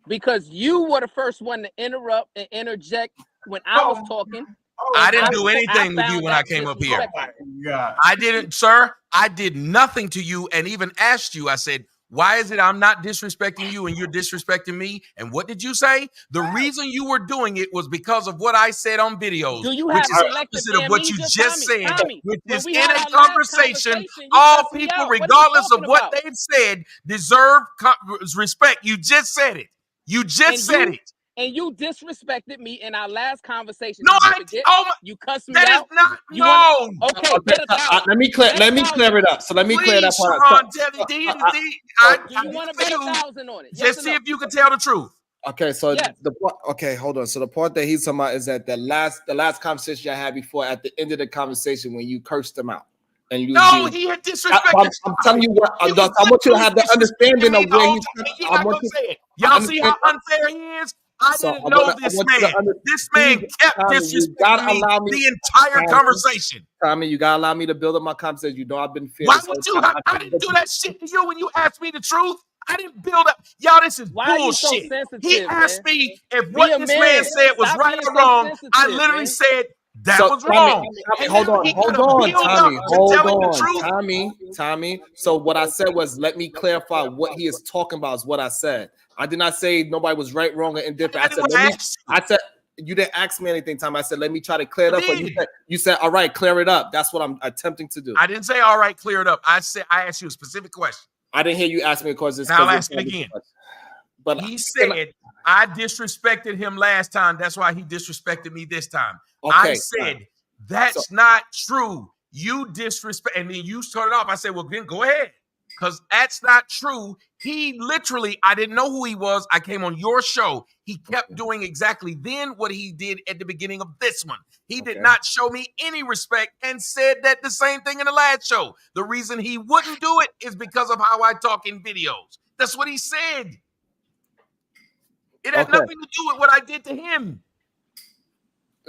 Because you were the first one to interrupt and interject when I was talking. I didn't do anything with you when I came up here. I didn't, sir. I did nothing to you and even asked you. I said, Why is it I'm not disrespecting you and you're disrespecting me? And what did you say? The reason you were doing it was because of what I said on videos, Do you which have is selective opposite of what you amnesia, just Tommy? said, Tommy, which when is we in had a our last conversation. conversation, you All cussed me people, out. What are you regardless of talking what about? they've said, deserve respect. You just said it. You just said it. And you disrespected me in our last conversation. No, Do you forget? oh my, You cussed me that is out. not, You want no. okay? Bet $1,000. Let me clear it up. So let me clear that Please, part Sharon, up. tell me, Do you want to bet $1,000 on it? Yes just or see no? if you can tell the truth. Okay, so Yes. hold on. So the part that he's talking about is that the last conversation I had before, at the end of the conversation when you cursed him out. And you He had disrespected. I'm telling you what, I want you to have the understanding of where he's. You're not gonna say it. Y'all see how unfair he is? I didn't know this man. This man kept disrespecting me the entire conversation. Tommy, you gotta allow me to build up my conversation. You know I've been fair. Why would you? I didn't do that shit to you when you asked me the truth. I didn't build up. Y'all, this is Why bullshit. are you so sensitive, He asked man? me if Be what a this man. man said was Stop right being or so wrong. sensitive, I literally man. said that So, was Tommy, wrong. hold on, Tommy. Tommy. So what I said was, let me clarify what he is talking about. Is what I said. I did not say nobody was right, wrong, or indifferent. I said you didn't ask me anything, Tommy. I said let me try to clear it up. You said all right, clear it up. That's what I'm attempting to do. I didn't say all right, clear it up. I asked you a specific question. I didn't hear you ask me a question. I'll ask it again. But he said I disrespected him last time. That's why he disrespected me this time. Okay, I said that's not true. You disrespect, and then you started off. I said, well, then go ahead, because that's not true. He literally, I didn't know who he was. I came on your show. He kept doing exactly then what he did at the beginning of this one. He did not show me any respect and said that the same thing in the last show. The reason he wouldn't do it is because of how I talk in videos. That's what he said. It had nothing to do with what I did to him.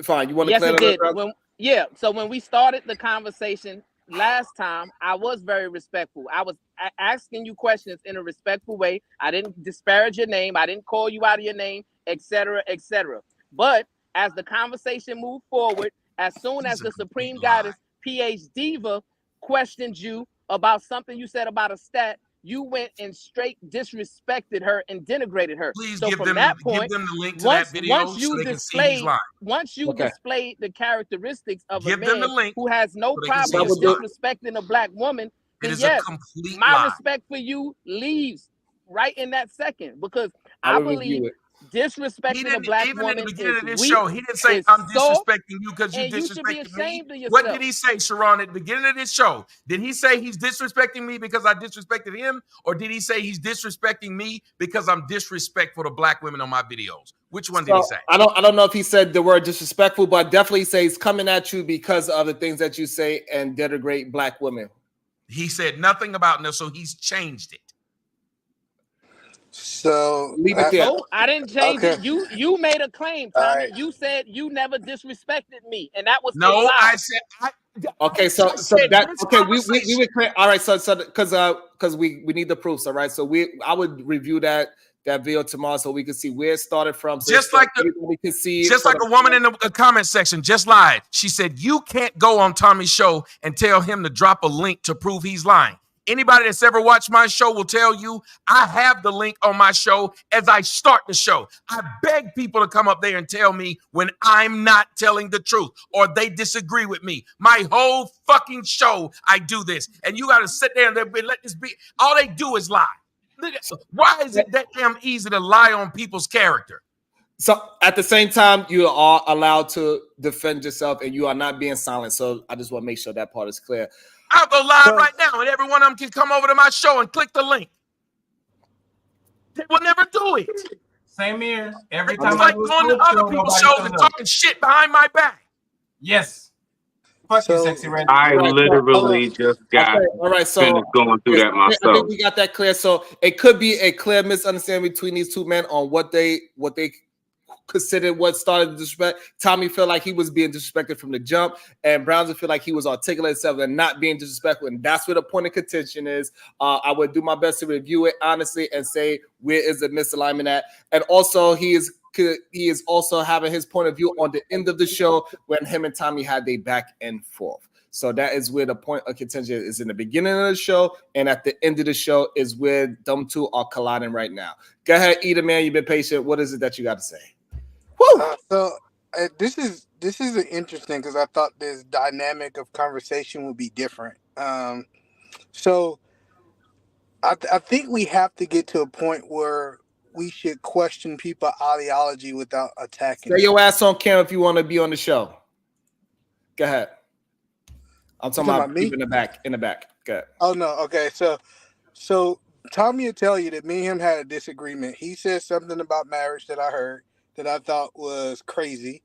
Fine. You want to clear that up? So when we started the conversation last time, I was very respectful. I was asking you questions in a respectful way. I didn't disparage your name. I didn't call you out of your name, etc., etc. But as the conversation moved forward, as soon as the Supreme Goddess PH Diva questioned you about something you said about a stat, you went and straight disrespected her and denigrated her. Please so give from them, that give point, them the link to that video once you so they can see he's lying. Once you displayed the characteristics of give a them man the link who has no problem with disrespecting a black woman, then yes, my respect for you leaves right in that second, because I believe disrespecting a black woman in the beginning of this weak, show, he didn't say I'm disrespecting you because you disrespected me. What did he say, Sharon, at the beginning of this show? Did he say he's disrespecting me because I disrespected him, or did he say he's disrespecting me because I'm disrespectful to black women on my videos? Which one did he say? I don't know if he said the word disrespectful, but definitely say he's coming at you because of the things that you say and denigrate black women. He said nothing about no, so he's changed it. So leave it there. No, I didn't change it. You made a claim, Tommy. You said you never disrespected me, and that was I said. Okay, so that we would clear. All right, so because we need the proofs. All right, so I would review that video tomorrow so we can see where it started from. So just like we can see, just like a woman in the comment section just lied. She said you can't go on Tommy's show and tell him to drop a link to prove he's lying. Anybody that's ever watched my show will tell you I have the link on my show as I start the show. I beg people to come up there and tell me when I'm not telling the truth or they disagree with me. My whole fucking show, I do this. And you got to sit there and let this be. All they do is lie. Why is it that damn easy to lie on people's character? So at the same time, you are allowed to defend yourself and you are not being silent. So I just want to make sure that part is clear. I'll go live right now, and every one of them can come over to my show and click the link. They will never do it. Same here. Every time I go on to other people's shows and talking shit behind my back. Yes. Fuck you, sexy red. I literally just got all right. So going through that myself. I think we got that clear. So it could be a clear misunderstanding between these two men on what they considered what started the disrespect. Tommy felt like he was being disrespected from the jump, and Browns feel like he was articulate himself and not being disrespectful, and that's where the point of contention is. I would do my best to review it honestly and say where is the misalignment at, and also he is also having his point of view on the end of the show when him and Tommy had their back and forth. So that is where the point of contention is in the beginning of the show, and at the end of the show is where them two are colliding right now. Go ahead, Eda, man. You've been patient. What is it that you got to say? This is interesting because I thought this dynamic of conversation would be different. So I think we have to get to a point where we should question people's ideology without attacking. Stay your ass on camera if you want to be on the show. Go ahead. I'm talking about me in the back. In the back. Go ahead. Oh no. Okay. So Tommy will tell you that me and him had a disagreement. He said something about marriage that I heard that I thought was crazy,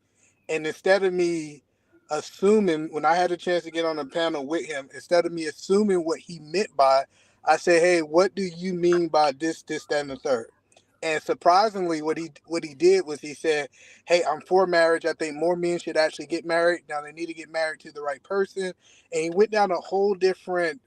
and instead of me assuming, when I had a chance to get on a panel with him, instead of me assuming what he meant by, I said, "Hey, what do you mean by this, that, and the third?" And surprisingly, what he did was he said, "Hey, I'm for marriage. I think more men should actually get married. Now they need to get married to the right person." And he went down a whole different.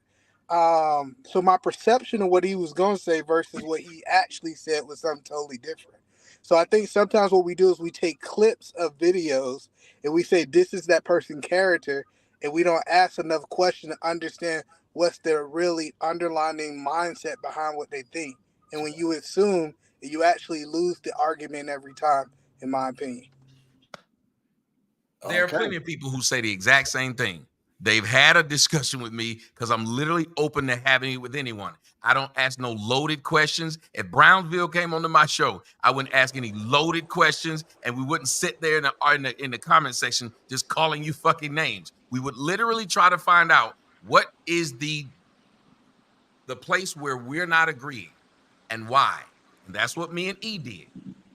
So my perception of what he was going to say versus what he actually said was something totally different. So I think sometimes what we do is we take clips of videos and we say this is that person's character, and we don't ask enough questions to understand what's their really underlying mindset behind what they think. And when you assume, you actually lose the argument every time, in my opinion. There are plenty of people who say the exact same thing. They've had a discussion with me because I'm literally open to having it with anyone. I don't ask no loaded questions. If Brownsville came onto my show, I wouldn't ask any loaded questions, and we wouldn't sit there in the comment section just calling you fucking names. We would literally try to find out what is the place where we're not agreeing and why. And that's what me and E did.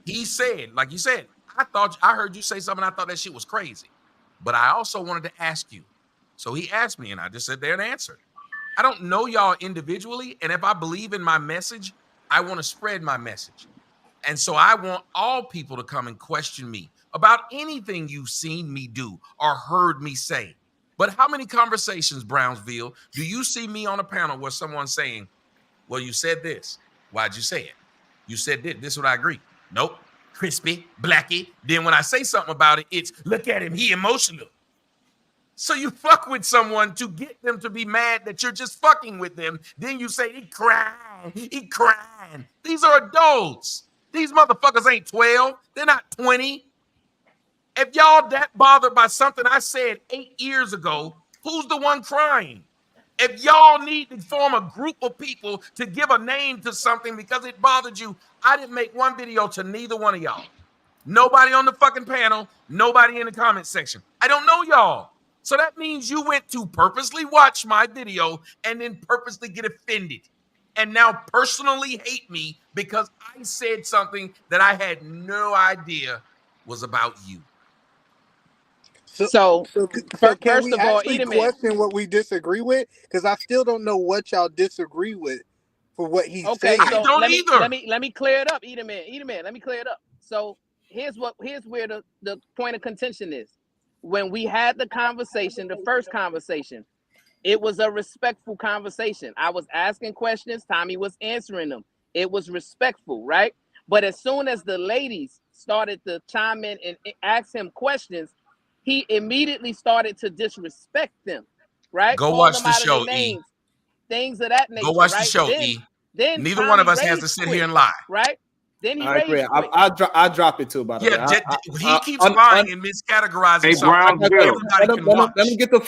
He said, like you said, I heard you say something, I thought that shit was crazy. But I also wanted to ask you. So he asked me, and I just sat there and answered. I don't know y'all individually, and if I believe in my message, I want to spread my message. And so I want all people to come and question me about anything you've seen me do or heard me say. But how many conversations, Brownsville, do you see me on a panel where someone's saying, well, you said this. Why'd you say it? You said this. This is what I agree. Nope. Crispy, blacky. Then when I say something about it, it's, look at him, he emotional. So you fuck with someone to get them to be mad that you're just fucking with them. Then you say, he crying. These are adults. These motherfuckers ain't 12. They're not 20. If y'all that bothered by something I said 8 years ago, who's the one crying? If y'all need to form a group of people to give a name to something because it bothered you, I didn't make one video to neither one of y'all. Nobody on the fucking panel, nobody in the comment section. I don't know y'all. So that means you went to purposely watch my video and then purposely get offended and now personally hate me because I said something that I had no idea was about you. So can we actually question what we disagree with? Because I still don't know what y'all disagree with for what he's saying. So let me clear it up, Edaman. Let me clear it up. So here's where the point of contention is. When we had the conversation, the first conversation, it was a respectful conversation. I was asking questions, Tommy was answering them. It was respectful, right? But as soon as the ladies started to chime in and ask him questions, he immediately started to disrespect them, right? Go watch the show, E. Things of that nature. Go watch right? the show, E. Then neither one of us has to sit here and lie. Right? Then he I agree. I drop it too, by the way. He keeps lying and miscategorizing. Hey, Brownsville. Let me get the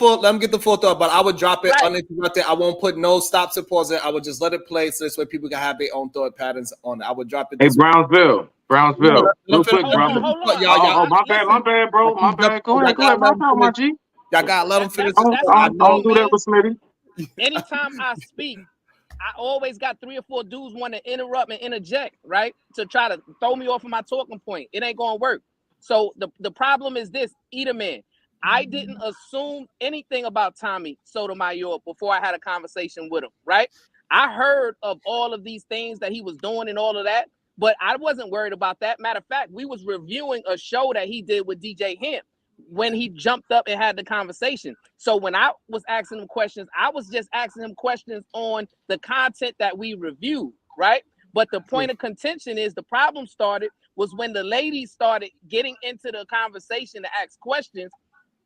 full thought, but I would drop it uninterrupted. I won't put no stops and pauses. I would just let it play so this way people can have their own thought patterns on it. I would drop it. Hey, Brownsville. Real quick, brother. Oh, my bad, bro. My bad. Go ahead, my G. Y'all gotta let him finish. I don't do that with Smitty. Anytime I speak, I always got 3 or 4 dudes want to interrupt and interject, right? To try to throw me off of my talking point. It ain't gonna work. So the problem is this, Edaman. I didn't assume anything about Tommy Sotomayor before I had a conversation with him, right? I heard of all of these things that he was doing and all of that, but I wasn't worried about that. Matter of fact, we was reviewing a show that he did with DJ Hemp when he jumped up and had the conversation. So when I was asking him questions, I was just asking him questions on the content that we reviewed, right? But the point of contention is the problem started was when the ladies started getting into the conversation to ask questions.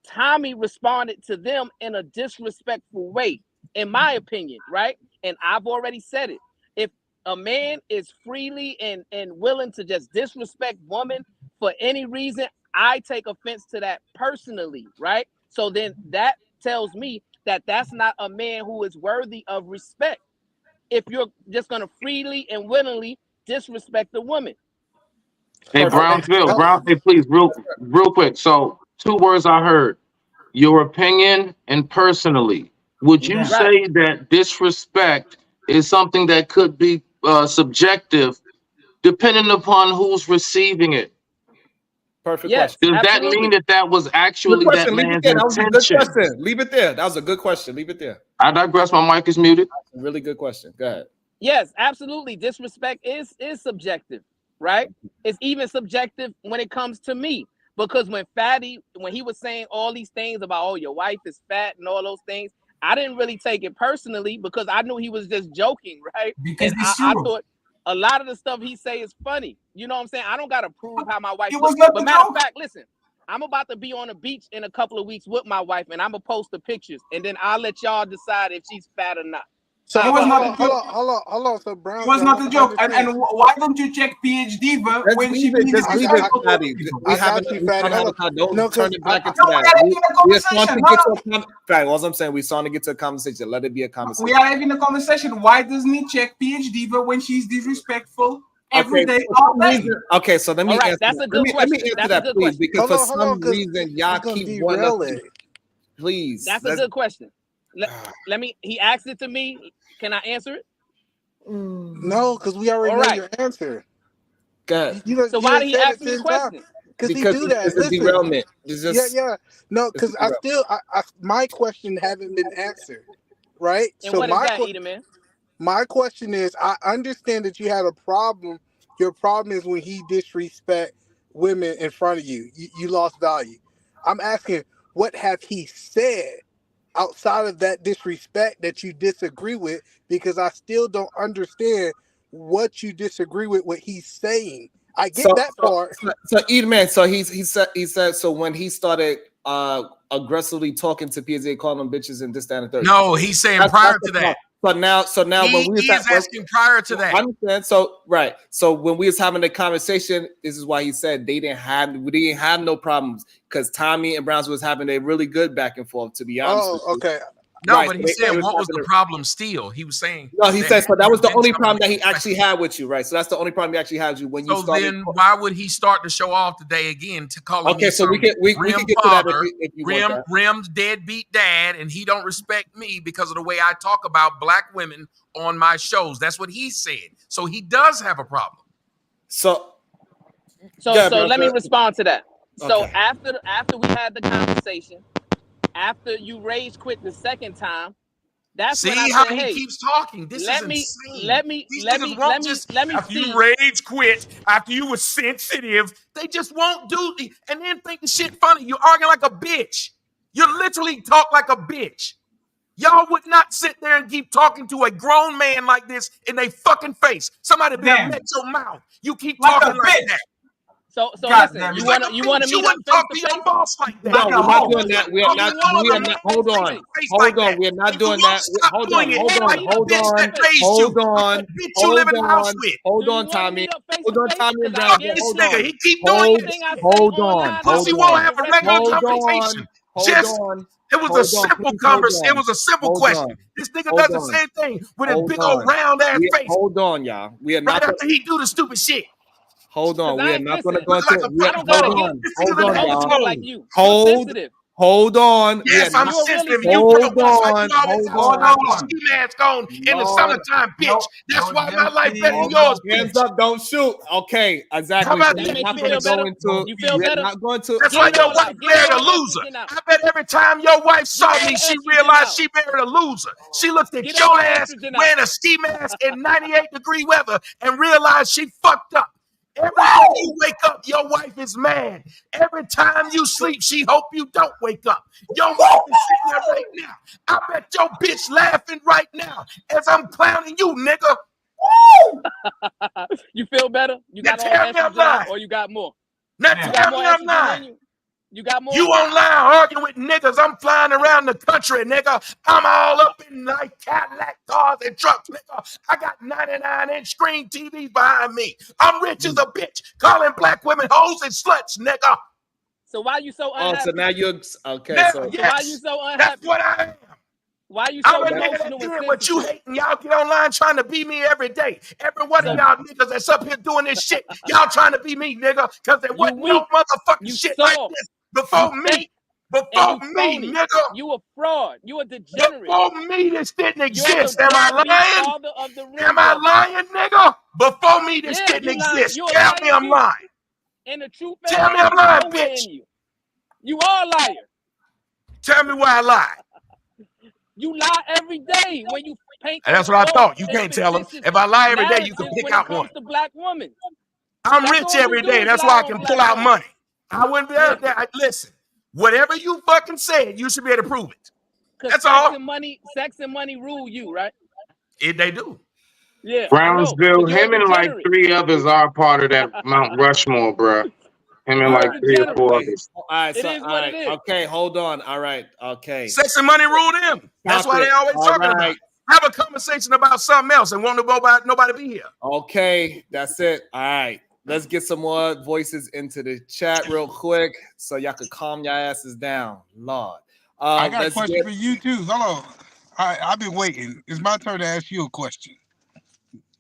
Tommy responded to them in a disrespectful way, in my opinion, right? And I've already said it. If a man is freely and willing to just disrespect women for any reason, I take offense to that personally, right? So then that tells me that that's not a man who is worthy of respect. If you're just going to freely and willingly disrespect a woman. Hey, Brownsville, hey, please, real quick. So 2 words I heard: your opinion and personally. Would you say that disrespect is something that could be subjective, depending upon who's receiving it? Perfect Yes, question. Does that mean that was actually that Leave it man's there. That was a good intention? question. Leave it there. That was a good question. Leave it there. I digress. My mic is muted. Really good question. Go ahead. Yes, absolutely. Disrespect is subjective, right? It's even subjective when it comes to me. Because when he was saying all these things about, oh, your wife is fat and all those things, I didn't really take it personally because I knew he was just joking, right? Because I thought a lot of the stuff he say is funny. You know what I'm saying? I don't got to prove how my wife looks. But matter of fact, listen, I'm about to be on the beach in a couple of weeks with my wife, and I'm going to post the pictures, and then I'll let y'all decide if she's fat or not. So it was not a joke. Hold on. So Brown, it was not a joke. And why don't you check PH Diva when she being disrespectful? We haven't Don't turn it back into No, that. we are having a conversation. Fact, what I'm saying, we're starting to get to a conversation. Let it be a conversation. We are having a conversation. Why doesn't he check PH Diva when she's disrespectful every day, all day? Okay, so let me answer that's that. a good Let me question. answer that, please, because for some reason y'all keep wanting us to. Please. That's a good question. Let me. He asked it to me. Can I answer it? No, because we already know your answer. Go ahead. So why did he ask me the question? Because he do that. It's a derailment. It's just, yeah. No, because my question haven't been answered, right? And so what is that, Edelman? My question is, I understand that you had a problem. Your problem is when he disrespect women in front of you. You lost value. I'm asking, what have he said outside of that disrespect that you disagree with? Because I still don't understand what you disagree with, what he's saying. I get that part. So Edelman, so he said so when he started aggressively talking to PZ, calling them bitches and this, that, and the third. No, he's saying prior to that. So now when we was asking prior to that. I understand. So right. So when we was having the conversation, this is why he said we didn't have no problems because Tommy and Browns was having a really good back and forth, to be honest. Oh, okay. No, right, but he said what was the problem still? He was saying he said so that was the only problem that he actually had with you, right? So that's the only problem he actually had you when you started. So then why would he start to show off today again to call him? Okay, so we can get to that if you want that. Rim's deadbeat dad, and he don't respect me because of the way I talk about black women on my shows. That's what he said. So he does have a problem. So let me respond to that. So after we had the conversation, after you rage quit the second time, that's when I how said, he keeps talking. This is insane. Let me. After you rage quit, after you were sensitive, they just won't do the and then think the shit funny. You're arguing like a bitch. You literally talk like a bitch. Y'all would not sit there and keep talking to a grown man like this in their fucking face. Somebody better met your mouth. You keep talking like that. So listen, you want to meet up talk to your boss like that. No, we're not doing that. We are not. Hold on. We're not doing that. Hold on, Tommy. Hold on, Tommy and Brown. This nigga, he keep doing this. Hold on. Pussy won't have a regular conversation. It was a simple conversation. It was a simple question. This nigga does the same thing with his big old round ass face. Hold on, y'all. We are not. Right after he do the stupid shit. Hold on, we are not going to go into. Hold on. Yes, I'm sensitive. Hold on. Ski mask on in the summertime, bitch. That's why my life better than yours. Hands up, don't shoot. Okay, exactly. How about we're not going to go into. You feel better? Not going to. That's why your wife married a loser. I bet every time your wife saw me, she realized she married a loser. She looked at your ass wearing a ski mask in 98-degree weather and realized she fucked up. Every time you wake up, your wife is mad. Every time you sleep, she hope you don't wake up. Your wife is sitting there right now. I bet your bitch laughing right now as I'm clowning you, nigga. You feel better? You got all estrogen or you got more? Now tell me I'm lying. You got more? You online arguing with niggas. I'm flying around the country, nigga. I'm all up in like Cadillac cars and trucks, nigga. I got 99-inch screen TVs behind me. I'm rich as a bitch, calling black women hoes and sluts, nigga. So why you so unhappy? Oh, so now you're okay. Nigga, So why you so unhappy? That's what I am. Why you so I'm a nigga that emotional and did what you sensitive? hating. Y'all get online trying to be me every day. Every one of y'all niggas that's up here doing this shit, y'all trying to be me, nigga, because there wasn't no motherfucking shit like this before me. Before me, nigga. You a fraud. You a degenerate. Before me, this didn't exist. You're Am I the lying? father of the Am I lying, nigga? Before me, this didn't exist. You a Tell me liar I'm too. lying. And the truth Tell me I'm lying, nowhere bitch. in you. You are a liar. Tell me why I lie. You lie every day when you paint. And that's what I thought. You can't tell them. If I lie every day, you can pick out one. To black women. I'm rich every day. That's why I can pull out money. I wouldn't be able to. Listen, whatever you fucking said, you should be able to prove it. That's all. Sex and money rule you, right? They do. Yeah. Brownsville, him and like 3 others are part of that Mount Rushmore, bro. Him and like 3 or 4 others. All right, so all right, okay, hold on. All right, okay. Sex and money rule them. That's why they always talking about. Have a conversation about something else and won't nobody be here. Okay, that's it. All right. Let's get some more voices into the chat real quick so y'all could calm your asses down. Lord. I got a question for you too. Hold on. I've been waiting. It's my turn to ask you a question.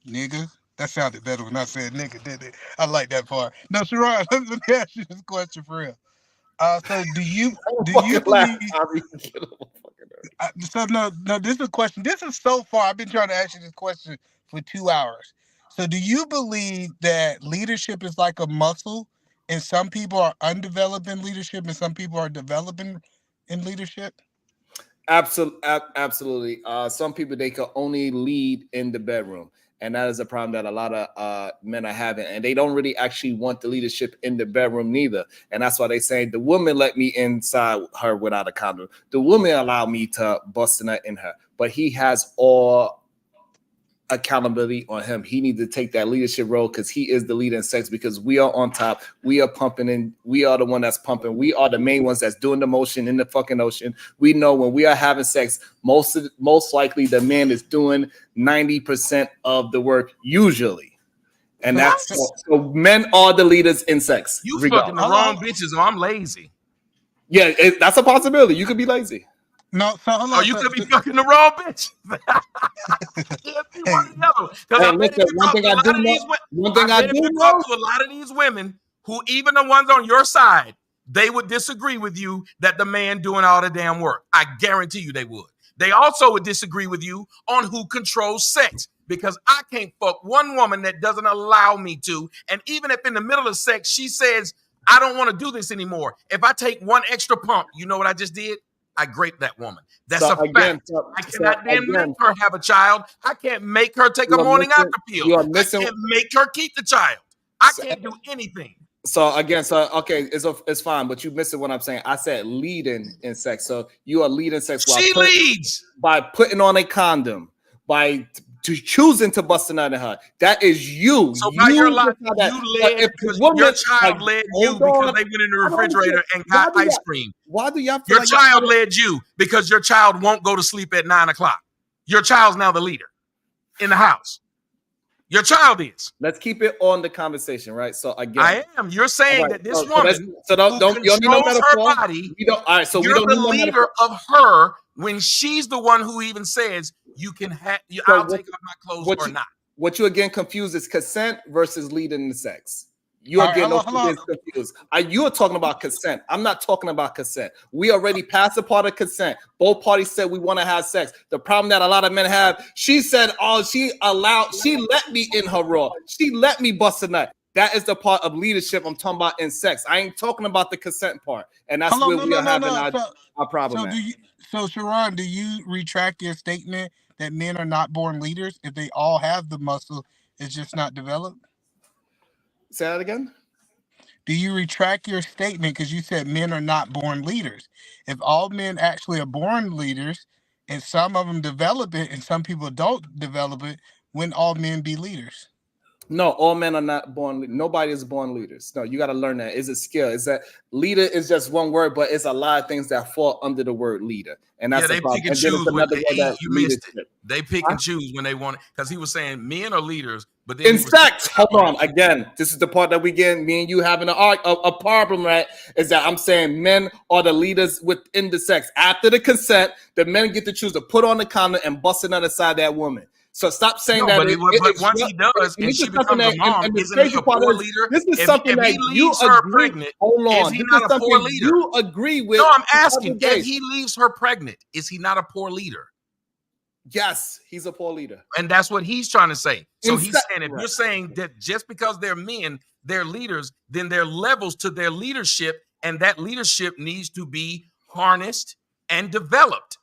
Nigga. That sounded better when I said nigga, didn't it? I like that part. No, Sharon, let me ask you this question for real. So do you believe this is a question. This is so far. I've been trying to ask you this question for 2 hours. So do you believe that leadership is like a muscle and some people are undeveloped in leadership and some people are developing in leadership? Absolutely. Some people, they can only lead in the bedroom. And that is a problem that a lot of men are having. And they don't really actually want the leadership in the bedroom neither. And that's why they say the woman let me inside her without a condom. The woman allowed me to bust a nut in her. But he has all accountability on him. He needs to take that leadership role because he is the leader in sex, because we are on top. We are pumping and we are the one that's pumping. We are the main ones that's doing the motion in the fucking ocean. We know when we are having sex, most likely the man is doing 90% of the work usually. And that's so men are the leaders in sex. You fucking the wrong bitches or I'm lazy. Yeah, that's a possibility. You could be lazy. No, so hold on. Or you could be fucking the wrong bitch. One thing I do know to a lot of these women who, even the ones on your side, they would disagree with you that the man doing all the damn work. I guarantee you they would. They also would disagree with you on who controls sex, because I can't fuck one woman that doesn't allow me to. And even if in the middle of sex, she says, I don't want to do this anymore. If I take one extra pump, you know what I just did? I grape that woman. That's a fact. I cannot then make her have a child. I can't make her take a morning after pill. I can't make her keep the child. I can't do anything. So again, okay, it's fine, but you missing what I'm saying. I said leading in sex. So you are leading sex while leads by putting on a condom, by choosing to bust a nut in her. That is you. So by your life, you led because your child led you because they went in the refrigerator and got ice cream. Why do y'all feel your child led you because your child won't go to sleep at 9 o'clock? Your child's now the leader in the house. Your child is. Let's keep it on the conversation, right? So again, I am. You're saying that this woman don't you don't need her body. All right, so you're the leader of her when she's the one who even says you can have. I'll take off my clothes or not. What you again confused is consent versus leading the sex. You are getting confused. You are talking about consent. I'm not talking about consent. We already passed the part of consent. Both parties said we want to have sex. The problem that a lot of men have, she said, she let me in her raw. She let me bust a nut. That is the part of leadership I'm talking about in sex. I ain't talking about the consent part. And that's where we are having our problem. So Sharon, do you retract your statement that men are not born leaders if they all have the muscle, it's just not developed? Say that again. Do you retract your statement because you said men are not born leaders? If all men actually are born leaders and some of them develop it and some people don't develop it, wouldn't all men be leaders? No, all men are not born. Nobody is born leaders. No, you got to learn that. It's a skill. It's that leader is just one word, but it's a lot of things that fall under the word leader, and that's Yeah, the they problem. pick and And then it's choose when another word that you missed it. leadership. They pick and choose when they want it, because he was saying men are leaders, but then In he was sex, hold on. Again, this is the part that we get. Me and you having a problem, right? Is that I'm saying men are the leaders within the sex. After the consent, the men get to choose to put on the condom and bust another side that woman. So stop saying no, that. but once he does and This she is something becomes a that, mom, and the isn't he crazy a part poor is, leader? this is If something he that you leaves her agree. pregnant, Hold is on, he this not is a poor something leader? you agree with. No, I'm the other asking. day. If he leaves her pregnant, is he not a poor leader? Yes, he's a poor leader. And that's what he's trying to say. So he's Instead- saying if right. you're saying that just because they're men, they're leaders, then there are levels to their leadership, and that leadership needs to be harnessed and developed.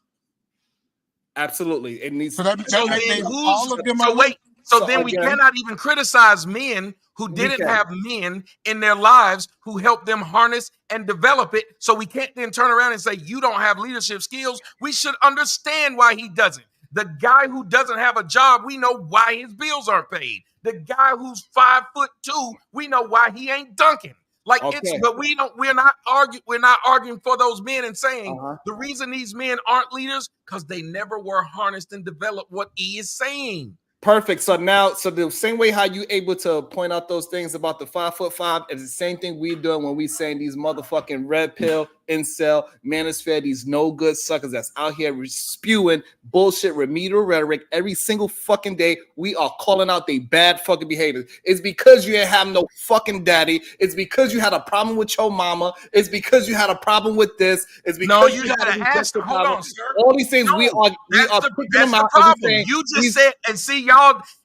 Absolutely, it needs. So that then they who's all of them are so wait? So So then we again, cannot even criticize men who We didn't can. have men in their lives who helped them harness and develop it. So we can't then turn around and say you don't have leadership skills. We should understand why he doesn't. The guy who doesn't have a job, we know why his bills aren't paid. The guy who's 5'2", we know why he ain't dunking. Like it's, Okay. but we're not arguing for those men and saying Uh-huh. the reason these men aren't leaders because they never were harnessed and developed what he is saying. Perfect. So now, so the same way how you able to point out those things about the 5'5" is the same thing we doing when we saying these motherfucking red pill, incel, manosphere, these no good suckers that's out here spewing bullshit, remedial rhetoric every single fucking day. We are calling out they bad fucking behaviors. It's because you ain't have no fucking daddy. It's because you had a problem with your mama. It's because you had a problem with this. It's because No, you had gotta a ask. rejected Hold problem. on, sir. All these things we No, are that's picking the them out. problem. And we saying, You just said, and see,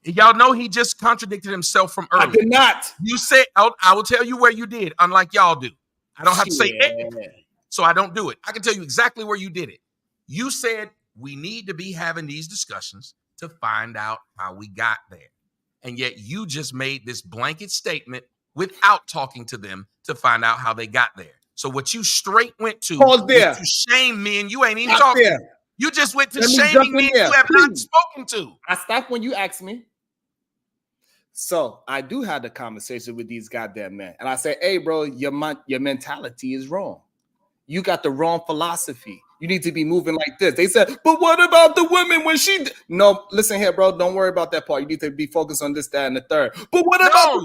y'all know he just contradicted himself from I earlier. did not. You said, I will tell you where you did, unlike y'all do. I don't have to say Shit. anything, so I don't do it. I can tell you exactly where you did it. You said we need to be having these discussions to find out how we got there. And yet you just made this blanket statement without talking to them to find out how they got there. So what you straight went to Pause was there. to shame men you ain't even Stop talking there. to. You just went to Let me jump shaming in men there, you have not please. spoken to. I stopped when you asked me. So I do have the conversation with these goddamn men. And I say, hey, bro, your mentality is wrong. You got the wrong philosophy. You need to be moving like this. They said, but what about the women when she... No, listen here, bro. Don't worry about that part. You need to be focused on this, that, and the third. But what about...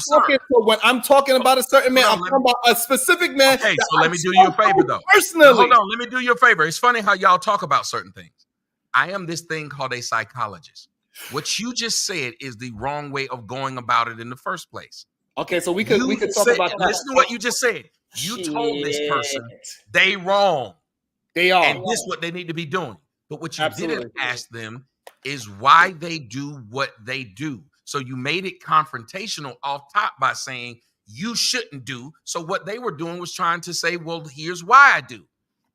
So when I'm talking about a certain man, I'm talking about a specific man. Okay, so let me do you a favor, though. Personally. Hold on, let me do you a favor. It's funny how y'all talk about certain things. I am this thing called a psychologist. What you just said is the wrong way of going about it in the first place. Okay, so we could talk about that. Listen to what you just said. You told this person they wrong. They are. And this is what they need to be doing. But what you didn't ask them is why they do what they do. So you made it confrontational off top by saying you shouldn't do. So what they were doing was trying to say, well, here's why I do.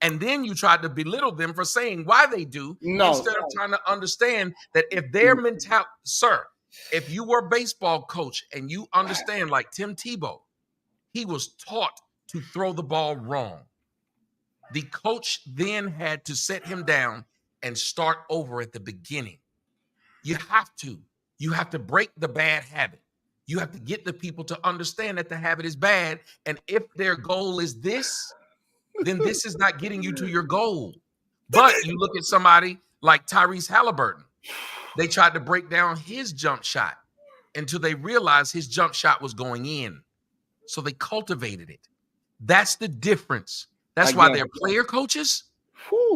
And then you tried to belittle them for saying why they do instead of trying to understand that if their mentality, sir, if you were a baseball coach and you understand like Tim Tebow, he was taught to throw the ball wrong. The coach then had to set him down and start over at the beginning. You have to break the bad habit. You have to get the people to understand that the habit is bad. And if their goal is this, then this is not getting you to your goal. But you look at somebody like Tyrese Halliburton. They tried to break down his jump shot until they realized his jump shot was going in. So they cultivated it. That's the difference. That's why they're player coaches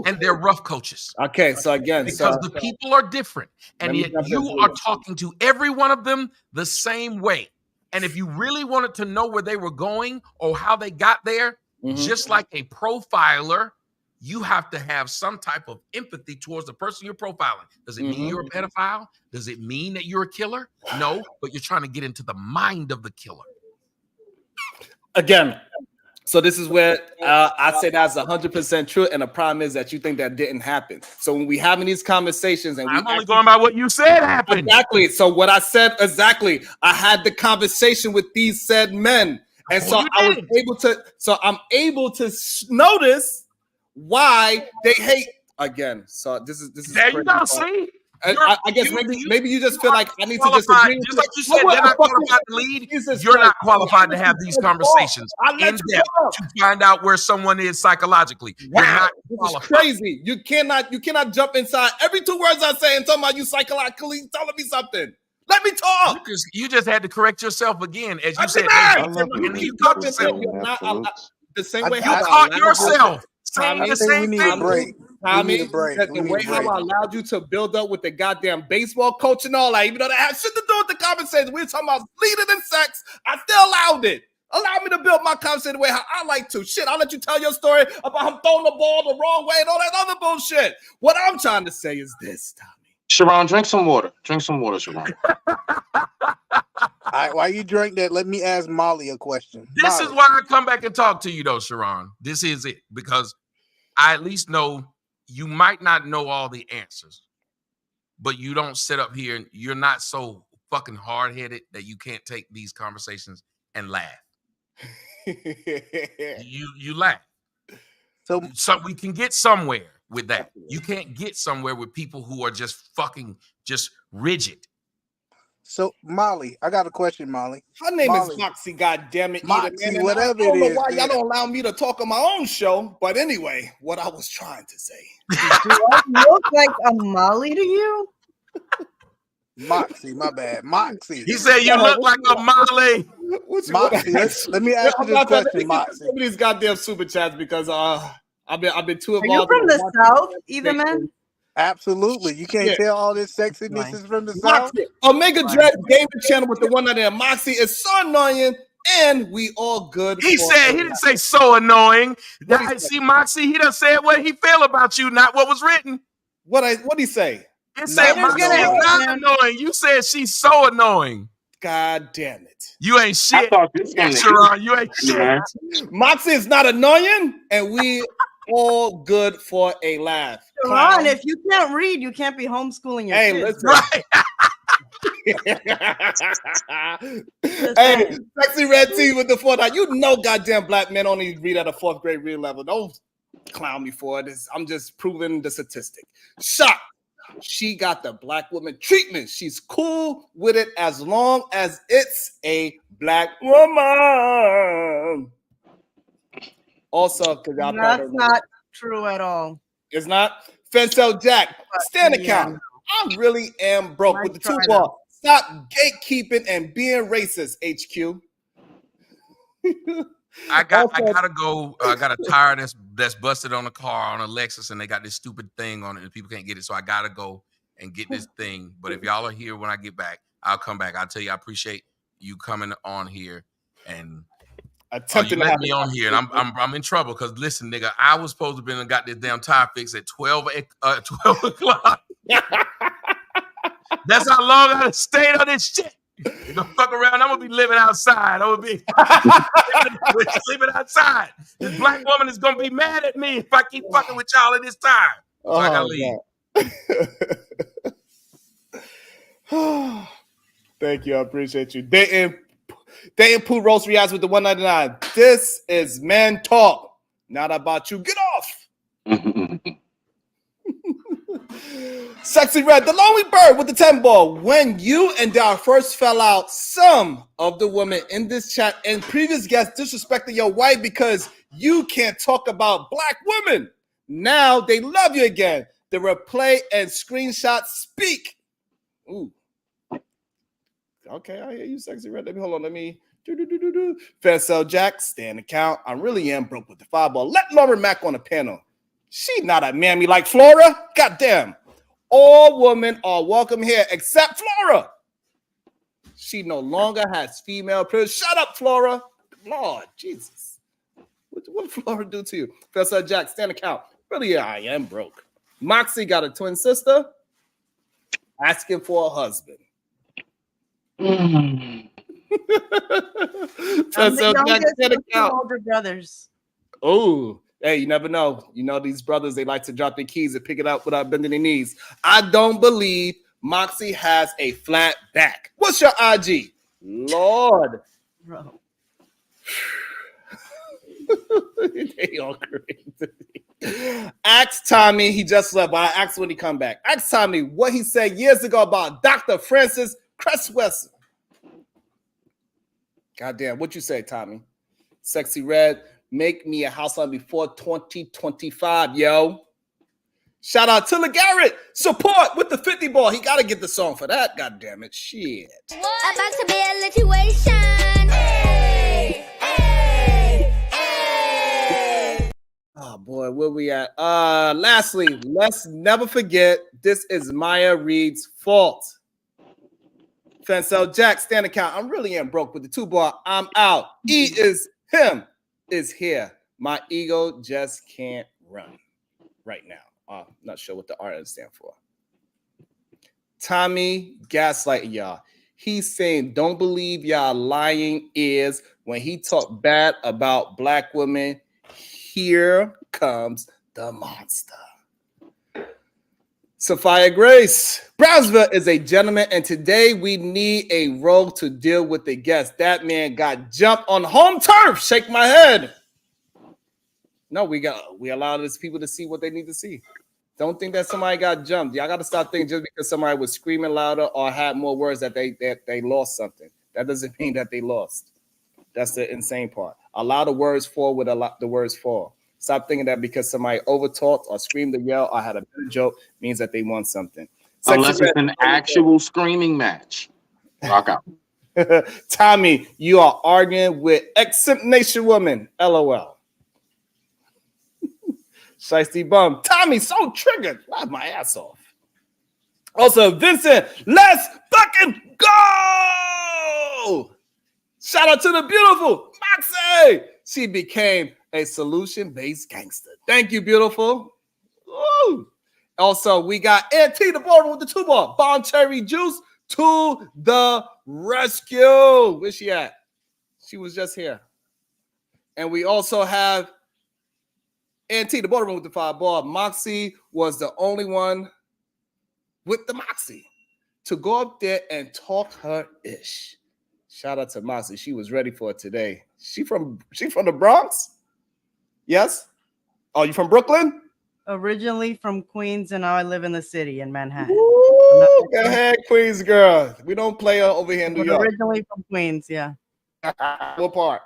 and they're rough coaches. Okay, so again, because the people are different, and yet you are talking to every one of them the same way. And if you really wanted to know where they were going or how they got there, just like a profiler, you have to have some type of empathy towards the person you're profiling. Does it mean you're a pedophile? Does it mean that you're a killer? No, but you're trying to get into the mind of the killer. Again, so this is where I say that's 100% true, and the problem is that you think that didn't happen. So when we having these conversations, and I'm only going by what you said happened. Exactly. So what I said exactly, I had the conversation with these said men, and so I was able to. So I'm able to notice why they hate again. So this is there you go. See, I guess maybe you just feel like I need to qualified, disagree. just like you said, they're not qualified to lead. You're not qualified to have these conversations in depth to find out where someone is psychologically. You're not qualified. This is crazy. You cannot jump inside every 2 words I say and talking about you psychologically telling me something. Let me talk. You just had to correct yourself again, as you said. You caught yourself. The same way you caught yourself saying the same thing. Tommy, the way how I allowed you to build up with the goddamn baseball coach and all that, even though that had shit to do with the conversation. We were talking about leading and sex. I still allowed it. Allow me to build my conversation the way how I like to. Shit, I'll let you tell your story about him throwing the ball the wrong way and all that other bullshit. What I'm trying to say is this, Tommy. Sharon, drink some water. Drink some water, Sharon. While you drink that, let me ask Molly a question. This is why I come back and talk to you, though, Sharon. This is it. Because I at least know you might not know all the answers, but you don't sit up here and you're not so fucking hard-headed that you can't take these conversations and laugh. you laugh. So we can get somewhere with that. You can't get somewhere with people who are just fucking just rigid. So Molly, I got a question, Molly. Her name is Moxy, goddammit. Moxy, whatever I don't know it is. why y'all don't allow me to talk on my own show. But anyway, what I was trying to say. Do I look like a Molly to you? Moxy, my bad. Moxy. He said you look like a Molly. Moxy, let me ask you this question, Moxy. Some of these goddamn super chats because I've been too involved. Are you from the South, either man? Absolutely. You can't tell all this sexiness is from the South. Omega Dread Gaming Channel with the one that Moxy is so annoying, and we all good. He didn't say so annoying. See, Moxy, he done said what he feel about you, not what was written. What he say? It said Moxy is not annoying. You said she's so annoying. God damn it. You ain't shit. Sharon, you ain't shit. Moxy is not annoying, and we all good for a laugh. Sharon, if you can't read, you can't be homeschooling your kids. Listen. Hey, Sexy Red T with the 4. You know goddamn black men only read at a 4th grade read level. Don't clown me for it. I'm just proving the statistic. Shock. She got the black woman treatment. She's cool with it as long as it's a black woman. Also, because y'all that's not true at all. It's not. Fencel Jack, stand account. I really am broke with the 2 ball. Stop gatekeeping and being racist, HQ. I gotta go. I got a tire that's busted on a car on a Lexus, and they got this stupid thing on it, and people can't get it. So I gotta go and get this thing. But if y'all are here when I get back, I'll come back. I'll tell you, I appreciate you coming on here and attempting to let me on here. And I'm in trouble because listen, nigga, I was supposed to be and got this damn tire fixed at 12 o'clock. That's how long I stayed on this shit. You gonna fuck around? I'm gonna be living outside. I'm gonna be sleeping outside. This black woman is gonna be mad at me if I keep fucking with y'all at this time. So I gotta leave. Thank you. I appreciate you. Dayton Pooh Roast Reacts with the 199. This is man talk, not about you. Get off. Sexy Red, the lonely bird with the 10 ball. When you and Dar first fell out, some of the women in this chat and previous guests disrespected your wife because you can't talk about black women. Now they love you again. The replay and screenshots speak. Ooh. Okay, I hear you, Sexy Red. Let me Faircell Jack, stand account. I really am broke with the 5 ball. Let Laura Mack on the panel. She not a mammy like Flora. Goddamn. All women are welcome here except Flora. She no longer has female privilege. Shut up, Flora. Lord Jesus. What did Flora do to you? Faircell Jack, stand account. Really, I am broke. Moxy got a twin sister asking for a husband. Older brothers. Oh, hey, you never know. You know, these brothers, they like to drop their keys and pick it up without bending their knees. I don't believe Moxy has a flat back. What's your IG? Lord. Bro. They all crazy. asked Tommy, he just left, but I asked when he come back. Ask Tommy what he said years ago about Dr. Francis Cresswell. Goddamn, what you say, Tommy? Sexy Red, make me a houseline before 2025, yo. Shout out to LeGarrette. Support with the 50 ball. He got to get the song for that. God damn it. Shit. About to be a situation. Hey, hey, hey. Oh boy, where we at? Lastly, let's never forget this is Maya Reed's fault. Fancel Jack, stand account. I'm really am broke with the 2-bar. I'm out. E is him is here. My ego just can't run right now. Not sure what the R stand for. Tommy gaslighting y'all. He's saying don't believe y'all lying ears when he talk bad about black women. Here comes the monster. Sophia Grace. Brownsville is a gentleman, and today we need a rogue to deal with the guest. That man got jumped on home turf. Shake my head. No, we allow these people to see what they need to see. Don't think that somebody got jumped. Y'all got to stop thinking just because somebody was screaming louder or had more words that they lost something. That doesn't mean that they lost. That's the insane part. Allow the words fall with the words fall. Stop thinking that because somebody overtalked or screamed or yelled or had a better joke means that they won something. Unless it's an actual screaming match. Rock out. Tommy, you are arguing with Exempt Nation woman. LOL. Shiesty bum. Tommy, so triggered. Laugh my ass off. Also, Vincent, let's fucking go! Shout out to the beautiful Moxy. She became a solution-based gangster. Thank you, beautiful. Woo. Also, we got Auntie the border with the 2-ball. Bomb Cherry Juice to the rescue. Where's she at? She was just here. And we also have Auntie the border with the 5-ball. Moxy was the only one with the Moxy to go up there and talk her ish. Shout out to Moxy. She was ready for it today. She from the Bronx? Yes? Oh, you from Brooklyn? Originally from Queens, and now I live in the city in Manhattan. Ooh, go ahead, Queens girl. We don't play her over here in New York. Originally from Queens, yeah. What part?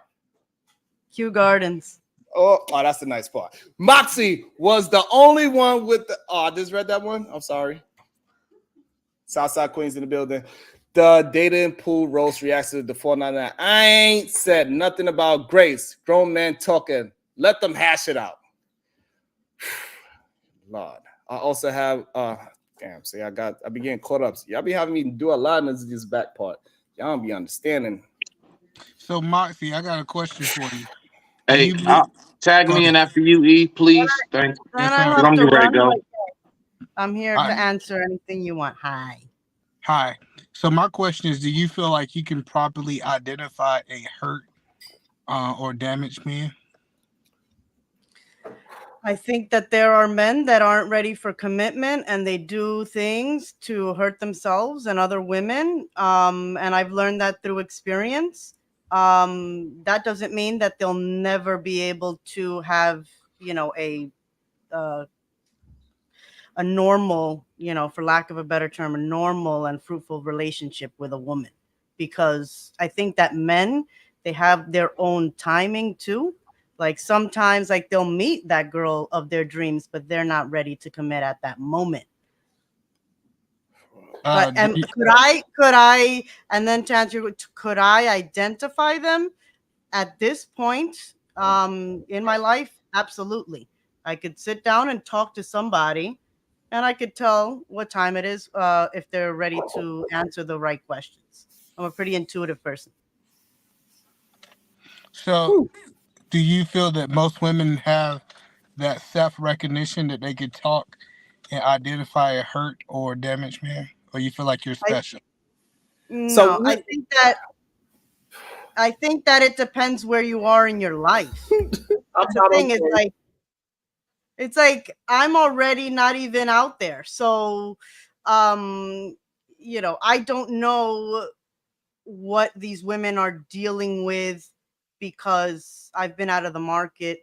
Kew Gardens. Oh, that's the nice part. Moxy was the only one with the. Oh, I just read that one. I'm sorry. Southside Queens in the building. The dating pool roast reacts to the 499. I ain't said nothing about Grace. Grown men talking. Let them hash it out. Lord. I also have damn, see, I be getting caught up. Y'all be having me do a lot in this back part. Y'all don't be understanding. So Moxie, I got a question for you. Hey, tag me in after you, E, please. Thanks. Yes, I'm getting ready to go. I'm here to answer anything you want. Hi. So my question is, do you feel like you can properly identify a hurt or damaged man? I think that there are men that aren't ready for commitment and they do things to hurt themselves and other women. And I've learned that through experience. That doesn't mean that they'll never be able to have, a normal, for lack of a better term, a normal and fruitful relationship with a woman. Because I think that men, they have their own timing too. Like sometimes they'll meet that girl of their dreams, but they're not ready to commit at that moment. But could I, and then to answer, could I identify them at this point in my life? Absolutely. I could sit down and talk to somebody and I could tell what time it is if they're ready to answer the right questions. I'm a pretty intuitive person. So do you feel that most women have that self-recognition that they could talk and identify a hurt or damaged man? Or you feel like you're special? No, I think that it depends where you are in your life. The thing is, it's like I'm already not even out there. So I don't know what these women are dealing with because I've been out of the market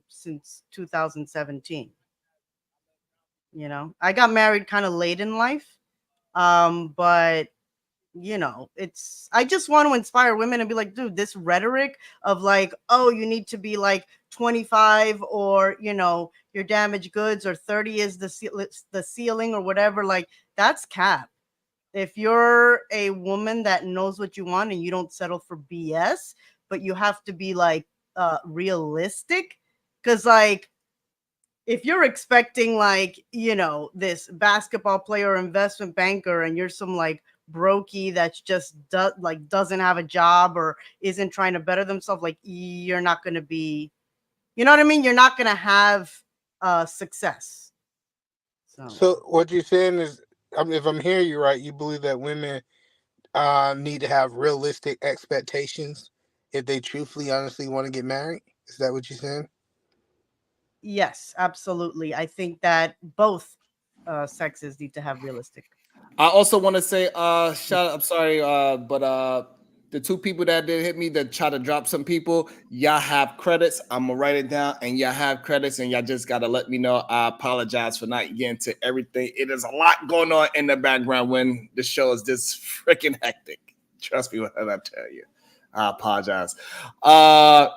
since 2017. You know, I got married kind of late in life, but you know, it's I just want to inspire women and be like, dude, this rhetoric of like, oh, you need to be like 25, or you know, your damaged goods, or 30 is the ceiling or whatever, like that's cap. If you're a woman that knows what you want and you don't settle for BS, but you have to be like realistic, cuz like if you're expecting like, you know, this basketball player or investment banker, and you're some like brokey that's just doesn't have a job or isn't trying to better themselves, like you're not going to be, you know what I mean, you're not going to have success. So what you're saying is, if I'm hearing you right, you believe that women need to have realistic expectations if they truthfully, honestly want to get married. Is that what you're saying? Yes, absolutely. I think that both sexes need to have realistic. I also want to say, shout out, I'm sorry, but the two people that did hit me that try to drop some people, y'all have credits. I'm gonna write it down, and y'all have credits, and y'all just gotta let me know. I apologize for not getting to everything. It is a lot going on in the background when the show is this freaking hectic. Trust me when I tell you. I apologize. I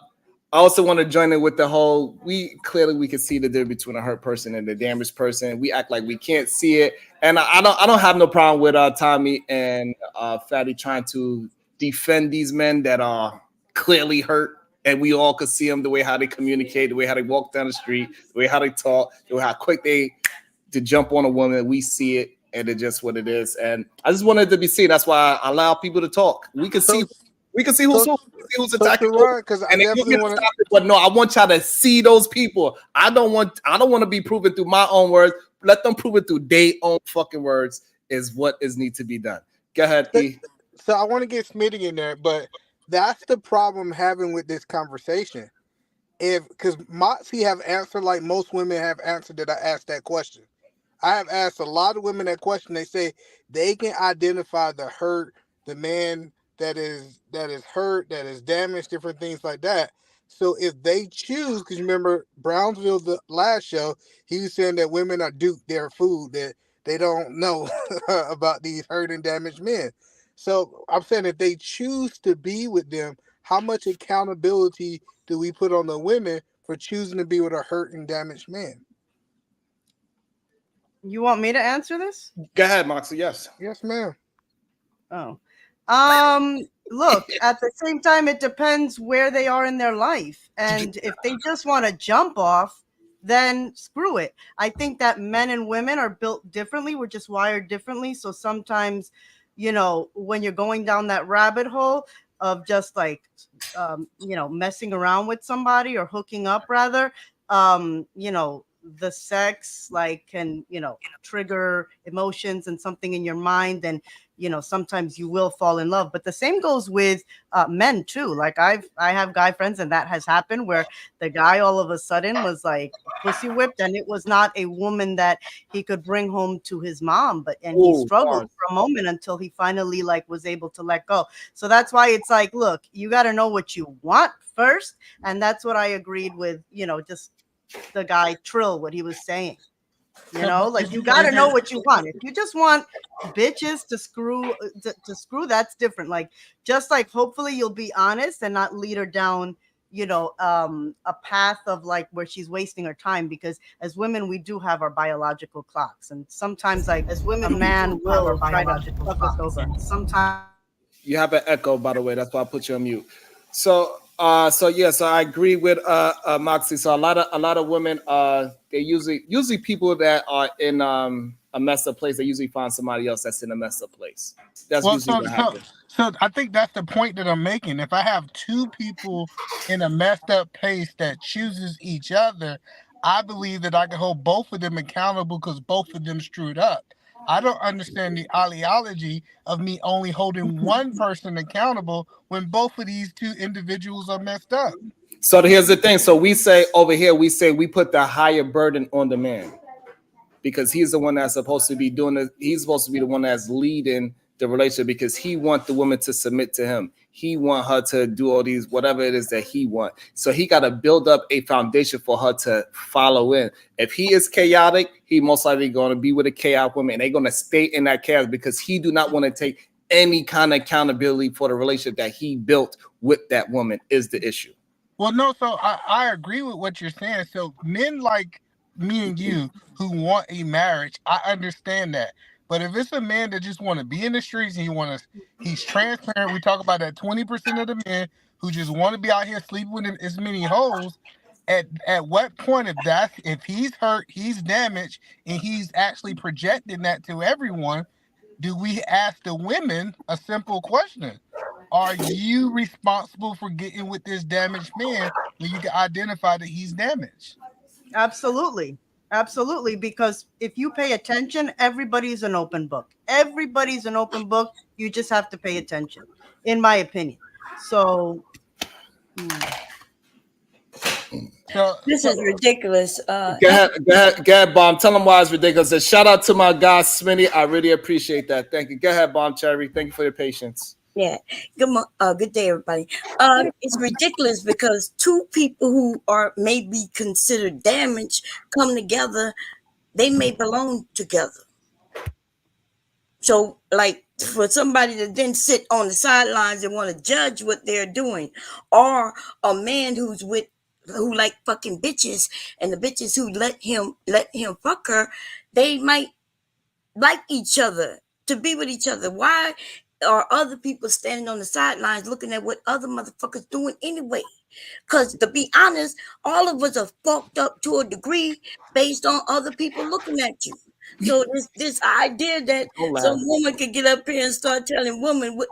also want to join in with the whole. We can see the difference between a hurt person and a damaged person. We act like we can't see it, and I don't have no problem with Tommy and Fatty trying to defend these men that are clearly hurt, and we all could see them, the way how they communicate, the way how they walk down the street, the way how they talk, the way how quick they to jump on a woman. We see it, and it's just what it is. And I just wanted to be seen. That's why I allow people to talk. We can see. We can see who's attacking. Because I definitely want to. But no, I want y'all to see those people. I don't want to be proven through my own words. Let them prove it through their own fucking words. Is what is need to be done. Go ahead, E. So I want to get Smitty in there, but that's the problem having with this conversation. Because Moxy have answered like most women have answered that I asked that question. I have asked a lot of women that question. They say they can identify the hurt, the man that is hurt, that is damaged, different things like that. So if they choose, because remember Brownsville, the last show, he was saying that women are duped, they're food, that they don't know about these hurt and damaged men. So I'm saying if they choose to be with them, how much accountability do we put on the women for choosing to be with a hurt and damaged man? You want me to answer this? Go ahead, Moxie. Yes. Yes, ma'am. Oh. Look, at the same time, it depends where they are in their life. And if they just want to jump off, then screw it. I think that men and women are built differently. We're just wired differently. So sometimes, you know, when you're going down that rabbit hole of just like, you know, messing around with somebody or hooking up rather, you know, the sex like can, you know, trigger emotions and something in your mind, and you know, sometimes you will fall in love. But the same goes with men too. Like I have guy friends, and that has happened where the guy all of a sudden was like pussy whipped, and it was not a woman that he could bring home to his mom, but he struggled for a moment until he finally like was able to let go. So that's why it's like, look, you got to know what you want first, and that's what I agreed with, you know, just the guy Trill, what he was saying. You know, like you got to know what you want. If you just want bitches to screw, that's different. Like, just like hopefully you'll be honest and not lead her down, you know, a path of like where she's wasting her time, because as women we do have our biological clocks, and sometimes like as women a man will try to fuck us over. Sometimes you have an echo, by the way. That's why I put you on mute. So I agree with Moxie. So a lot of women, they usually people that are in a messed up place, they usually find somebody else that's in a messed up place. That's usually what happens. So I think that's the point that I'm making. If I have two people in a messed up place that chooses each other, I believe that I can hold both of them accountable because both of them screwed up. I don't understand the ideology of me only holding one person accountable when both of these two individuals are messed up. So here's the thing. So we say over here, we put the higher burden on the man because he's the one that's supposed to be doing it. He's supposed to be the one that's leading the relationship because he wants the woman to submit to him. he want her to do all these whatever it is that he want. So he got to build up a foundation for her to follow in. If he is chaotic, he most likely going to be with a chaotic woman, and they're going to stay in that chaos because he do not want to take any kind of accountability for the relationship that he built with that woman is the issue. Well, no, so I agree with what you're saying. So men like me and you who want a marriage, I understand that. But if it's a man that just want to be in the streets and he's transparent, we talk about that 20% of the men who just want to be out here sleeping with as many hoes. At what point, if he's hurt, he's damaged, and he's actually projecting that to everyone, do we ask the women a simple question? Are you responsible for getting with this damaged man when you can identify that he's damaged? Absolutely. Absolutely. Because if you pay attention, everybody's an open book. Everybody's an open book. You just have to pay attention, in my opinion. So this is ridiculous. Go ahead, Bomb. Tell them why it's ridiculous. And shout out to my guy, Smitty. I really appreciate that. Thank you. Go ahead, Bomb Cherry. Thank you for your patience. Yeah. Good day, everybody. It's ridiculous because two people who are maybe considered damaged come together. They may belong together. So, like, for somebody to then sit on the sidelines and want to judge what they're doing, or a man who like fucking bitches, and the bitches who let him fuck her, they might like each other, to be with each other. Why are other people standing on the sidelines looking at what other motherfuckers doing anyway? Because to be honest, all of us are fucked up to a degree based on other people looking at you. So this idea that some woman could get up here and start telling women what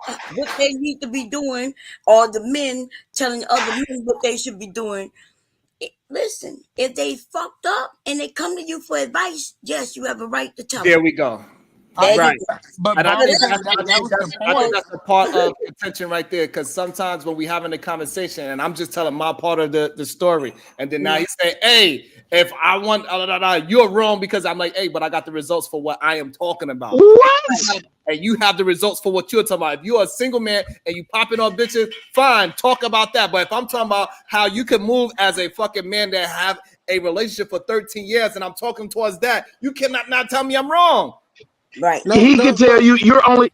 they need to be doing, or the men telling other men what they should be doing. Listen, if they fucked up and they come to you for advice, yes, you have a right to tell them. There we go. Right. But I think that's a part of contention right there, because sometimes when we having a conversation and I'm just telling my part of the story, and then now he say, hey, if I want you're wrong, because I'm like, hey, but I got the results for what I am talking about. What? And you have the results for what you're talking about. If you're a single man and you popping on bitches, fine, talk about that. But if I'm talking about how you can move as a fucking man that have a relationship for 13 years and I'm talking towards that, you cannot not tell me I'm wrong. Right. He can tell you you're only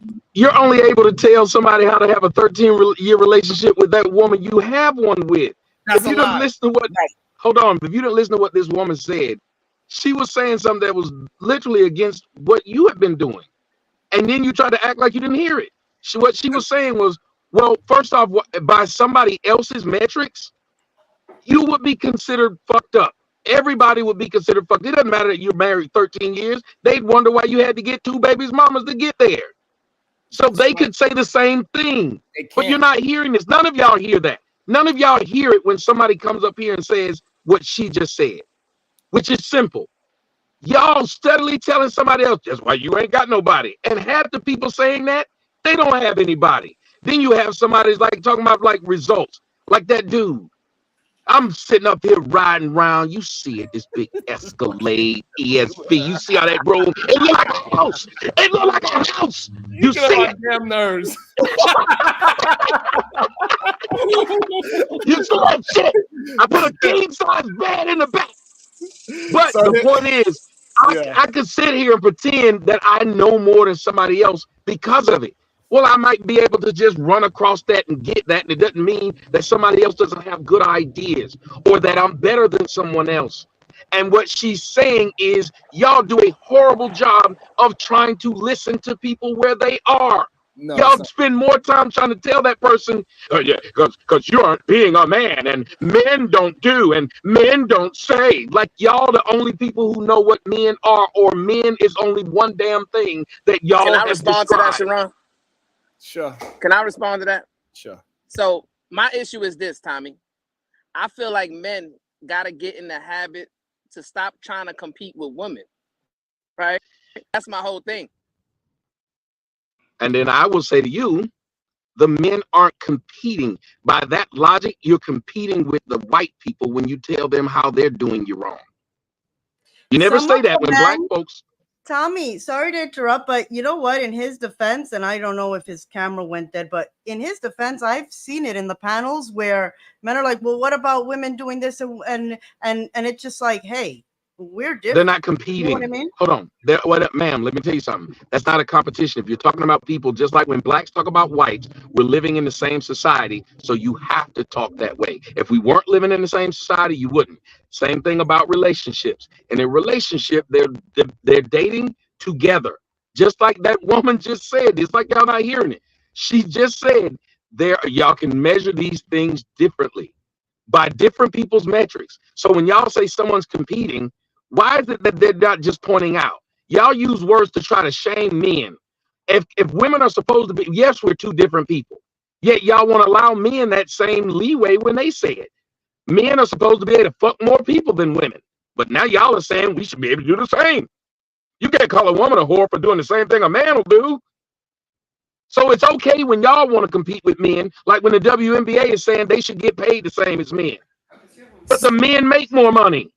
able to tell somebody how to have a 13-year relationship with that woman you have one with. If you don't listen to what if you don't listen to what this woman said, she was saying something that was literally against what you have been doing. And then you try to act like you didn't hear it. What she was saying was, well, first off, by somebody else's metrics, you would be considered fucked up. Everybody would be considered fucked. It doesn't matter that you're married 13 years. They'd wonder why you had to get two babies' mamas to get there. So they could say the same thing. But you're not hearing this. None of y'all hear that. None of y'all hear it when somebody comes up here and says what she just said, which is simple. Y'all steadily telling somebody else, that's why you ain't got nobody. And half the people saying that, they don't have anybody. Then you have somebody like talking about like results, like that dude. I'm sitting up here riding around. You see it, this big Escalade ESV. You see how that roll? It look like a house. It look like a house. You see it? Damn nerves. You see that shit? I put a king size bed in the back. But the point is, I could sit here and pretend that I know more than somebody else because of it. Well, I might be able to just run across that and get that, and it doesn't mean that somebody else doesn't have good ideas or that I'm better than someone else. And what she's saying is, y'all do a horrible job of trying to listen to people where they are. No, y'all spend more time trying to tell that person, because you aren't being a man, and men don't do, and men don't say. Like y'all the only people who know what men are, or men is only one damn thing that y'all Can I have respond to that, Sharon? Sure. Can I respond to that? Sure. So my issue is this, Tommy. I feel like men got to get in the habit to stop trying to compete with women, right? That's my whole thing. And then I will say to you, the men aren't competing. By that logic, you're competing with the white people when you tell them how they're doing you wrong. You never say that when black folks. Tommy, sorry to interrupt, but you know what? In his defense, and I don't know if his camera went dead, but in his defense, I've seen it in the panels where men are like, "Well, what about women doing this?" And it's just like, "Hey, we're different." They're not competing. You know what I mean? Hold on. What, ma'am, let me tell you something. That's not a competition. If you're talking about people, just like when blacks talk about whites, we're living in the same society. So you have to talk that way. If we weren't living in the same society, you wouldn't. Same thing about relationships. In a relationship, they're dating together. Just like that woman just said. It's like y'all not hearing it. She just said y'all can measure these things differently by different people's metrics. So when y'all say someone's competing, why is it that they're not just pointing out? Y'all use words to try to shame men. If women are supposed to be, yes, we're two different people. Yet y'all want to allow men that same leeway when they say it. Men are supposed to be able to fuck more people than women. But now y'all are saying we should be able to do the same. You can't call a woman a whore for doing the same thing a man will do. So it's okay when y'all want to compete with men, like when the WNBA is saying they should get paid the same as men. But the men make more money.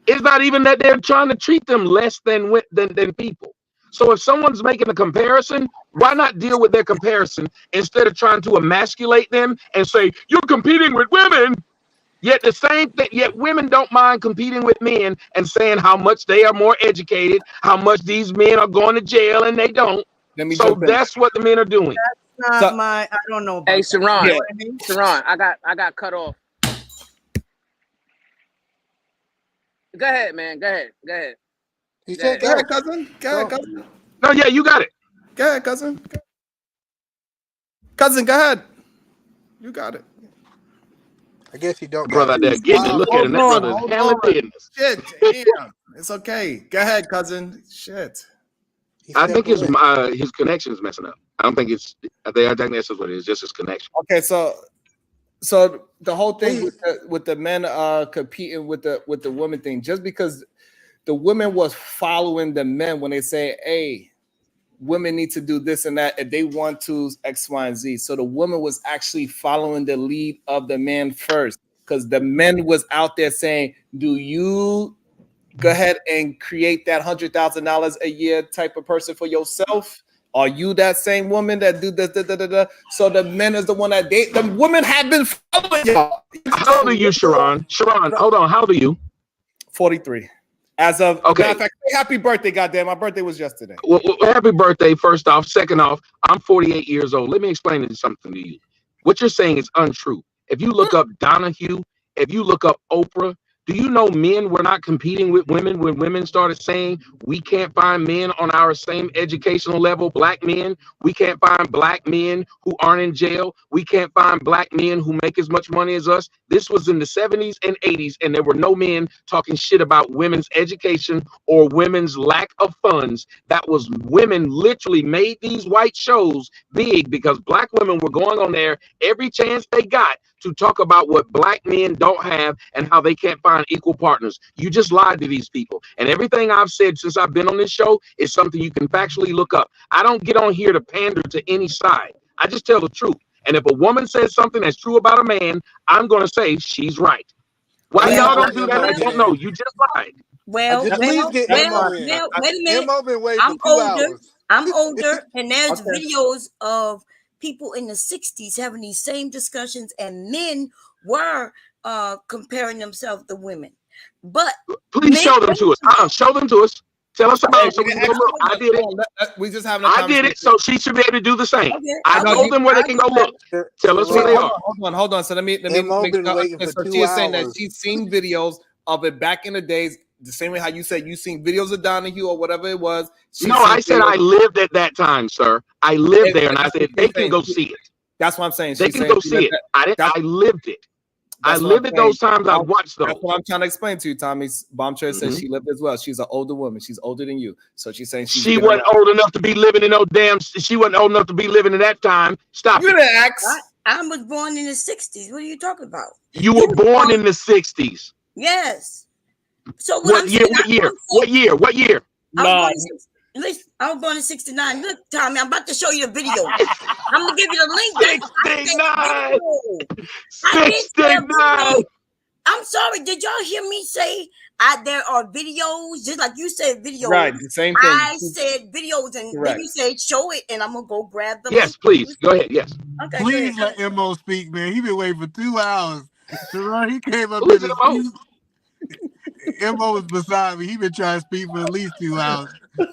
It's not even that they're trying to treat them less than people. So if someone's making a comparison, why not deal with their comparison instead of trying to emasculate them and say, you're competing with women? Yet the same thing, yet women don't mind competing with men and saying how much they are more educated, how much these men are going to jail and they don't. So that's what the men are doing. That's not I don't know about Hey, Sharon, that. You know what I mean? Sharon, I got cut off. Go ahead, man. Go ahead. He said, go ahead, cousin. Go ahead, cousin. No, yeah, you got it. Go ahead, cousin. Cousin, go ahead. You got it. I guess he don't. Brother, there, get it. Look at him. That brother's handling business. Shit, damn. It's okay. Go ahead, cousin. Shit. I think his connection is messing up. I don't think it's. I think that's what it is. Just his connection. Okay, so the whole thing with the men competing with the women thing, just because the women was following the men when they say, "Hey, women need to do this and that if they want to X, Y, and Z." So the woman was actually following the lead of the man first, because the men was out there saying, "Do you go ahead and create that $100,000 a year type of person for yourself? Are you that same woman that do this?" So the men is the one that the women have been following y'all. How old are you, Sharon? Sharon, hold on. How old are you? 43. As of okay. Matter of fact, happy birthday, goddamn! My birthday was yesterday. Well, happy birthday, first off. Second off, I'm 48 years old. Let me explain something to you. What you're saying is untrue. If you look up Donahue, if you look up Oprah, do you know men were not competing with women when women started saying we can't find men on our same educational level, black men? We can't find black men who aren't in jail. We can't find black men who make as much money as us. This was in the 70s and 80s, and there were no men talking shit about women's education or women's lack of funds. That was women literally made these white shows big because black women were going on there every chance they got to talk about what black men don't have and how they can't find equal partners. You just lied to these people. And everything I've said since I've been on this show is something you can factually look up. I don't get on here to pander to any side. I just tell the truth. And if a woman says something that's true about a man, I'm going to say she's right. Why y'all don't do that? I don't know. You just lied. Well, wait a minute. I'm older, and there's videos of people in the 60s having these same discussions, and men were comparing themselves to women. But please show them to us. Show them to us. Tell us about it so we can go look. I did it. We just having I did it, so she should be able to do the same. Okay. I told them where they can go look. Tell us where they are. Hold on. So let me make sure. So she is saying that she's seen videos of it back in the days, the same way how you said you seen videos of Donahue or whatever it was. No, I said I lived at that time, sir. I lived there, and I said they can go see it. That's what I'm saying. They can go see it. I lived it. I lived at those times. I watched those. That's what I'm trying to explain to you, Tommy. Bombshell says she lived as well. She's an older woman. She's older than you. So she's saying she wasn't old enough to be living in no damn. She wasn't old enough to be living in that time. Stop. You didn't ask. I was born in the 60s. What are you talking about? You were born in the 60s. Yes. So what year? What year? I was born in 69. Look, Tommy, I'm about to show you the video. I'm gonna give you the link. 69. I'm sorry. Did y'all hear me say there are videos? Just like you said videos. Right, the same thing. I said videos, and Correct. then you said show it, and I'm gonna go grab them. Yes, please. Go ahead. Yes. Okay. Please let Mo speak, man. He been waiting for 2 hours. Sharon, he came up Who is in Mo? his Mo was beside me. He been trying to speak for at least 2 hours.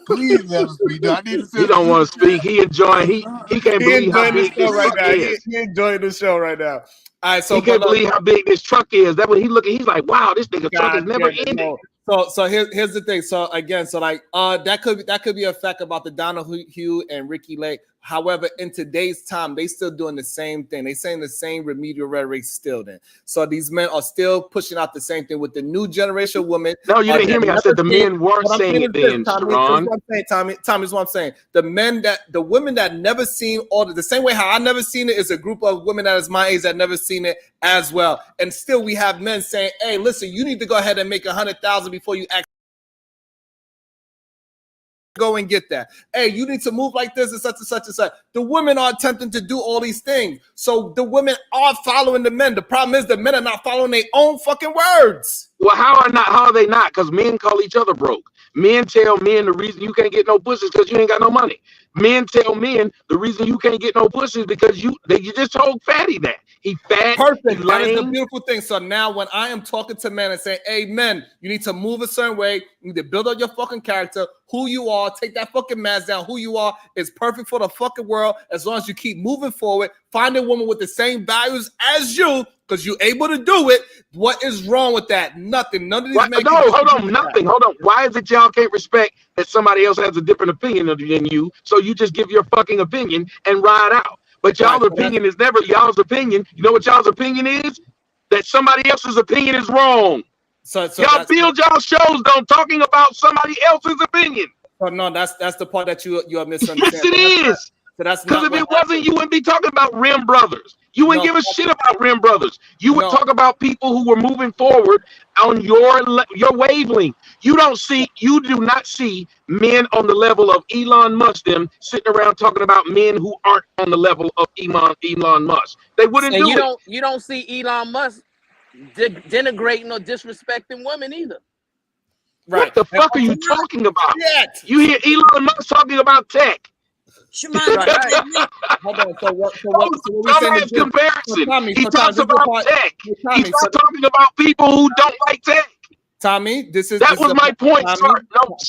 Please let him speak. No, I need to He don't want to speak. He enjoying. He can't believe how big this truck is. He enjoying the show right now. All right, so he can't believe how big this truck is. That's what he looking. He's like, wow, this nigga truck is never ending. No. So here's the thing. So again, so like that could be a fact about the Donahue and Ricky Lake. However, in today's time, they still doing the same thing. They saying the same remedial rhetoric still. Then, so these men are still pushing out the same thing with the new generation of women. No, you didn't hear me. I said the men weren't saying it then, Sharon. Tommy is what I'm saying. The women that never seen the same way how I never seen it is a group of women that is my age that never seen it as well. And still, we have men saying, "Hey, listen, you need to go ahead and make 100,000 before you act." Go and get that. Hey, you need to move like this and such and such and such. The women are attempting to do all these things. So the women are following the men. The problem is the men are not following their own fucking words. Well, how are they not? Because men call each other broke. Men tell men the reason you can't get no pussy is because you ain't got no money. Men tell men the reason you can't get no pussy is because you just told Fatty that. He fat. Perfect. That is the beautiful thing. So now when I am talking to men and saying, hey, men, you need to move a certain way. You need to build up your fucking character, who you are, take that fucking mask down. Who you are is perfect for the fucking world as long as you keep moving forward. Find a woman with the same values as you because you're able to do it. What is wrong with that? Nothing. None of these men. No, hold on. Nothing. Hold on. Why is it y'all can't respect that somebody else has a different opinion than you? So you just give your fucking opinion and ride out. But y'all's opinion is never y'all's opinion. You know what y'all's opinion is? That somebody else's opinion is wrong. So y'all build y'all shows on talking about somebody else's opinion. Oh, no, that's the part that you are misunderstanding. Yes, it is. Because if it wasn't, you wouldn't be talking about Rim Brothers. You wouldn't give a shit about Rim Brothers. You would talk about people who were moving forward on your wavelength. You do not see men on the level of Elon Musk them sitting around talking about men who aren't on the level of Elon Musk. They wouldn't do it. You don't see Elon Musk denigrating or disrespecting women either. Right. What the fuck are you talking about? You hear Elon Musk talking about tech. Hold on. So what we saying is comparison. He talks about tech. He starts talking about people who don't like tech. Tommy, that was my point.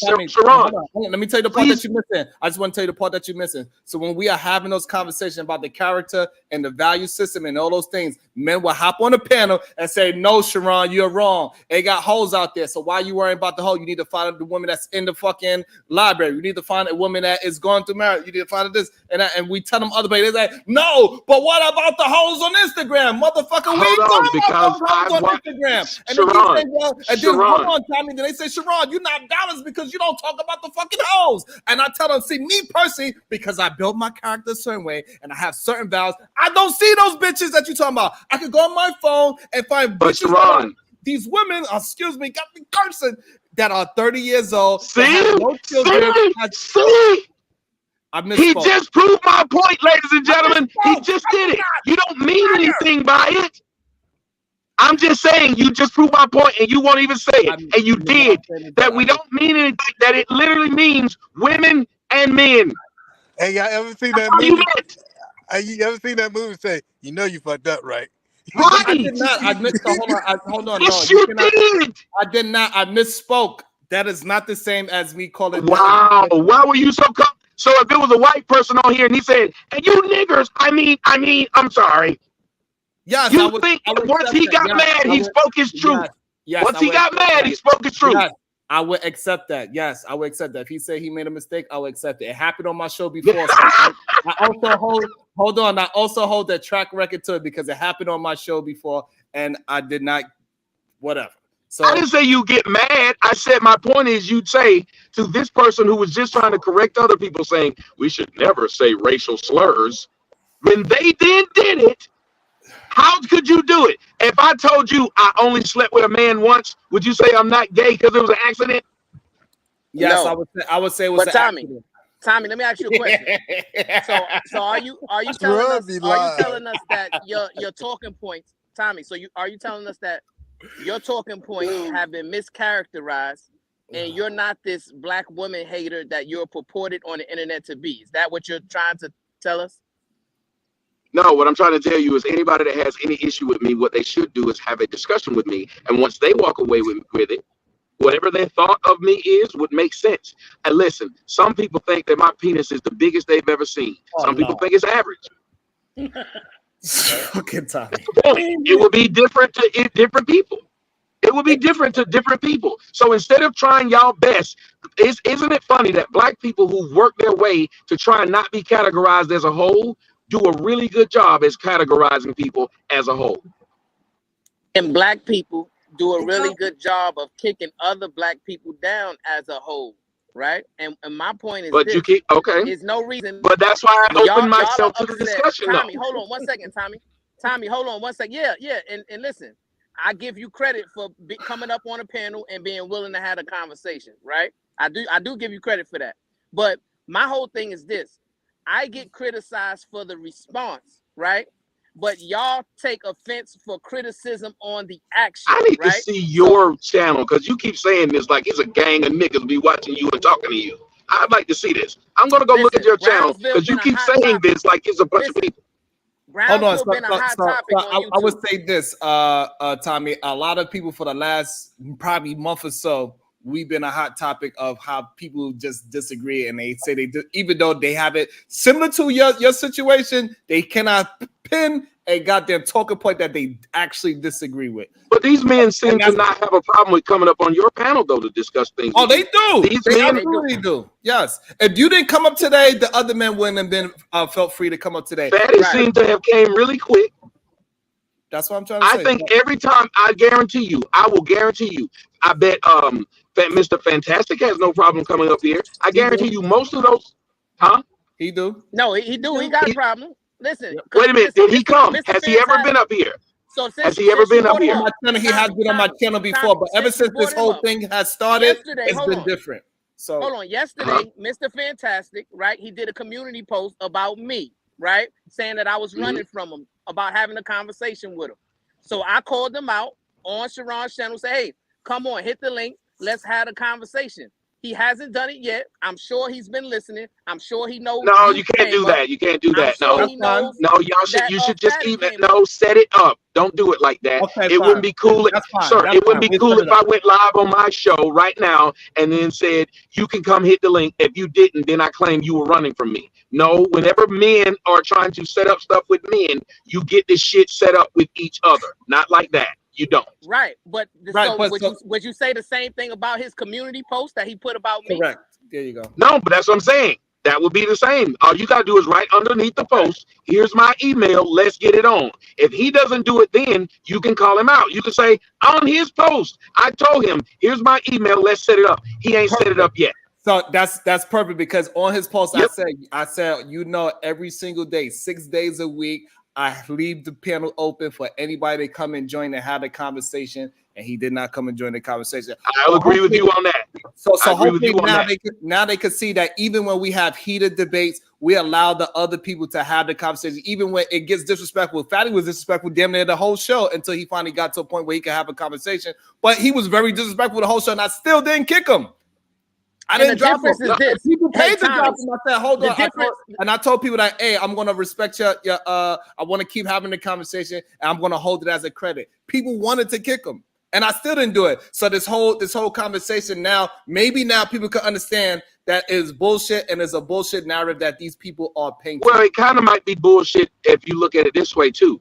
Tommy, Sharon. Let me tell you the part that you're missing. I just want to tell you the part that you're missing. So when we are having those conversations about the character and the value system and all those things, men will hop on the panel and say, no, Sharon, you're wrong. They got hoes out there. So why are you worrying about the hoe? You need to find the woman that's in the fucking library. You need to find a woman that is going through marriage. You need to find this and that. And we tell them other people, they're like, no, but what about the hoes on Instagram? Motherfucker, we ain't talking about those hoes on Instagram. And then hold on, Tommy. Then they say, Sharon, you're not balanced because you don't talk about the fucking hoes. And I tell them, see, me personally, because I built my character a certain way and I have certain vows, I don't see those bitches that you're talking about. I could go on my phone and find bitches. These women, excuse me, got me cursing, that are 30 years old. See? No children, see? He just proved my point, ladies and gentlemen. He just did it. You don't mean anything by it. I'm just saying, you just proved my point, and you won't even say it. And you did. That we don't mean anything, that it literally means women and men. Hey, y'all ever seen that movie? You ever seen that movie say, you know you fucked up, right? Right. I did not. I missed. Hold on. Yes, no, you did. I did not. I misspoke. That is not the same as me calling. Wow. Why were you so So if it was a white person on here and he said, "Hey, you niggers," I mean, I'm sorry. Yes, you think once he got mad, he spoke his truth. Yes, once he got mad, he spoke his truth. Yes, I would accept that. Yes, I would accept that. If he said he made a mistake, I would accept it. It happened on my show before. So I also hold that track record to it because it happened on my show before, and I did not. Whatever. So I didn't say you get mad. I said my point is you'd say to this person who was just trying to correct other people, saying we should never say racial slurs. When they then did it, how could you do it? If I told you I only slept with a man once, would you say I'm not gay because it was an accident? Yes, no. I would say it was an accident. Tommy, let me ask you a question. So are you telling us that your talking points, Tommy? So are you telling us that your talking points have been mischaracterized, and you're not this black woman hater that you're purported on the internet to be. Is that what you're trying to tell us? No, what I'm trying to tell you is anybody that has any issue with me, what they should do is have a discussion with me. And once they walk away with it, whatever their thought of me is would make sense. And listen, some people think that my penis is the biggest they've ever seen. Some people think it's average. Okay, Tommy. It would be different to different people. It would be different to different people. So instead of trying y'all best, isn't it funny that black people who work their way to try and not be categorized as a whole do a really good job as categorizing people as a whole? And black people do a really good job of kicking other black people down as a whole, right? And my point is, but this, you keep okay. There's no reason. But that's why I open myself to the upset. discussion. Tommy, hold on 1 second, Tommy. Tommy, hold on 1 second. Yeah. And listen, I give you credit for coming up on a panel and being willing to have a conversation, right? I do give you credit for that. But my whole thing is this: I get criticized for the response, right? But y'all take offense for criticism on the action. I need right? to see your channel because you keep saying this like it's a gang of niggas be watching you and talking to you. I'd like to see this. I'm gonna go look at your channel because you keep saying this like it's a bunch of people. Hold on, I would say this, Tommy. A lot of people for the last probably month or so, we've been a hot topic of how people just disagree, and they say even though they have it similar to your situation, they cannot pin a goddamn talking point that they actually disagree with. But these men seem to not have a problem with coming up on your panel though to discuss things. Oh, they do. These They men absolutely do. Yes. If you didn't come up today, the other men wouldn't have been felt free to come up today. Fatty seem to have came really quick. That's what I'm trying to say. I think every time, I will guarantee you, I bet Mr. Fantastic has no problem coming up here. I guarantee you most of those, huh? He do. No, he do. He got a problem. Listen. Wait a minute. Did he come? Has he ever been up here? So has he ever been up here? On my channel, he has been on my channel before, but ever since this whole thing has started, it's been different. So hold on. Yesterday, Mr. Fantastic, right? He did a community post about me, right? Saying that I was running from him, about having a conversation with him. So I called him out on Sharon's channel, say, hey, come on, hit the link. Let's have a conversation. He hasn't done it yet. I'm sure he's been listening. I'm sure he knows. No, you can't do that. You can't do that. No, you should just keep it. No, set it up. Don't do it like that. Okay, it wouldn't be cool. Sir, it wouldn't be cool if I went live on my show right now and then said, you can come hit the link. If you didn't, then I claim you were running from me. No, whenever men are trying to set up stuff with men, you get this shit set up with each other. Not like that. You don't. Right. But would you say the same thing about his community post that he put about me? Correct. There you go. No, but that's what I'm saying. That would be the same. All you gotta do is write underneath the post, here's my email, let's get it on. If he doesn't do it, then you can call him out. You can say, on his post, I told him, here's my email, let's set it up. He ain't set it up yet. So that's perfect, because on his post, I said, every single day, 6 days a week, I leave the panel open for anybody to come and join and have a conversation, and he did not come and join the conversation. I'll agree with you on that. So hopefully now they can see that even when we have heated debates, we allow the other people to have the conversation, even when it gets disrespectful. Fatty was disrespectful damn near the whole show until he finally got to a point where he could have a conversation. But he was very disrespectful the whole show, and I still didn't kick him. I didn't drop him. People paid to drop him. I said, hold on. And I told people that, hey, I'm going to respect your I want to keep having the conversation, and I'm going to hold it as a credit. People wanted to kick him, and I still didn't do it. So this whole conversation maybe now people can understand that is bullshit, and it's a bullshit narrative that these people are painting. Well, it kind of might be bullshit if you look at it this way too.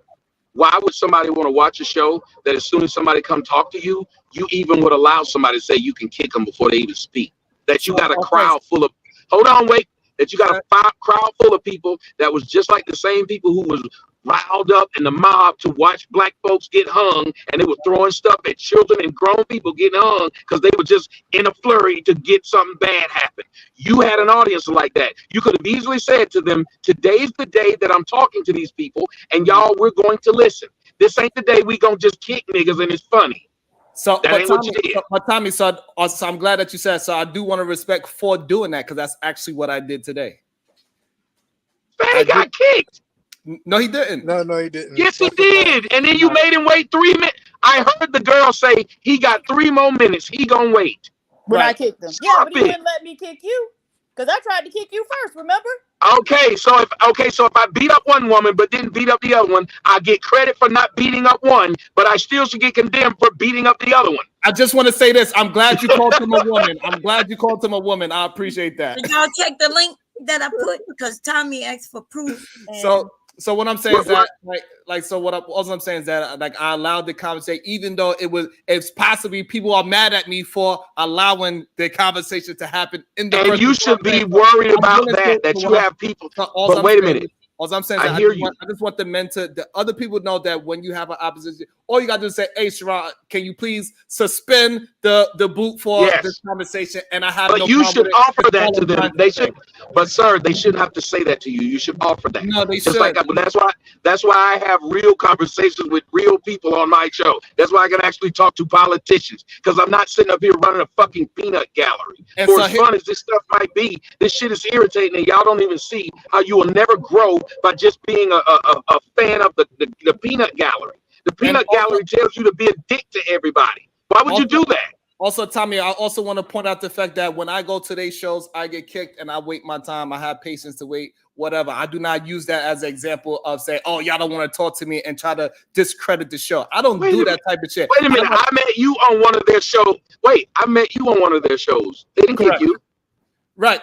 Why would somebody want to watch a show that as soon as somebody come talk to you, you even would allow somebody to say you can kick them before they even speak? That you got a crowd full of, that you got a crowd full of people that was just like the same people who was riled up in the mob to watch black folks get hung, and they were throwing stuff at children and grown people getting hung because they were just in a flurry to get something bad happen. You had an audience like that. You could have easily said to them, today's the day that I'm talking to these people, and y'all, we're going to listen. This ain't the day we gonna just kick niggas and it's funny. So, Tommy, so I'm glad that you said. So I do want to respect for doing that, because that's actually what I did today. Fatty got kicked. No, he didn't. No, he didn't. Yes, he did. And then you made him wait 3 minutes. I heard the girl say he got 3 more minutes. He gonna wait. When I kicked him. Yeah, but he wouldn't let me kick you. Because I tried to kick you first, remember? Okay, so if I beat up one woman but didn't beat up the other one, I get credit for not beating up one, but I still should get condemned for beating up the other one. I just want to say this. I'm glad you called him a woman. I'm glad you called him a woman. I appreciate that. Did y'all check the link that I put? Because Tommy asked for proof. So what I'm saying is that all I'm saying is that like I allowed the conversation, even though it's possibly people are mad at me for allowing the conversation to happen in the. And you should be worried about that you have people. But wait a minute. All I'm saying is I just want the other people know that when you have an opposition, all you gotta do is say, "Hey, Sharon, can you please suspend the boot for this conversation?" And I have. But you should offer that to them. They should, but sir, they shouldn't have to say that to you. You should offer that. No, they should. That's why I have real conversations with real people on my show. That's why I can actually talk to politicians, because I'm not sitting up here running a fucking peanut gallery. And for as fun as this stuff might be, this shit is irritating, and y'all don't even see how you will never grow by just being a fan of the peanut gallery. The peanut gallery tells you to be a dick to everybody. Why would you do that? Also, Tommy, I also want to point out the fact that when I go to these shows, I get kicked and I wait my time. I have patience to wait, whatever. I do not use that as an example of saying, "Oh, y'all don't want to talk to me," and try to discredit the show. I don't do that type of shit. Wait a minute. I met you on one of their shows. I met you on one of their shows. They didn't kick you. Right.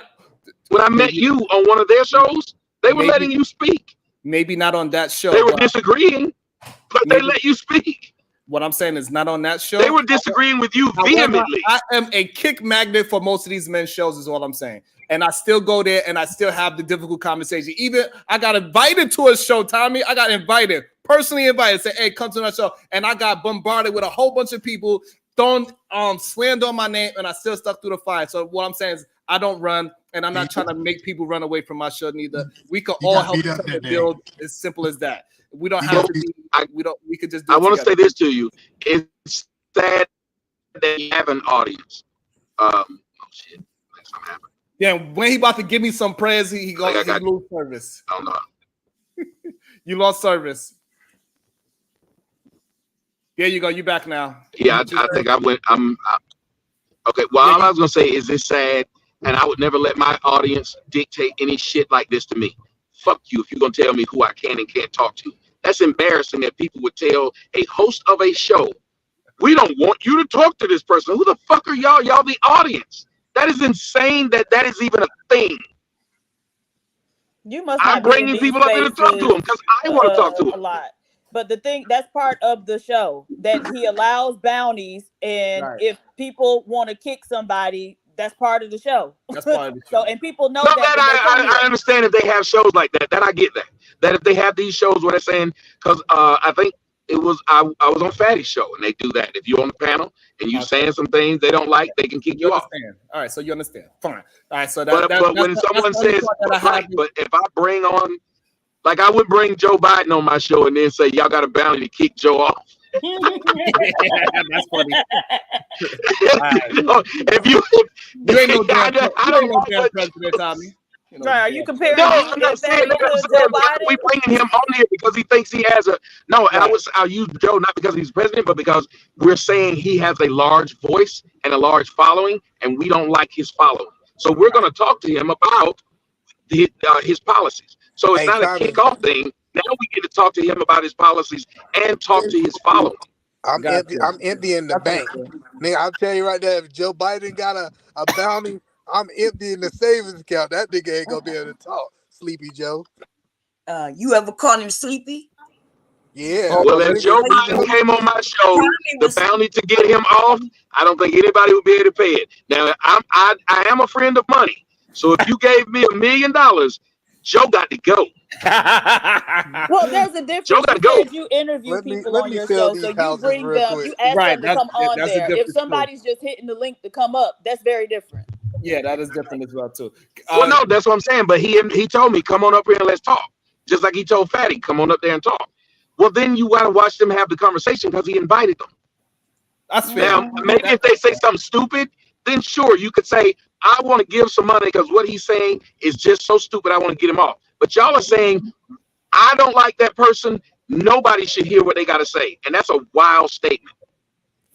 When I met you on one of their shows, they were letting you speak. Maybe not on that show. They were disagreeing, but they let you speak. What I'm saying is not on that show. They were disagreeing with you vehemently. I am a kick magnet for most of these men's shows is all I'm saying. And I still go there and I still have the difficult conversation. Even I got invited to a show, Tommy. I got invited, personally invited, say, "Hey, come to my show." And I got bombarded with a whole bunch of people throwing slander on my name, and I still stuck through the fire. So what I'm saying is I don't run, and I'm not trying to make people run away from my show neither. We could all help each other build. As simple as that. We don't have to be. We could just. I want to say this to you. It's sad that you have an audience. Oh shit! Something happened. Yeah, when he about to give me some prayers, he lose service. I don't know. You lost service. There you go. You back now. Yeah, I think I went. Okay. Well, all I was gonna say is it's sad, and I would never let my audience dictate any shit like this to me. Fuck you if you're gonna tell me who I can and can't talk to. That's embarrassing that people would tell a host of a show, "We don't want you to talk to this person." Who the fuck are y'all? Y'all the audience. That is insane that is even a thing. You must. I'm bringing people up here to talk to them because I want to talk to them a lot. But the thing that's part of the show that he allows bounties, and if people want to kick somebody, that's part of the show. That's part of the show. So, and people know that. I understand if they have shows like that. That I get that. That if they have these shows where they're saying, because I think it was I was on Fatty's show and they do that. If you're on the panel and you saying some things they don't like, they can kick you off. All right, so you understand. Fine. All right, so but when someone says, right, but if I bring on, like I would bring Joe Biden on my show and then say, "Y'all got a bounty to kick Joe off." That's funny. You know, if you ain't no damn president, Tommy. Right, are you comparing? No, I'm not saying that. We bringing him on here because he thinks he has a no. And I'll use Joe not because he's president, but because we're saying he has a large voice and a large following, and we don't like his following. So we're going to talk to him about his policies. So it's not a kickoff thing. Now we get to talk to him about his policies and talk to his following. I'm empty in the bank. Nigga, I'll tell you right there, if Joe Biden got a bounty, I'm empty in the savings account. That nigga ain't gonna be able to talk. Sleepy Joe. You ever call him Sleepy? Yeah. Well, if Joe Biden came on my show, the bounty to get him off, I don't think anybody would be able to pay it. Now, I am a friend of money. So if you gave me $1 million, Joe got to go. Well, there's a difference. Joe got to go. You interview people on your show, so you bring them, you ask them to come on there. If somebody's just hitting the link to come up, that's very different. Yeah, that is different as well too. Well, no, that's what I'm saying. But he told me, come on up here and let's talk. Just like he told Fatty, come on up there and talk. Well, then you gotta watch them have the conversation because he invited them. That's fair. Now, maybe if they say something stupid, then sure, you could say, I want to give some money because what he's saying is just so stupid. I want to get him off. But y'all are saying, I don't like that person, nobody should hear what they got to say. And that's a wild statement.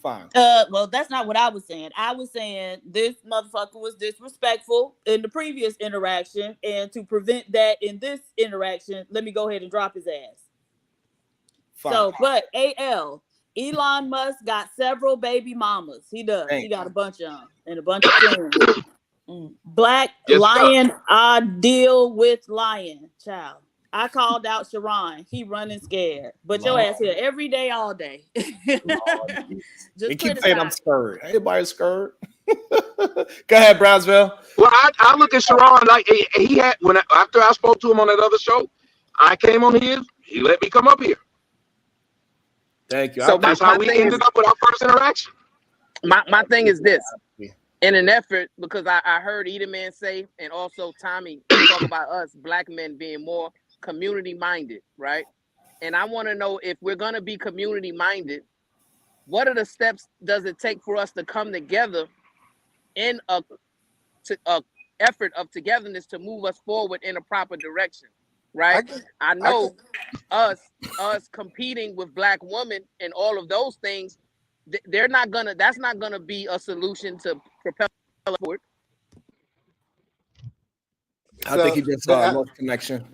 Fine. Well, that's not what I was saying. I was saying this motherfucker was disrespectful in the previous interaction, and to prevent that in this interaction, let me go ahead and drop his ass. Fine. So, but Elon Musk got several baby mamas. He does. Dang. He got a bunch of them and a bunch of friends. Black Yes, lion, I deal with lion, child. I called out Sharon. He running scared. But your ass here every day, all day. They keep saying I'm scared. Everybody's scared. Go ahead, Brownsville. Well, I look at Sharon like he had after I spoke to him on that other show, I came on his. He let me come up here. Thank you. So that's how we ended up with our first interaction. My thing is this. In an effort, because I heard Edelman say, and also Tommy talk about us black men being more community minded, right? And I want to know, if we're going to be community minded, what are the steps does it take for us to come together in a effort of togetherness to move us forward in a proper direction, right? I know us competing with black women and all of those things, that's not gonna be a solution to propel forward. I think he just lost connection.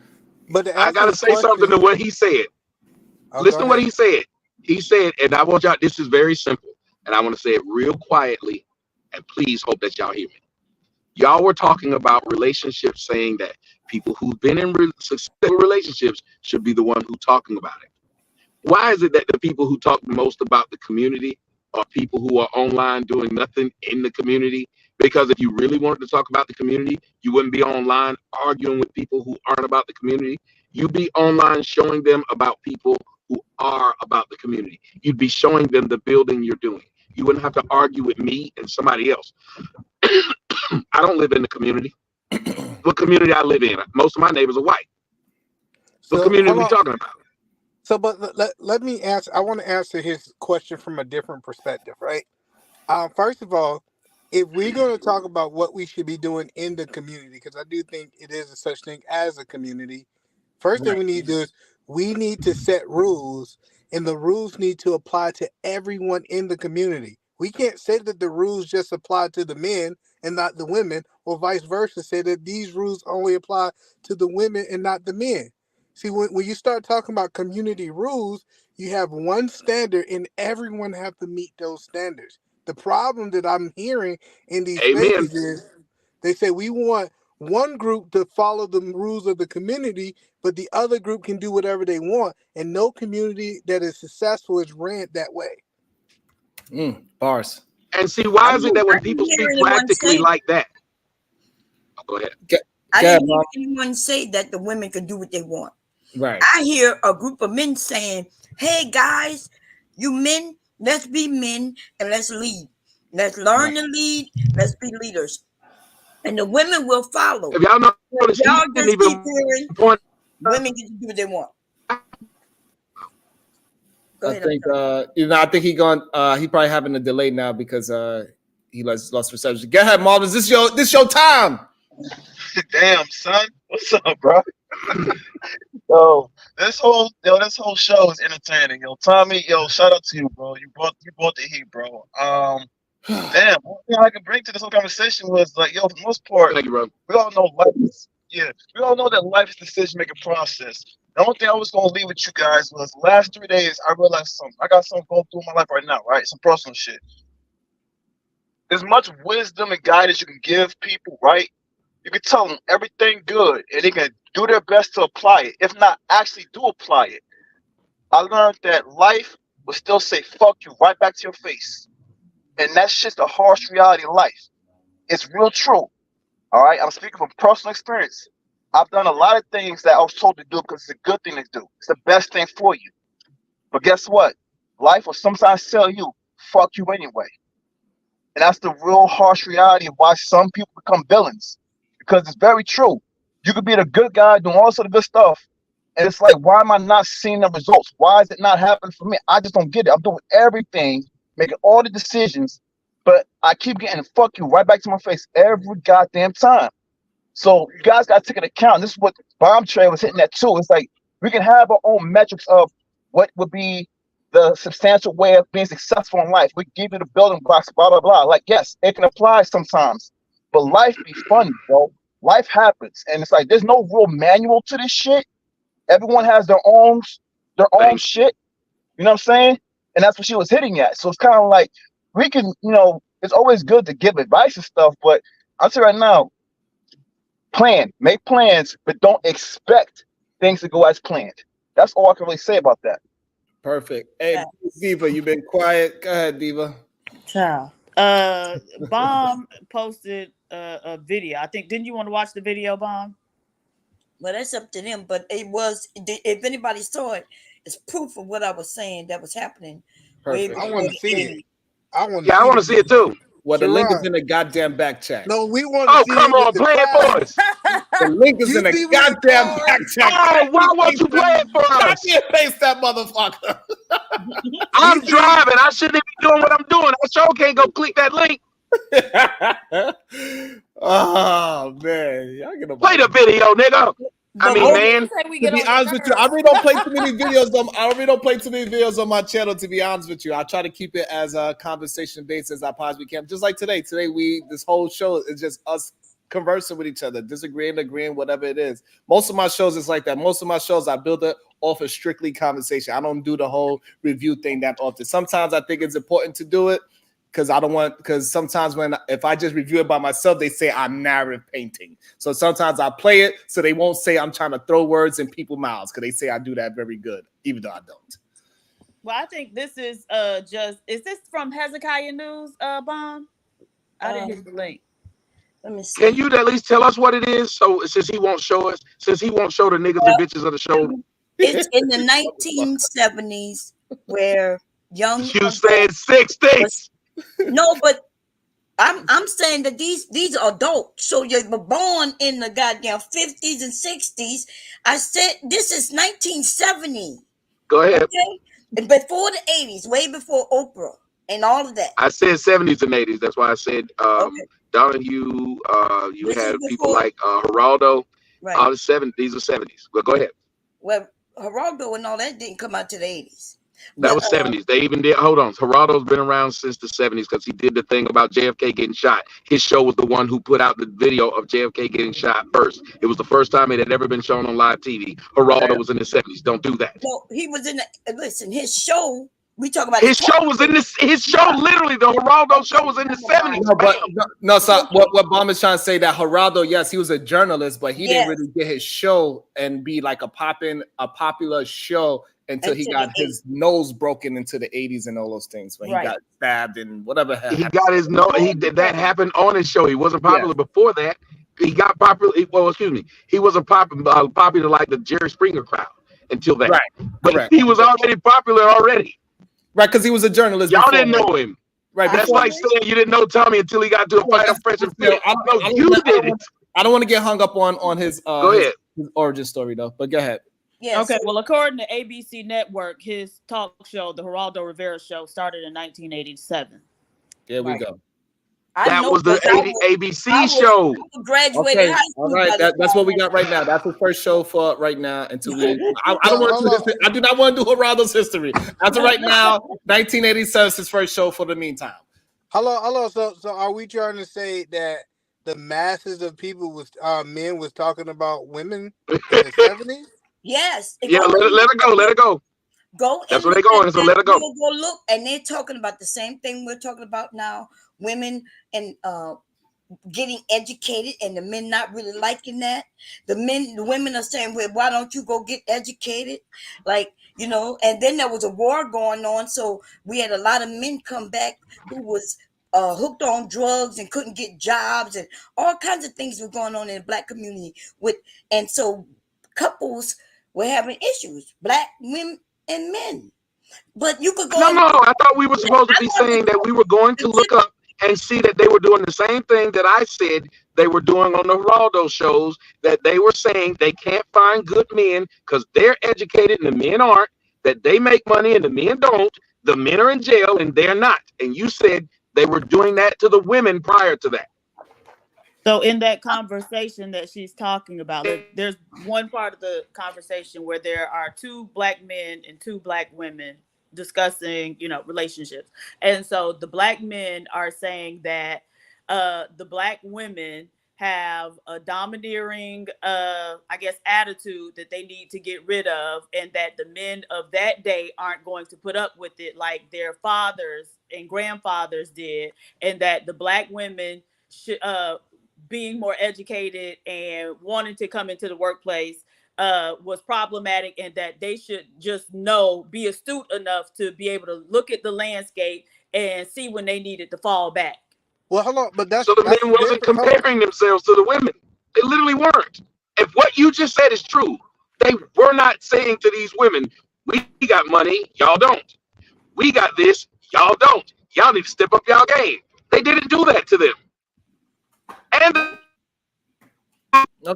But I gotta say something to what he said. Listen to what he said. He said, and I want y'all, this is very simple, and I want to say it real quietly, and please hope that y'all hear me. Y'all were talking about relationships, saying that people who've been in successful relationships should be the one who talking about it. Why is it that the people who talk the most about the community are people who are online doing nothing in the community? Because if you really wanted to talk about the community, you wouldn't be online arguing with people who aren't about the community. You'd be online showing them about people who are about the community. You'd be showing them the building you're doing. You wouldn't have to argue with me and somebody else. I don't live in the community. What community I live in? Most of my neighbors are white. What community are we talking about? So, but let me answer. I want to answer his question from a different perspective, right? First of all, if we're going to talk about what we should be doing in the community, because I do think it is a such thing as a community, first thing we need to do is we need to set rules, and the rules need to apply to everyone in the community. We can't say that the rules just apply to the men and not the women, or vice versa, say that these rules only apply to the women and not the men. See, when you start talking about community rules, you have one standard and everyone have to meet those standards. The problem that I'm hearing in these spaces is they say we want one group to follow the rules of the community, but the other group can do whatever they want. And no community that is successful is ran that way. Bars. And see, why is it that when people speak practically like that? Oh, go ahead. I didn't hear anyone say that the women could do what they want. Right. I hear a group of men saying, hey guys, you men, let's be men and let's lead. Let's learn to lead. Let's be leaders. And the women will follow. If y'all know, y'all just keep hearing women get to do what they want. Go ahead, I think he probably having a delay now because he lost reception. Go ahead, Marvin. This your time. Damn, son. What's up, bro? Yo, this whole show is entertaining. Yo, Tommy, shout out to you, bro. You brought the heat, bro. Damn, one thing I can bring to this whole conversation was like, for the most part, thank you, bro. We all know we all know that life is a decision-making process. The only thing I was gonna leave with you guys was the last 3 days I realized something. I got something going through in my life right now, right? Some personal shit. As much wisdom and guidance you can give people, right? You can tell them everything good, and they can do their best to apply it. If not, actually do apply it. I learned that life will still say "fuck you" right back to your face, and that's just a harsh reality of life. It's real true. All right, I'm speaking from personal experience. I've done a lot of things that I was told to do because it's a good thing to do. It's the best thing for you. But guess what? Life will sometimes tell you "fuck you" anyway, and that's the real harsh reality of why some people become villains. Because it's very true. You could be the good guy doing all sort of good stuff. And it's like, why am I not seeing the results? Why is it not happening for me? I just don't get it. I'm doing everything, making all the decisions, but I keep getting "fuck you" right back to my face every goddamn time. So you guys got to take into account. This is what Bomb Tray was hitting at too. It's like we can have our own metrics of what would be the substantial way of being successful in life. We give you the building blocks, blah, blah, blah. Like, yes, it can apply sometimes, but life be funny, bro. Life happens. And it's like, there's no real manual to this shit. Everyone has their own shit. You know what I'm saying? And that's what she was hitting at. So it's kind of like, we can, it's always good to give advice and stuff, but I'll say right now, make plans, but don't expect things to go as planned. That's all I can really say about that. Perfect. Hey, Diva, you've been quiet. Go ahead, Diva. Ciao. Bomb posted a video. I think, didn't you want to watch the video, Bomb? Well, that's up to them. But it was, if anybody saw it, it's proof of what I was saying that was happening. Perfect. I want to see it. I want to see it too. Well, the link is in the goddamn back chat. No, we want to see come it on, with the play it crowd. for us. The link is in the goddamn back chat. Oh, why won't you play it for us? Copy and paste that motherfucker. I'm driving. I shouldn't be doing what I'm doing. I sure can't go click that link. Oh man, y'all get play the video, nigga. I mean, man. To be honest with you, I really don't play too many videos. I really don't play too many videos on my channel. To be honest with you, I try to keep it as a conversation based as I possibly can. Just like today. Today, this whole show is just us conversing with each other, disagreeing, agreeing, whatever it is. Most of my shows is like that. Most of my shows, I build it off of strictly conversation. I don't do the whole review thing that often. Sometimes I think it's important to do it. Because sometimes if I just review it by myself, they say I'm narrative painting. So sometimes I play it so they won't say I'm trying to throw words in people's mouths because they say I do that very good, even though I don't. Well, I think this is is this from Hezekiah News, Bomb? I didn't hit the link. Let me see. Can you at least tell us what it is? So since he won't show us, since he won't show the niggas and bitches of the show. It's in the 1970s where young. You said 60s. No, but I'm saying that these are adults. So you were born in the goddamn 50s and 60s. I said this is 1970. Go ahead. Okay? And before the 80s, way before Oprah and all of that. I said 70s and 80s. That's why I said Donahue. You had people like Geraldo. Right. All the 70s. These are 70s. But go ahead. Well, Geraldo and all that didn't come out to the 80s. That was 70s. They even did. Hold on. Geraldo's been around since the 70s because he did the thing about JFK getting shot. His show was the one who put out the video of JFK getting shot first. It was the first time it had ever been shown on live TV. Geraldo was in the 70s. Don't do that. No, he was in the. Listen, his show. We talk about his show was in this. His show, literally, the Geraldo show was in the 70s. No, but no. So what Bomb is trying to say that Geraldo, yes, he was a journalist, but he didn't really get his show and be like a popular show until he got his nose broken into the 80s and all those things when he got stabbed and whatever. He got his nose. He did that happen on his show. He wasn't popular before that. He got popular. Well, excuse me. He wasn't popular like the Jerry Springer crowd until that. Right. But he was already popular already. Right, because he was a journalist. Y'all didn't know him. Right. That's like saying you didn't know Tommy until he got to a fight on Fresh and Fit. You did it. I don't want to get hung up on his go ahead. His origin story though. But go ahead. Yes. Okay. Well, according to ABC Network, his talk show, the Geraldo Rivera Show, started in 1987. There we go. That was the ABC show. Graduated high school. All right, that's what we got right now. That's the first show for right now. Until we, I don't want to do this. I do not want to do Geraldo's history. As of right now, 1987 is his first show for the meantime. Hello. So are we trying to say that the masses of people men was talking about women in the 70s? Yes. Yeah, let her go. Let her go. Go. That's where they're going. So let her go. Go look, and they're talking about the same thing we're talking about now. Women and getting educated, and the men not really liking that. The women are saying, "Well, why don't you go get educated?" Like, you know. And then there was a war going on, so we had a lot of men come back who was hooked on drugs and couldn't get jobs, and all kinds of things were going on in the Black community. And so couples were having issues, Black women and men. But you could go. No. I thought we were supposed to be saying that we were going to look up and see that they were doing the same thing that I said they were doing on the Geraldo shows, that they were saying they can't find good men because they're educated and the men aren't, that they make money and the men don't, the men are in jail and they're not. And you said they were doing that to the women prior to that. So in that conversation that she's talking about, there's one part of the conversation where there are two black men and two black women discussing, relationships. And so the black men are saying that the black women have a domineering, I guess, attitude that they need to get rid of, and that the men of that day aren't going to put up with it like their fathers and grandfathers did, and that the black women should, being more educated and wanting to come into the workplace was problematic, and that they should just be astute enough to be able to look at the landscape and see when they needed to fall back. Well, hold on, but so the men wasn't comparing themselves to the women. They literally weren't. If what you just said is true, they were not saying to these women, "We got money, y'all don't. We got this, y'all don't. Y'all need to step up y'all game." They didn't do that to them. And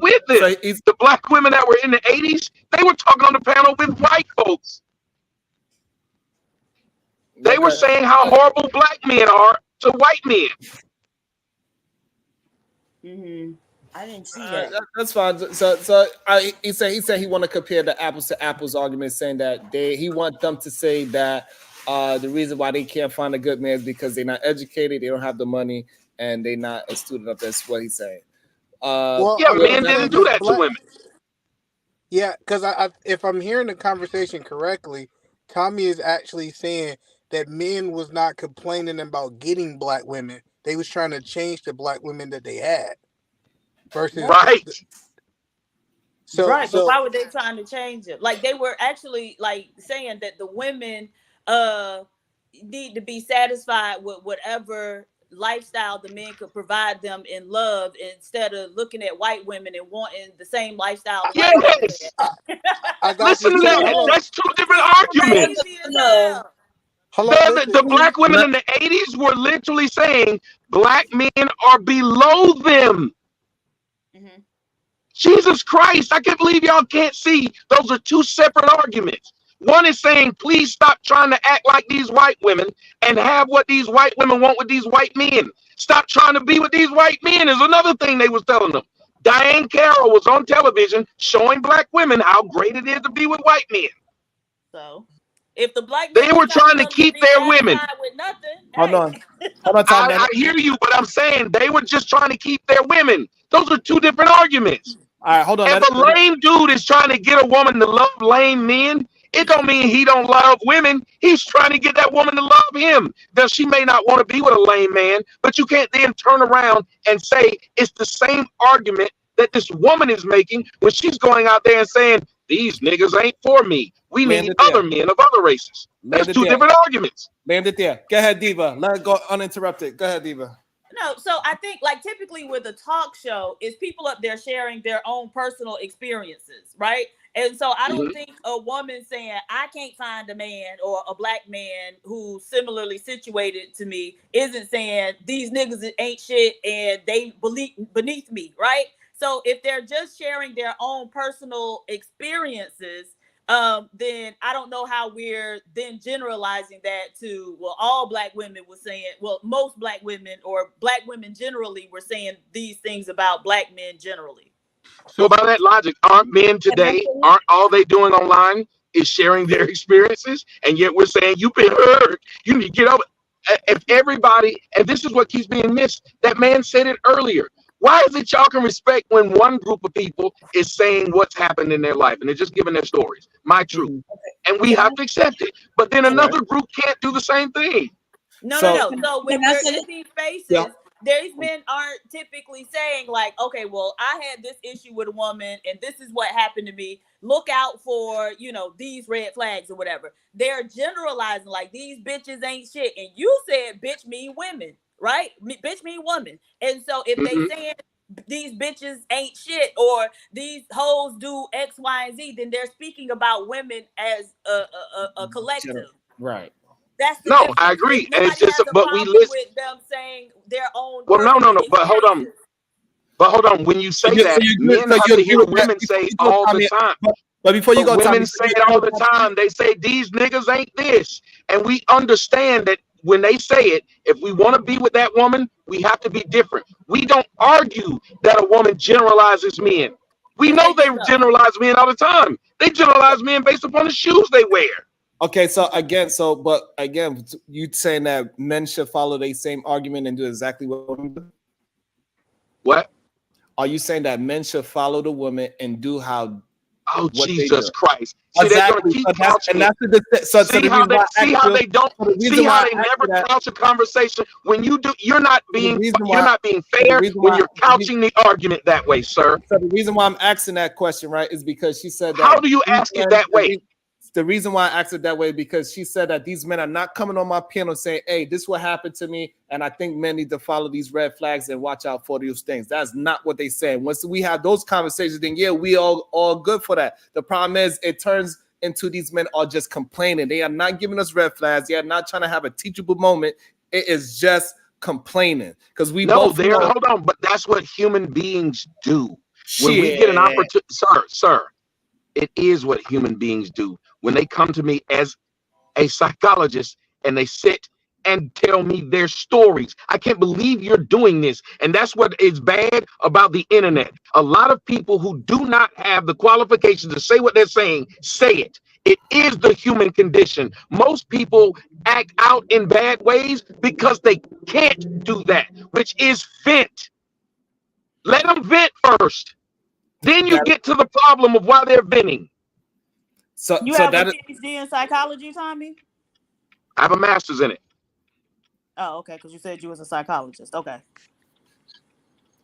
with this, the black women that were in the 80s, they were talking on the panel with white folks. They were saying how horrible black men are to white men. Mm-hmm. I didn't see that. That's fine. He said he want to compare the apples to apples argument, saying that he want them to say that the reason why they can't find a good man is because they're not educated, they don't have the money, and they're not astute enough. That's what he's saying. Men didn't do that to women. Yeah, because if I'm hearing the conversation correctly, Tommy is actually saying that men was not complaining about getting black women. They was trying to change the black women that they had. Versus right. But why were they trying to change it? Like, they were actually like saying that the women need to be satisfied with whatever lifestyle the men could provide them in love, instead of looking at white women and wanting the same lifestyle. Yes. Listen to that. That's two different arguments. The black women in the 80s were literally saying black men are below them. Mm-hmm. Jesus Christ, I can't believe y'all can't see. Those are two separate arguments. One is saying, please stop trying to act like these white women and have what these white women want with these white men. Stop trying to be with these white men is another thing they was telling them. Diane Carroll was on television showing black women how great it is to be with white men. So if the black they were trying to keep their women. With nothing, hold on, I hear you, but I'm saying they were just trying to keep their women. Those are two different arguments. All right, hold on. If a lame dude is trying to get a woman to love lame men, it don't mean he don't love women. He's trying to get that woman to love him. Now, she may not want to be with a lame man, but you can't then turn around and say it's the same argument that this woman is making when she's going out there and saying, these niggas ain't for me. We need other men of other races. That's two different arguments. Land it there. Go ahead, Diva. Let it go uninterrupted. Go ahead, Diva. No, so I think, like, typically with a talk show, is people up there sharing their own personal experiences, right? And so I don't think a woman saying, I can't find a man, or a black man who's similarly situated to me, isn't saying these niggas ain't shit and they beneath me, right? So if they're just sharing their own personal experiences, then I don't know how we're then generalizing that to, well, all black women were saying, well, most black women or black women generally were saying these things about black men generally. So by that logic, aren't men today, aren't all they doing online is sharing their experiences? And yet we're saying, you've been hurt, you need to get over it. If everybody, and this is what keeps being missed, that man said it earlier. Why is it y'all can respect when one group of people is saying what's happened in their life and they're just giving their stories, my truth, and we have to accept it. But then another group can't do the same thing. No. So when we're in these spaces, these men aren't typically saying like, okay, well, I had this issue with a woman and this is what happened to me. Look out for, these red flags or whatever. They're generalizing like these bitches ain't shit. And you said bitch mean women, right? Bitch mean woman. And so if they saying these bitches ain't shit or these hoes do X, Y, and Z, then they're speaking about women as a collective. Right. That's the difference. I agree. And it's just, but we listen with them saying their own. Well, no. But hold on. When you say that, men have to hear women say all the time. But before you go, women say it all the time. They say these niggas ain't this, and we understand that when they say it, if we want to be with that woman, we have to be different. We don't argue that a woman generalizes men. We know they generalize men all the time. They generalize men based upon the shoes they wear. Okay, but again, you saying that men should follow the same argument and do exactly what women do? What? Are you saying that men should follow the woman and do how? Oh, Jesus Christ! See, Exactly. they're gonna keep see how they don't see how they never couch a conversation. When you do, you're not being fair when you're couching the argument that way, sir. So the reason why I'm asking that question, right, is because she said that. How do you ask it that way? The reason why I asked it that way because she said that these men are not coming on my panel saying, "Hey, this is what happened to me," and I think men need to follow these red flags and watch out for those things. That's not what they said. Once we have those conversations, then yeah, we all good for that. The problem is it turns into these men are just complaining. They are not giving us red flags. They are not trying to have a teachable moment. It is just complaining because we both know. Hold on, but that's what human beings do. When we get an opportunity, sir, it is what human beings do. When they come to me as a psychologist and they sit and tell me their stories. I can't believe you're doing this. And that's what is bad about the internet. A lot of people who do not have the qualifications to say what they're saying, say it. It is the human condition. Most people act out in bad ways because they can't do that, which is vent. Let them vent first. Then you get to the problem of why they're venting. So you have a PhD in psychology, Tommy? I have a master's in it. Oh, okay, because you said you was a psychologist. Okay.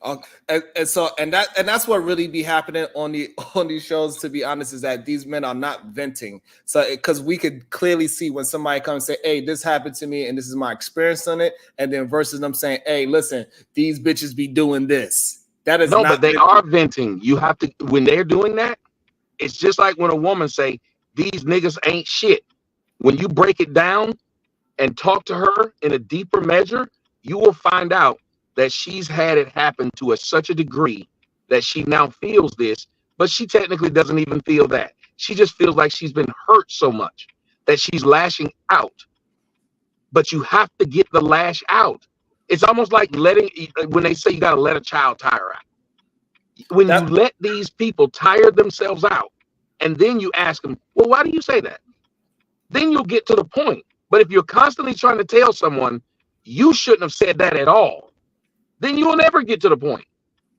And that's what really be happening on these shows, to be honest, is that these men are not venting. So because we could clearly see when somebody comes and say, "Hey, this happened to me and this is my experience on it," and then versus them saying, "Hey, listen, these bitches be doing this." That is but they are venting. You have to, when they're doing that, it's just like when a woman say, "These niggas ain't shit." When you break it down and talk to her in a deeper measure, you will find out that she's had it happen to such a degree that she now feels this, but she technically doesn't even feel that. She just feels like she's been hurt so much that she's lashing out. But you have to get the lash out. It's almost like when they say you got to let a child tire out. When you let these people tire themselves out, and then you ask them, "Well, why do you say that?" Then you'll get to the point. But if you're constantly trying to tell someone you shouldn't have said that at all, then you'll never get to the point,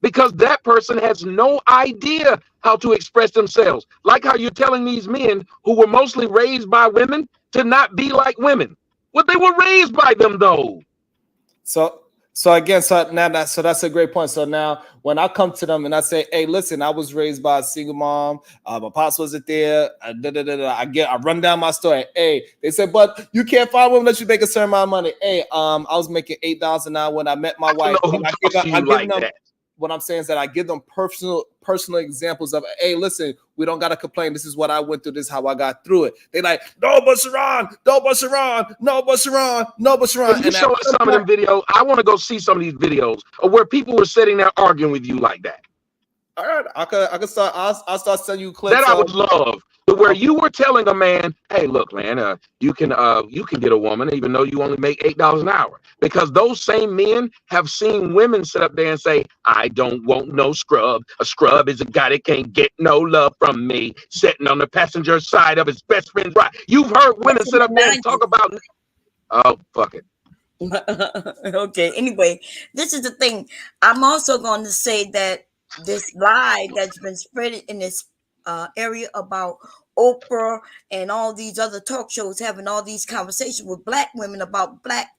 because that person has no idea how to express themselves. Like how you're telling these men who were mostly raised by women to not be like women. Well, they were raised by them though. So that's a great point. So now when I come to them and I say, "Hey, listen, I was raised by a single mom. My pops wasn't there. I run down my story. Hey, they said, but you can't find women unless you make a certain amount of money. Hey, I was making $8 an hour when I met my wife. What I'm saying is that I give them personal examples of, "Hey, listen, we don't gotta complain. This is what I went through. This is how I got through it." They like, "No, but Sharon, no, but Sharon, no, but Sharon, no, but Sharon." You show us some of them videos. I want to go see some of these videos of where people were sitting there arguing with you like that. All right, I could start. I'll start sending you clips. That I would love. Where you were telling a man, "Hey, look, man, you can get a woman even though you only make $8 an hour," because those same men have seen women sit up there and say, "I don't want no scrub. A scrub is a guy that can't get no love from me, sitting on the passenger side of his best friend's ride." You've heard women sit up there and talk about. Oh, fuck it. Okay. Anyway, this is the thing. I'm also going to say that this lie that's been spread in this area about Oprah and all these other talk shows having all these conversations with black women about black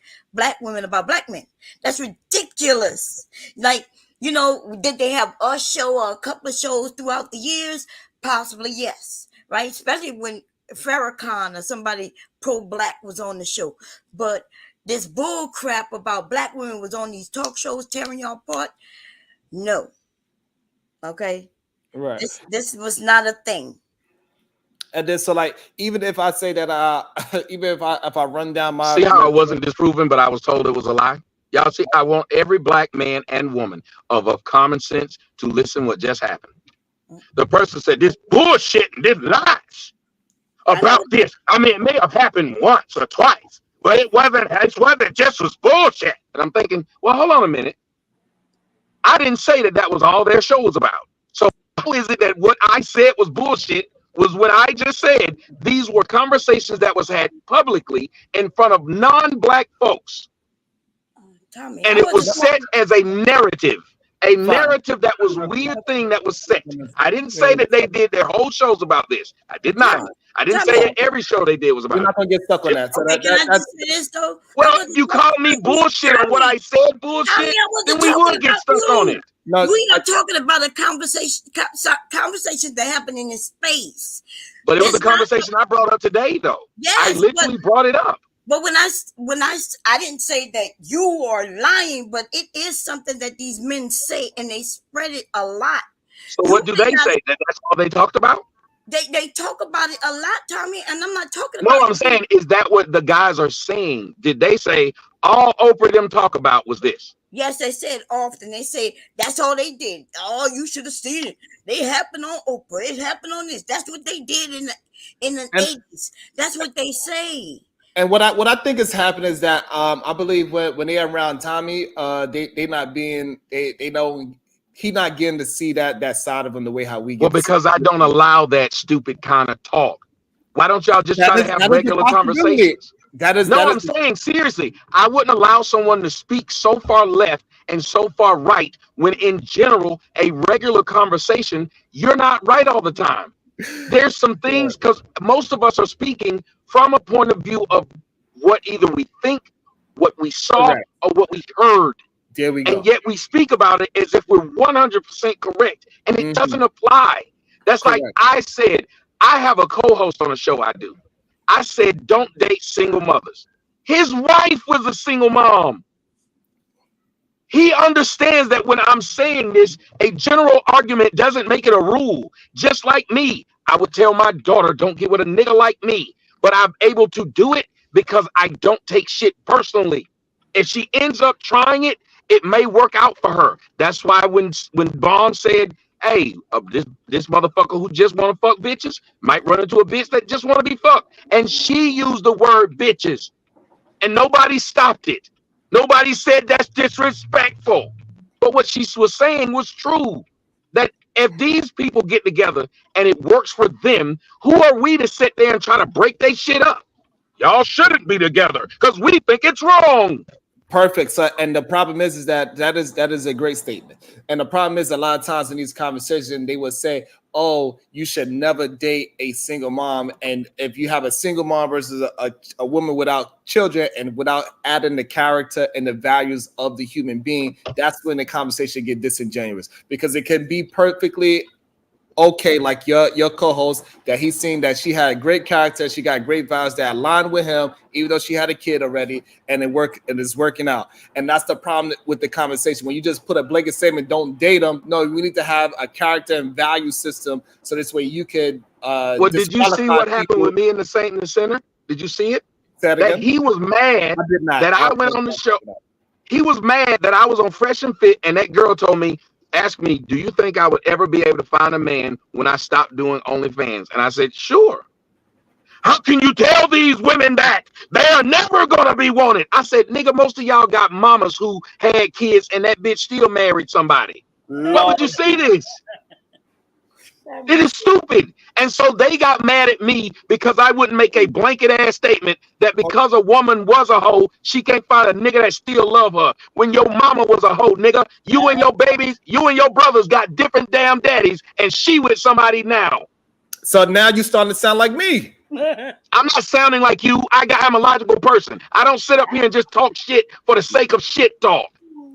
women about black men. That's ridiculous. Like, did they have a show or a couple of shows throughout the years? Possibly, yes. Right? Especially when Farrakhan or somebody pro-black was on the show. But this bull crap about black women was on these talk shows tearing y'all apart? No. Okay? Right. This was not a thing. And then so like even if I say that even if I run down my see how it wasn't disproven, but I was told it was a lie. Y'all see, I want every black man and woman of common sense to listen what just happened. The person said this bullshit and this lies about this. I mean, it may have happened once or twice, But it wasn't just was bullshit. And I'm thinking, well, hold on a minute. I didn't say that was all their show was about. So how is it that what I said was bullshit was what I just said? These were conversations that was had publicly in front of non-black folks. Tommy, And it was set as a narrative. A narrative that was weird thing that was set. I didn't say that they did their whole shows about this. I did not. I didn't say that every show they did was about. We're not gonna get stuck on that. So Okay, can I just say this though? Well, if you call me bullshit on what I said bullshit, then we would get stuck on it. No, we are talking about a conversation that happened in space. But it was a conversation I brought up today, though. Yes, I literally brought it up. But when I didn't say that you are lying, but it is something that these men say, and they spread it a lot. So what do they say? That's all they talked about? They talk about it a lot, Tommy, and I'm not talking about. No, I'm saying, is that what the guys are saying? Did they say all Oprah them talk about was this? Yes, they said often. They say that's all they did. Oh, you should have seen it. They happened on Oprah. It happened on this. That's what they did in the 80s. That's what they say. And what I think is happening is that I believe when they're around Tommy, they not being they know he not getting to see that side of him the way how we get. Well, because I don't allow that stupid kind of talk. Why don't y'all just try to have regular conversations? I'm saying seriously, I wouldn't allow someone to speak so far left and so far right when in general a regular conversation, you're not right all the time. There's some things, because most of us are speaking from a point of view of what either we think, what we saw, or what we heard. There we go. And yet we speak about it as if we're 100% correct, and it doesn't apply. That's like I said, I have a co-host on a show I do. I said, don't date single mothers. His wife was a single mom. He understands that when I'm saying this, a general argument doesn't make it a rule. Just like me, I would tell my daughter, don't get with a nigga like me. But I'm able to do it because I don't take shit personally. If she ends up trying it, it may work out for her. That's why when Bond said, hey, this motherfucker who just want to fuck bitches might run into a bitch that just want to be fucked. And she used the word bitches. And nobody stopped it. Nobody said that's disrespectful. But what she was saying was true. That if these people get together and it works for them, who are we to sit there and try to break their shit up? Y'all shouldn't be together because we think it's wrong. Perfect. So, and the problem is that is a great statement. And the problem is a lot of times in these conversations, they would say, oh, you should never date a single mom. And if you have a single mom versus a woman without children and without adding the character and the values of the human being, that's when the conversation get disingenuous, because it can be perfectly okay, like your co-host, that he's seen that she had a great character, she got great values that aligned with him, even though she had a kid already, and it's working out. And that's the problem with the conversation. When you just put a blanket statement, don't date them. No, we need to have a character and value system, so this way you could. Well, did you see what happened with me and the Saint and the Sinner? Did you see it? That he was mad that I went on the show. He was mad that I was on Fresh and Fit, and that girl told me, ask me, do you think I would ever be able to find a man when I stopped doing OnlyFans? And I said, sure. How can you tell these women that they are never going to be wanted? I said, nigga, most of y'all got mamas who had kids and that bitch still married somebody. Why would you see this? It is stupid. And so they got mad at me because I wouldn't make a blanket ass statement that because a woman was a hoe, she can't find a nigga that still love her. When your mama was a hoe, nigga, you and your babies, you and your brothers got different damn daddies, and she with somebody now. So now you starting to sound like me. I'm not sounding like you. I'm a logical person. I don't sit up here and just talk shit for the sake of shit talk.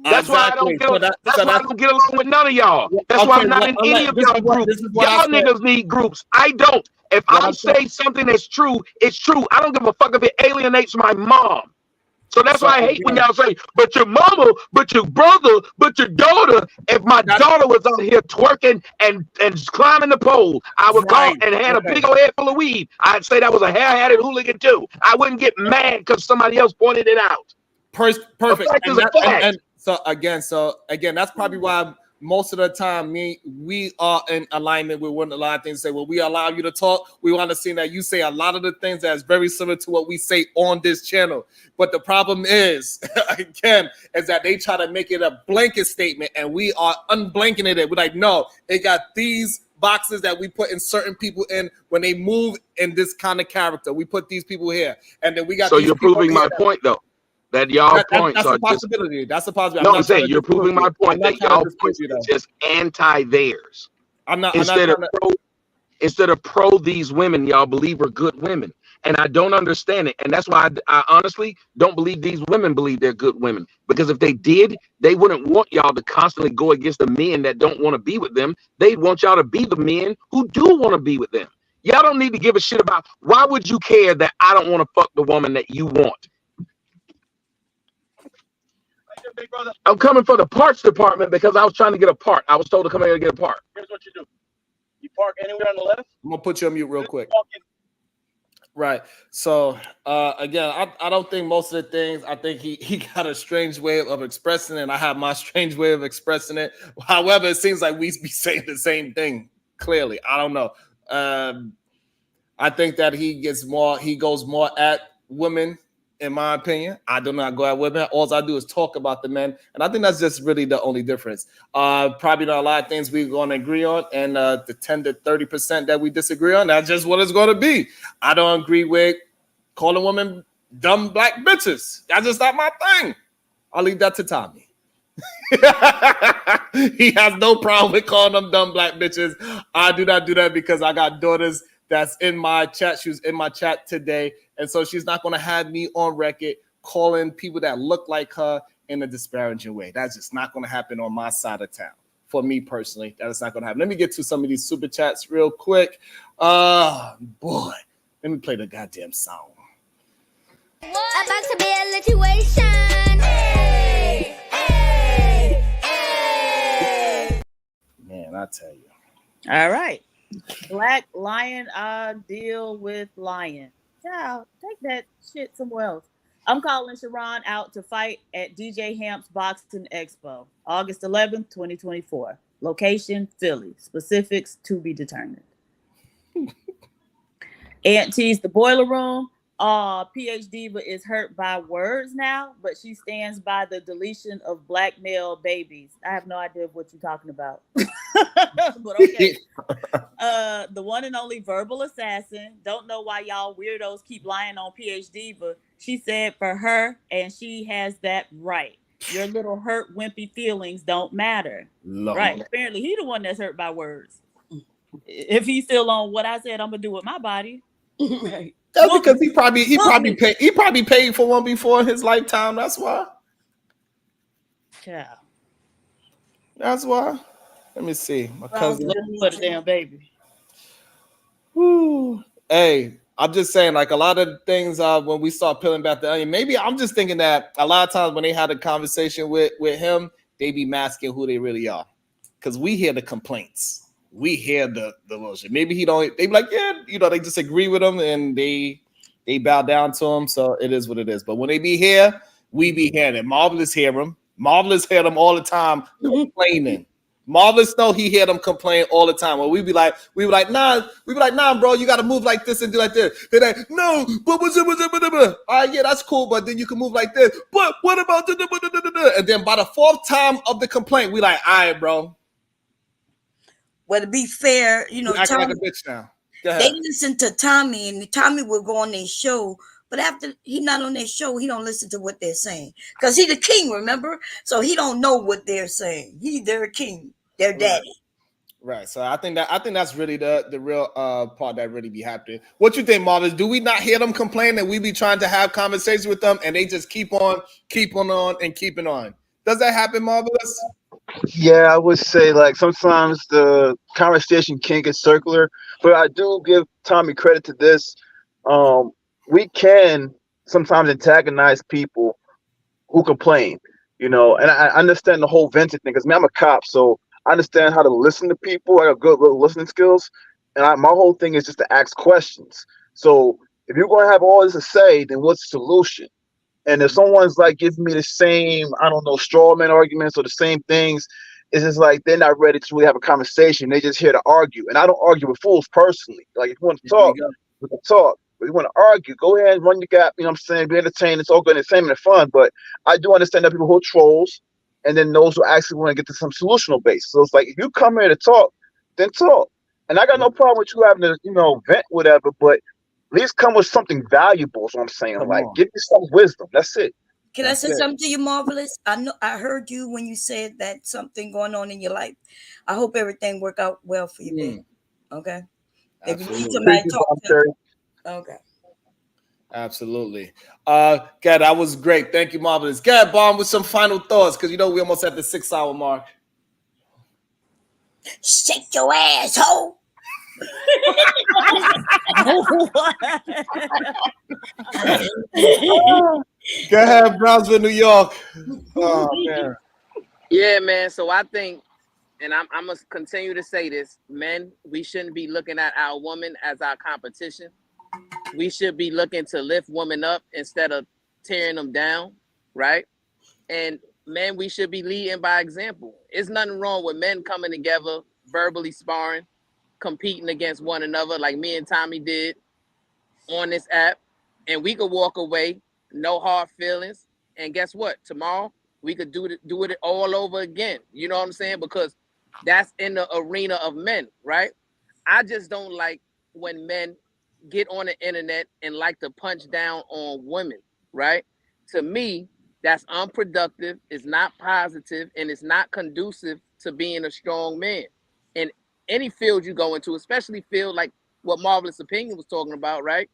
That's why I don't get. That's why I don't get along with none of y'all. That's why I'm not in any of y'all groups. Y'all niggas need groups. I don't. If I say something that's true, it's true. I don't give a fuck if it alienates my mom. So that's why I hate when y'all say, but your mama, but your brother, but your daughter. If my daughter was out here twerking and climbing the pole, I would call and had a big old head full of weed, I'd say that was a hair-hatted hooligan too. I wouldn't get mad because somebody else pointed it out. Perfect. So again, that's probably why most of the time, we are in alignment with what a lot of things say. Well, we allow you to talk. We want to see that you say a lot of the things that's very similar to what we say on this channel. But the problem is, again, is that they try to make it a blanket statement, and we are unblanking it. We're like, no, it got these boxes that we put in certain people in when they move in this kind of character. We put these people here, and then we got. So these you're people proving my point, though, that y'all points that's are a possibility. That's a possibility. No, I'm saying you're proving my point that y'all points are just anti theirs. I'm not instead of pro these women, y'all believe are good women, and I don't understand it, and that's why I honestly don't believe these women believe they're good women, because if they did, they wouldn't want y'all to constantly go against the men that don't want to be with them. They'd want y'all to be the men who do want to be with them. Y'all don't need to give a shit about, why would you care that I don't want to fuck the woman that you want? I'm coming for the parts department because I was trying to get a part. I was told to come here and get a part. Here's what you do. You park anywhere on the left. I'm gonna put you on mute real quick. Right. So again, I don't think most of the things, I think he got a strange way of expressing it, and I have my strange way of expressing it. However, it seems like we be saying the same thing clearly. I don't know. I think that he goes more at women, in my opinion. I do not go at women. All I do is talk about the men. And I think that's just really the only difference. Probably not a lot of things we're going to agree on. And the 10 to 30% that we disagree on, that's just what it's going to be. I don't agree with calling women dumb black bitches. That's just not my thing. I'll leave that to Tommy. He has no problem with calling them dumb black bitches. I do not do that because I got daughters that's in my chat. She was in my chat today. And so she's not going to have me on record calling people that look like her in a disparaging way. That's just not going to happen on my side of town. For me personally, that is not going to happen. Let me get to some of these super chats real quick. Boy, let me play the goddamn song. About to be a situation. Hey, hey, hey. Man, I tell you. All right. Black lion, I deal with lion. Child, take that shit somewhere else. I'm calling Sharon out to fight at DJ Hamp's Boxing Expo, August 11th, 2024. Location, Philly. Specifics to be determined. Auntie's the boiler room. PhD Diva is hurt by words now, but she stands by the deletion of black male babies. I have no idea what you're talking about. But okay. The one and only verbal assassin. Don't know why y'all weirdos keep lying on PhD Diva. She said for her, and she has that right. Your little hurt, wimpy feelings don't matter. Lord. Right. Apparently, he the one that's hurt by words. If he's still on what I said, I'm gonna do with my body. Right. That's because he probably paid for one before in his lifetime. That's why. Yeah. That's why. Let me see. My cousin put a damn baby. Woo. Hey, I'm just saying, like a lot of things when we start peeling back the onion, maybe I'm just thinking that a lot of times when they had a conversation with him, they be masking who they really are. Because we hear the complaints. We hear the bullshit. Maybe he don't. They be like, yeah, they just agree with him and they bow down to him. So it is what it is. But when they be here, we be hearing it. Marvelous hear him. Marvelous hear them all the time complaining. Marvelous know he hear them complain all the time. When we be like, nah, bro, you got to move like this and do like this. They're like, no, but what's it? All right, yeah, that's cool, but then you can move like this. But what about and then by the fourth time of the complaint, we like, all right, bro. Well, to be fair, you act Tommy, like a bitch now. They listen to Tommy, and Tommy will go on their show. But after he not on their show, he don't listen to what they're saying because he the king, remember? So he don't know what they're saying. He their king, their daddy. Right. So I think that's really the real part that really be happening. What you think, Marvelous? Do we not hear them complain and we be trying to have conversations with them and they just keep on keeping on? Does that happen, Marvelous? Yeah, I would say like sometimes the conversation can get circular, but I do give Tommy credit to this. We can sometimes antagonize people who complain, and I understand the whole venting thing because I'm a cop, so I understand how to listen to people. I got good listening skills, and my whole thing is just to ask questions. So if you're going to have all this to say, then what's the solution? And if someone's like giving me the same, I don't know, straw man arguments or the same things, it's just like they're not ready to really have a conversation. They're just here to argue. And I don't argue with fools personally. Like if you want to talk, we can talk. If you want to argue, go ahead and run your gap. You know what I'm saying? Be entertained. It's all good entertainment and fun. But I do understand that people who are trolls and then those who actually want to get to some solutional base. So it's like if you come here to talk, then talk. And I got no problem with you having to, vent whatever, but at least come with something valuable is what I'm saying. Give me some wisdom. That's it. Can I say something to you, Marvelous? I heard you when you said that something going on in your life. I hope everything work out well for you, babe. Okay. If you need somebody to talk to. Okay. Absolutely. God, that was great. Thank you, Marvelous. God, Bomb, with some final thoughts, because we almost at the 6 hour mark. Shake your ass, ho. Go ahead, Brownsville, New York. Oh, man. Yeah, man. So I think, and I'm going to continue to say this, men, we shouldn't be looking at our woman as our competition. We should be looking to lift women up instead of tearing them down, right? And men, we should be leading by example. There's nothing wrong with men coming together, verbally sparring, competing against one another like me and Tommy did on this app. And we could walk away, no hard feelings. And guess what? Tomorrow, we could do it all over again. You know what I'm saying? Because that's in the arena of men, right? I just don't like when men get on the internet and like to punch down on women, right? To me, that's unproductive, it's not positive, and it's not conducive to being a strong man. In any field you go into, especially field like what Marvelous Opinion was talking about, right?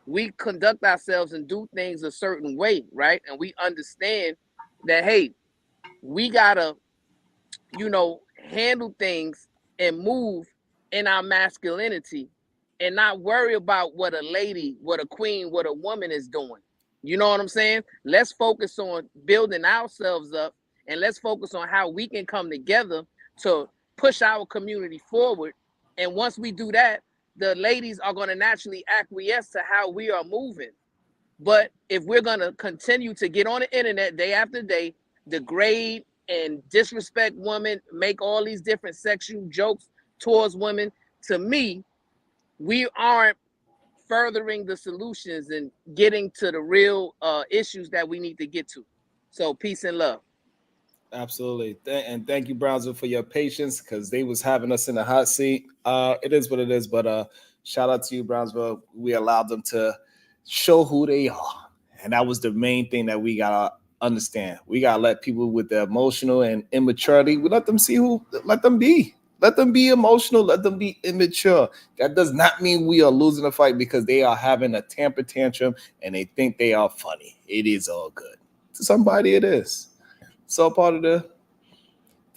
We conduct ourselves and do things a certain way, right? And we understand that, hey, we gotta, handle things and move in our masculinity and not worry about what a lady, what a queen, what a woman is doing. You know what I'm saying? Let's focus on building ourselves up and let's focus on how we can come together to push our community forward. And once we do that, the ladies are going to naturally acquiesce to how we are moving. But if we're going to continue to get on the internet day after day, degrade and disrespect women, make all these different sexual jokes towards women, to me, we aren't furthering the solutions and getting to the real issues that we need to get to. So peace and love. Absolutely. And thank you, Brownsville, for your patience, because they was having us in the hot seat. It is what it is, but shout out to you, Brownsville. We allowed them to show who they are. And that was the main thing that we got to understand. We got to let people with the emotional and immaturity, we let them let them be. Let them be emotional. Let them be immature. That does not mean we are losing a fight because they are having a temper tantrum and they think they are funny. It is all good. To somebody, it is. It's all part of the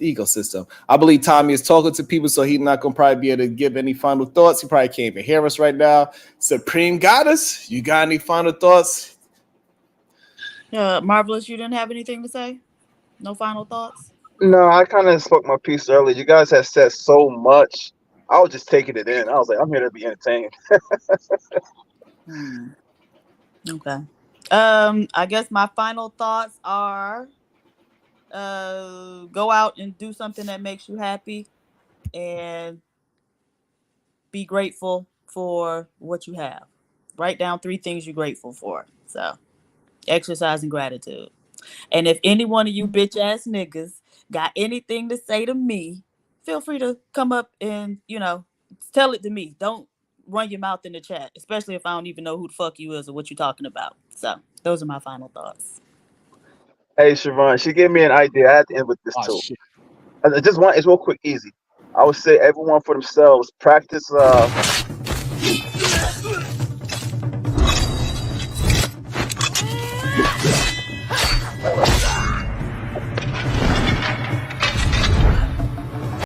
ecosystem. I believe Tommy is talking to people, so he's not going to probably be able to give any final thoughts. He probably can't even hear us right now. Supreme Goddess, you got any final thoughts? Marvelous, you didn't have anything to say? No final thoughts? No, I kind of spoke my piece earlier. You guys have said so much. I was just taking it in. I was like, I'm here to be entertained. Okay. I guess my final thoughts are go out and do something that makes you happy and be grateful for what you have. Write down 3 things you're grateful for. So exercise and gratitude. And if any one of you bitch ass niggas got anything to say to me, feel free to come up and, tell it to me. Don't run your mouth in the chat, especially if I don't even know who the fuck you is or what you're talking about. So those are my final thoughts. Hey, Siobhan, she gave me an idea. I had to end with this too. Shit. Just one, it's real quick, easy. I would say everyone for themselves, practice